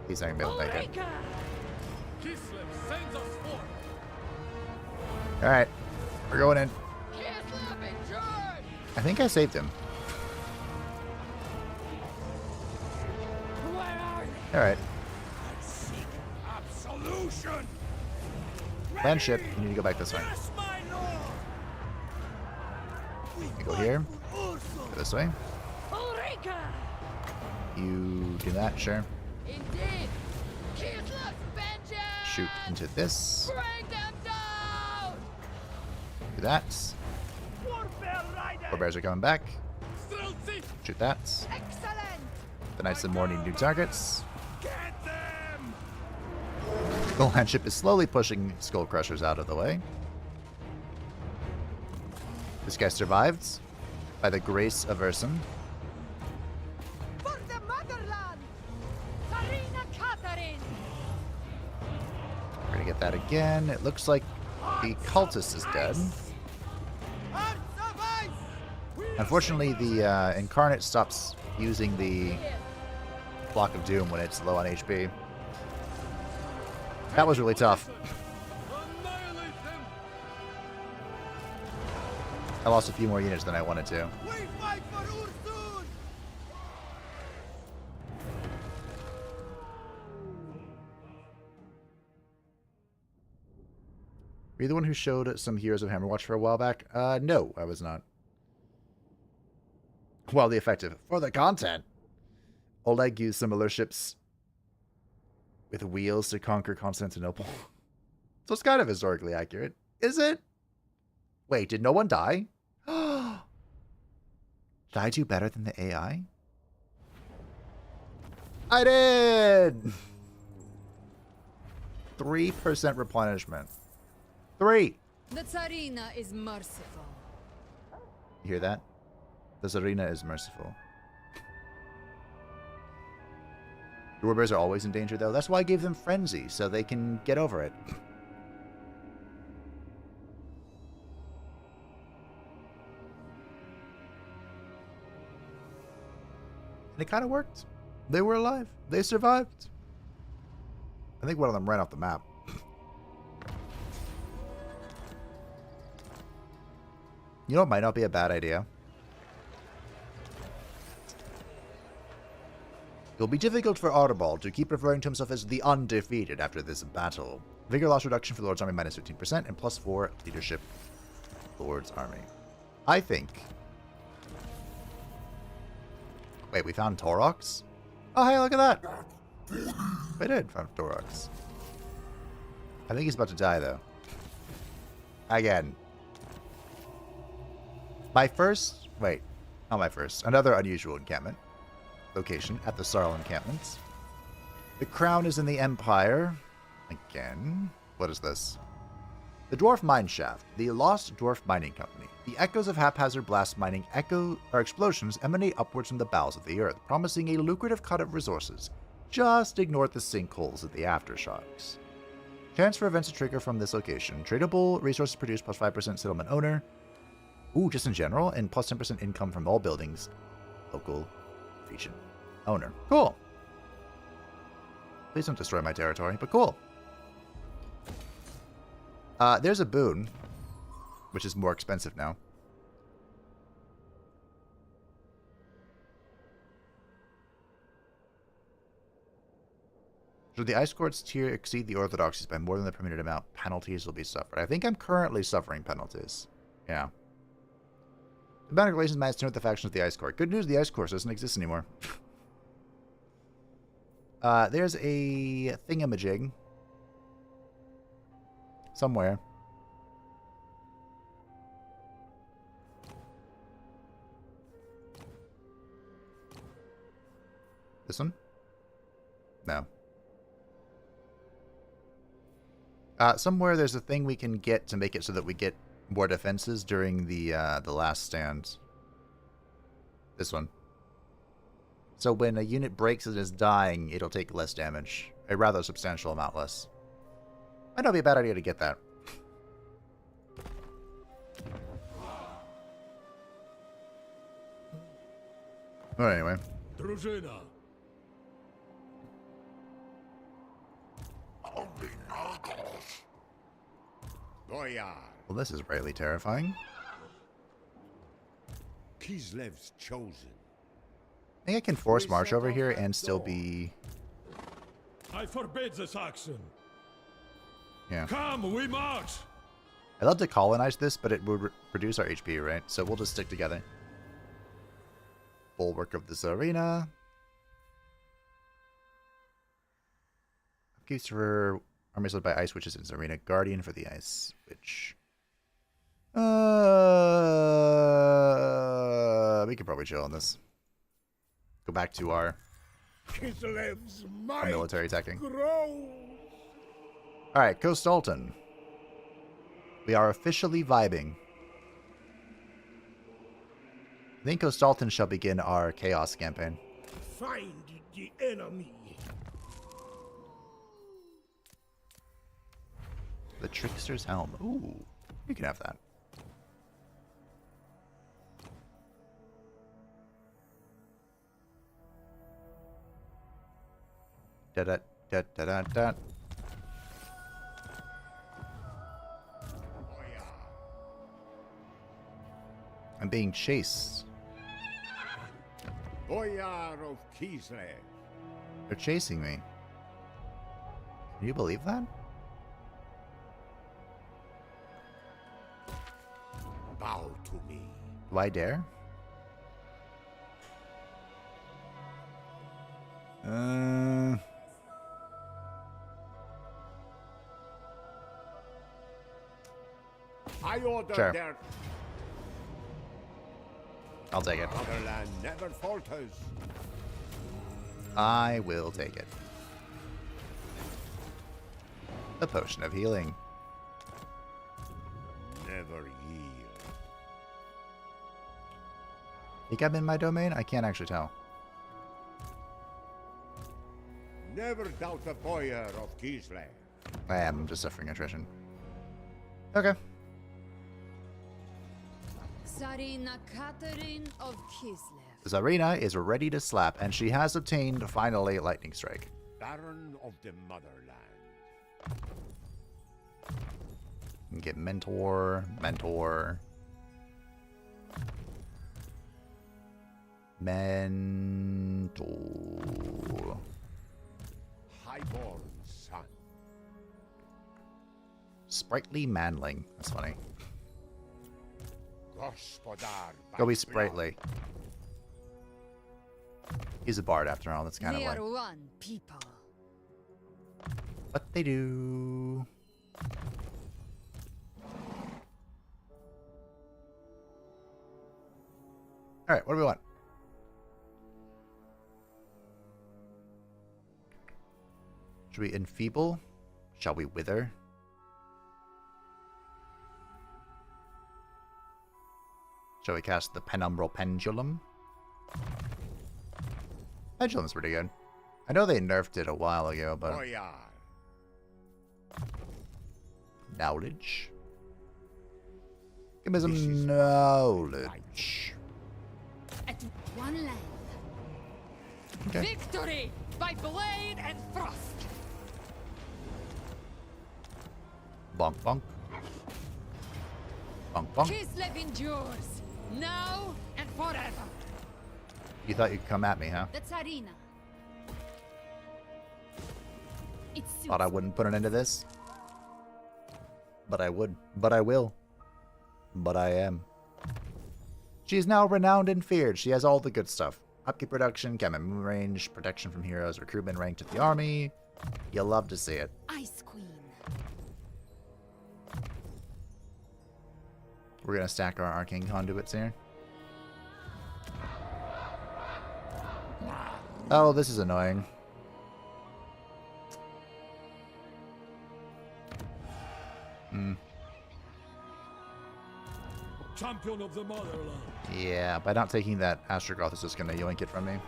He's not gonna be able to make it. Alright, we're going in. I think I saved him. Alright. Land ship, you need to go back this way. You go here. Go this way. You do that, sure. Shoot into this. Do that. Four bears are coming back. Shoot that. The Knights of Moor need new targets. The land ship is slowly pushing Skull Crushers out of the way. This guy survived by the grace of Ursun. We're gonna get that again. It looks like the cultist is dead. Unfortunately, the Incarnate stops using the Block of Doom when it's low on HP. That was really tough. I lost a few more units than I wanted to. Were you the one who showed some Heroes of Hammerwatch for a while back? No, I was not. Wildly effective. For the content! Oleg used similar ships with wheels to conquer Constantinople. So it's kind of historically accurate. Is it? Wait, did no one die? Did I do better than the AI? I did! 3% replenishment. 3! The Tsarina is merciful. You hear that? The Tsarina is merciful. Dwarves are always in danger, though. That's why I gave them Frenzy, so they can get over it. And it kind of worked. They were alive. They survived. I think one of them ran off the map. You know what might not be a bad idea? It will be difficult for Archibald to keep referring to himself as the undefeated after this battle. Vigor loss reduction for the Lord's Army minus 15% and plus 4 leadership Lord's Army. I think... Wait, we found Torox? Oh, hey, look at that! We did find Torox. I think he's about to die, though. Again. My first... Wait. Not my first. Another unusual encampment. Location at the Sarl encampments. The crown is in the Empire. Again. What is this? The Dwarf Mine Shaft. The Lost Dwarf Mining Company. The echoes of haphazard blast mining explosions emanate upwards from the bowels of the earth, promising a lucrative cut of resources. Just ignore the sinkholes of the aftershocks. Chance for events to trigger from this location. Tradable resources produced plus 5% settlement owner. Ooh, just in general. And plus 10% income from all buildings. Local region owner. Cool. Please don't destroy my territory, but cool. There's a boon, which is more expensive now. Should the Ice Court's tier exceed the Orthodoxies by more than the permitted amount, penalties will be suffered. I think I'm currently suffering penalties. Yeah. Diplomatic relations managed to turn with the factions of the Ice Court. Good news, the Ice Court doesn't exist anymore. There's a thingamajig. Somewhere. This one? No. Somewhere there's a thing we can get to make it so that we get more defenses during the last stand. This one. So when a unit breaks and is dying, it'll take less damage. A rather substantial amount less. Might not be a bad idea to get that. Well, anyway. Drużyna. Well, this is rightly terrifying. Kislev's chosen. I think I can force march over here and still be... I forbid this action. Yeah. Come, we march. I'd love to colonize this, but it would reduce our HP, right? So we'll just stick together. Bulwark of this arena. Upkeeps for armies led by Ice Witches in this arena. Guardian for the Ice Witch. We could probably chill on this. Go back to our military attacking. Alright, Coast Sultan. We are officially vibing. I think Coast Sultan shall begin our Chaos campaign. Find the enemy. The Trickster's Helm. Ooh, you can have that. Da da da da da da. I'm being chased. Boyar of Kislev. They're chasing me. Can you believe that? Bow to me. Do I dare? I order Sure. their I'll take it. motherland never falters. I will take it. The Potion of Healing. Never yield. Think I'm in my domain? I can't actually tell. Never doubt the fire of Kislev. I am just suffering attrition. Okay. Tsarina Catherine of Kislev. Zarina is ready to slap, and she has obtained, finally, Lightning Strike. Baron of the Motherland. And get Mentor. Mentor. Highborn son. Sprightly Manling. That's funny. Gospodar. Go be sprightly. He's a bard after all. That's kind of We like are one people. what they do. All right, what do we want? Should we enfeeble? Shall we wither? Shall we cast the Penumbral Pendulum? Pendulum's pretty good. I know they nerfed it a while ago, but... Royal. Knowledge. Give me some knowledge. At one land. Okay. Victory by blade and thrust. Bonk, bonk. Bonk, bonk. Kislev endures, now and forever. You thought you'd come at me, huh? The Tsarina. It suits Thought I wouldn't put an end to this? But I would. But I will. But I am. She is now renowned and feared. She has all the good stuff. Upkeep production, command moon range, protection from heroes, recruitment rank to the army. You'll love to see it. Ice Queen. We're gonna stack our arcane conduits here. Oh, this is annoying. Champion of the Motherland. Yeah, by not taking that Astrogoth is just gonna yoink it from me.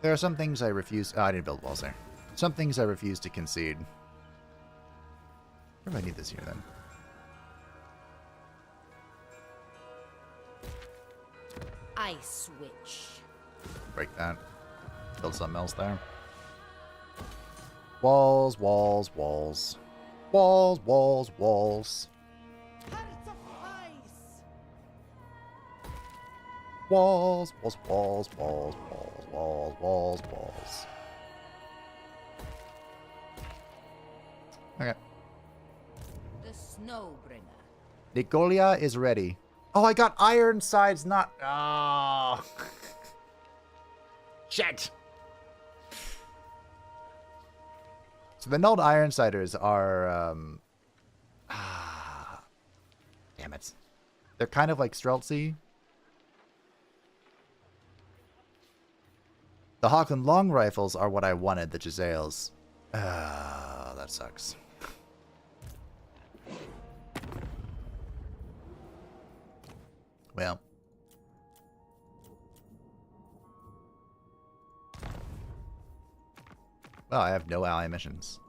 There are some things I refuse... Oh, I didn't build walls there. Some things I refuse to concede. Where do I need this here, then? Ice Witch. Break that. Build something else there. Walls, walls, walls. Walls, walls, walls. Hearts of ice. Walls, walls, walls, walls, walls, walls, walls, walls. Okay. The Snowbringer. Nicolia is ready. Oh, I got Ironside's not... Oh. Shit. So the Nulled Ironsiders are... Damn it. They're kind of like Streltsy. The Hawken Long Rifles are what I wanted, the Giselles. That sucks. Well. Well, I have no ally missions.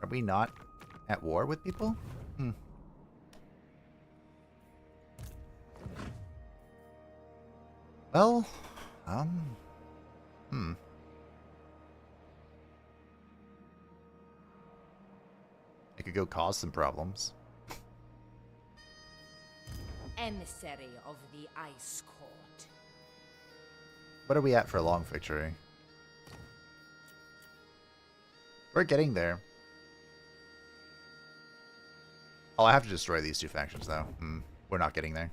Are we not at war with people? Well, I could go cause some problems. Emissary of the Ice Court. What are we at for a long victory? We're getting there. Oh, I have to destroy these two factions, though. We're not getting there.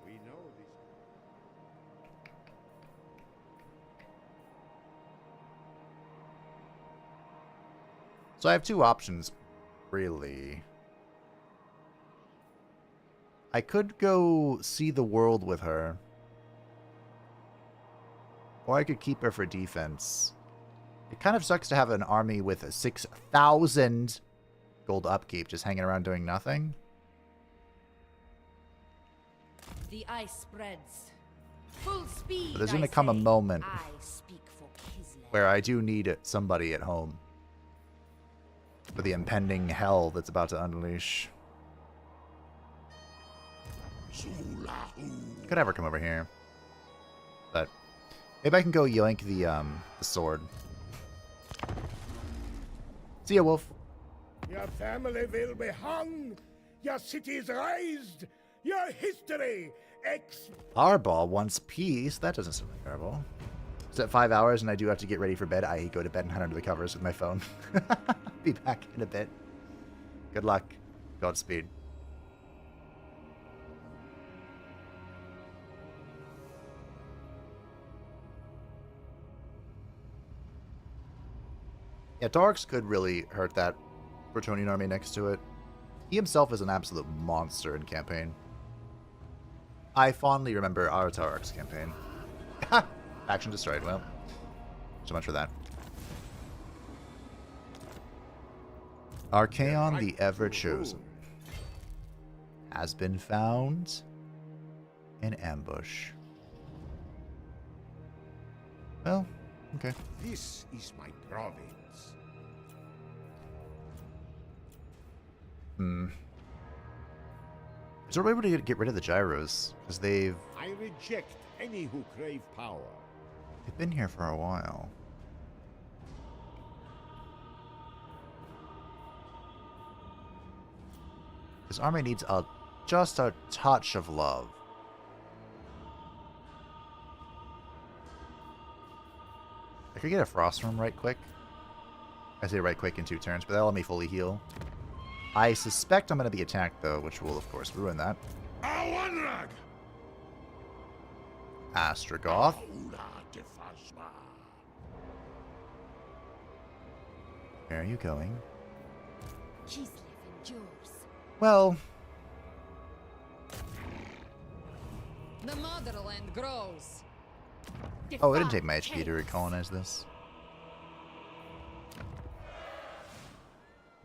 We know this. So I have two options, really. I could go see the world with her. Or I could keep her for defense. It kind of sucks to have an army with a 6,000 gold upkeep just hanging around doing nothing. The ice spreads. Full speed. But there's going to come a moment I speak for Kislev. where I do need somebody at home for the impending hell that's about to unleash. Could ever come over here, but maybe I can go yoink the sword. See ya, Wolf. Your family will be hung. Your cities razed. Your history Arbol wants peace. That doesn't sound like Arbol. It's at 5 hours and I do have to get ready for bed. I go to bed and hide under the covers with my phone. Be back in a bit. Good luck. Godspeed. Yeah, Darks could really hurt that Bretonnian army next to it. He himself is an absolute monster in campaign. I fondly remember our Patriarch's campaign. Ha! Action destroyed. Well, so much for that. Archaon the Ever-Chosen has been found in ambush. Well, okay. This is my province. Is there a way to get rid of the gyros? Because they've... I reject any who crave power. They've been here for a while. This army needs just a touch of love. I could get a frost room right quick. I say right quick in 2 turns, but that'll let me fully heal. I suspect I'm going to be attacked, though, which will, of course, ruin that. Astrogoth. Where are you going? Kislev endures. Well... The motherland grows. Oh, it didn't take my HP to recolonize this.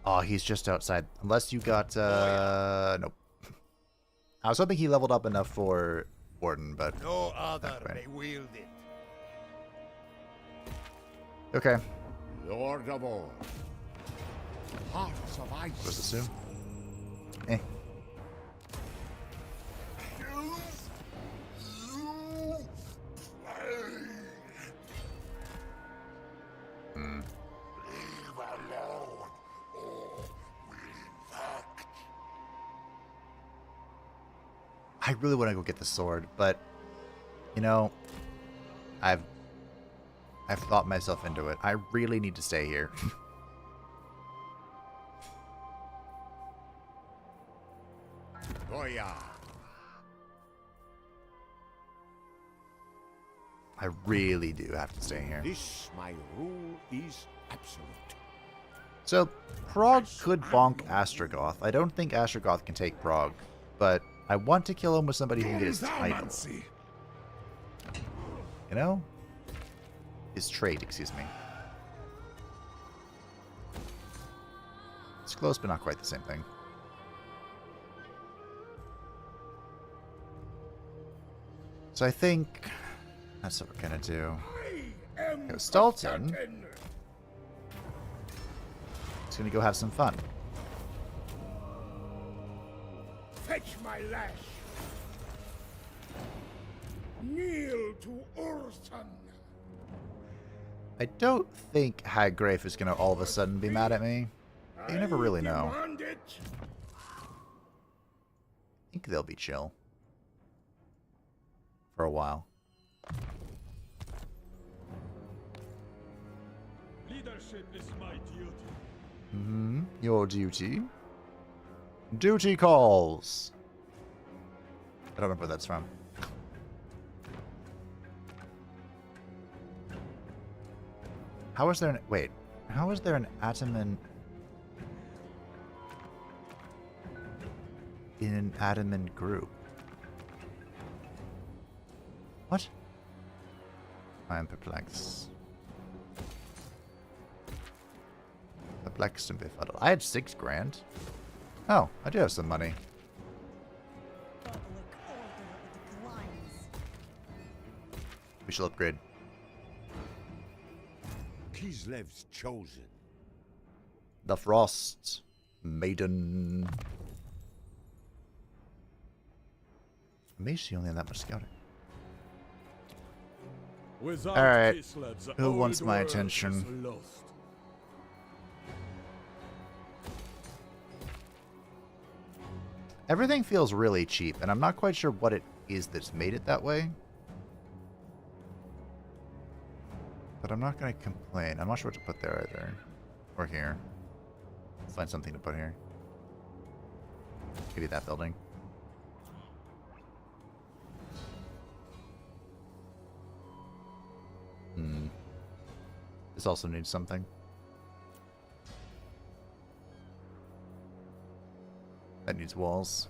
Oh, he's just outside. Unless you got, nope. I was hoping he leveled up enough for Warden, but... No other may wield it. Okay. Lord of all. Hearts of ice. What's this do? Eh. I really want to go get the sword, but you know, I've thought myself into it. I really need to stay here. Goya. I really do have to stay here. This my rule is absolute. So Throg could bonk Astrogoth. I don't think Astrogoth can take Throg, but I want to kill him with somebody who can get his title. You know? His trait, excuse me. It's close, but not quite the same thing. So I think that's what we're gonna do. Go Stalton. He's gonna go have some fun. Fetch my lash. Kneel to Urson. I don't think Haggrafe is gonna all of a sudden be mad at me. You never really know. I think they'll be chill. For a while. Leadership is my duty. Mm-hmm. Your duty. Duty calls. I don't remember where that's from. How is there an... Wait. How is there an Ataman... in an Ataman group? What? I am perplexed. Perplexed and befuddled. I had 6 grand. Oh, I do have some money. We shall upgrade. Kislev's chosen. The Frost Maiden. Maybe she only had that much scouting. Without Alright, Kislev, the who old wants my world attention? is lost. Everything feels really cheap, and I'm not quite sure what it is that's made it that way. But I'm not going to complain. I'm not sure what to put there either. Or here. Let's find something to put here. Maybe that building. This also needs something. That needs walls.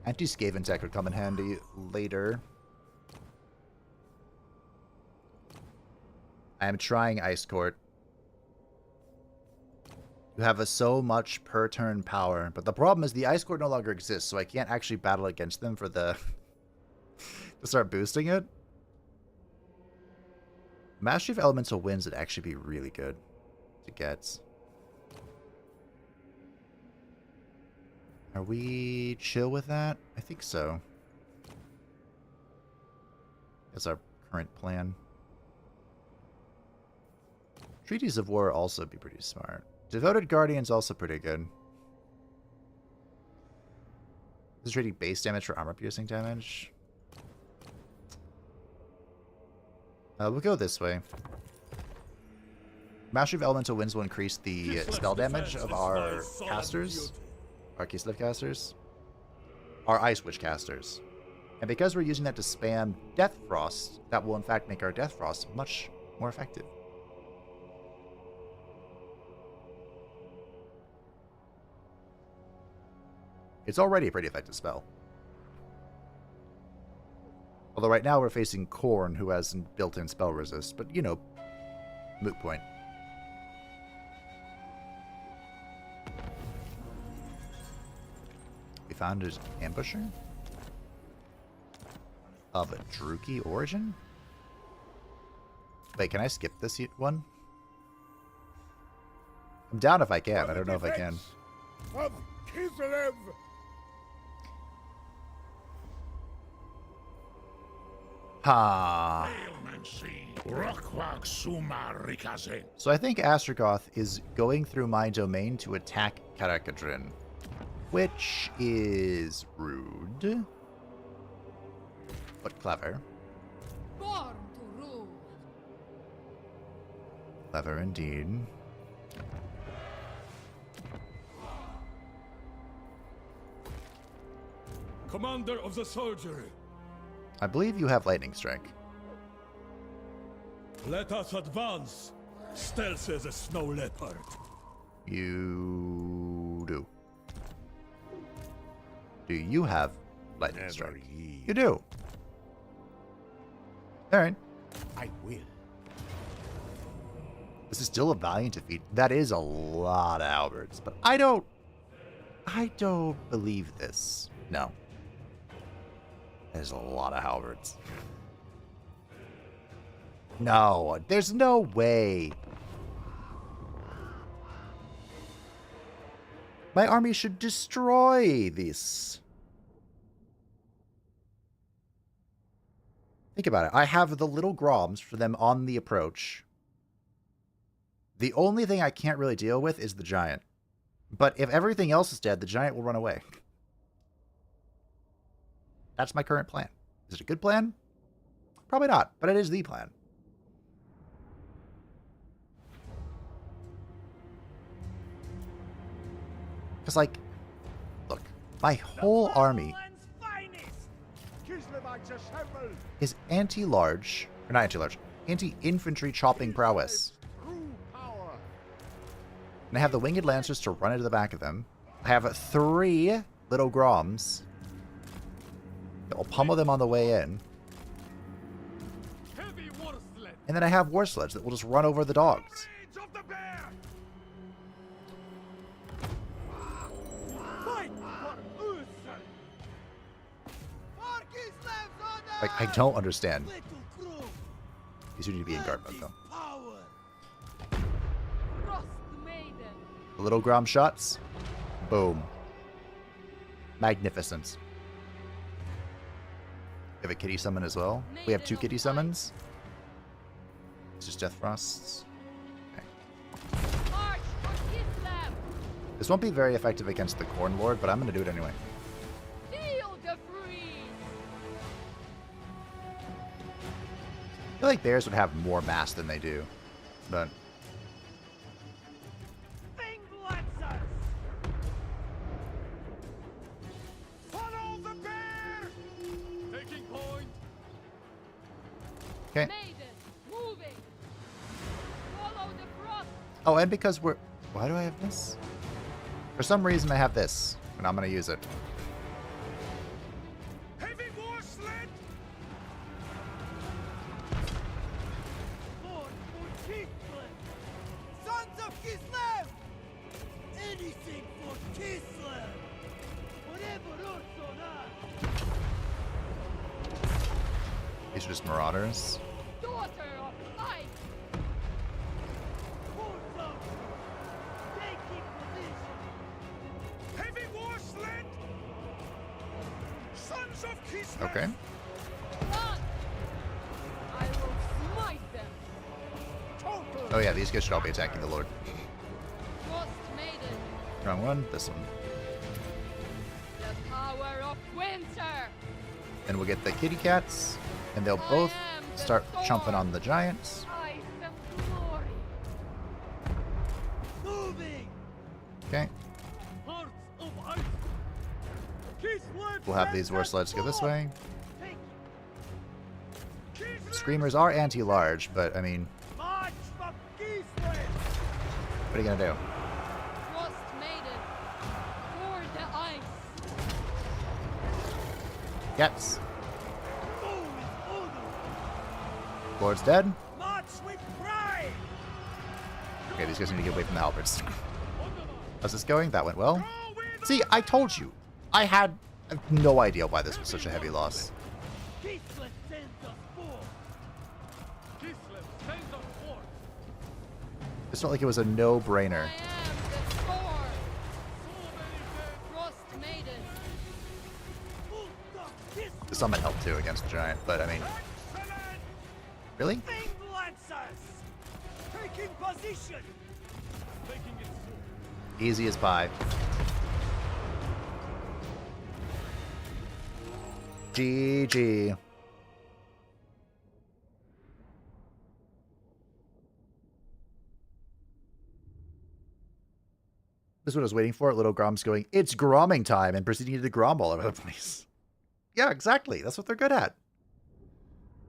Anti-Skaven tech would come in handy later. I am trying Ice Court. You have so much per turn power, but the problem is the Ice Court no longer exists, so I can't actually battle against them for the to start boosting it. Mastery of Elemental Winds would actually be really good to get. Are we chill with that? I think so. That's our current plan. Treaties of War also be pretty smart. Devoted Guardian's also pretty good. This is trading base damage for armor piercing damage. We'll go this way. Mastery of Elemental Winds will increase the spell damage of our casters. Our Kislev casters. Our Ice Witch casters. And because we're using that to spam Death Frost, that will in fact make our Death Frost much more effective. It's already a pretty effective spell. Although right now we're facing Khorne, who has built-in spell resist, but you know, moot point. We found his ambusher? Of a Druki origin? Wait, can I skip this one? I'm down if I can. I don't know if I can. Of Kislev. Ha. So I think Astragoth is going through my domain to attack Karakadrin, which is rude, but clever. Born to rule. Clever indeed. Commander of the soldiery. I believe you have lightning strike. Let us advance. Stealth as a snow leopard. You do. Do you have lightning strike? You do. Alright. I will. This is still a valiant defeat. That is a lot of halberds, but I don't believe this. No. There's a lot of halberds. No, there's no way. My army should destroy this. Think about it. I have the little Groms for them on the approach. The only thing I can't really deal with is the giant. But if everything else is dead, the giant will run away. That's my current plan. Is it a good plan? Probably not, but it is the plan. Because, like, look, my whole army is anti-large, or not anti-large, anti-infantry chopping prowess. And I have the winged lancers to run into the back of them. I have 3 little Groms that will pummel them on the way in. And then I have war sleds that will just run over the dogs. Like, I don't understand. These need to be in guard mode, though. The little Grom shots. Boom. Magnificent. We have a kitty summon as well. We have 2 kitty summons. It's just Death Frosts. Okay. This won't be very effective against the Corn Lord, but I'm going to do it anyway. I feel like bears would have more mass than they do, but... Okay. Oh, and because we're... Why do I have this? For some reason I have this, and I'm going to use it. Heavy war sled! Lord for Kislev! Sons of Kislev! Anything for Kislev! Whatever else on earth! These are just marauders. Daughter of light! Heavy war sled! Sons of Kislev! Okay. Run! I will smite them! Oh yeah, these guys should all be attacking the Lord. Frost Maiden! Wrong one. This one. The power of winter! And we'll get the kitty cats, and they'll both start chomping on the giants. Ice and glory! Moving! Okay. Hearts of ice! Kislev We'll have these war sleds go this way. Kislev! Screamers are anti-large, but I mean, March for Kislev! what are you gonna do? Frost Maiden! For the ice! Yes. Lord's dead. March with pride! Okay, these guys need to get away from the halberds. How's this going? That went well. See, I told you. I have no idea why this was such a heavy loss. Kislev sends us forth! Kislev sends us forth! It's not like it was a no-brainer. I am the sword! Frost Maiden! The summon helped too against the giant, but I mean, really? Lancers! Taking position! Making it so. Easy as pie. GG. This is what I was waiting for. Little Grom's going, it's gromming time, and proceeding to grom all over the place. Yeah, exactly. That's what they're good at.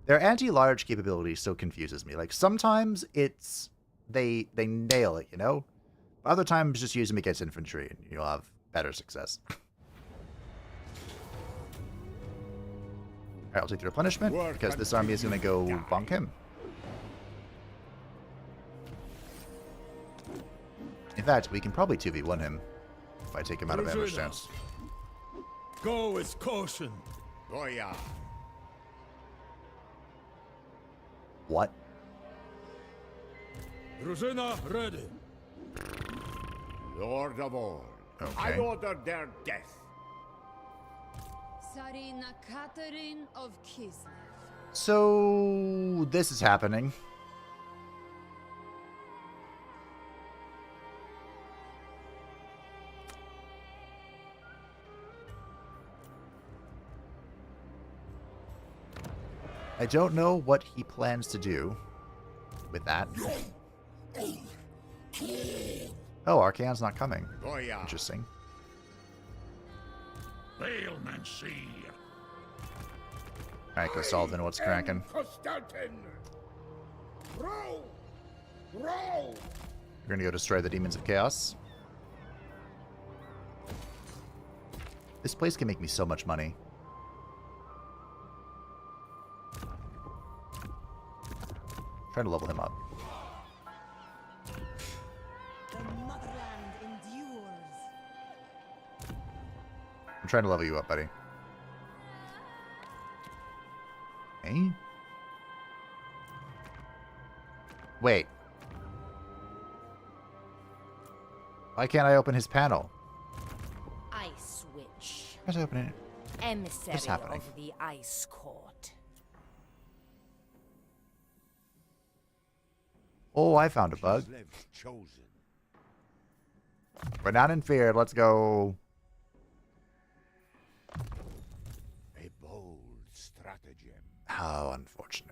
Their anti-large capability still confuses me. Like, sometimes it's... They nail it, you know? Other times, just use them against infantry, and you'll have better success. Alright, I'll take the replenishment, because this army is going to go bonk him. In fact, we can probably 2v1 him if I take him out of ambush stance. Go with caution. Goya. What? Drużyna ready. Lord of all, I Okay. order their death. Tsarina Catherine of Kislev. So, this is happening. I don't know what he plans to do with that. Oh, Archaon's not coming. Interesting. Alright, go Sullivan, what's cracking? Row! Row! We're gonna go destroy the Demons of Chaos. This place can make me so much money. Trying to level him up. The motherland endures. I'm trying to level you up, buddy. Wait. Why can't I open his panel? Ice Witch. Why's opening it? Emissary What's happening? of the Ice Court. Oh, I found a bug. We're not in fear. Let's go. A bold stratagem. How unfortunate.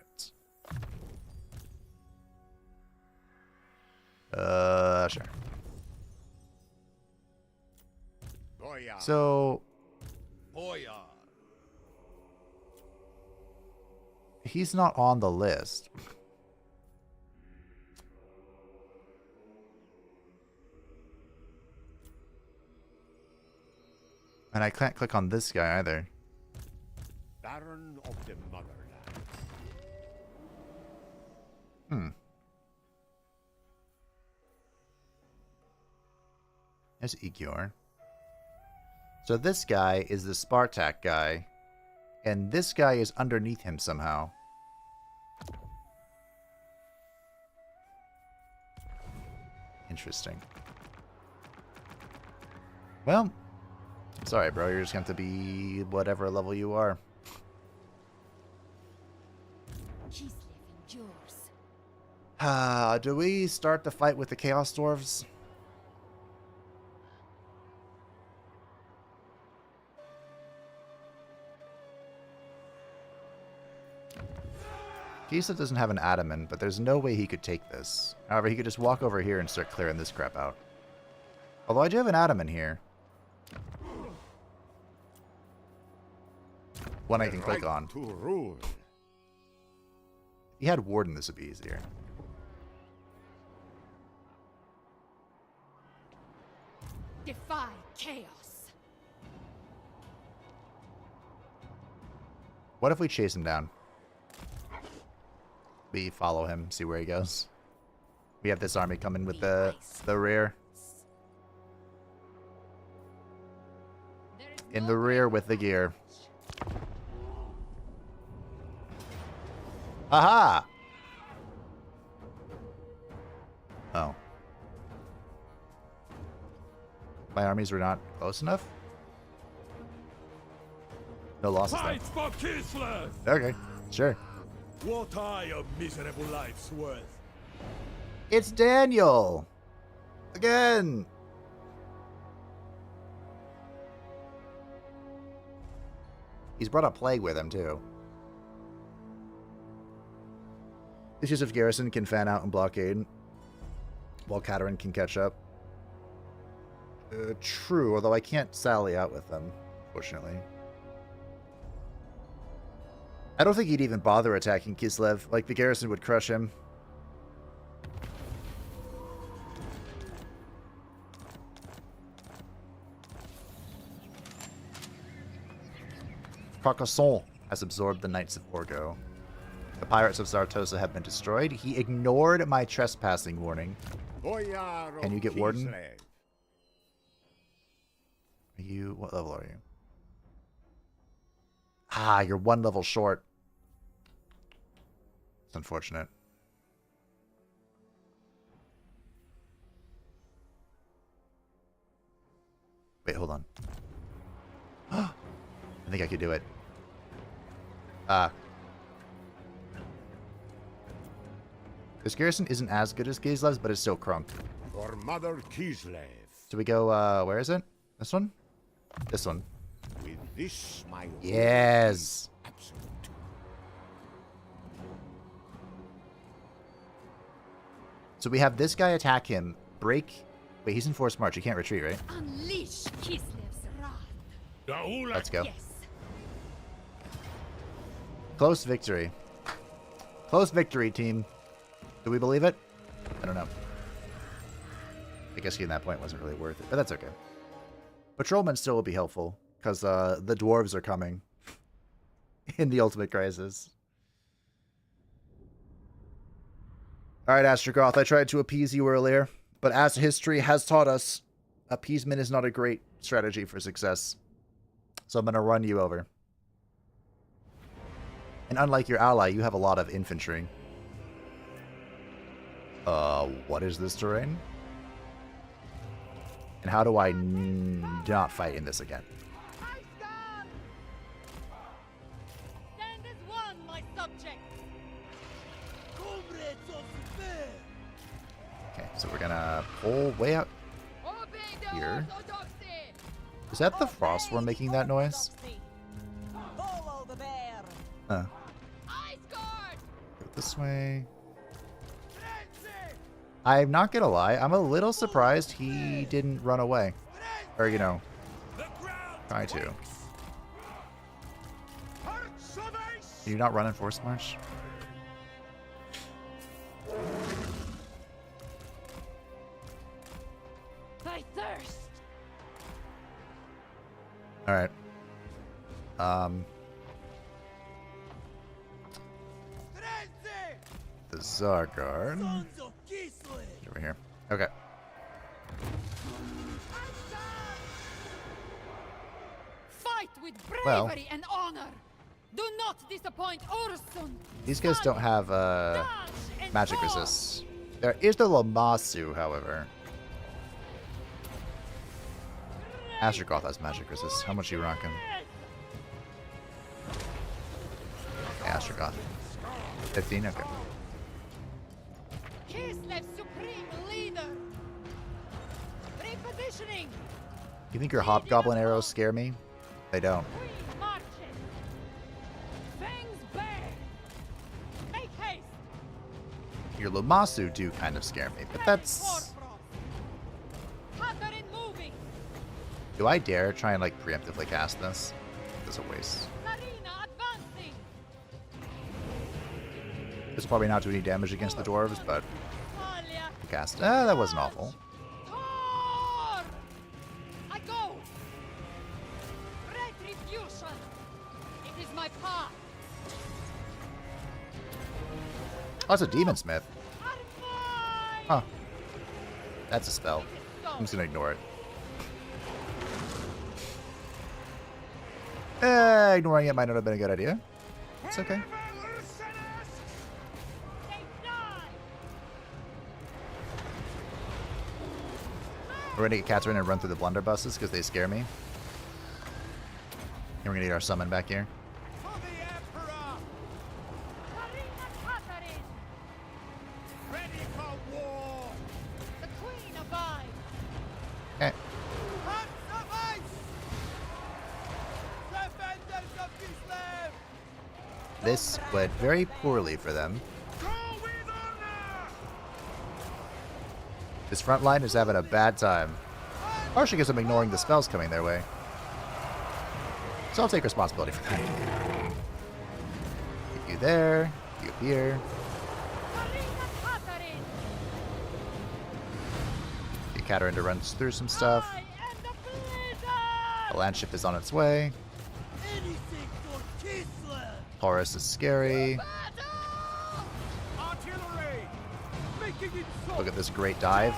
Sure. Boyar. So, Boyar. he's not on the list. And I can't click on this guy either. Baron of the Motherland. Hmm. There's Egior. So this guy is the Spartak guy, and this guy is underneath him somehow. Interesting. Well, sorry, bro. You're just going to have to be whatever level you are. Kislev endures. Do we start the fight with the Chaos Dwarves? Kislev doesn't have an adamant, but there's no way he could take this. However, he could just walk over here and start clearing this crap out. Although I do have an adamant here. One I can click on. To rule. If he had Warden, this would be easier. Defy chaos. What if we chase him down? We follow him, see where he goes. We have this army coming with the rear. In the rear with the gear. Aha! Oh. My armies were not close enough? No losses Fight for Kislev! Okay, sure. What are your miserable lives worth? It's Daniel! Again! He's brought a plague with him, too. Issues of Garrison can fan out and blockade, while Katerin can catch up. True, although I can't sally out with them, fortunately. I don't think he'd even bother attacking Kislev. Like, the Garrison would crush him. Carcassonne has absorbed the Knights of Orgo. The Pirates of Zartosa have been destroyed. He ignored my trespassing warning. Can you get Warden? Are you... What level are you? Ah, you're one level short. It's unfortunate. Wait, hold on. I think I could do it. This garrison isn't as good as Kislev's, but it's still crunk. For Mother Kislev. So we go, where is it? This one? This one. With this, my yes! Absolute. So we have this guy attack him, break... Wait, he's in forced march. He can't retreat, right? Unleash Kislev's wrath. Let's go. Yes. Close victory. Close victory, team. Do we believe it? I don't know. I guess getting that point wasn't really worth it, but that's okay. Patrolmen still will be helpful, because the dwarves are coming in the Ultimate Crisis. Alright, Astrogoth, I tried to appease you earlier, but as history has taught us, appeasement is not a great strategy for success. So I'm going to run you over. And unlike your ally, you have a lot of infantry. What is this terrain? And how do I not fight in this again? Stand as one, my subjects. Okay, so we're gonna pull way out here. Is that the Frostworm making that noise? Follow the bear. Go this way. I'm not gonna lie, I'm a little surprised he didn't run away. Or, you know, try to. Can you not run in Force March? I thirst. Alright. The Zargard. Over here. Okay. Fight with bravery and honor. Do not disappoint Ursun. These guys don't have magic resist. There is the Lamasu, however. Astrogoth has magic resist. How much are you rocking? Astrogoth. 15? Okay. Kislev supreme leader. Repositioning. You think your Hobgoblin arrows scare me? They don't. Queen marches. Fangs bare. Make haste. Your Lamasu do kind of scare me, but that's... Catherine moving. Do I dare try and like preemptively cast this? It's a waste. Sarina advancing. It's probably not do any damage against the dwarves, but cast. That wasn't awful. I go. Retribution. It is my path. Oh, it's a Demon Smith. Huh. That's a spell. I'm just gonna ignore it. Ignoring it might not have been a good idea. It's okay. We're gonna get Catherine and run through the blunderbusses because they scare me. And we're gonna get our summon back here. Okay. This went very poorly for them. This front line is having a bad time. Partially because I'm ignoring the spells coming their way. So I'll take responsibility for that. Get you there, you up here. Get Katarina to run through some stuff. The land ship is on its way. Horus is scary. Look at this great dive.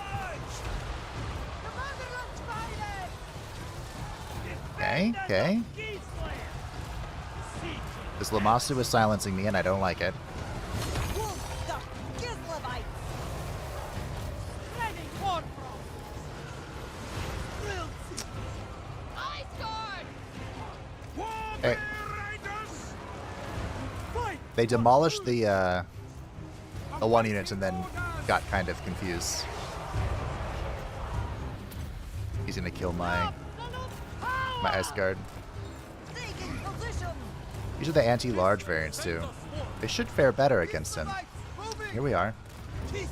Okay, okay. This Lamasu is silencing me and I don't like it. Okay. They demolished the one unit and then got kind of confused. He's gonna kill my Ice Guard. These are the anti-large variants too. They should fare better against him. Here we are. You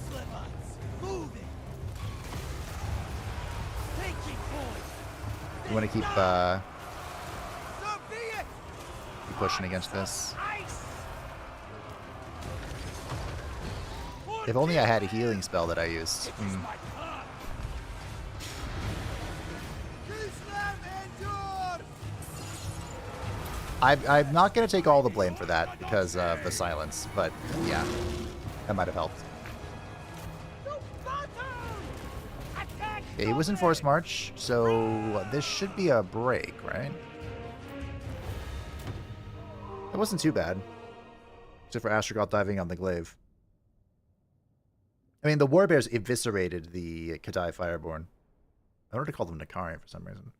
want to keep pushing against this. If only I had a healing spell that I used. I'm not going to take all the blame for that because of the silence, but yeah, that might have helped. Okay, he was in Force March, so this should be a break, right? It wasn't too bad, except for Astrogoth diving on the glaive. I mean, the Warbears eviscerated the Kadai Fireborn. I wanted to call them Nakari for some reason.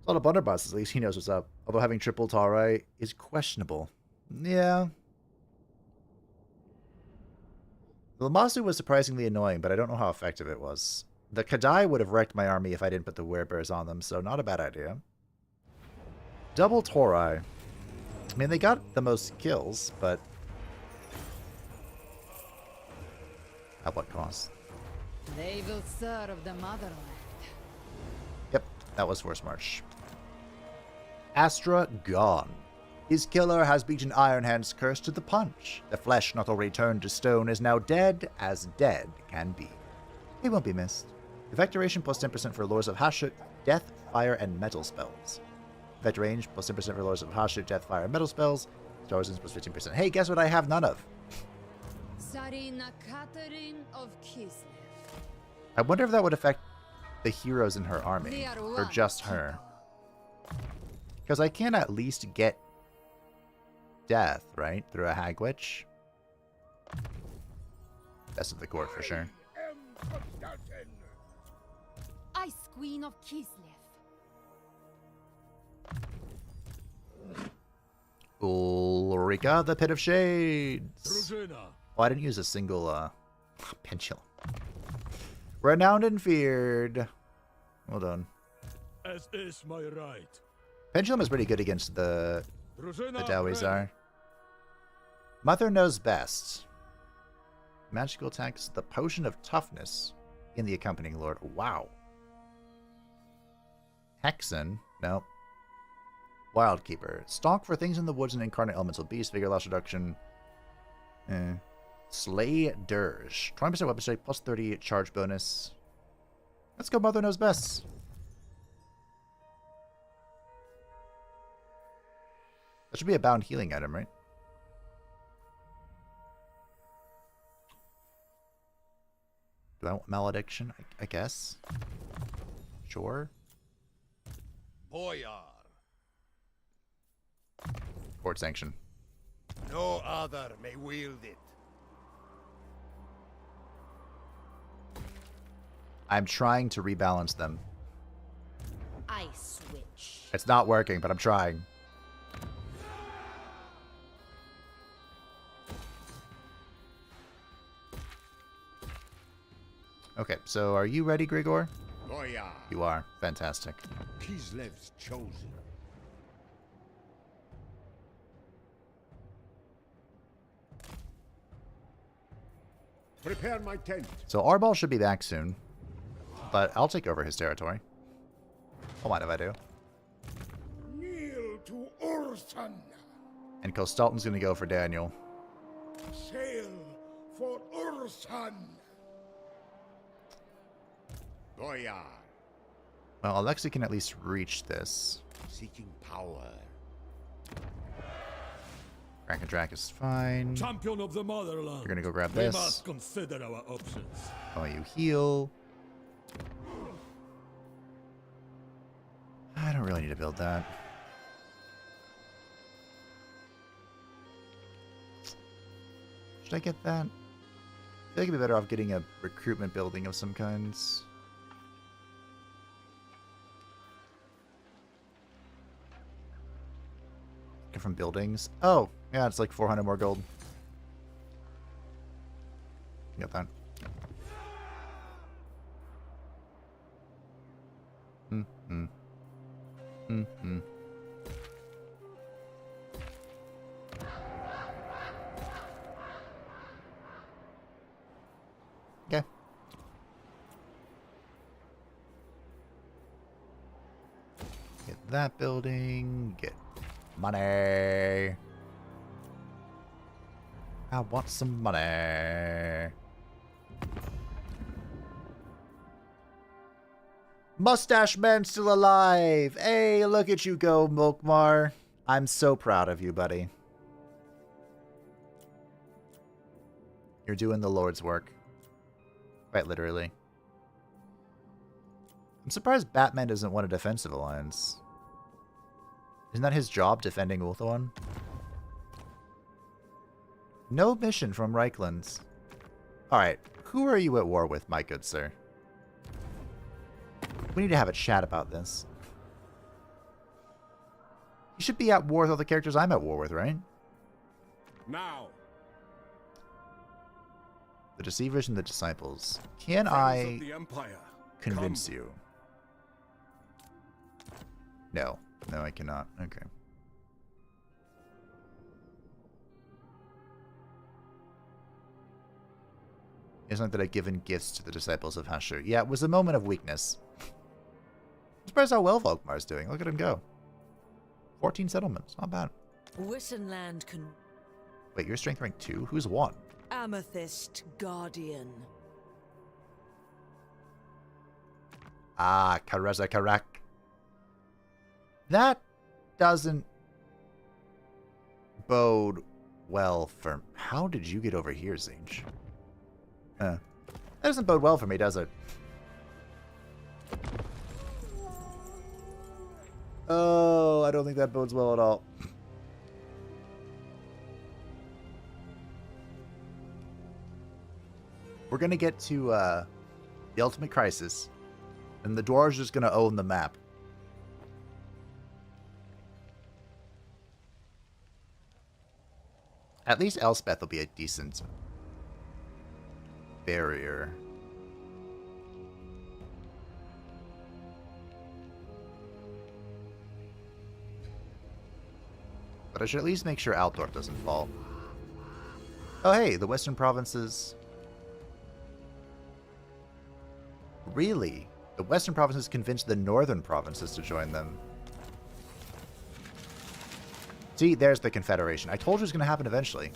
A lot of blunderbusses, at least he knows what's up. Although having triple Taurai is questionable. Yeah. The Lamasu was surprisingly annoying, but I don't know how effective it was. The Kadai would have wrecked my army if I didn't put the Werebears on them, so not a bad idea. Double Taurai. I mean, they got the most kills, but... at what cost? They will serve the motherland. Yep, that was Force March. Astra gone. His killer has beaten Ironhand's curse to the punch. The flesh not already turned to stone is now dead as dead can be. He won't be missed. Effect duration plus 10% for Lords of Hashut, Death, Fire, and Metal spells. Effect range plus 10% for Lords of Hashut, Death, Fire, and Metal spells. Star Resistance plus 15%. Hey, guess what I have none of? Sarina Catherine of Kislev. I wonder if that would affect the heroes in her army, or just her. Because I can at least get death, right? Through a Hag Witch. Best of the court for sure. Ice Queen of Kislev. Ulrika, the Pit of Shades. Oh, I didn't use a single pendulum. Renowned and feared. Hold on. As is my right. Pendulum is pretty good against the Dowizar. Mother knows best. Magical attacks, the Potion of Toughness in the accompanying lord. Wow. Hexen. Nope. Wildkeeper. Stalk for things in the woods and incarnate elemental beasts. Vigor loss reduction. Slay Dirge. 20% weapon strike plus 30 charge bonus. Let's go Mother Knows Best. That should be a bound healing item, right? Do I want Malediction? I guess. Sure. Boyar. Court sanction. No other may wield it. I'm trying to rebalance them. I switch. It's not working, but I'm trying. Okay, so are you ready, Grigor? Boyar. You are. Fantastic. Kislev's chosen. Prepare my tent. So Arbal should be back soon, but I'll take over his territory. Don't mind if I do. Kneel to Ursun. And Kostalton's going to go for Daniel. Sail for Ursun. Boyar. Well, Alexei can at least reach this. Seeking power. Crack is fine. Champion of the motherland. You're going to go grab We this. must consider our options. Oh, you heal. I don't really need to build that. Should I get that? I feel like I'd be better off getting a recruitment building of some kinds. From buildings. Oh, yeah, it's like 400 more gold. Got that. Okay. Get that building. Get money. I want some money. Mustache Man still alive. Hey, look at you go, Mokmar. I'm so proud of you, buddy. You're doing the Lord's work. Quite literally. I'm surprised Batman doesn't want a defensive alliance. Isn't that his job, defending Ulthuan? No mission from Reichland. Alright, who are you at war with, my good sir? We need to have a chat about this. You should be at war with all the characters I'm at war with, right? Now. The Deceivers and the Disciples. Can I convince you? No. No, I cannot. Okay. It's not that I've given gifts to the Disciples of Hashur. Yeah, it was a moment of weakness. I'm surprised how well Volkmar's doing. Look at him go. 14 settlements. Not bad. Wissenland can... Wait, you're strength rank 2? Who's 1? Amethyst Guardian. Ah, Kareza Karak. That doesn't bode well for... How did you get over here, Zinj? That doesn't bode well for me, does it? Oh, I don't think that bodes well at all. We're going to get to the ultimate crisis, and the dwarves are just going to own the map. At least Elspeth will be a decent barrier. But I should at least make sure Altdorf doesn't fall. Oh hey, the western provinces... Really? The western provinces convinced the northern provinces to join them. See, there's the Confederation. I told you it was going to happen eventually.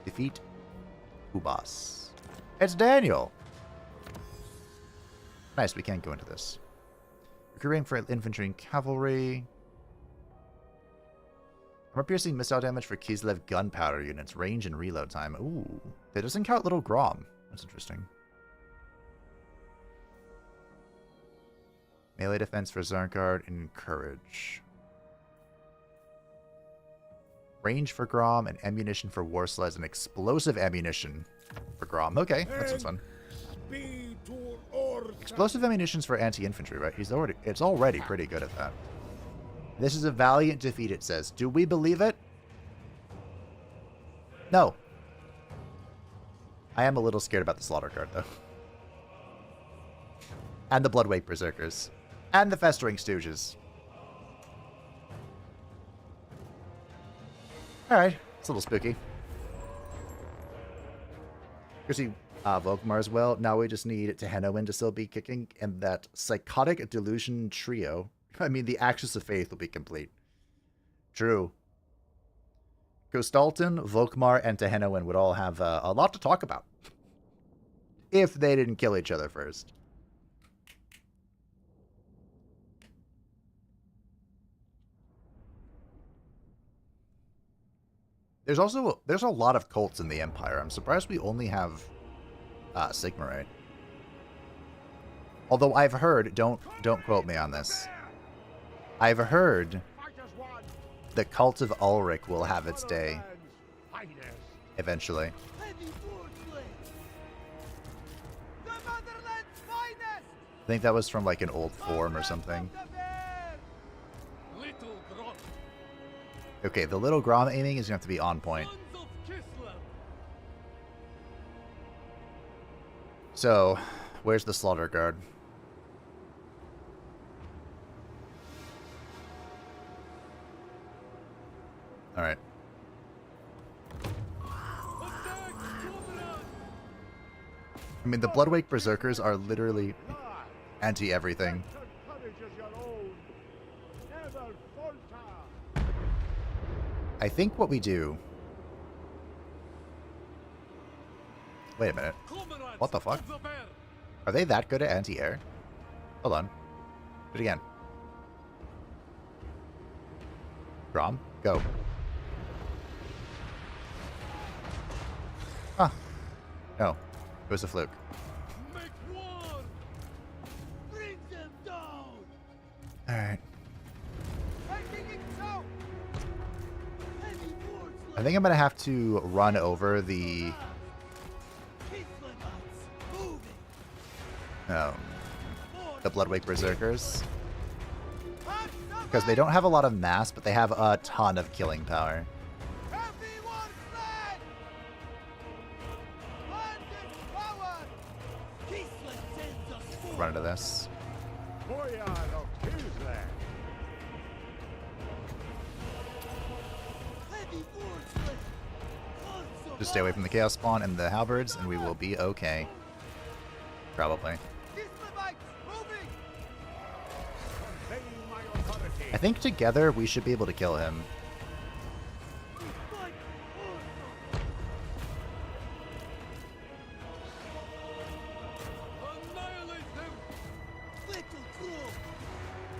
Defeat Ubas. It's Daniel! Nice, we can't go into this. Recruiting for infantry and cavalry. Armor-piercing missile damage for Kislev gunpowder units. Range and reload time. Ooh. That doesn't count Little Grom. That's interesting. Melee defense for Zargard and courage. Range for Grom and ammunition for war sleds and explosive ammunition for Grom. Okay, that sounds fun. Explosive ammunition's for anti-infantry, right? It's already pretty good at that. This is a valiant defeat, it says. Do we believe it? No. I am a little scared about the Slaughter Guard, though. And the Bloodwake Berserkers. And the Festering Stooges. Alright, it's a little spooky. You see Volkmar as well. Now we just need Tehenowen to still be kicking, and that Psychotic Delusion trio. I mean, the Axis of Faith will be complete. True. Kostalton, Volkmar, and Tehenowen would all have a lot to talk about. If they didn't kill each other first. There's a lot of cults in the Empire. I'm surprised we only have Sigmarite. Although I've heard, don't quote me on this. I've heard the cult of Ulrich will have its day eventually. I think that was from like an old forum or something. Okay, the little Grom aiming is going to have to be on point. So, where's the Slaughter Guard? Alright. I mean, the Bloodwake Berserkers are literally anti-everything. I think what we do... Wait a minute. What the fuck? Are they that good at anti-air? Hold on. Do it again. Grom, go. Huh. No. It was a fluke. Alright. I think I'm gonna have to run over the Bloodwake Berserkers. Because they don't have a lot of mass, but they have a ton of killing power. Run into this. Just stay away from the Chaos Spawn and the Halberds, and we will be okay. Probably. I think together we should be able to kill him.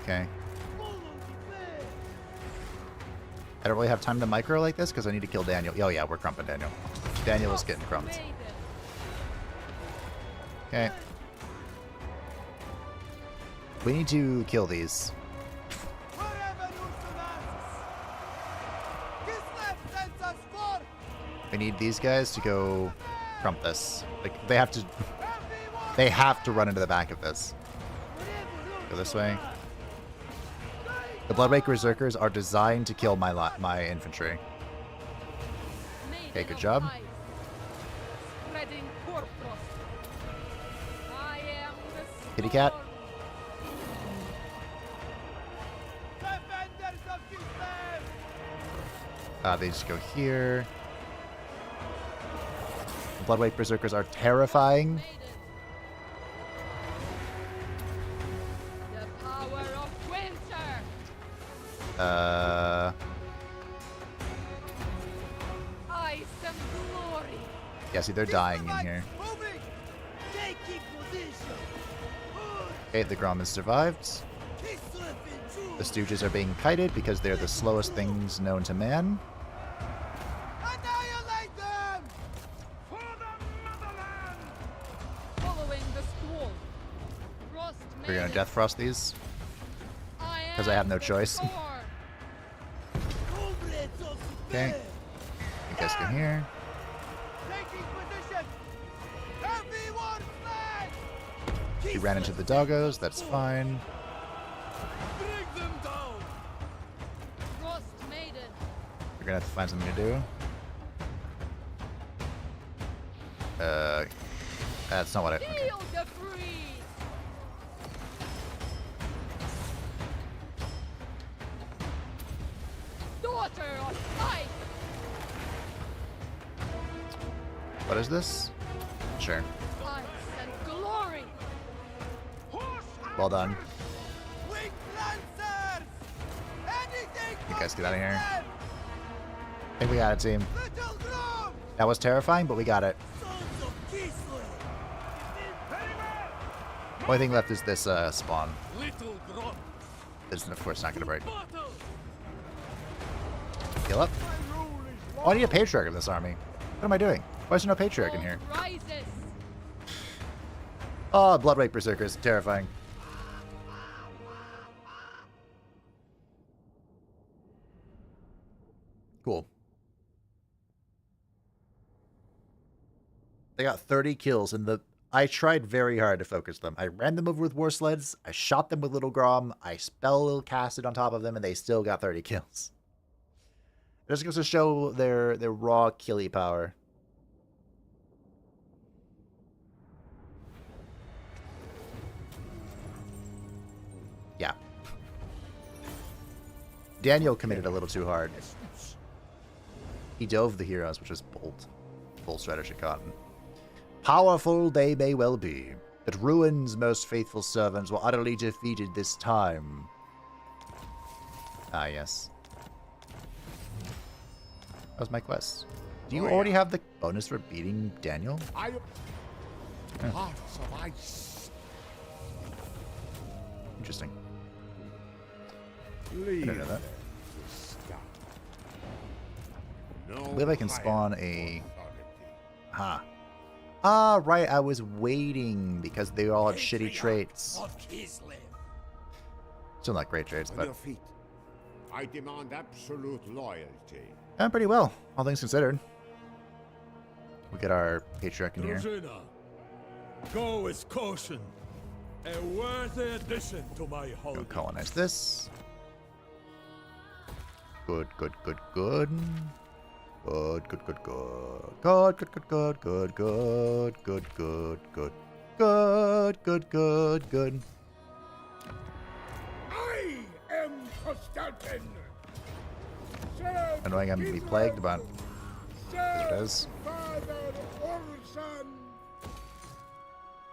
Okay. I don't really have time to micro like this because I need to kill Daniel. Oh yeah, we're crumping Daniel. Daniel is getting crumped. Okay. We need to kill these. We need these guys to go crump this. Like they have to run into the back of this. Go this way. The Bloodwake Berserkers are designed to kill my infantry. Okay, good job. Kitty cat. They just go here. The Bloodwake Berserkers are terrifying. Yeah, see, they're dying in here. Okay, the Grom has survived. The Stooges are being kited because they're the slowest things known to man. We're gonna Death Frost these. Because I have no choice. Okay. You guys can hear. He ran into the doggos, that's fine. We're gonna have to find something to do. That's not what I... Okay. What is this? Sure. Well done. You guys get out of here. I think we got it, team. That was terrifying, but we got it. Only thing left is this spawn. This is, of course, not going to break. Heal up. Oh, I need a Patriarch of this army. What am I doing? Why is there no Patriarch in here? Oh, Bloodwake Berserkers. Terrifying. Cool. They got 30 kills, and I tried very hard to focus them. I ran them over with war sleds, I shot them with Little Grom, I spell casted on top of them, and they still got 30 kills. It just goes to show their raw killy power. Yeah. Daniel committed a little too hard. He dove the heroes, which is bold. Bold strategy, Cotton. Powerful they may well be, but Ruin's most faithful servants were utterly defeated this time. Ah, yes. That was my quest. Do you already have the bonus for beating Daniel? Hearts of ice. Interesting. I didn't know that. I believe I can spawn a... Ha. Ah, right, I was waiting because they all have shitty traits. Still not great traits, but... I demand absolute loyalty. Going pretty well, all things considered. We'll get our Patriarch in here. Drużyna, go with caution. A worthy addition to my home. Go colonize this. Good, good, good, good. Good, good, good, good. Good, good, good, good, good, good, good, good, good, good, good, good. I am Constantine. Annoying I'm gonna be plagued, but it is.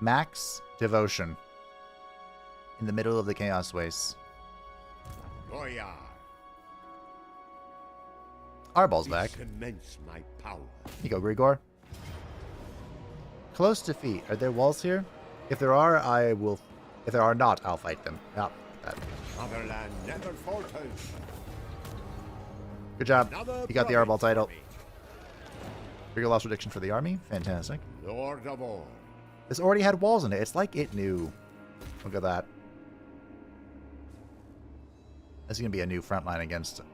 Max devotion. In the middle of the chaos waste. Goya. Arball's back. Cements my power. Here you go, Grigor. Close defeat. Are there walls here? If there are, I will. If there are not, I'll fight them. Not that. Motherland never falters. Good job. You got the Arball title. Bigger loss prediction for the army. Fantastic. Lord of all. This already had walls in it. It's like it knew. Look at that. This is going to be a new front line against it.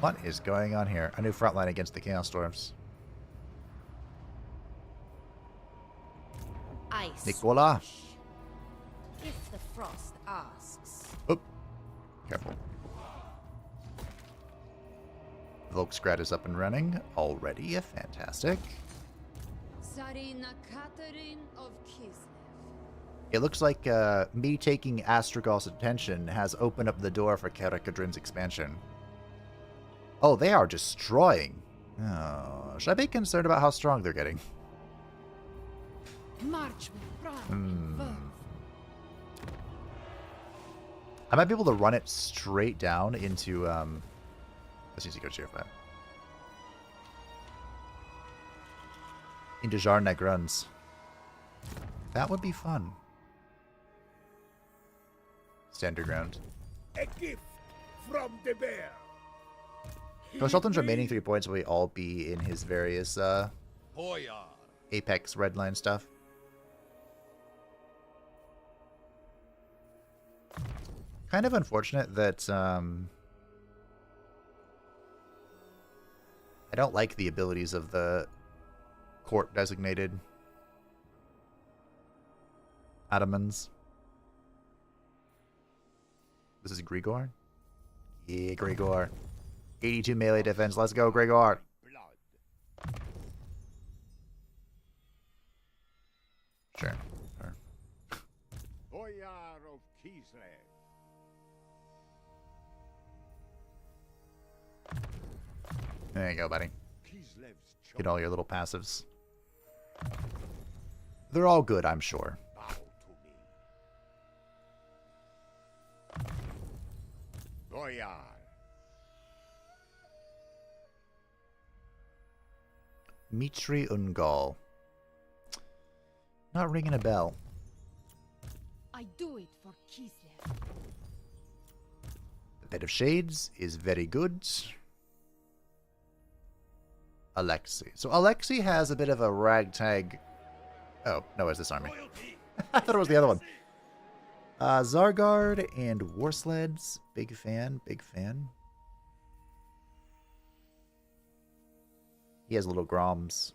What is going on here? A new front line against the Chaos Storms. Ice. Nicola. If the frost asks. Oop. Careful. Volksgrad is up and running already. Fantastic. Tsarina Catherine of Kislev. It looks like me taking Astragos' attention has opened up the door for Karakadrin's expansion. Oh, they are destroying. Oh, should I be concerned about how strong they're getting? March with pride. I might be able to run it straight down into let's use go cheer for that. Into Jarnek runs. That would be fun. Stand your ground. A gift from the bear. Consultant's remaining 3 points will all be in his various Apex Redline stuff. Kind of unfortunate that I don't like the abilities of the court designated Adamans. This is Grigor? Yeah, Grigor. 82 melee defense. Let's go, Grigor. Sure. Boyar of Kislev. There you go, buddy. Get all your little passives. They're all good, I'm sure. Boyar. Mitri Ungal. Not ringing a bell. I do it for Kislev. The Bed of Shades is very good. Alexei. So Alexei has a bit of a ragtag. Oh, no, it's this army. I thought it was the other one. Zargard and Warsleds. Big fan, big fan. He has little Groms.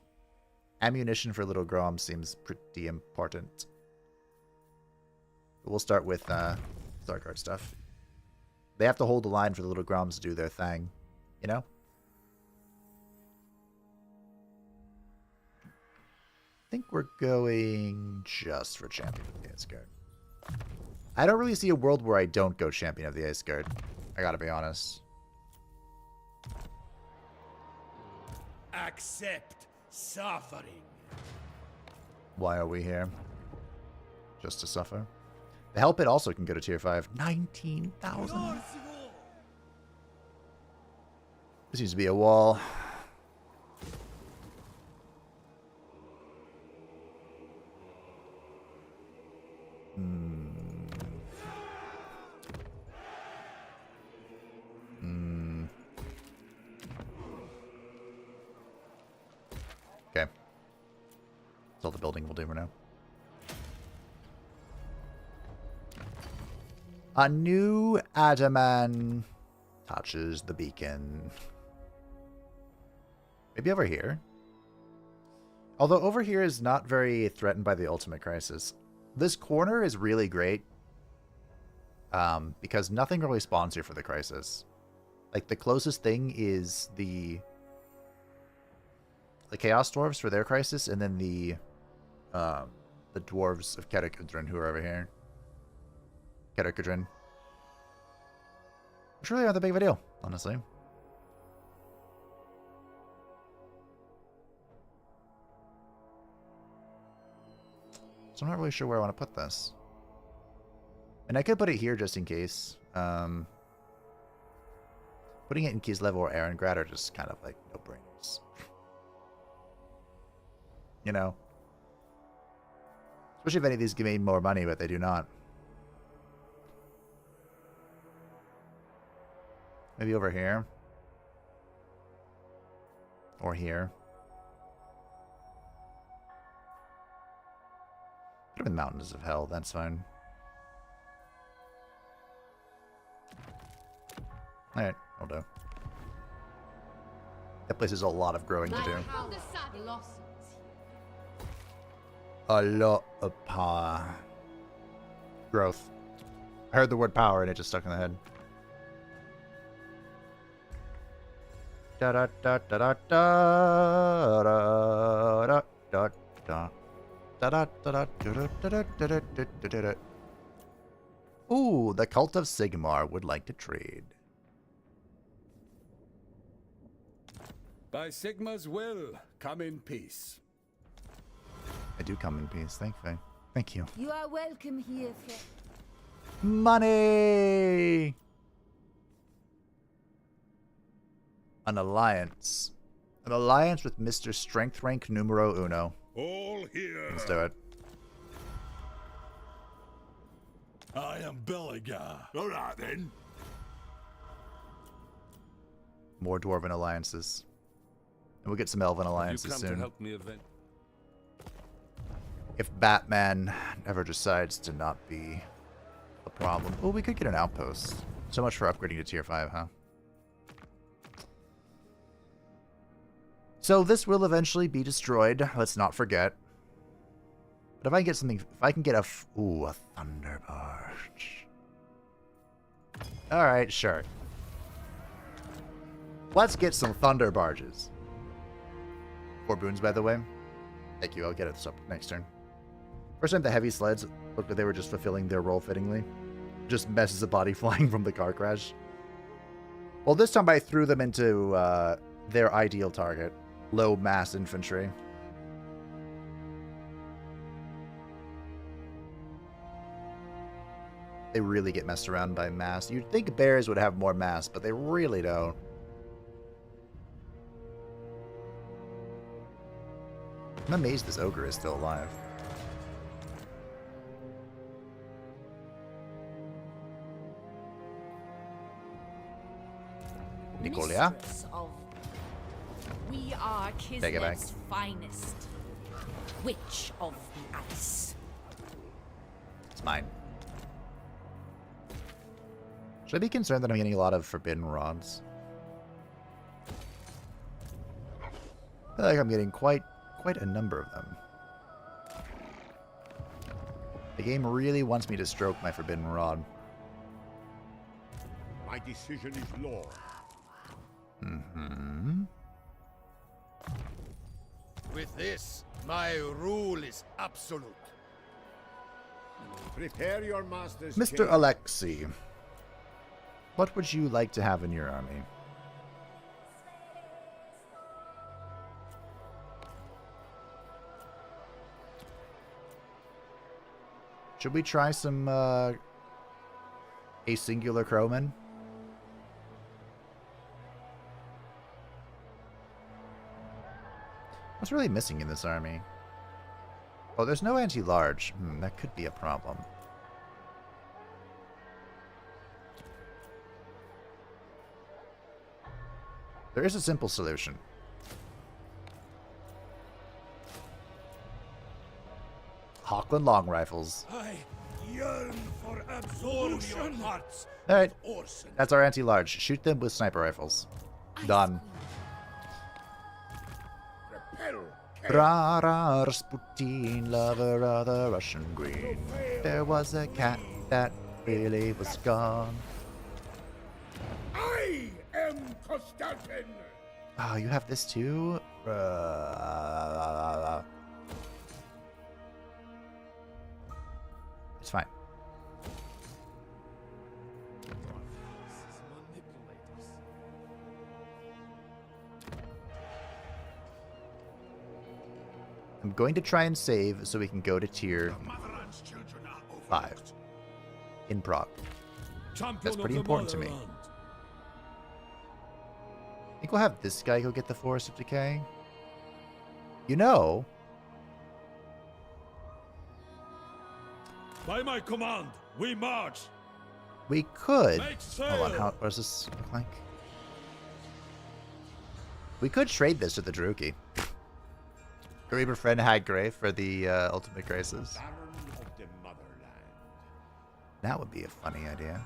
Ammunition for little Groms seems pretty important. But we'll start with Zargard stuff. They have to hold the line for the little Groms to do their thing, you know? I think we're going just for Champion of the Ice Guard. I don't really see a world where I don't go Champion of the Ice Guard. I gotta be honest. Accept suffering. Why are we here? Just to suffer? The Hell Pit also can go to tier 5. 19,000. This seems to be a wall. Okay. That's all the building will do for now. A new Adaman. touches the beacon. Maybe over here? Although over here is not very threatened by the ultimate crisis. This corner is really great. Because nothing really spawns here for the crisis. Like, the closest thing is the Chaos Dwarves for their crisis, and then the Dwarves of Kerekudrin who are over here. Kerekudrin. Which really aren't that big of a deal, honestly. So I'm not really sure where I want to put this. And I could put it here just in case. Putting it in Kislev or Erengrad are just kind of like no-brainers. You know? Especially if any of these give me more money, but they do not. Maybe over here. Or here. Put them in Mountains of Hell, that's fine. Alright, I'll do. That place has a lot of growing to do. A lot of power. Growth. I heard the word power and it just stuck in the head. Da da da da da da da da da da da da da da. Ooh, the Cult of Sigmar would like to trade. By Sigma's will, come in peace. I do come in peace. Thank you. You are welcome here, friend. Money! An alliance. An alliance with Mr. Strength Rank Numero Uno. All here. Let's do it. I am Beligar. All right, then. More Dwarven alliances. And we'll get some Elven alliances soon. To help me event. If Batman ever decides to not be a problem. Oh, we could get an outpost. So much for upgrading to tier 5, huh? So this will eventually be destroyed. Let's not forget. But if I can get something, if I can get a Thunder Barge. All right, sure. Let's get some Thunder Barges. 4 boons, by the way. Thank you. I'll get it up next turn. First time the heavy sleds looked like they were just fulfilling their role fittingly. Just messes a body flying from the car crash. Well, this time I threw them into their ideal target. Low mass infantry. They really get messed around by mass. You'd think bears would have more mass, but they really don't. I'm amazed this ogre is still alive. Nicolia? We are Take it back. Kislev's finest. Witch of the Ice. It's mine. Should I be concerned that I'm getting a lot of forbidden rods? I feel like I'm getting quite a number of them. The game really wants me to stroke my forbidden rod. My decision is law. Mm-hmm. With this, my rule is absolute. Prepare your master's Mr. case. Alexei, what would you like to have in your army? Should we try some a singular crowman? What's really missing in this army? Oh, there's no anti-large. That could be a problem. There is a simple solution. Hawkland long rifles. I yearn for Absorb your absolution. hearts. Alright. Orson. That's our anti-large. Shoot them with sniper rifles. Done. Repel. Ra-ra, Rasputin, lover of the Russian green. There was a cat that really was gone. I am Constantine. Oh, you have this too? It's fine. I'm going to try and save so we can go to tier 5 in Prague. That's pretty important to me. I think we'll have this guy go get the Forest of Decay. You know, By my command, we march. we could. Make sail. Hold on, what does this look like? We could trade this with the Druki. Reaper friend Hag Grey for the Ultimate Graces. Baron of the Motherland. That would be a funny idea.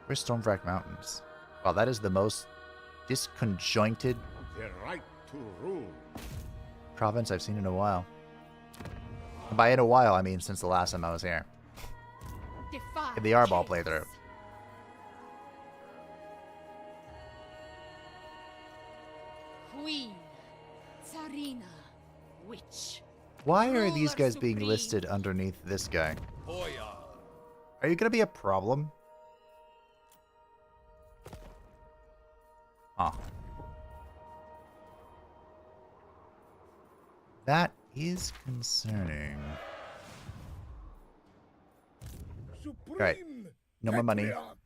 Where's Stormwrack Mountains? Wow, that is the most disconjointed The right to rule. province I've seen in a while. And by in a while, I mean since the last time I was here. In the Arbol playthrough. Queen, Tsarina, witch. Why are these Ruler guys being supreme. listed underneath this guy? Boyar. Are you gonna be a problem? Huh. That is concerning. Right. No more money Patriarch,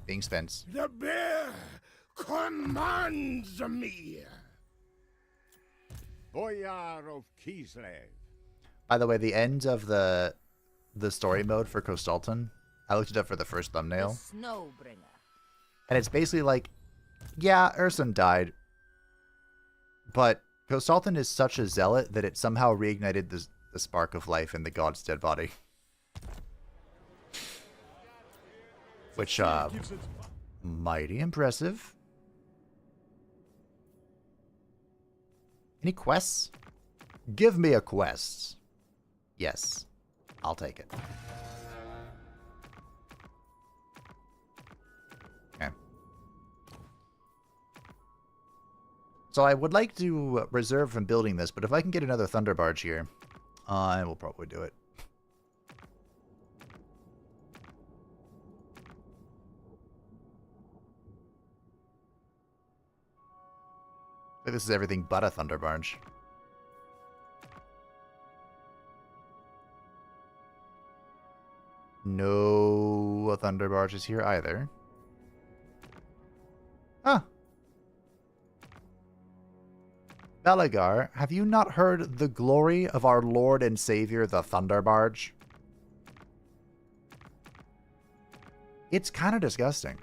being spent. the bear commands me. Boyar of Kislev. By the way, the end of the story mode for Kostalton, I looked it up for the first thumbnail. Snowbringer. And it's basically like, yeah, Urson died. But Kostalton is such a zealot that it somehow reignited the spark of life in the god's dead body. Which, mighty impressive. Any quests? Give me a quest. Yes, I'll take it. Okay. So I would like to reserve from building this, but if I can get another Thunder Barge here, I will probably do it. This is everything but a Thunder Barge. No Thunder Barge is here either. Ah. Belagar, have you not heard the glory of our Lord and Savior, the Thunder Barge? It's kind of disgusting.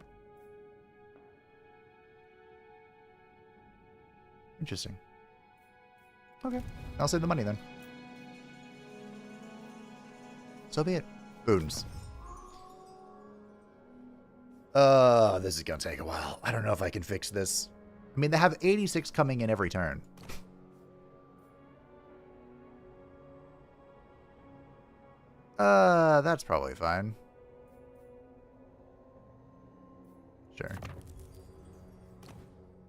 Interesting. Okay. I'll save the money then. So be it. Boons. This is gonna take a while. I don't know if I can fix this. I mean, they have 86 coming in every turn. That's probably fine. Sure.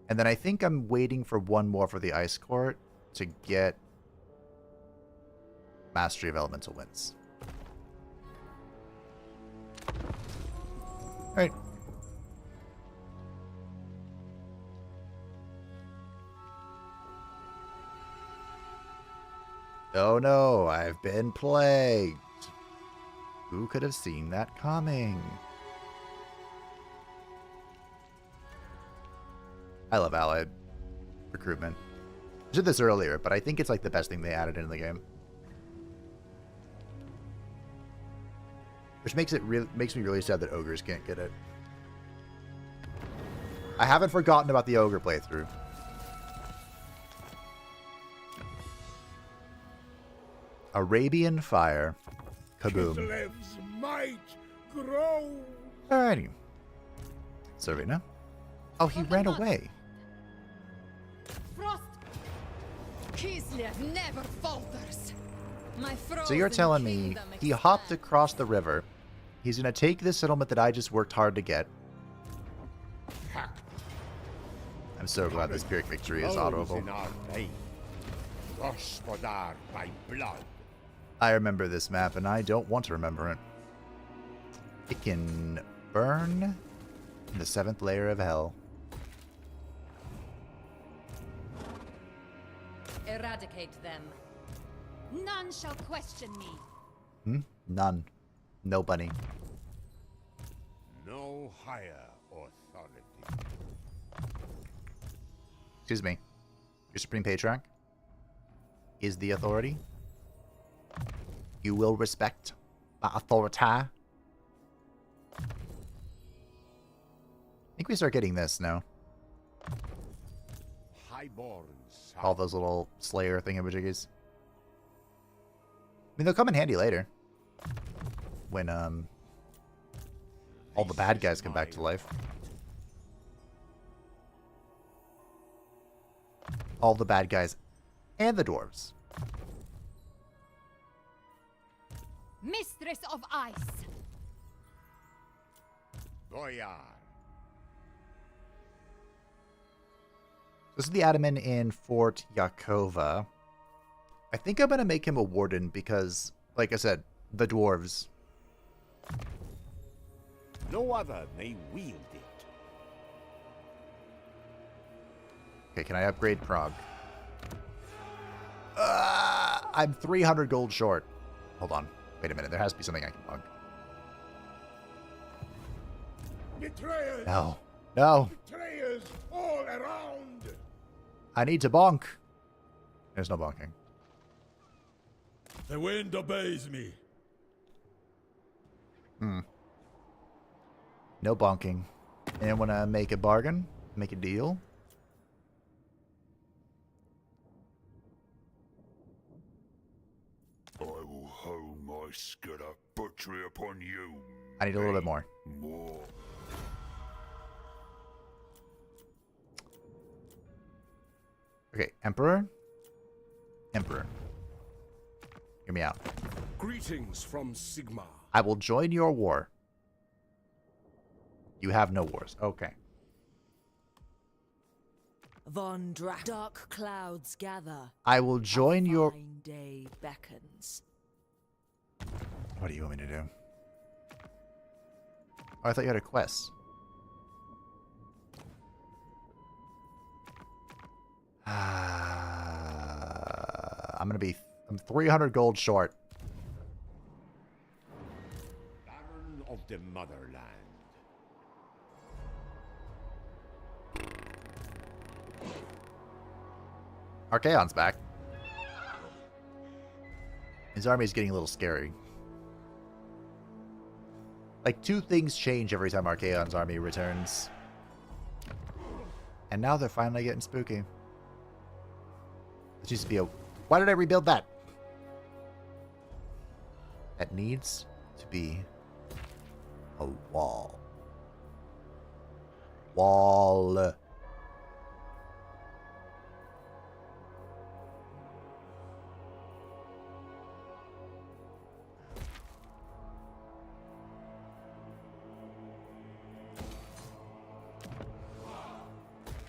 And then I think I'm waiting for one more for the Ice Court to get Mastery of Elemental Winds. Alright. Oh no, I've been plagued. Who could have seen that coming? I love allied recruitment. I said this earlier, but I think it's like the best thing they added into the game. Which makes me really sad that ogres can't get it. I haven't forgotten about the ogre playthrough. Arabian fire. Kaboom. Kislev's might grows. Alrighty. Serena. Oh, he ran away. Frost. Kislev never falters. My So you're telling me he hopped across the river. He's going to take this settlement that I just worked hard to get. I'm so glad this Pyrrhic victory is audible. By blood. I remember this map, and I don't want to remember it. It can burn in the 7th layer of hell. Eradicate them. None shall question me. None. Nobody. No higher authority. Excuse me. Your Supreme Patriarch is the authority. You will respect that authority. I think we start getting this now. Highborns. All those little Slayer thingamajiggies. I mean, they'll come in handy later. When, all the bad guys come back to life. All the bad guys and the dwarves. Mistress of Ice. Boyar. This is the Ataman in Fort Yakova. I think I'm going to make him a warden because, like I said, the dwarves. No other may wield it. Okay, can I upgrade Throg? I'm 300 gold short. Hold on. Wait a minute. There has to be something I can bunk. Betrayers. No. No. Betrayers all around. I need to bonk. There's no bonking. The wind obeys me. No bonking. Anyone want to make a bargain? Make a deal? I will hone my skill of butchery upon you. I need a little bit more. More. Okay, Emperor. Emperor. Hear me out. Greetings from Sigma. I will join your war. You have no wars. Okay. Von Drak. Dark clouds gather. I will join your... Fine day beckons. What do you want me to do? Oh, I thought you had a quest. I'm 300 gold short. Baron of the Motherland. Archaon's back. His army is getting a little scary. Like, 2 things change every time Archaon's army returns. And now they're finally getting spooky. This used to be a... Why did I rebuild that? That needs to be a wall. Wall.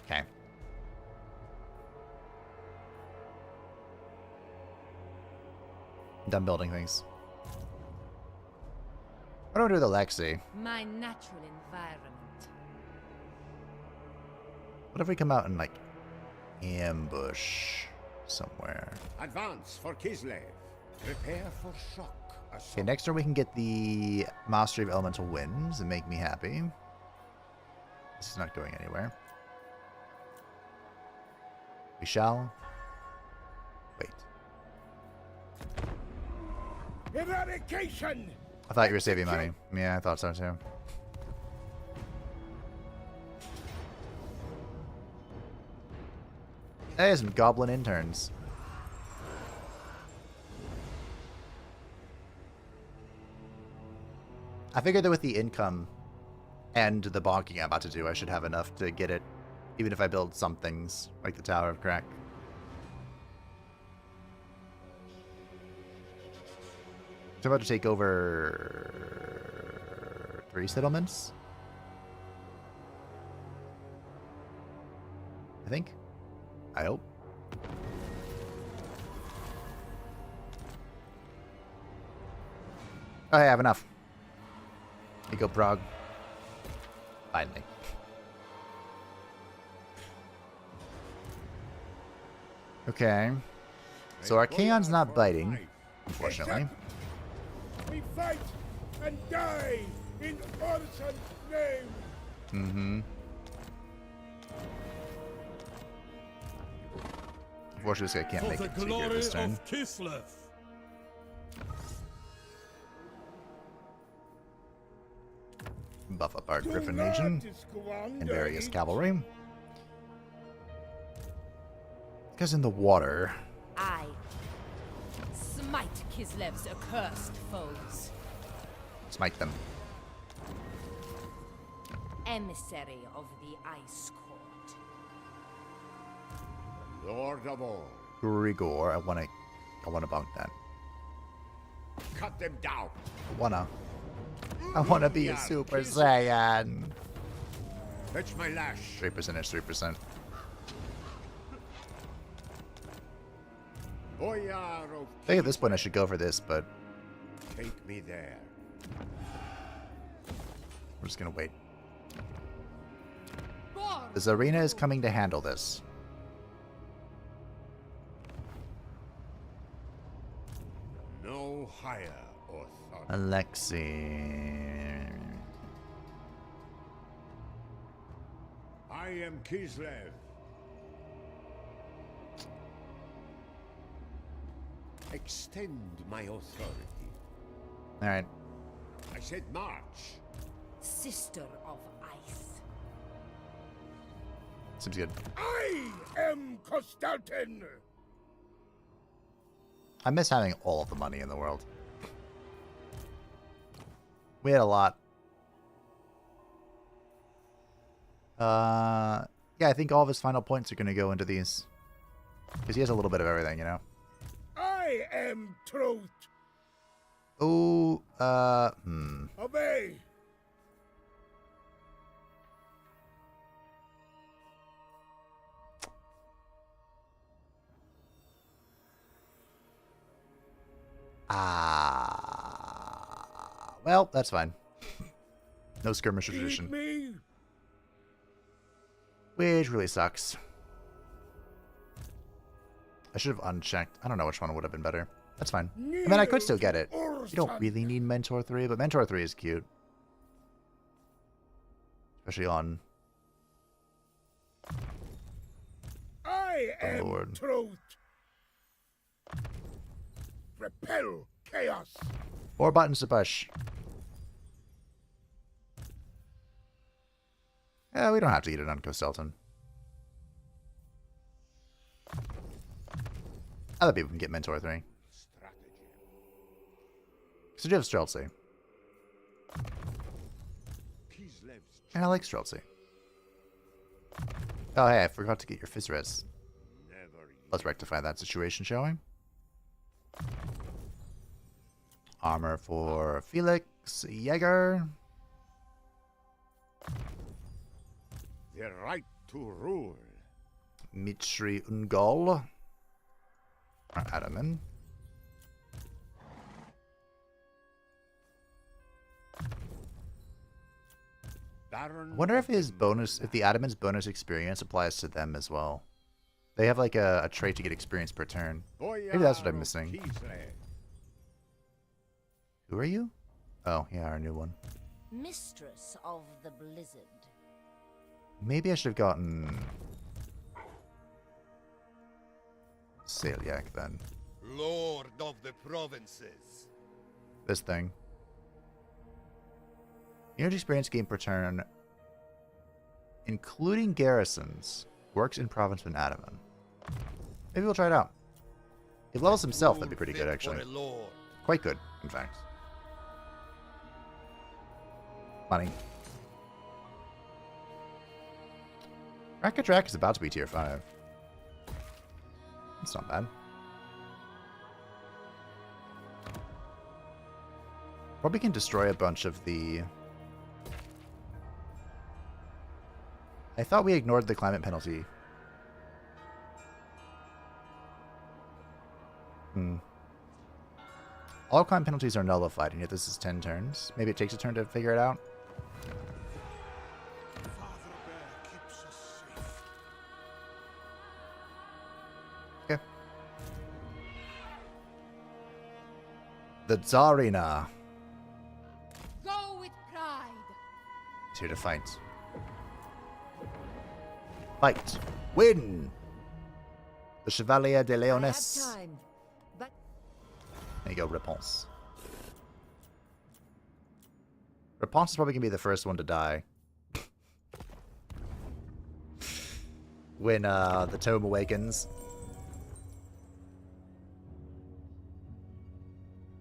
Okay. I'm done building things. What do I do with Alexei? My natural environment. What if we come out and, like, ambush somewhere? Advance for Kislev. Prepare for shock. Okay, next turn we can get the Mastery of Elemental Winds and make me happy. This is not going anywhere. We shall wait. Eradication. I thought you were saving money. Yeah, I thought so too. Hey, some goblin interns. I figured that with the income and the bonking I'm about to do, I should have enough to get it, even if I build some things, like the Tower of Crack. So I'm about to take over 3 settlements. I think. I hope. Oh, hey, I have enough. Here you go, Prague. Finally. Okay. So Archaon's not biting, unfortunately. We fight and die in Orson's name. Mm-hmm. Unfortunately, this guy can't make it to here this turn. Kislev. Buff up our Griffin Legion and various cavalry. Because in the water. I smite Kislev's accursed foes. Smite them. Emissary of the Ice Court. Lord of all. Grigor, I wanna bonk that. Cut them down. I wanna be a Super Saiyan. Fetch my lash. 3% is 3%. I think at this point I should go for this, but take me there. We're just gonna wait. This arena is coming to handle this. No higher authority. Alexei. I am Kislev. Extend my authority. Alright. I said march. Sister of Ice. Seems good. I am Kostalten. I miss having all of the money in the world. We had a lot. Yeah, I think all of his final points are going to go into these. Because he has a little bit of everything, you know? I am truth. Oh, Obey. Well, that's fine. No skirmish tradition. Which really sucks. I should have unchecked. I don't know which one would have been better. That's fine. I mean, I could still get it. You don't really need Mentor 3, but Mentor 3 is cute. Especially on... I am truth. Repel chaos. 4 buttons to push. Yeah, we don't have to eat it on Kostelton. Other people can get Mentor 3. So do you have Streltsy? And I like Streltsy. Oh, hey, I forgot to get your Fizzres. Let's rectify that situation, shall we? Armor for Felix Jaeger. The right to rule. Mitri Ungol. Adaman. I wonder if his bonus, if the Adaman's bonus experience applies to them as well. They have like a trait to get experience per turn. Maybe that's what I'm missing. Who are you? Oh, yeah, our new one. Mistress of the Blizzard. Maybe I should have gotten Saliak then. Lord of the provinces. This thing. Unit experience gain per turn, including garrisons, works in province from Adaman. Maybe we'll try it out. If he levels himself, that'd be pretty good, actually. Quite good, in fact. Funny. Patriarch is about to be tier 5. That's not bad. Probably can destroy a bunch of the... I thought we ignored the climate penalty. All climate penalties are nullified, and yet this is 10 turns. Maybe it takes a turn to figure it out. Okay. The Tsarina. Go with pride. Is here to fight. Fight. Win! The Chevalier de Leoness. There you go, Réponse. Réponse is probably going to be the first one to die. When the tome awakens.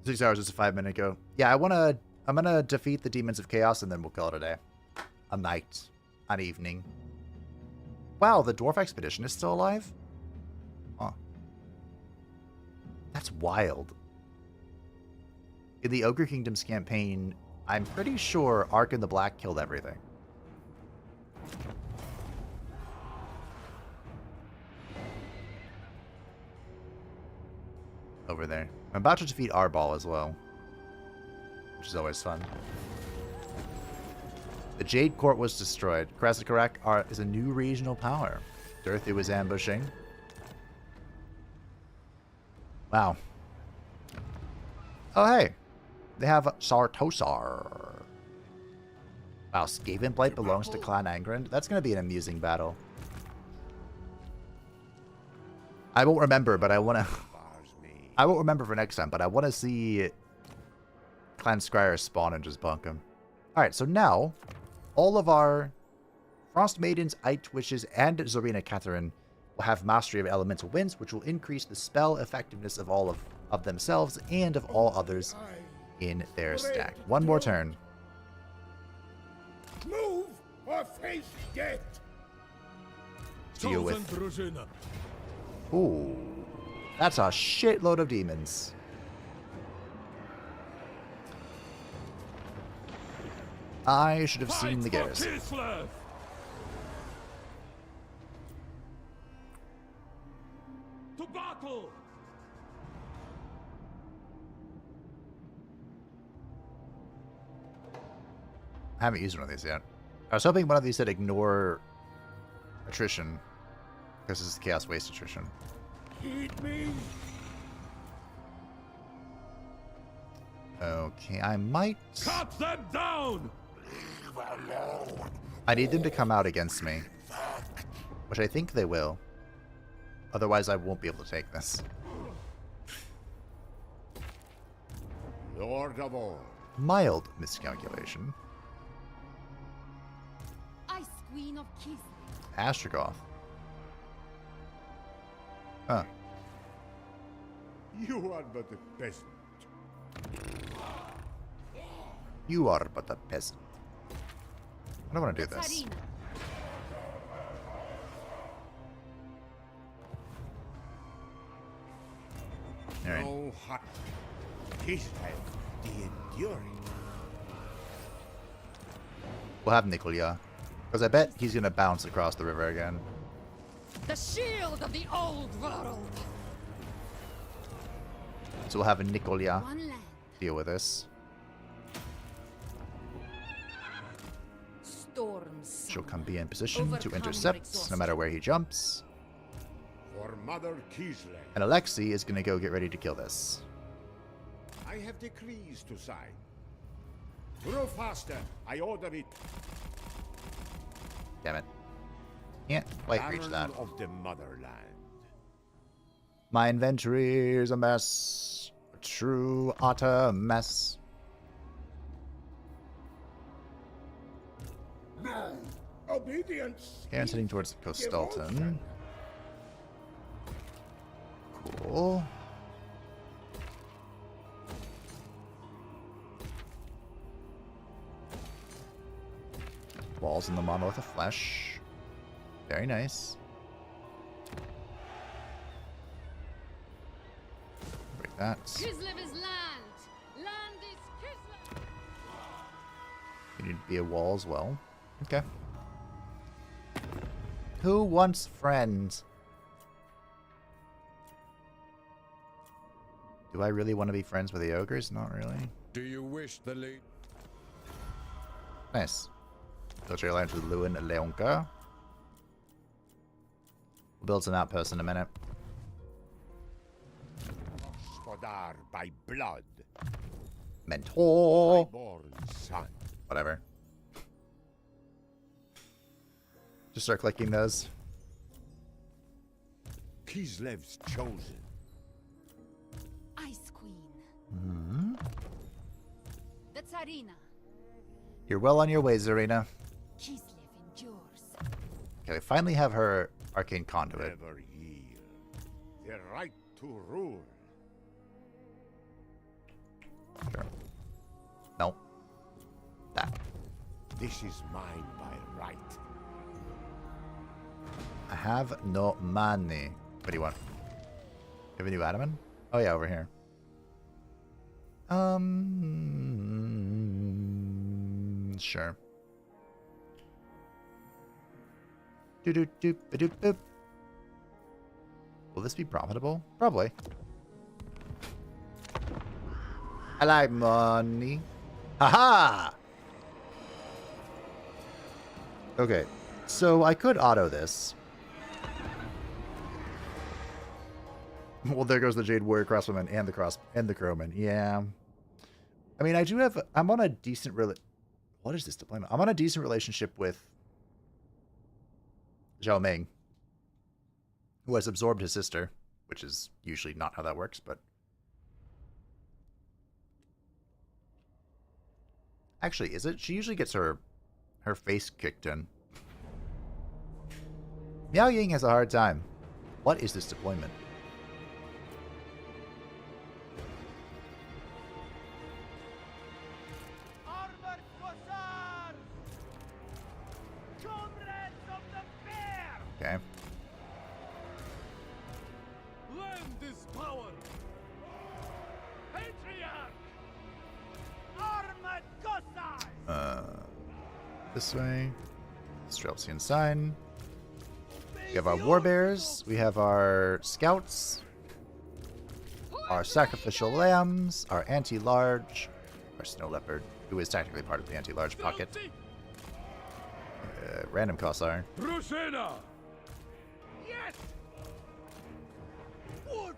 6 hours, just a 5-minute ago. Yeah, I'm gonna defeat the Demons of Chaos and then we'll call it a day. A night. An evening. Wow, the Dwarf Expedition is still alive? Huh. That's wild. In the Ogre Kingdoms campaign, I'm pretty sure Archaon the Black killed everything. Over there. I'm about to defeat Arbol as well. Which is always fun. The Jade Court was destroyed. Krasakarak is a new regional power. Durthu was ambushing. Wow. Oh, hey. They have Sartosar. Wow, Skaven Blight belongs to Clan Angrand. That's going to be an amusing battle. I won't remember, but I want to... I won't remember for next time, but I want to see Clan Scryer spawn and just bunk him. Alright, so now, all of our Frost Maidens, Ait Witches, and Zorina Catherine will have Mastery of Elemental Winds, which will increase the spell effectiveness of all of themselves and of all others in their stack. One more turn. Move or face death. Deal with. Ooh, that's a shitload of demons. I should have seen the garrison. To battle. I haven't used one of these yet. I was hoping one of these said ignore attrition, because this is chaos waste attrition. Eat me. Okay, I might... Cut them down! Leave alone. I need them to come out against me, which I think they will. Otherwise, I won't be able to take this. Lord of all. Mild miscalculation. Ice Queen of Kislev. Astrogoth. Huh. You are but a peasant. You are but a peasant. I don't want to do this. Alright. No heart. Kislev, the enduring. We'll have Nikolia. Because I bet he's going to bounce across the river again. The shield of the old world. So we'll have a Nikolia deal with this. Storms. She'll come be in position to intercept no matter where he jumps. For Mother Kislev. And Alexei is going to go get ready to kill this. I have decrees to sign. Grow faster. I order it. Damn it. Can't quite reach that. Baron of the motherland. My inventory is a mess. A true utter mess. No. Obedience. Karen's heading towards Costalton. Cool. walls in the Monolith of Flesh. Very nice. Break that. Kislev is land. Land is Kislev. You need to be a wall as well. Okay. Who wants friends? Do I really want to be friends with the ogres? Not really. Do you wish the lead? Nice. Military alliance with Lewin and Leonka. We'll build some outposts in a minute. Spodar by blood. Mentor. Born son. Whatever. Just start clicking those. Kislev's chosen. Ice Queen. Mm-hmm. The Tsarina. You're well on your way, Zarina. Kislev endures. Okay, we finally have her arcane conduit. Never yield. The right to rule. Sure. Nope. That. This is mine by right. I have no money. What do you want? You have a new Adaman? Oh yeah, over here. Sure. Doop. Will this be profitable? Probably. I like money. Haha! Okay, so I could auto this. Well, there goes the Jade Warrior Crossbowman and the Crowman. Yeah. I mean, I'm on a decent what is this deployment? I'm on a decent relationship with Zhao Ming, who has absorbed his sister, which is usually not how that works, but actually, is it? She usually gets her face kicked in. Miao Ying has a hard time. What is this deployment? Okay. Land is power. Patriarch. Armored Cossacks. This way. Strelsian sign. We have our warbears. We have our scouts. Our sacrificial lambs. Our anti-large. Our snow leopard, who is technically part of the anti-large pocket. Random Kossar. Rusena! Yes.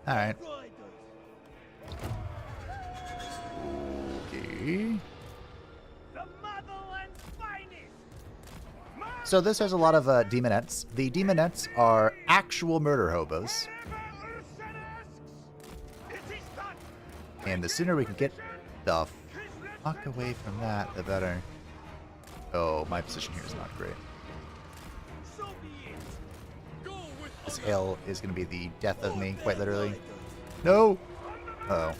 Alright. Okay. So this has a lot of demonettes. The demonettes are actual murder hobos. And the sooner we can get the fuck away from that, the better. Oh, my position here is not great. This hail is going to be the death of me, quite literally. No! Uh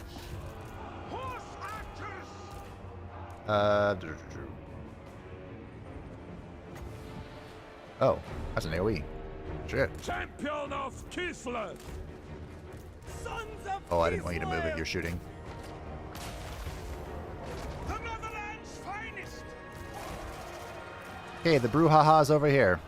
oh. Oh, that's an AoE. Shit. Champion of Kislev! Oh, I didn't want you to move if you're shooting. Okay, the brouhaha's over here.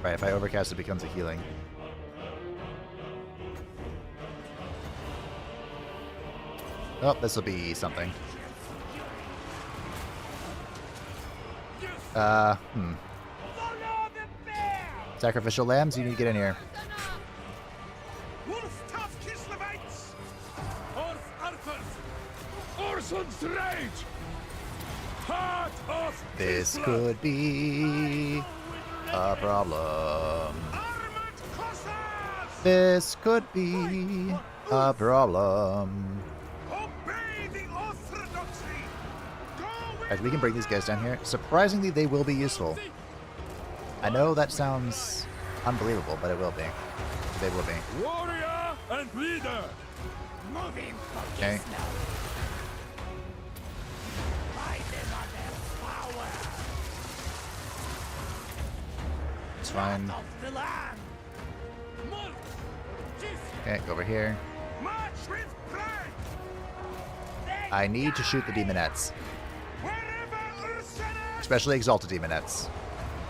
Right, if I overcast, it becomes a healing. Oh, this will be something. Sacrificial lambs, you need to get in here. This could be a problem. This could be a problem. Alright, we can bring these guys down here. Surprisingly, they will be useful. I know that sounds unbelievable, but it will be. They will be. Warrior and leader. Moving for Okay. Kislev. Fight them on their power. It's fine. Of the land. Okay, go over here. March with pride. I need to shoot the demonettes. Especially exalted demonettes.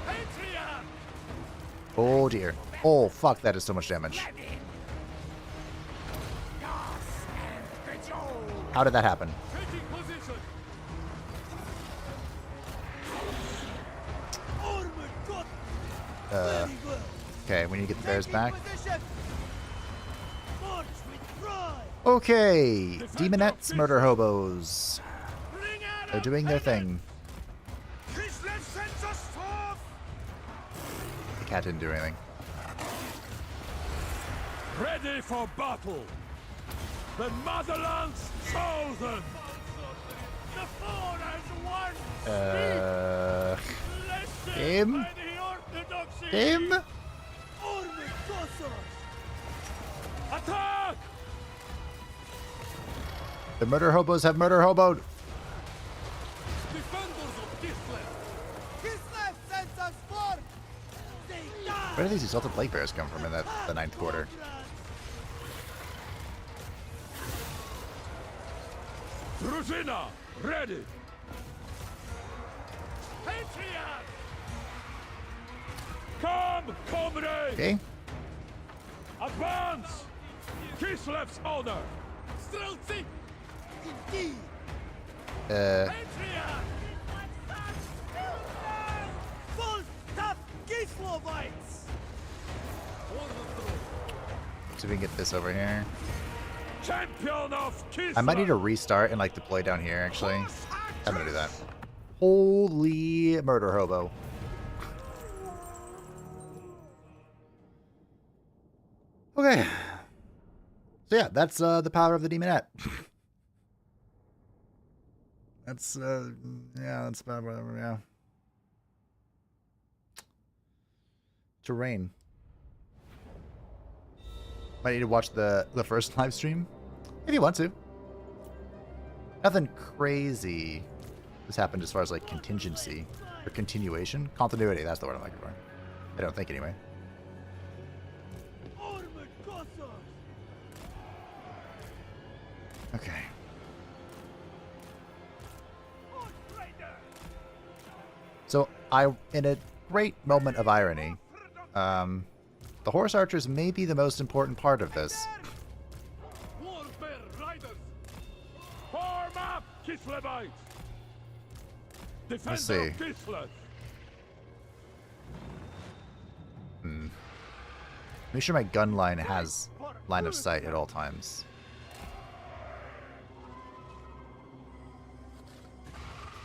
Patriarch. Oh dear. Oh fuck, that is so much damage. How did that happen? Taking position. Okay, we need to get the bears back. Okay, demonettes, murder hobos. They're doing their thing. Kislev sends us forth. The cat didn't do anything. Ready for battle. The motherland's chosen. The four has won. Game? By the orthodoxy. Game? Attack! The murder hobos have murder hoboed. Defenders of Kislev. Kislev sends us forth. They die. Where do these exalted plague bears come from in the 9th quarter? Druzina, ready. Patriarch. Come, comrade. Okay. Advance. Kislev's honor. Streltsy. Indeed. Patriarch. Full tough Kislevites. So we can get this over here. Champion of Kislev. I might need to restart and like deploy down here actually. I'm gonna do that. Holy murder hobo. Okay. So yeah, that's the power of the demonette. That's yeah, that's about whatever, yeah. Terrain. Might need to watch the first live stream if you want to. Nothing crazy has happened as far as like contingency or continuation. Continuity, that's the word I'm looking for. I don't think anyway. Okay. So in a great moment of irony, the horse archers may be the most important part of this. Warfare riders. Form up, Kislevites. Let's Defender see. of Kislev. Make sure my gun line has line of sight at all times.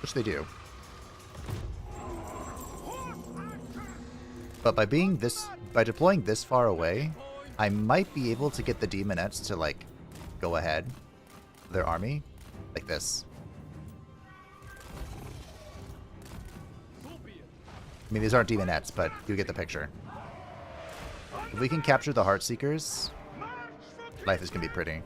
Which they do. But by deploying this far away, I might be able to get the demonettes to like go ahead of their army like this. I mean, these aren't demonettes, but you get the picture. If we can capture the Heartseekers, life is gonna be prettier.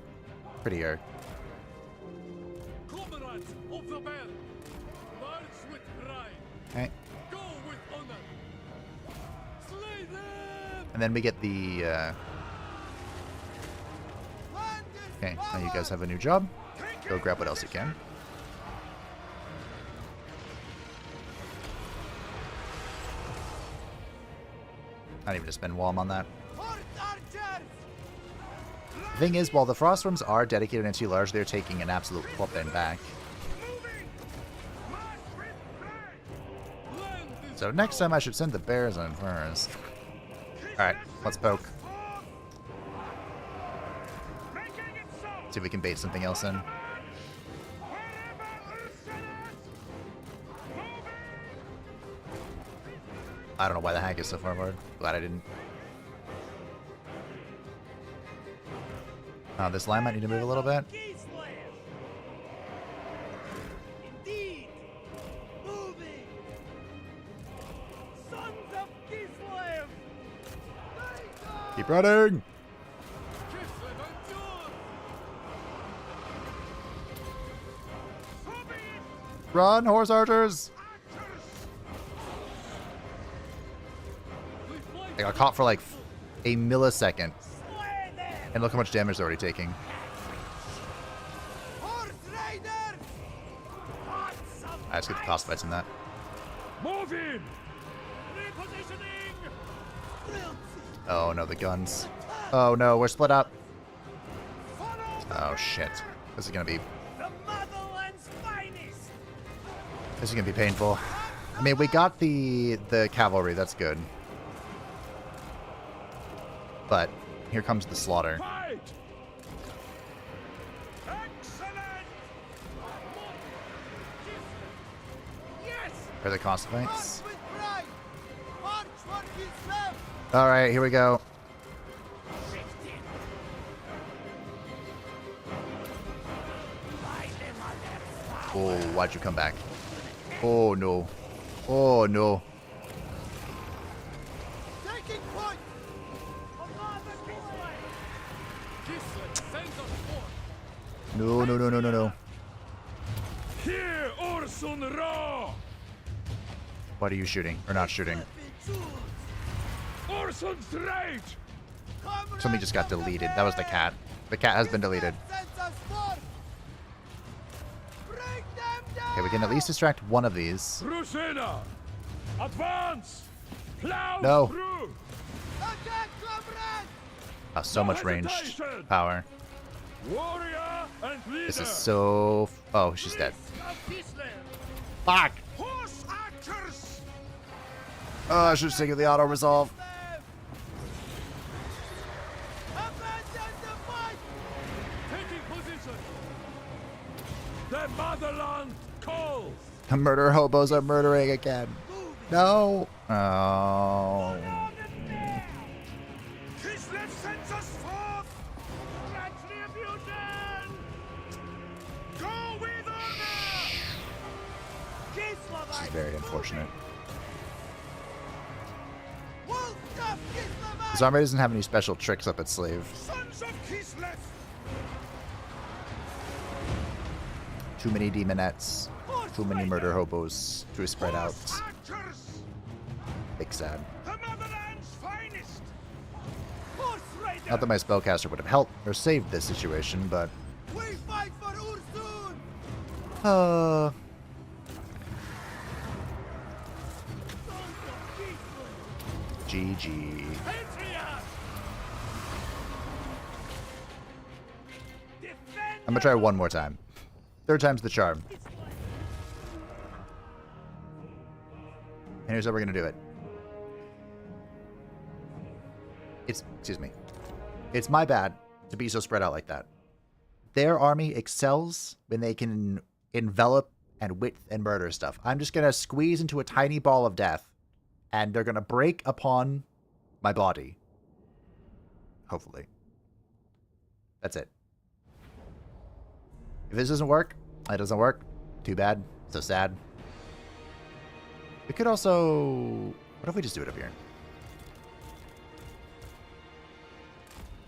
Okay. And then we get the okay, now you guys have a new job. Go grab what else you can. Not even to spend Walm on that. The thing is, while the Frostworms are dedicated and too large, they're taking an absolute whooping back. So next time I should send the bears in first. Alright, let's poke. See if we can bait something else in. I don't know why the hack is so far forward. Glad I didn't. This line might need to move a little bit. Indeed. Moving. Sons of Kislev. Keep running! Run, horse archers! I got caught for like a millisecond. And look how much damage they're already taking. I just get the cost fights in that. Move in! Oh no, the guns. Oh no, we're split up. Oh shit. This is gonna be... This is gonna be painful. I mean, we got the cavalry, that's good. But here comes the slaughter. Are the cost fights? Alright, here we go. Oh, why'd you come back? Oh no. Oh no. No, no, no, no, no, no. Here, Orson Ra! What are you shooting? Or not shooting? Orson's right! Something just got deleted. That was the cat. The cat has been deleted. Okay, we can at least distract one of these. Rusena! Advance! Plow No. through! Oh, so much ranged power. Warrior and leader. This is so... Oh, she's dead. Fuck! Horse archers! Oh, I should have taken the auto-resolve. Taking position! The motherland calls! The murder hobos are murdering again. No! Oh... Kislev sends us forth! Retribution! Go with honor! This is very unfortunate. His army doesn't have any special tricks up its sleeve. Sons of Kislev! Too many demonettes. Too many murder hobos to spread out. Big sad. The motherland's finest! Not that my spellcaster would have helped or saved this situation, but... We fight for Ursun! GG. I'm gonna try one more time. Third time's the charm. And here's how we're gonna do it. Excuse me. It's my bad to be so spread out like that. Their army excels when they can envelop and width and murder stuff. I'm just gonna squeeze into a tiny ball of death, and they're gonna break upon my body. Hopefully. That's it. If this doesn't work, it doesn't work. Too bad. So sad. We could also... What if we just do it up here?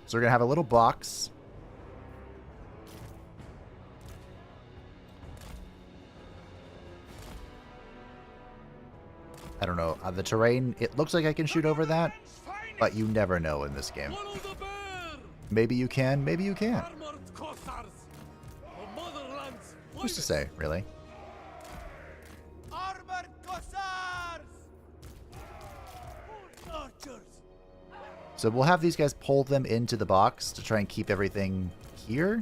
So we're going to have a little box. I don't know. The terrain, it looks like I can shoot over that, but you never know in this game. Maybe you can, maybe you can't. Who's to say, really? So we'll have these guys pull them into the box to try and keep everything here.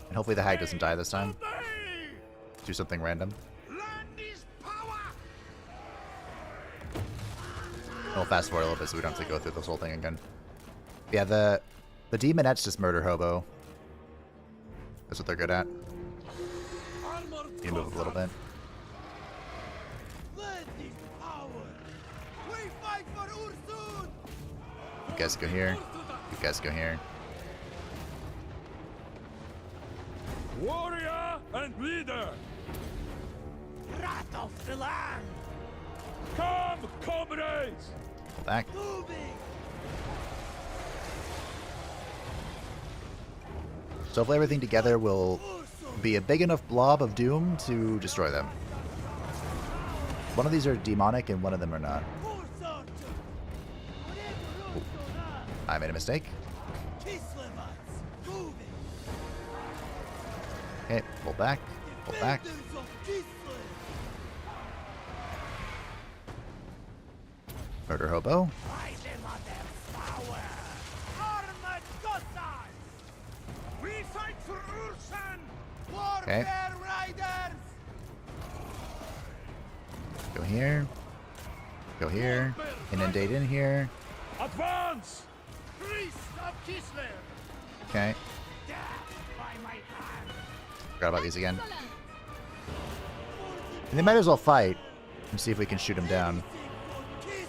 And hopefully the hag doesn't die this time. Do something random. We'll fast forward a little bit so we don't have to go through this whole thing again. Yeah, the demonette's just murder hobo. That's what they're good at. You move a little bit. You guys go here. You guys go here. Warrior and leader! Wrath of the land! Come, comrades! Pull back. So hopefully everything together will be a big enough blob of doom to destroy them. One of these are demonic and one of them are not. Ooh. I made a mistake. Okay, pull back, pull back. Murder hobo. Okay. Go here. Go here. Inundate in here. Advance! Priest of Kislev! Okay. Forgot about these again. And they might as well fight and see if we can shoot him down. Get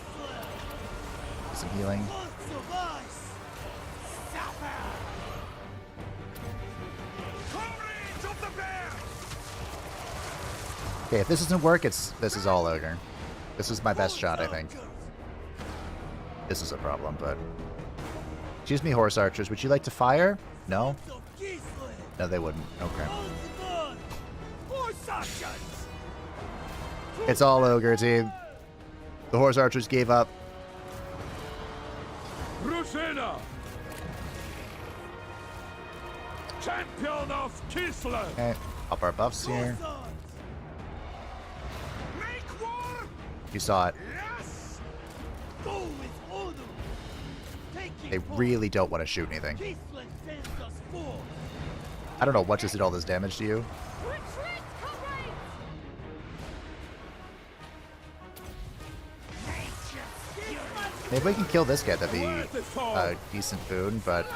some healing. Okay, if this doesn't work, this is all ogre. This is my best shot, I think. This is a problem, but... Excuse me, horse archers. Would you like to fire? No? No, they wouldn't. Okay. It's all ogre, team. The horse archers gave up. Rusena! Champion of Kislev! Okay, up our buffs here. You saw it. They really don't want to shoot anything. I don't know what just did all this damage to you. Maybe we can kill this guy. That'd be a decent boon, but...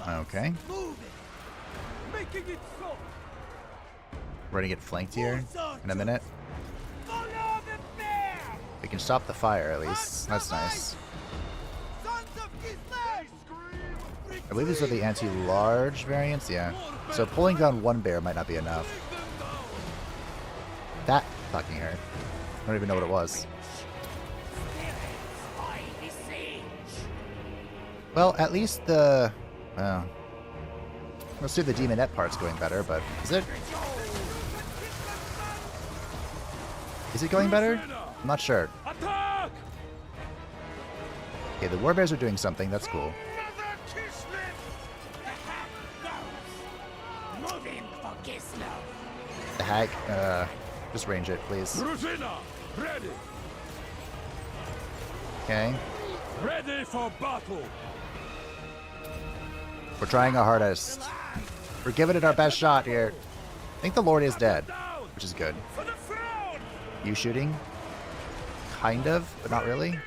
Okay. We're gonna get flanked here in a minute. We can stop the fire at least. That's nice. I believe these are the anti-large variants, yeah. So pulling down one bear might not be enough. That fucking hurt. I don't even know what it was. Well, at least the... let's see if the demonette part's going better, but is it? Is it going better? I'm not sure. Okay, the warbears are doing something. That's cool. The hag, just range it, please. Okay. Ready for battle. We're trying our hardest. We're giving it our best shot here. I think the Lord is dead, which is good. You shooting? Kind of, but not really.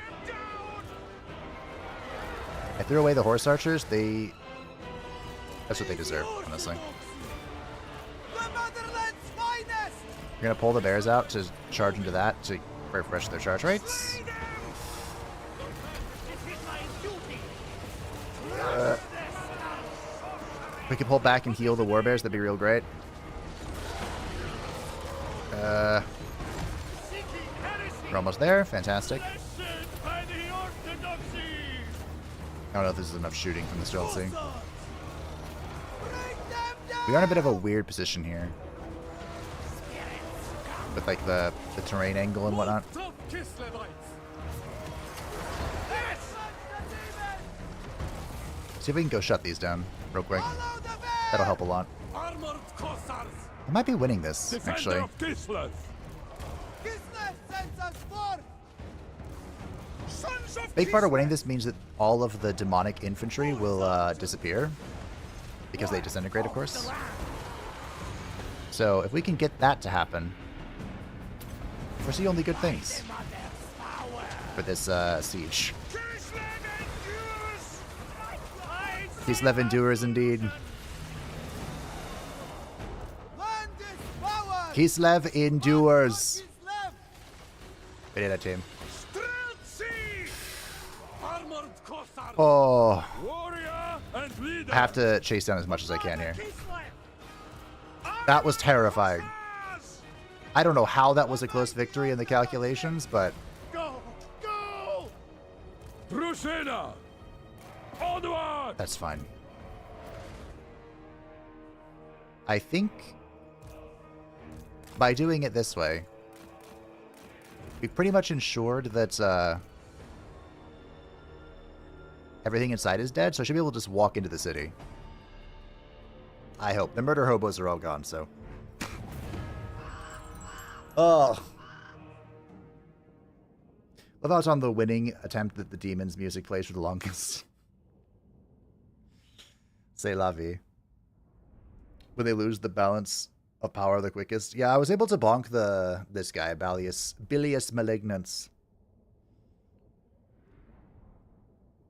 I threw away the horse archers. That's what they deserve, honestly. You're gonna pull the bears out to charge into that to refresh their charge rates. We could pull back and heal the warbears. That'd be real great. We're almost there. Fantastic. I don't know if this is enough shooting from the stealthy. We are in a bit of a weird position here. With like the terrain angle and whatnot. See if we can go shut these down real quick. That'll help a lot. I might be winning this, actually. Big part of winning this means that all of the demonic infantry will disappear. Because they disintegrate, of course. So if we can get that to happen, foresee only good things for this siege. Kislev endures indeed. Kislev endures. We did that, team. Oh. Warrior and leader. I have to chase down as much as I can here. That was terrifying. I don't know how that was a close victory in the calculations, but... Go! Go! Crusader! Onward! That's fine. I think by doing it this way, we've pretty much ensured that everything inside is dead, so I should be able to just walk into the city. I hope. The murder hobos are all gone, so... Oh. Love how it's on the winning attempt that the demon's music plays for the longest. C'est la vie. When they lose the balance of power the quickest. Yeah, I was able to bonk this guy, Bilious Malignance.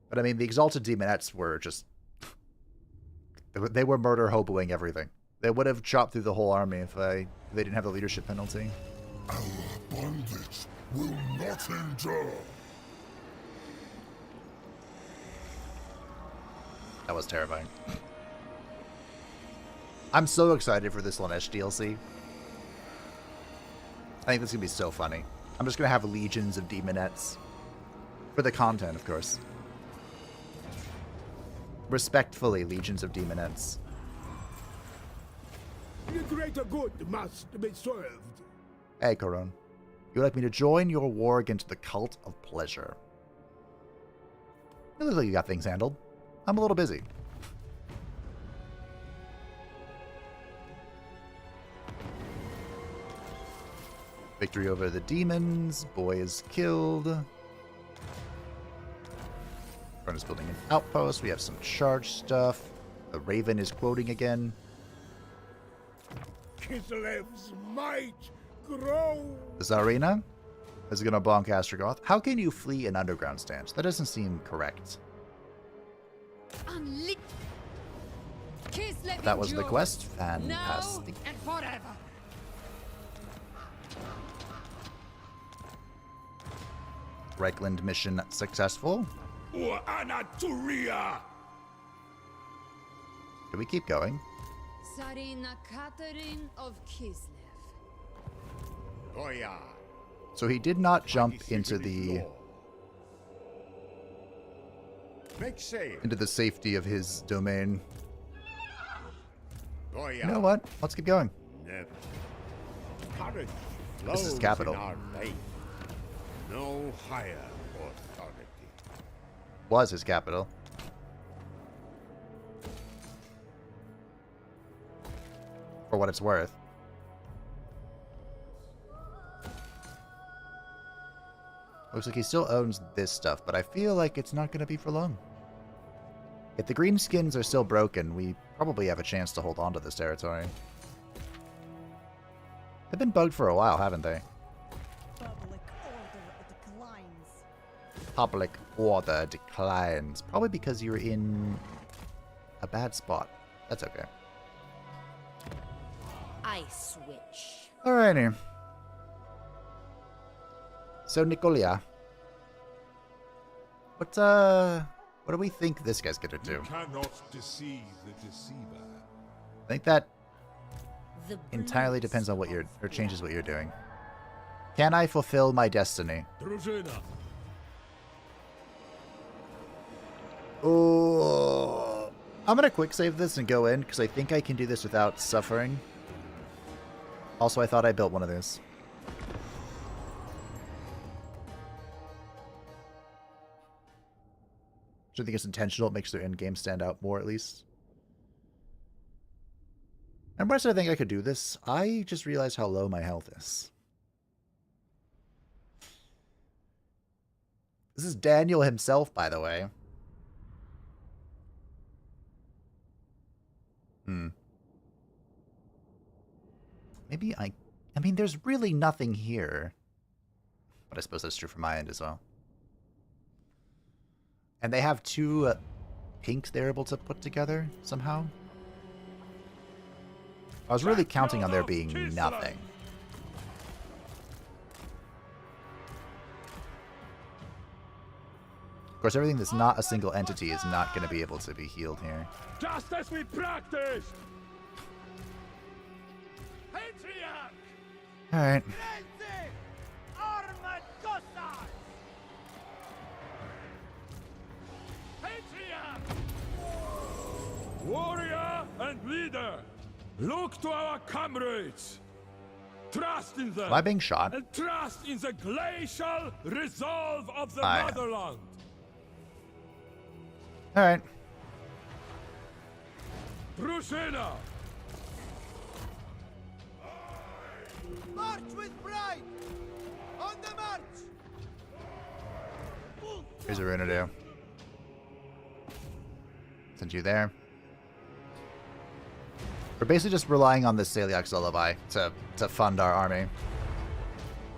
But I mean, the Exalted Demonettes were just... They were murder hoboing everything. They would have chopped through the whole army if they didn't have the leadership penalty. Our bondage will not endure. That was terrifying. I'm so excited for this Lanesh DLC. I think this is going to be so funny. I'm just going to have legions of demonettes. For the content, of course. Respectfully, legions of demonettes. The greater good must be served. Hey, Coron. You'd like me to join your war against the cult of pleasure. It looks like you got things handled. I'm a little busy. Victory over the demons. Boy is killed. Front is building an outpost. We have some charge stuff. The Raven is quoting again. Kislev's might grow. The Tsarina is going to bonk Astrogoth. How can you flee an underground stance? That doesn't seem correct. But that was the quest. Fantastic. And forever. Reichland mission successful. Anaturia! Do we keep going? Tsarina Catherine of Kislev. Oh yeah. So he did not jump into the safety of his domain. Oh yeah. You know what? Let's keep going. Never. This is capital. No higher authority. Was his capital. For what it's worth. Looks like he still owns this stuff, but I feel like it's not going to be for long. If the greenskins are still broken, we probably have a chance to hold on to this territory. They've been bugged for a while, haven't they? Public order declines. Probably because you're in a bad spot. That's okay. I switch. Alrighty. So, Nicolia. What do we think this guy's gonna do? You cannot deceive the deceiver. I think that entirely depends on what you're, or changes what you're doing. Can I fulfill my destiny? Oh, I'm gonna quick save this and go in because I think I can do this without suffering. Also, I thought I built one of these. So I think it's intentional. It makes their endgame stand out more, at least. Remember I said I think I could do this? I just realized how low my health is. This is Daniel himself, by the way. Maybe I mean, there's really nothing here. But I suppose that's true from my end as well. And they have two pinks they're able to put together somehow. I was really counting on there being nothing. Of course, everything that's not a single entity is not going to be able to be healed here. Just as we practiced! Patriarch! Alright. Warrior and leader, look to our comrades. Trust in them. Am I being shot? And trust in the glacial resolve of the Yeah. motherland. Alright. Drusilla! March with pride! On the march! Here's what we're gonna do. Send you there. We're basically just relying on this Saliak's lullaby to fund our army.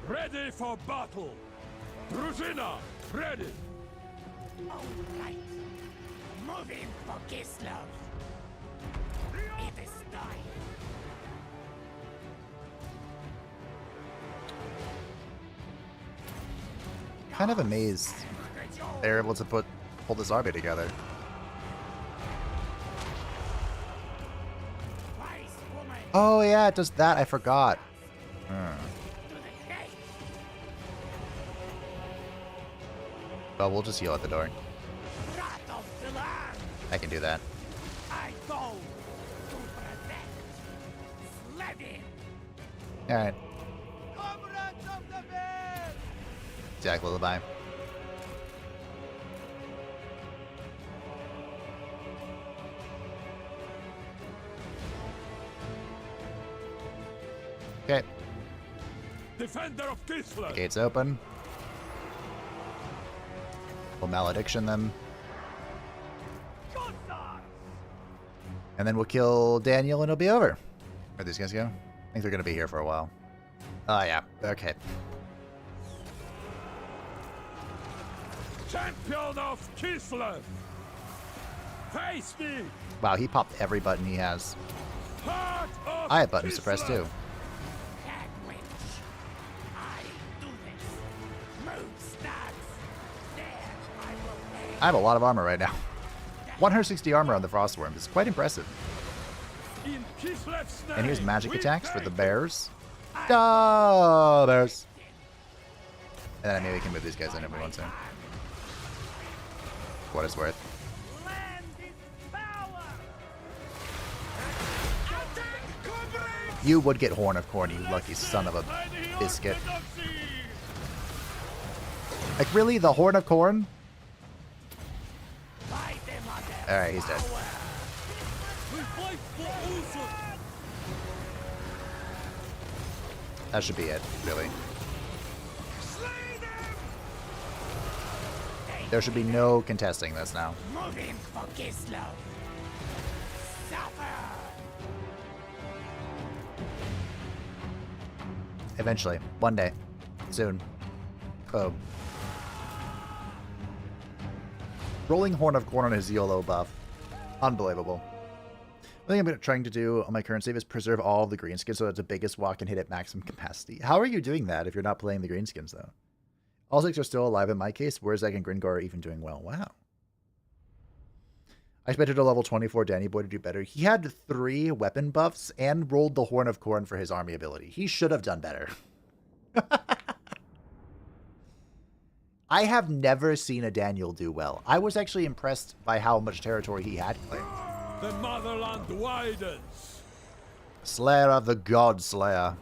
Ready for battle! Drusilla, ready! All right. Moving for Kislev. It is time. Kind of amazed they're able to pull this army together. Oh yeah, it does that. I forgot. Well, we'll just heal at the door. I can do that. Alright. Jack Lullaby. Okay. Defender of Kislev. The gates open. We'll malediction them. And then we'll kill Daniel and it'll be over. Where'd these guys go? I think they're going to be here for a while. Oh, yeah. Okay. Champion of Kislev. Face me. Wow, he popped every button he has. Heart of I have buttons Kislev. suppressed too. I have a lot of armor right now. 160 armor on the Frostworm is quite impressive. In Kislev's name, And here's magic we attacks for take the bears. Oh, bears. And then maybe we can move these guys in if we want to. For what it's worth. You would get Horn of Corn, you lucky son of a biscuit. Like, really? The Horn of Corn? Alright, he's dead. That should be it, really. There should be no contesting this now. Moving for Kislev. Suffer. Eventually. One day. Soon. Oh. Rolling Horn of Corn on his YOLO buff. Unbelievable. One thing I'm trying to do on my current save is preserve all of the greenskins so that the biggest walk can hit at maximum capacity. How are you doing that if you're not playing the greenskins, though? All 6 are still alive in my case, whereas Zeg and Gringor are even doing well. Wow. I expected a level 24 Danny Boy to do better. He had 3 weapon buffs and rolled the Horn of Corn for his army ability. He should have done better. I have never seen a Daniel do well. I was actually impressed by how much territory he had claimed. The motherland widens. Slayer of the God Slayer.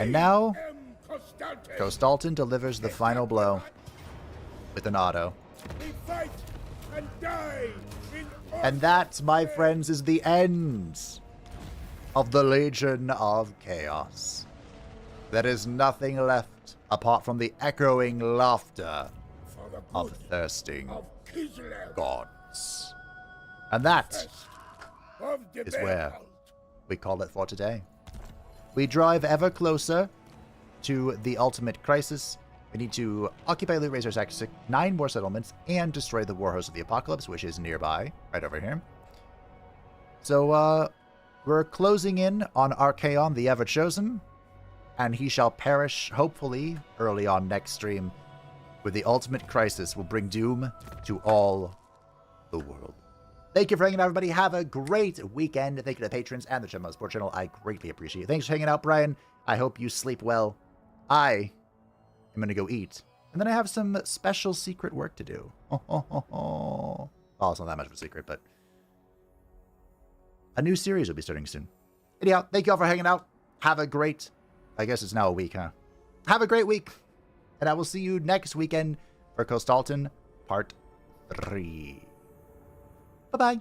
And now, Kostalton delivers the final blow with an auto. We fight and die in And that, my friends, is the end of the Legion of Chaos. There is nothing left apart from the echoing laughter of thirsting gods. And that is where we call it for today. We drive ever closer to the ultimate crisis. We need to occupy Loot Razor's Axe, 9 more settlements, and destroy the Warhost of the Apocalypse, which is nearby, right over here. So, we're closing in on Archaon, the Ever-Chosen, and he shall perish, hopefully, early on next stream. with the ultimate crisis will bring doom to all the world. Thank you for hanging out, everybody. Have a great weekend. Thank you to the patrons and the Chumbo Sports channel. I greatly appreciate it. Thanks for hanging out, Brian. I hope you sleep well. I am going to go eat. And then I have some special secret work to do. Oh, it's not that much of a secret, but a new series will be starting soon. Anyhow, thank you all for hanging out. Have a great, I guess it's now a week, huh? Have a great week. And I will see you next weekend for Coastalton Part 3. Bye-bye.